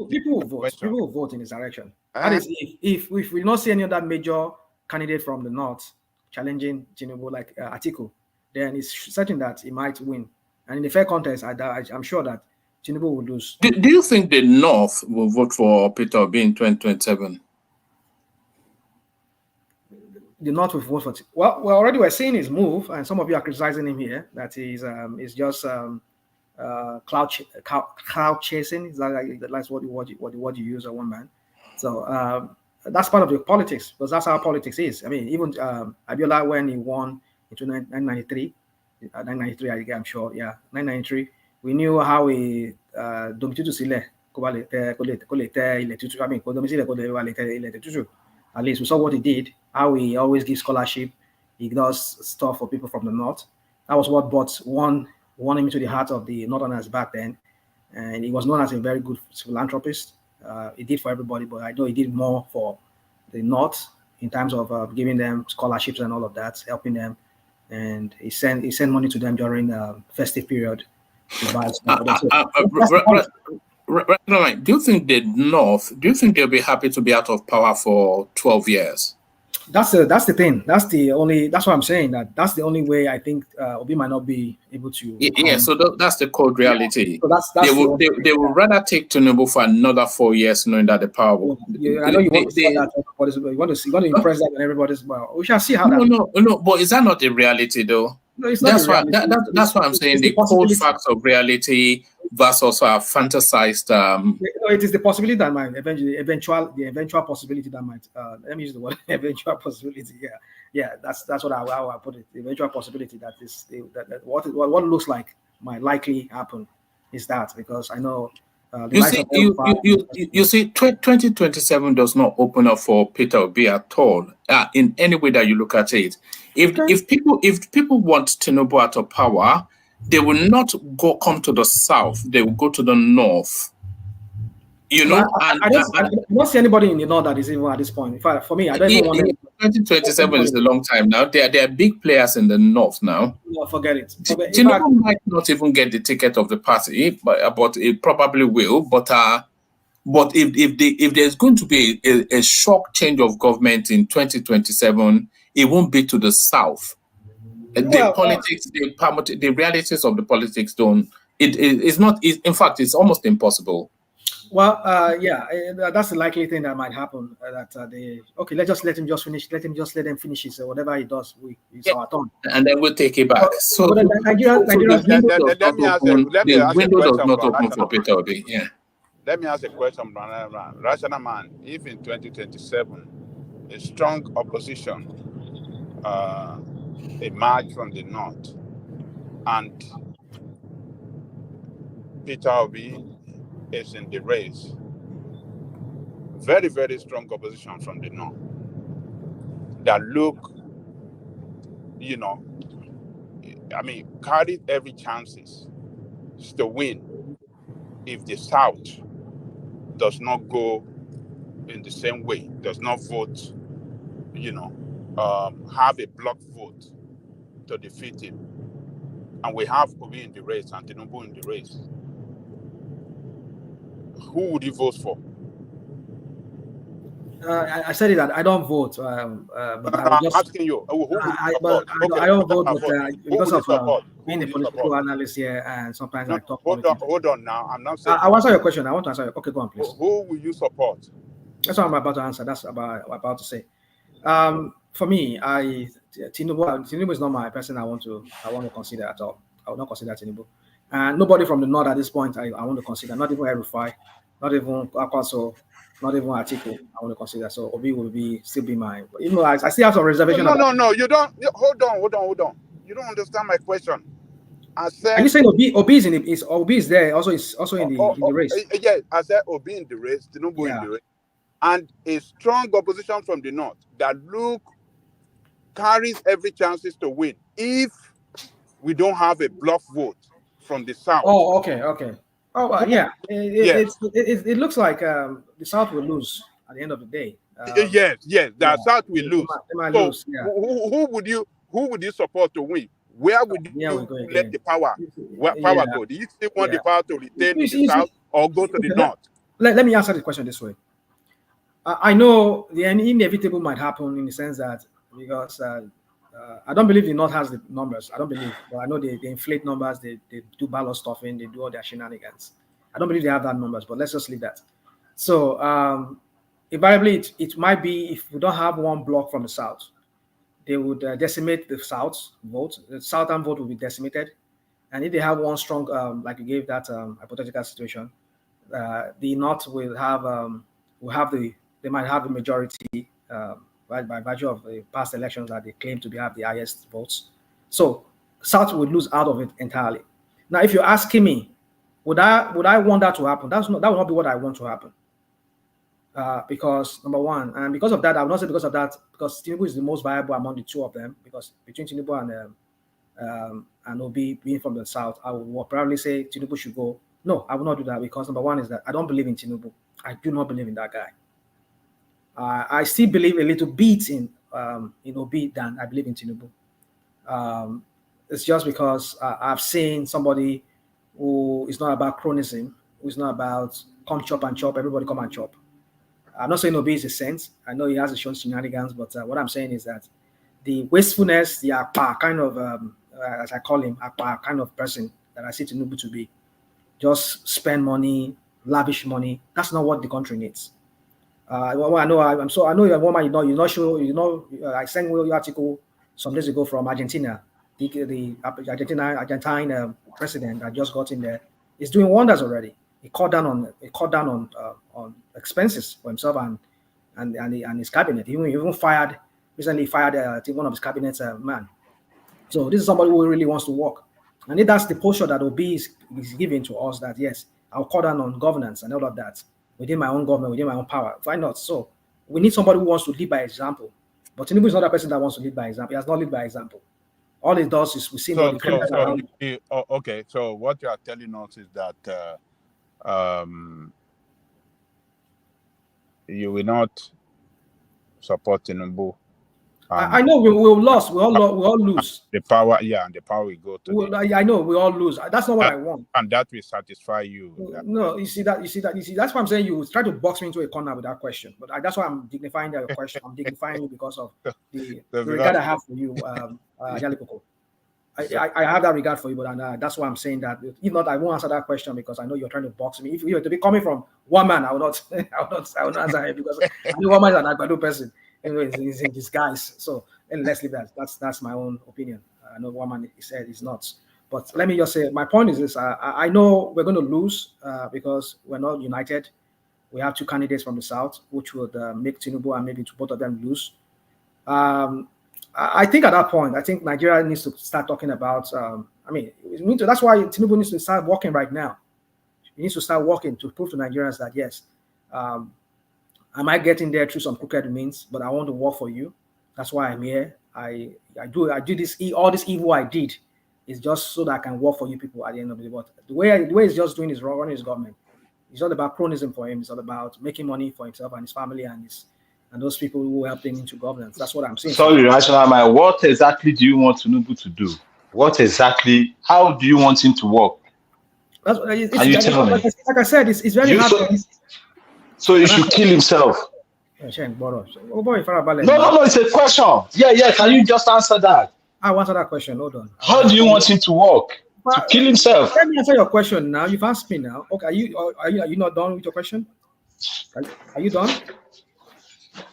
People will vote. People will vote in his direction. That is, if we not see any other major candidate from the north challenging Tinubu like Atiku, then it's certain that he might win. And in the fair contest, I'm sure that Tinubu will lose. Do you think the north will vote for Peter Obi in 2027? The North will vote for. Well, already we're seeing his move, and some of you are criticizing him here that he's just cloud chasing. Is that's what you use on one man. So that's part of the politics, because that's how politics is. I mean, even Abiola, when he won in 1993, I'm sure, yeah, 1993, we knew how he at least we saw what he did, how he always gives scholarship, he does stuff for people from the north. That was what won him into the heart of the Northerners back then. And he was known as a very good philanthropist. He did for everybody, but I know he did more for the north in terms of giving them scholarships and all of that, helping them. And he sent money to them during the festive period to buy stuff. Right. Do you think the North, they'll be happy to be out of power for 12 years? That's the thing. That's what I'm saying. That's the only way I think Obi might not be able to. Yeah, so that's the cold reality. Yeah. So they will rather take Tinubu for another 4 years, knowing that the power will. Yeah, I know you want to see that. You want to impress that and everybody's. Well, we shall see how. No. But is that not the reality, though? No, it's not. That's what I'm saying. The cold facts of reality versus our fantasized. It is the possibility that might the eventual possibility that might. Let me use the word eventual possibility. Yeah. That's how I put it. The eventual possibility that is that what looks like might likely happen is that, because I know. You see, 2027 does not open up for Peter Obi at all. In any way that you look at it, if people want Tinubu out of power, they will not come to the south. They will go to the north. You know, I don't see anybody in the north that is even at this point. In fact, for me, I don't even want. 2027 is a long time now. There are big players in the north now. No, forget it. Tinubu might not even get the ticket of the party, but it probably will. But if there's going to be a shock change of government in 2027, it won't be to the south. The realities of the politics don't. It's not. In fact, it's almost impossible. Well, that's the likely thing that might happen. Let's let him just finish. Let him finish his whatever he does. It's our turn, and then we'll take it back. Let me ask not open for Peter Obi. Yeah. Let me ask a question, rational man. If in 2027 a strong opposition emerge from the north and Peter Obi is in the race very, very strong opposition from the north that look, you know, I mean, carried every chances to win if the South does not go in the same way, does not vote, you know, have a block vote to defeat him. And we have Obi in the race and Tinubu in the race. Who would you vote for? I said it that I don't vote, but I will just. I'm asking you, who would you support? I don't vote, but because of being a support? political analyst here, and sometimes I talk politics. Hold on now. I'm not saying. I'll answer your question. I want to answer. Okay, go on, please. Who will you support? That's what I'm about to answer. That's what I'm about to say. For me, Tinubu is not my person I want to consider at all. I will not consider Tinubu. And nobody from the north at this point I want to consider, not even Erufai, not even Akwaso, not even Atiku, I want to consider. So Obi will still be mine. But even though I still have some reservation. No, you don't. Hold on. You don't understand my question. I said. Are you saying Obi is there? Also is also in the race. Yeah, I said Obi in the race, Tinubu in the race, and a strong opposition from the north that carries every chances to win if we don't have a bluff vote from the south. Oh, okay. Oh, well, yeah. It looks like the South will lose at the end of the day. Yes. The South will lose. They might lose. Yeah. Who would you support to win? Where would you let the power go? Do you still want the power to retain in the South or go to the North? Let me answer the question this way. I know the inevitable might happen in the sense that because I don't believe the North has the numbers. I don't believe. But I know they inflate numbers. They do ballot stuffing. They do all their shenanigans. I don't believe they have that numbers. But let's just leave that. So invariably, it might be if we don't have one block from the South, they would decimate the South vote. The Southern vote will be decimated. And if they have one strong, like you gave that hypothetical situation, the North will have they might have the majority by virtue of the past elections that they claim to have the highest votes. So South would lose out of it entirely. Now, if you're asking me, would I want that to happen? That would not be what I want to happen. Because number one, and because of that, I would not say because of that, because Tinubu is the most viable among the two of them. Because between Tinubu and Obi being from the South, I would probably say Tinubu should go. No, I will not do that because number one is that I don't believe in Tinubu. I do not believe in that guy. I still believe a little bit in Obi than I believe in Tinubu. It's just because I've seen somebody who is not about chronism, who is not about come chop and chop, everybody come and chop. I'm not saying Obi is a saint. I know he has shown shenanigans, but what I'm saying is that the wastefulness, the apa kind of, as I call him, apa kind of person that I see Tinubu to be, just spend money, lavish money. That's not what the country needs. I know you're a woman. You're not sure. I sent you an article some days ago from Argentina. The Argentine president that just got in there is doing wonders already. He cut down on expenses for himself and his cabinet. He even recently fired one of his cabinet man. So this is somebody who really wants to work, and if that's the posture that Obi is giving to us, that yes, I'll cut down on governance and all of that within my own government, within my own power. Why not? So we need somebody who wants to lead by example. But Tinubu is not a person that wants to lead by example. He has not led by example. All he does is we see all the criminals around. Okay, so what you are telling us is that you will not support Tinubu. I know we will lose. We all lose. The power, and the power will go to. I know we all lose. That's not what I want. And that will satisfy you. No, you see. That's why I'm saying you try to box me into a corner with that question. But that's why I'm dignifying the question. I'm dignifying you because of the regard I have for you, Yalikoko. I have that regard for you, but that's why I'm saying that. If not, I won't answer that question because I know you're trying to box me. If you were to be coming from one man, I will not answer it because I know one man is an Agbado person. Anyway, he's in disguise. So let's leave that. That's my own opinion. I know one man said he's not. But let me just say, my point is this. I know we're going to lose because we're not united. We have two candidates from the South, which would make Tinubu and maybe both of them lose. I think at that point, I think Nigeria needs to start talking about, that's why Tinubu needs to start working right now. He needs to start working to prove to Nigerians that, yes, I might get in there through some crooked means, but I want to work for you. That's why I'm here. I do this. All this evil I did is just so that I can work for you people at the end of the day. But the way he's just doing is running his government. It's all about chronism for him. It's all about making money for himself and his family and those people who helped him into governance. That's what I'm saying. Sorry, Rational Man, what exactly do you want Tinubu to do? What exactly? How do you want him to work? Can you tell me? Like I said, it's very hard. So he should kill himself. No, it's a question. Yeah. Can you just answer that? I answer that question. Hold on. How do you want him to work? To kill himself? Let me answer your question now. You've asked me now. Okay, are you not done with your question? Are you done?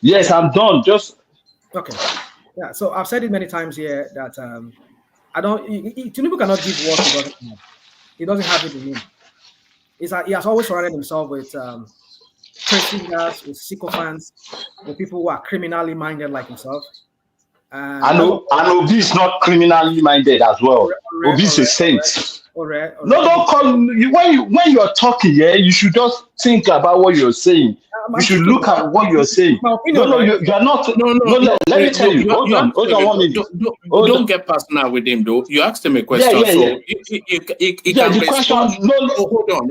Yes, I'm done. Just okay. Yeah. So I've said it many times here that Tinubu cannot give what he doesn't have. He doesn't have it in him. He has always surrounded himself with trade fingers, with sycophants, with people who are criminally minded like himself. And Obi is not criminally minded as well. Obi is a saint. No, don't call when you're talking. Yeah, you should just think about what you're saying. You should look at what you're saying. No, you're not. No. Let me tell you. Hold on 1 minute. Don't get personal with him, though. You asked him a question, so he can respond.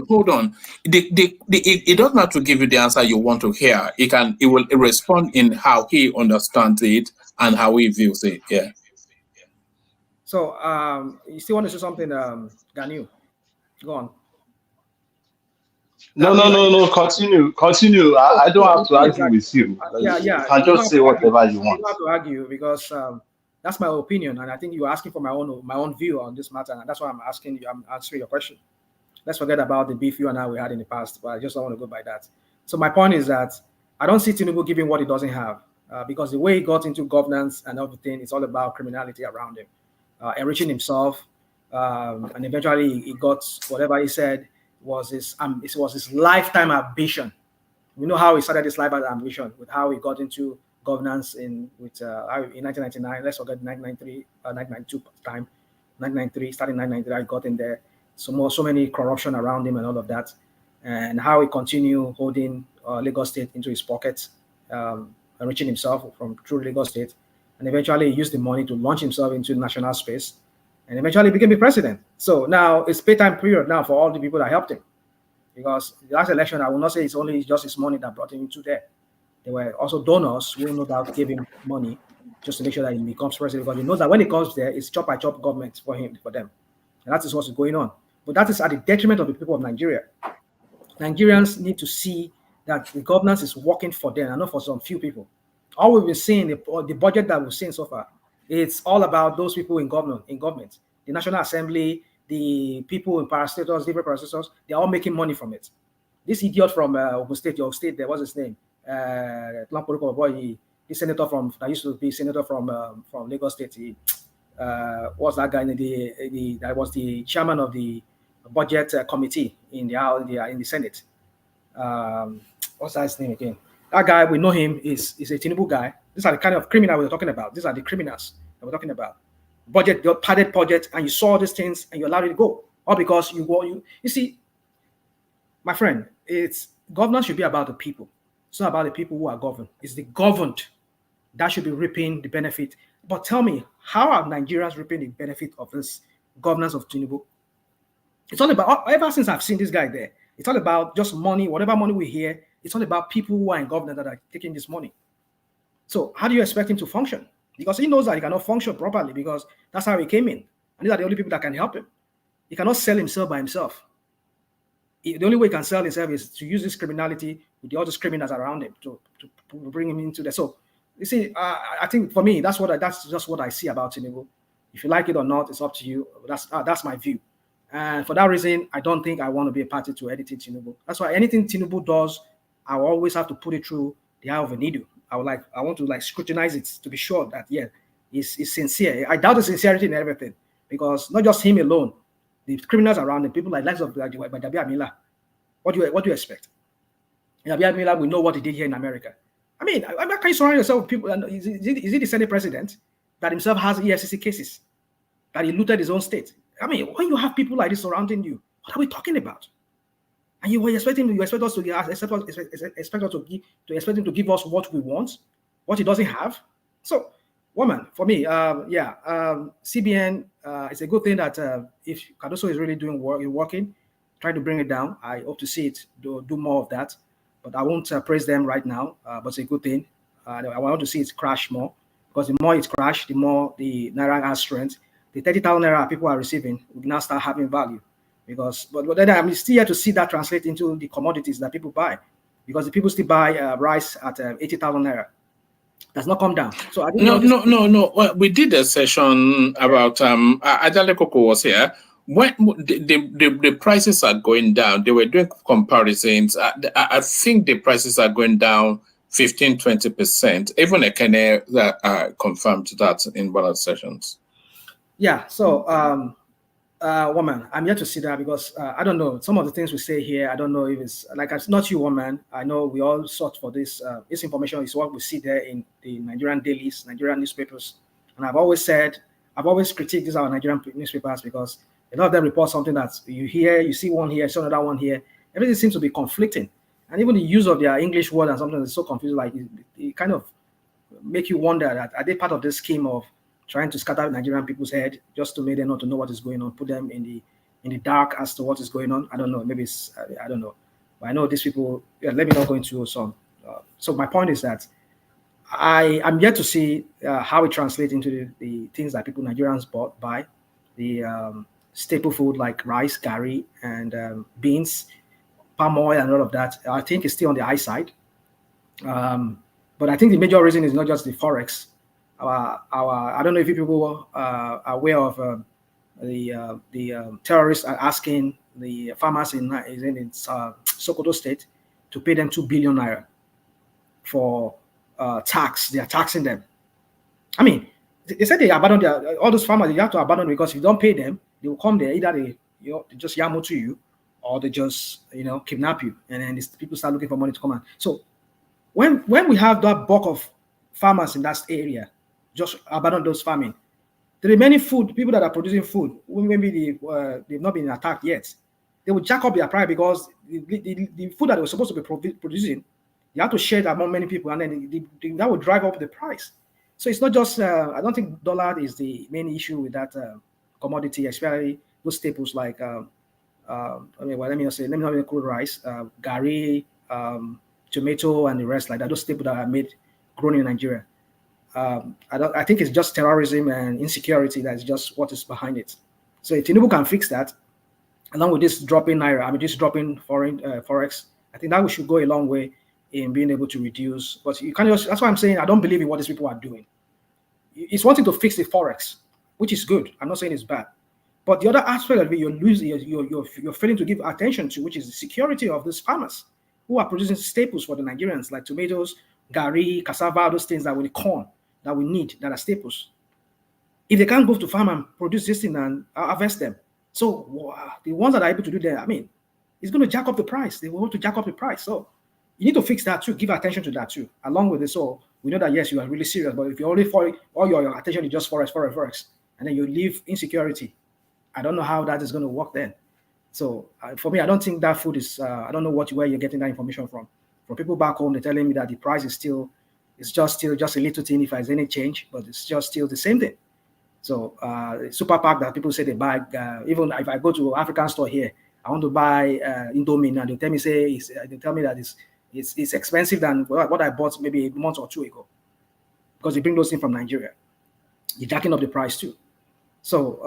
Hold on. He doesn't have to give you the answer you want to hear. He will respond in how he understands it and how he views it. Yeah. So, you still want to say something, Daniel? Go on. No. Continue. I don't have to argue with you. You can just say whatever you want. You don't have to argue because that's my opinion, and I think you are asking for my own view on this matter, and that's why I'm asking you. I'm answering your question. Let's forget about the beef you and I we had in the past, but I just don't want to go by that. So my point is that I don't see Tinubu giving what he doesn't have because the way he got into governance and everything, it's all about criminality around him. Enriching himself, and eventually he got whatever he said was his lifetime ambition. We know how he started his lifetime ambition with how he got into governance in 1999. Let's forget 1993, 1992 time, 1993, starting 1993. I got in there. So many corruption around him and all of that, and how he continued holding Lagos State into his pockets, enriching himself through Lagos State. And eventually he used the money to launch himself into national space and eventually became the president. So now it's paytime period now for all the people that helped him. Because the last election, I will not say it's only just his money that brought him into there. There were also donors who no doubt gave him money just to make sure that he becomes president, because he knows that when he comes there, it's chop by chop government for them. And that is what's going on. But that is at the detriment of the people of Nigeria. Nigerians need to see that the governance is working for them and not for some few people. All we've been seeing, the budget that we've seen so far, it's all about those people in government, the National Assembly, the people in parastatals, different parastatals, they're all making money from it. This idiot from Ogun State, your state, there was his name, the senator that used to be senator from Lagos State. What's that guy? That was the chairman of the budget committee in the Senate. What's that his name again? That guy, we know him, is a Tinubu guy. These are the kind of criminal we're talking about. These are the criminals that we're talking about. Budget, your padded budget, and you saw these things and you allowed it to go. All because you see, my friend, governance should be about the people. It's not about the people who are governed. It's the governed that should be reaping the benefit. But tell me, how are Nigerians reaping the benefit of this governance of Tinubu? It's all about, ever since I've seen this guy there, it's all about just money, whatever money we hear. It's all about people who are in government that are taking this money. So how do you expect him to function? Because he knows that he cannot function properly because that's how he came in. And these are the only people that can help him. He cannot sell himself by himself. The only way he can sell himself is to use this criminality with all these criminals around him to bring him into there. So you see, I think for me, that's just what I see about Tinubu. If you like it or not, it's up to you. That's my view. And for that reason, I don't think I want to be a party to editing Tinubu. That's why anything Tinubu does, I will always have to put it through the eye of a needle. I want to scrutinize it to be sure that he's sincere. I doubt the sincerity in everything because not just him alone, the criminals around him, people like Dabi Amila. What do you expect? Dabi Amila, we know what he did here in America. I mean, can you surround yourself with people? Is he the Senate president that himself has EFCC cases that he looted his own state? I mean, when you have people like this surrounding you, what are we talking about? And you expect him to give us what we want, what he doesn't have. So, woman, for me, CBN it's a good thing that if Cardoso is really working, trying to bring it down. I hope to see it do more of that, but I won't praise them right now. But it's a good thing. I want to see it crash more, because the more it crash, the more the Naira has strength. The 30,000 Naira people are receiving will now start having value. But then I'm still here to see that translate into the commodities that people buy, because the people still buy rice at 80,000 Naira. Does not come down. So I no. Well, we did a session about Ajale Koko was here. When the prices are going down, they were doing comparisons. I think the prices are going down 15-20%. Even Ekene confirmed that in one of the sessions. Yeah. So woman, I'm here to see that, because I don't know some of the things we say here. I don't know if it's like, it's not you, woman. I know we all sought for this. This information is what we see there in the Nigerian dailies, Nigerian newspapers. And I've always critiqued these our Nigerian newspapers, because a lot of them report something that you hear, you see one here, see another one here. Everything seems to be conflicting, and even the use of their English word and something is so confusing. Like it kind of make you wonder that are they part of this scheme of trying to scatter Nigerian people's head just to make them not to know what is going on, put them in the dark as to what is going on. I don't know. Maybe it's I don't know, but I know these people. Yeah, let me not go into some. So my point is that I am yet to see how it translates into the things that people Nigerians buy, the staple food like rice, gari, and beans, palm oil, and all of that. I think it's still on the high side. But I think the major reason is not just the forex. I don't know if people are aware of the terrorists are asking the farmers in Sokoto State to pay them 2 billion naira for tax. They are taxing them. I mean, they said they abandoned all those farmers. You have to abandon, because if you don't pay them, they will come there. Either they just yamo to you, or they just kidnap you, and then people start looking for money to come out. So when we have that bulk of farmers in that area, just abandon those farming. The remaining food, people that are producing food, maybe they've not been attacked yet, they will jack up their price, because the food that they were supposed to be producing, you have to share that among many people, and then that will drive up the price. So it's not just, I don't think dollar is the main issue with that commodity, especially those staples like, let me not include rice, gari, tomato, and the rest like that. Those staples that are grown in Nigeria. I think it's just terrorism and insecurity that is just what is behind it. So if Tinubu can fix that, along with this dropping Naira, this dropping foreign forex, I think that we should go a long way in being able to reduce. But you can't that's why I'm saying I don't believe in what these people are doing. It's wanting to fix the forex, which is good. I'm not saying it's bad. But the other aspect of it, you're failing to give attention to, which is the security of these farmers who are producing staples for the Nigerians, like tomatoes, gari, cassava, those things that we corn that we need, that are staples. If they can't go to farm and produce this thing and harvest them, so the ones that are able to do that, I mean, it's going to jack up the price. They want to jack up the price. So you need to fix that too. Give attention to that too. Along with this, so we know that yes, you are really serious. But if you only all your attention is just forex, and then you leave insecurity, I don't know how that is going to work then. So for me, I don't think that food is. I don't know where you're getting that information from. From people back home, they're telling me that the price is still, it's just a little thing if there's any change, but it's just still the same thing. So super pack that people say they buy, even if I go to African store here, I want to buy Indomie, and they tell me that it's expensive than what I bought maybe a month or two ago, because they bring those things from Nigeria. You're jacking up the price too. So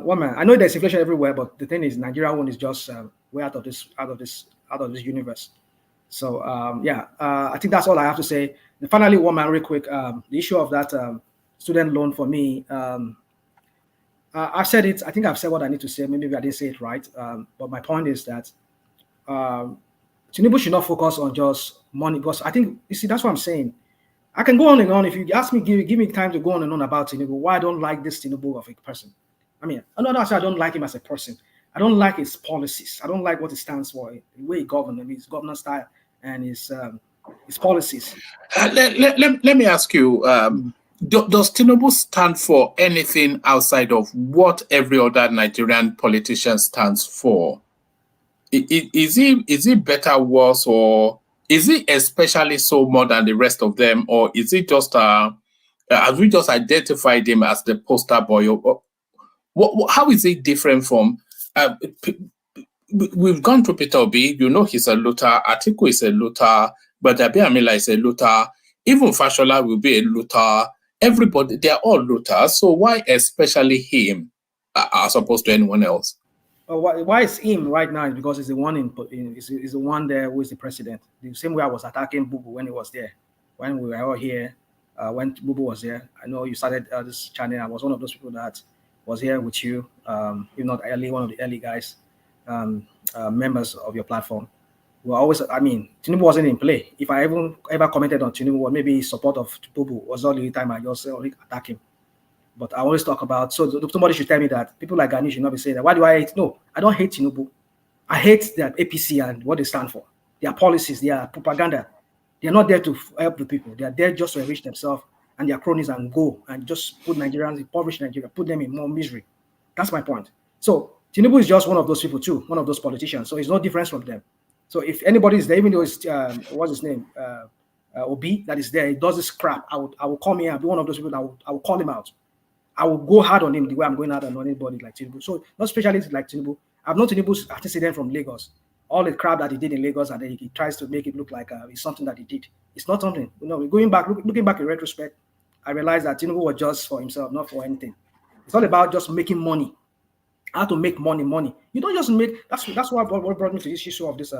woman, I know there's inflation everywhere, but the thing is, Nigeria one is just way out of this universe. So I think that's all I have to say. And finally, woman, real quick, the issue of that student loan for me. I've said it. I think I've said what I need to say. Maybe I didn't say it right. But my point is that Tinubu should not focus on just money, because I think, you see, that's what I'm saying. I can go on and on. If you ask me, give me time to go on and on about Tinubu, why I don't like this Tinubu of a person. I mean, I don't like him as a person. I don't like his policies. I don't like what he stands for, the way he governs, his governance style, and his policies. Let me ask you, does Tinubu stand for anything outside of what every other Nigerian politician stands for? is it better, worse, or is it especially so more than the rest of them, or is it just have we just identified him as the poster boy? Or how is it different from? We've gone through Peter Obi. You know he's a looter. Atiku is a looter. But Abiamila is a looter. Even Fashola will be a looter. Everybody, they are all looters. So why especially him as opposed to anyone else? Why is him right now? Is because he's the one is the one there who is the president. The same way I was attacking Bubu when he was there, when we were all here, when Bubu was there. I know you started this channel. I was one of those people that was here with you, if not early, one of the early guys, members of your platform. Well, always, I mean, Tinubu wasn't in play. If I ever commented on Tinubu or maybe support of Bubu was the only time I just attack him. But I always talk about, so somebody should tell me that people like Gani should not be saying that. Why do I hate? No, I don't hate Tinubu. I hate the APC and what they stand for. Their policies, their propaganda. They're not there to help the people. They are there just to enrich themselves and their cronies and go and just put Nigerians, impoverish Nigeria, put them in more misery. That's my point. So Tinubu is just one of those people too, one of those politicians. So it's no difference from them. So if anybody is there, even though it's, what's his name? Obi, that is there, he does this crap, I will come here and be one of those people that I will call him out. I will go hard on him the way I'm going hard on anybody like Tinubu. So not specialists like Tinubu. I've known Tinubu's antecedent from Lagos. All the crap that he did in Lagos, and then he tries to make it look like it's something that he did. It's not something. You know, going back, looking back in retrospect, I realized that Tinubu was just for himself, not for anything. It's all about just making money. How to make money. You don't just make. That's what brought me to this issue of this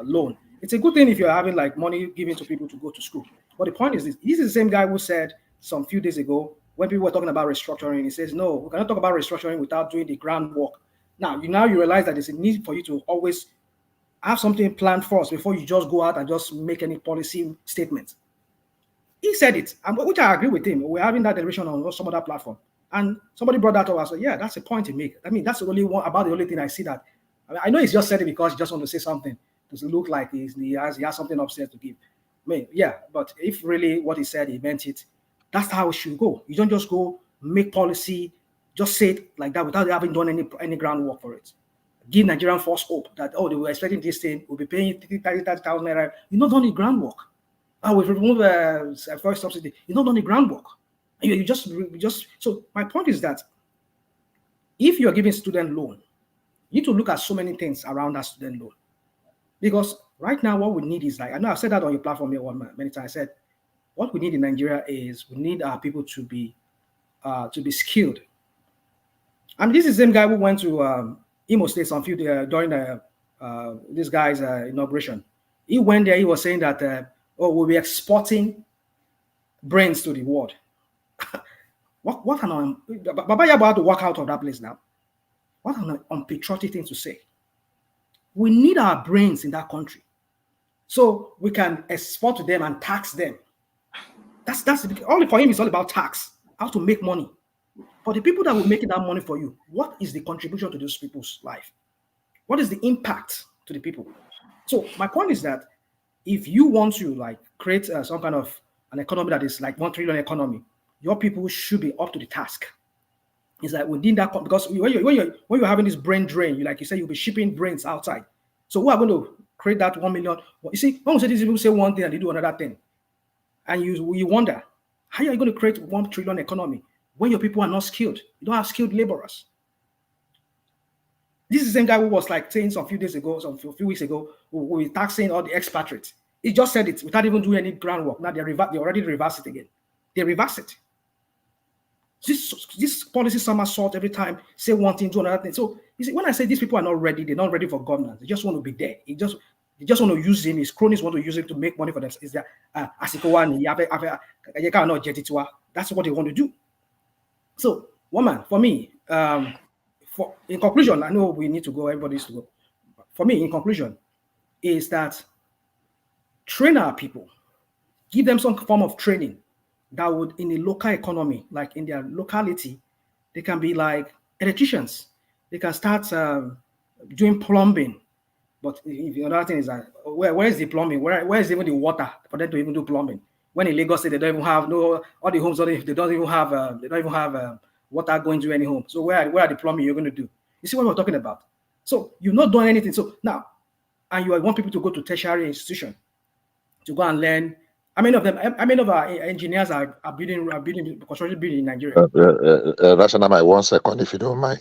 loan. It's a good thing if you're having like money given to people to go to school. But the point is this: he's the same guy who said some few days ago, when people were talking about restructuring, he says, no, we cannot talk about restructuring without doing the groundwork. Now you realize that there's a need for you to always have something planned first before you just go out and just make any policy statements. He said it, which I agree with him. We're having that deliberation on some other platform. And somebody brought that up. I said, yeah, that's a point to make. I mean, that's the only one about the only thing I see that. I know he's just said it because he just wants to say something. Does it look like he has something upstairs to give? I mean, yeah, but if really what he said, he meant it, that's how it should go. You don't just go make policy, just say it like that without having done any groundwork for it. Give Nigerian false hope that, oh, they were expecting this thing, we'll be paying 30,000 naira. You're not done the groundwork. We've removed first subsidy. You're not done the groundwork. You just. So my point is that if you're giving student loan, you need to look at so many things around that student loan. Because right now, what we need is like, I know I've said that on your platform here many times. I said, what we need in Nigeria is we need our people to be skilled. I mean, this is the same guy who went to Imo State some few days during this guy's inauguration. He went there. He was saying that we'll be exporting brains to the world. what an Baba Yabo had to walk out of that place now. What an unpatriotic thing to say. We need our brains in that country, so we can export to them and tax them. That's only for him. It's all about tax, how to make money. For the people that will make that money for you, what is the contribution to those people's life? What is the impact to the people? So my point is that if you want to like create some kind of an economy that is like 1 trillion economy, your people should be up to the task. It's like within that, because when you're having this brain drain, like you say, you'll be shipping brains outside. So who are going to create that 1 million? You see, when we say these people say one thing and they do another thing, and you wonder, how are you going to create 1 trillion economy when your people are not skilled? You don't have skilled laborers. This is the same guy who was like saying a few weeks ago, we were taxing all the expatriates. He just said it without even doing any groundwork. Now they already reverse it again. They reverse it. This policy somersault every time, say one thing, do another thing. So you see, when I say these people are not ready, they're not ready for governance. They just want to be there. They just want to use him. His cronies want to use him to make money for themselves. Is that that's what they want to do. So, woman, for me, in conclusion, I know we need to go. Everybody needs to go. For me, in conclusion, is that train our people, give them some form of training that would, in a local economy, like in their locality, they can be like electricians. They can start doing plumbing. But another thing is that where is the plumbing? Where is even the water for them to even do plumbing? When in Lagos State, they don't even have all the homes. They don't even have water going to any home. So where are the plumbing you're going to do? You see what we're talking about? So you've not done anything. So now, and you want people to go to tertiary institution to go and learn. How many of them? How many of our engineers are building construction building in Nigeria? Rational, 1 second, if you don't mind.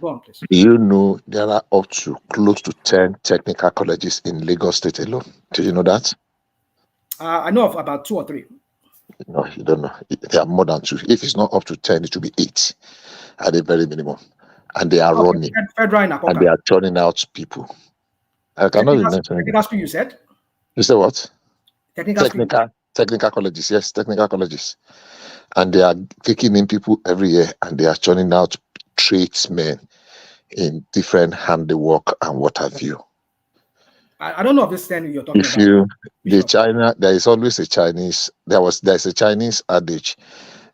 Go on, please. Do you know there are up to close to 10 technical colleges in Lagos State alone? Do you know that? I know of about 2 or 3. No, you don't know. There are more than 2. If it's not up to 10, it will be 8 at the very minimum. And they are running. Federal in and they are churning out people. I cannot mention. Technical school, you said? You say what? Technical colleges, yes, technical colleges. And they are taking in people every year, and they are churning out tradesmen in different handiwork and what have you. I don't know if this thing you're talking about. There is always a Chinese. There's a Chinese adage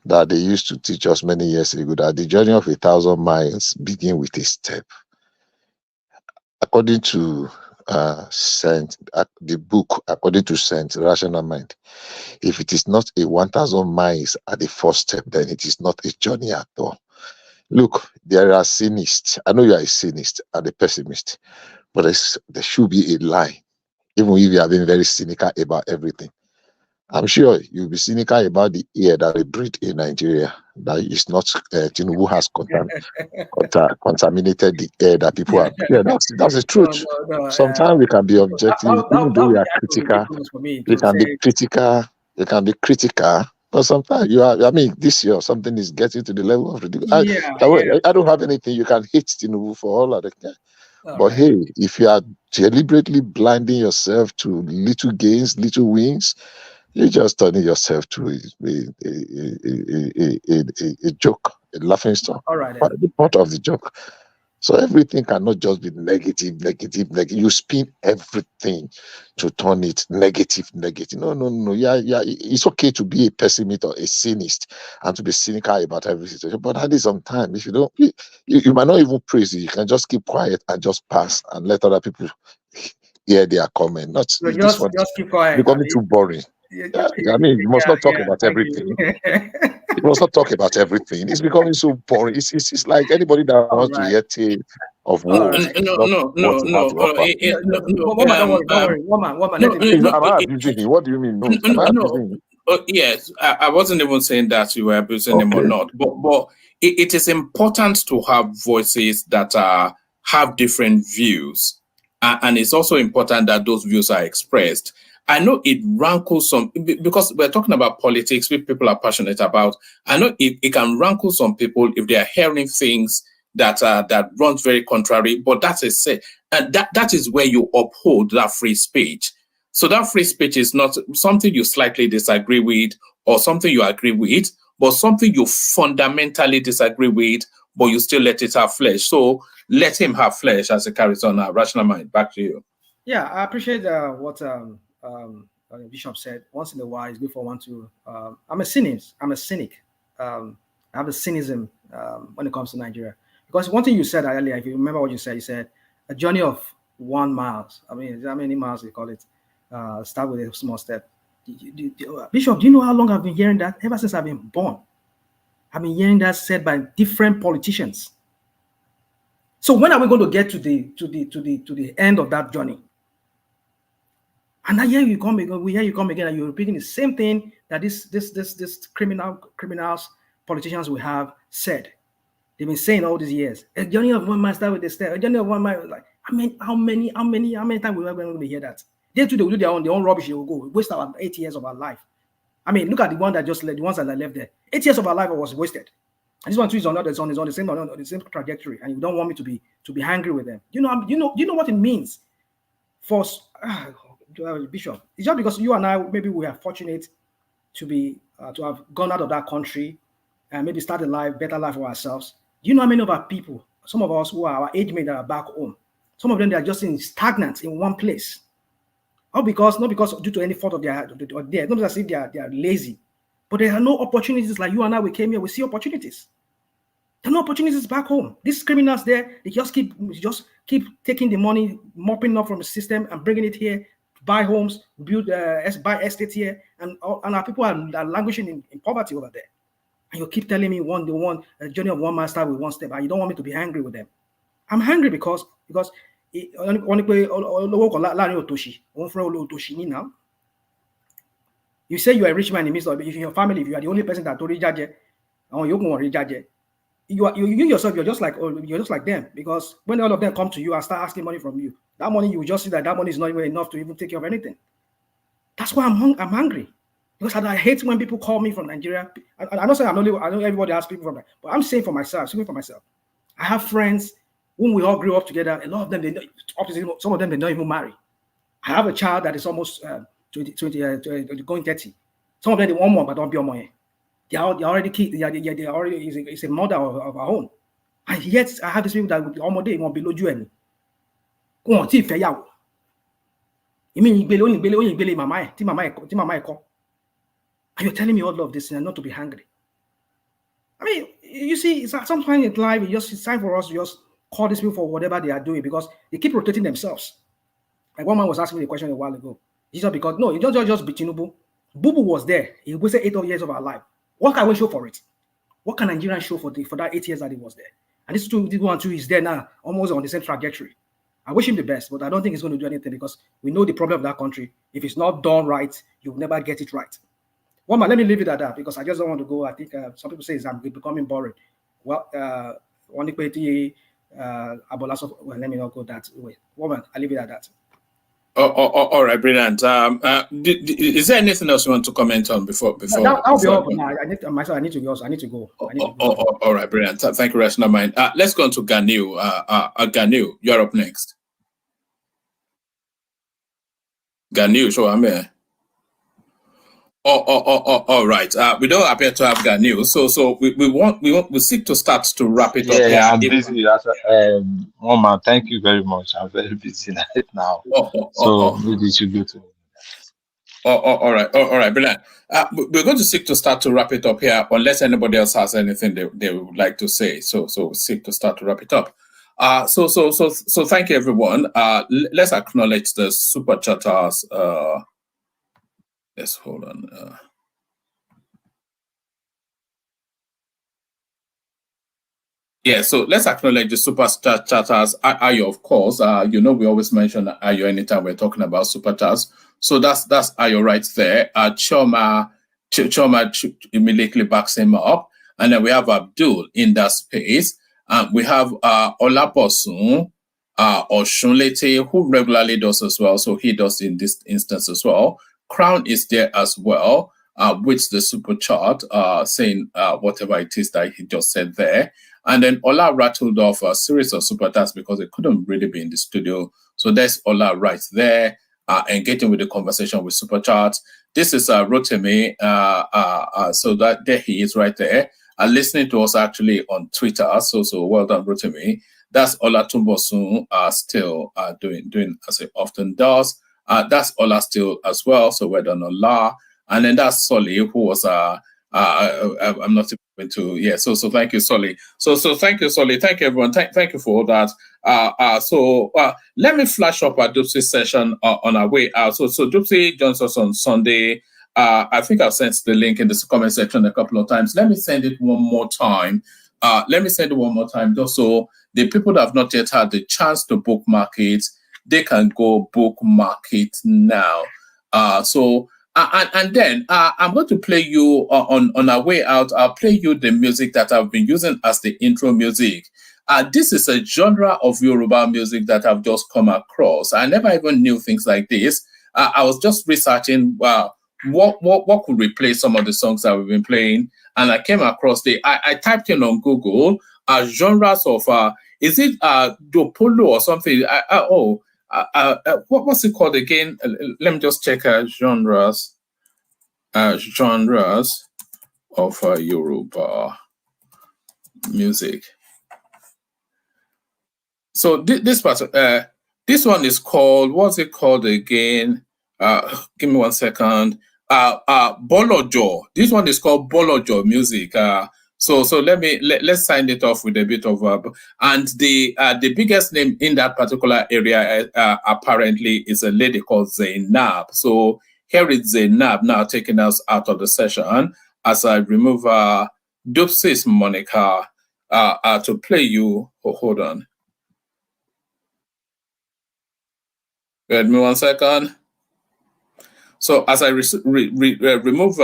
that they used to teach us many years ago, that the journey of 1,000 miles begin with a step. According to the book, according to Saint Rational Mind, if it is not a 1,000 miles at the first step, then it is not a journey at all. Look, there are cynists. I know you are a cynist and a pessimist, but there should be a line, even if you are being very cynical about everything. I'm sure you'll be cynical about the air that we breathe in Nigeria. That is not Tinubu has contaminated the air that people are. Yeah, that's the truth. Sometimes we can be objective, even though we are critical. We can be critical. You can be critical, but sometimes you are. I mean, this year something is getting to the level of ridiculous. I don't have anything. You can hate Tinubu for all of that. But hey, if you are deliberately blinding yourself to little gains, little wins, you're just turning yourself to a joke, a laughing stock. All right. The part of the joke. So everything cannot just be negative. You spin everything to turn it negative. No. Yeah. It's okay to be a pessimist or a cynist and to be cynical about every situation. But at some time, if you don't, you might not even praise it. You can just keep quiet and just pass and let other people hear their comment. Not so just keep quiet. Becoming too boring. Yeah, I mean, you must not talk about everything. You must not talk about everything. It's becoming so boring. It's like anybody that wants to hear tale of war. No. Am I abusing him? What do you mean? No. Am I abusing him? Yes, I wasn't even saying that you were abusing him or not. But it is important to have voices that have different views. And it's also important that those views are expressed. I know it rankles some, because we're talking about politics, which people are passionate about. I know it can rankle some people if they are hearing things that runs very contrary, but that is where you uphold that free speech. So that free speech is not something you slightly disagree with or something you agree with, but something you fundamentally disagree with, but you still let it have flesh. So let him have flesh as it carries on. Rational Mind, back to you. Yeah, I appreciate what Bishop said. Once in a while, it's good for one to. I'm a cynic. I have a cynicism when it comes to Nigeria. Because one thing you said earlier, if you remember what you said a journey of 1 mile. I mean, how many miles they call it? Start with a small step. Bishop, do you know how long I've been hearing that? Ever since I've been born, I've been hearing that said by different politicians. So when are we going to get to the end of that journey? And now here you come again. We hear you come again, and you're repeating the same thing that this criminals politicians we have said. They've been saying all these years. A journey of 1 mile start with the step. A journey of 1 mile. Like, I mean, how many times we are going to hear that? They too, they will do their own rubbish. They will go waste our 8 years of our life. I mean, look at the ones that I left there. 8 years of our life was wasted. And this one too is on the same trajectory, and you don't want me to be angry with them. You know what it means for Bishop. It's just because you and I, maybe we are fortunate to have gone out of that country and maybe start a better life for ourselves. Do you know how many of our people, some of us who are our age mates that are back home, some of them, they are just stagnant in one place. Not because due to any fault of their, not as if they are lazy, but there are no opportunities like you and I. We came here, we see opportunities. There are no opportunities back home. These criminals there, they just keep taking the money, mopping up from the system and bringing it here, buy homes, buy estates here, and our people are languishing in poverty over there. And you keep telling me a journey of 1 mile start with 1 step, and you don't want me to be angry with them. I'm hungry because you say you're a rich man in the midst of, if in your family, if you are the only person that already judge, you yourself, you're just like them, because when all of them come to you and start asking money from you, that money, you will just see that money is not even enough to even take care of anything. That's why I'm hungry, because I hate when people call me from Nigeria. I'm not saying I know everybody has people from that, but I'm saying for myself, speaking for myself. I have friends whom we all grew up together. A lot of them, some of them, they don't even marry. I have a child that is almost 20 going 30. Some of them, they want more, but don't be more. They are already kids. They are already is a mother of our own. And yet I have these people that almost they want below you and go on fair yaw. You mean you mama, and you're telling me all of this and not to be hungry. I mean, you see, sometimes in life, it's time for us to just call these people for whatever they are doing, because they keep rotating themselves. Like one man was asking me a question a while ago. It's not because, no, it don't just be Tinubu. Bubu was there. He wasted 8 years of our life. What can we show for it? What can Nigerians show for that 8 years that he was there? And this 1 2 is there now, almost on the same trajectory. I wish him the best, but I don't think he's going to do anything, because we know the problem of that country. If it's not done right, you'll never get it right. One man, let me leave it at that, because I just don't want to go. I think some people say I'm becoming boring. Well, let me not go that way. Woman, I leave it at that. All right, brilliant. Is there anything else you want to comment on before? That'll be all for now. I need to go. All right, brilliant. Thank you, Rest. No mind. Let's go on to Ganil. Ganil, you're up next. Ganil, so I'm here. All right. We don't appear to have Ganil, so we seek to start to wrap it up. Yeah, I'm busy. Mama, thank you very much. I'm very busy right now. Maybe you should go to. All right, brilliant. We're going to seek to start to wrap it up here, unless anybody else has anything they would like to say. So seek to start to wrap it up. So thank you, everyone. Let's acknowledge the super chatters. Yes, hold on. Yeah, so let's acknowledge the super chatters. Ayo, of course. We always mention Ayo anytime we're talking about super chats. So that's Ayo right there. Choma immediately backs him up, and then we have Abdul in that space. We have Olaposun, Oshunlete, who regularly does as well. So he does in this instance as well. Crown is there as well, with the super chat, saying whatever it is that he just said there. And then Ola rattled off a series of super chats because it couldn't really be in the studio. So there's Ola right there, engaging with the conversation with super chats. This is Rotimi. So that there he is right there, listening to us actually on Twitter. So well done, Rotimi. That's Ola Tumbosun still doing as he often does. That's Ola still as well. So well done, Ola. And then that's Solly, who was I'm not going to, yeah. So thank you, Solly. So thank you, Solly. Thank you, everyone. Thank you for all that. So let me flash up our Dupsy session on our way out. So Dupsy joins us on Sunday. I think I've sent the link in the comment section a couple of times. Let me send it one more time. Just so the people that have not yet had the chance to bookmark it, they can go bookmark it now. And then I'm going to play you on our way out. I'll play you the music that I've been using as the intro music. This is a genre of Yoruba music that I've just come across. I never even knew things like this. I was just researching what could replace some of the songs that we've been playing, and I came across I typed in on Google genres of is it Dopolo or something? What's it called again? Let me just check genres of Yoruba music. So this one is called, what's it called again? Give me 1 second. Bolojo. This one is called Bolojo music. So let's sign it off with a bit of and the biggest name in that particular area apparently is a lady called Zainab. So here is Zainab now taking us out of the session as I remove Dupsys Monica to play you. Hold on. Wait me 1 second. So as I remove,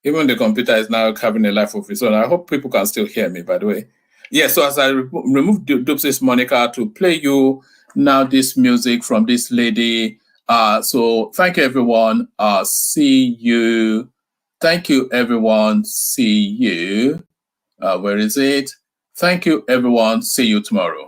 even the computer is now having a life of its own. I hope people can still hear me, by the way. Yeah, so as I remove Dups's Monica to play you now this music from this lady. So thank you, everyone. See you. Thank you, everyone. See you. Where is it? Thank you, everyone. See you tomorrow.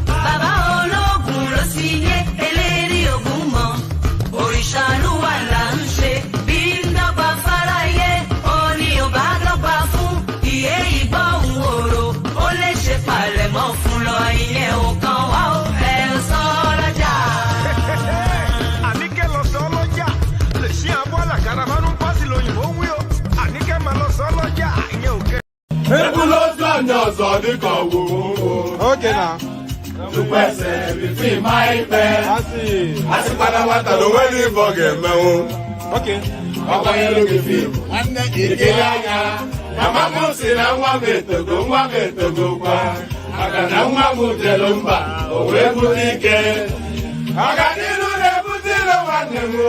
Baba Okay now. Okay. Mama musina nwa metogo kwa Agana nwa mujelo mba owe butike Agadilu ne butilo wanemu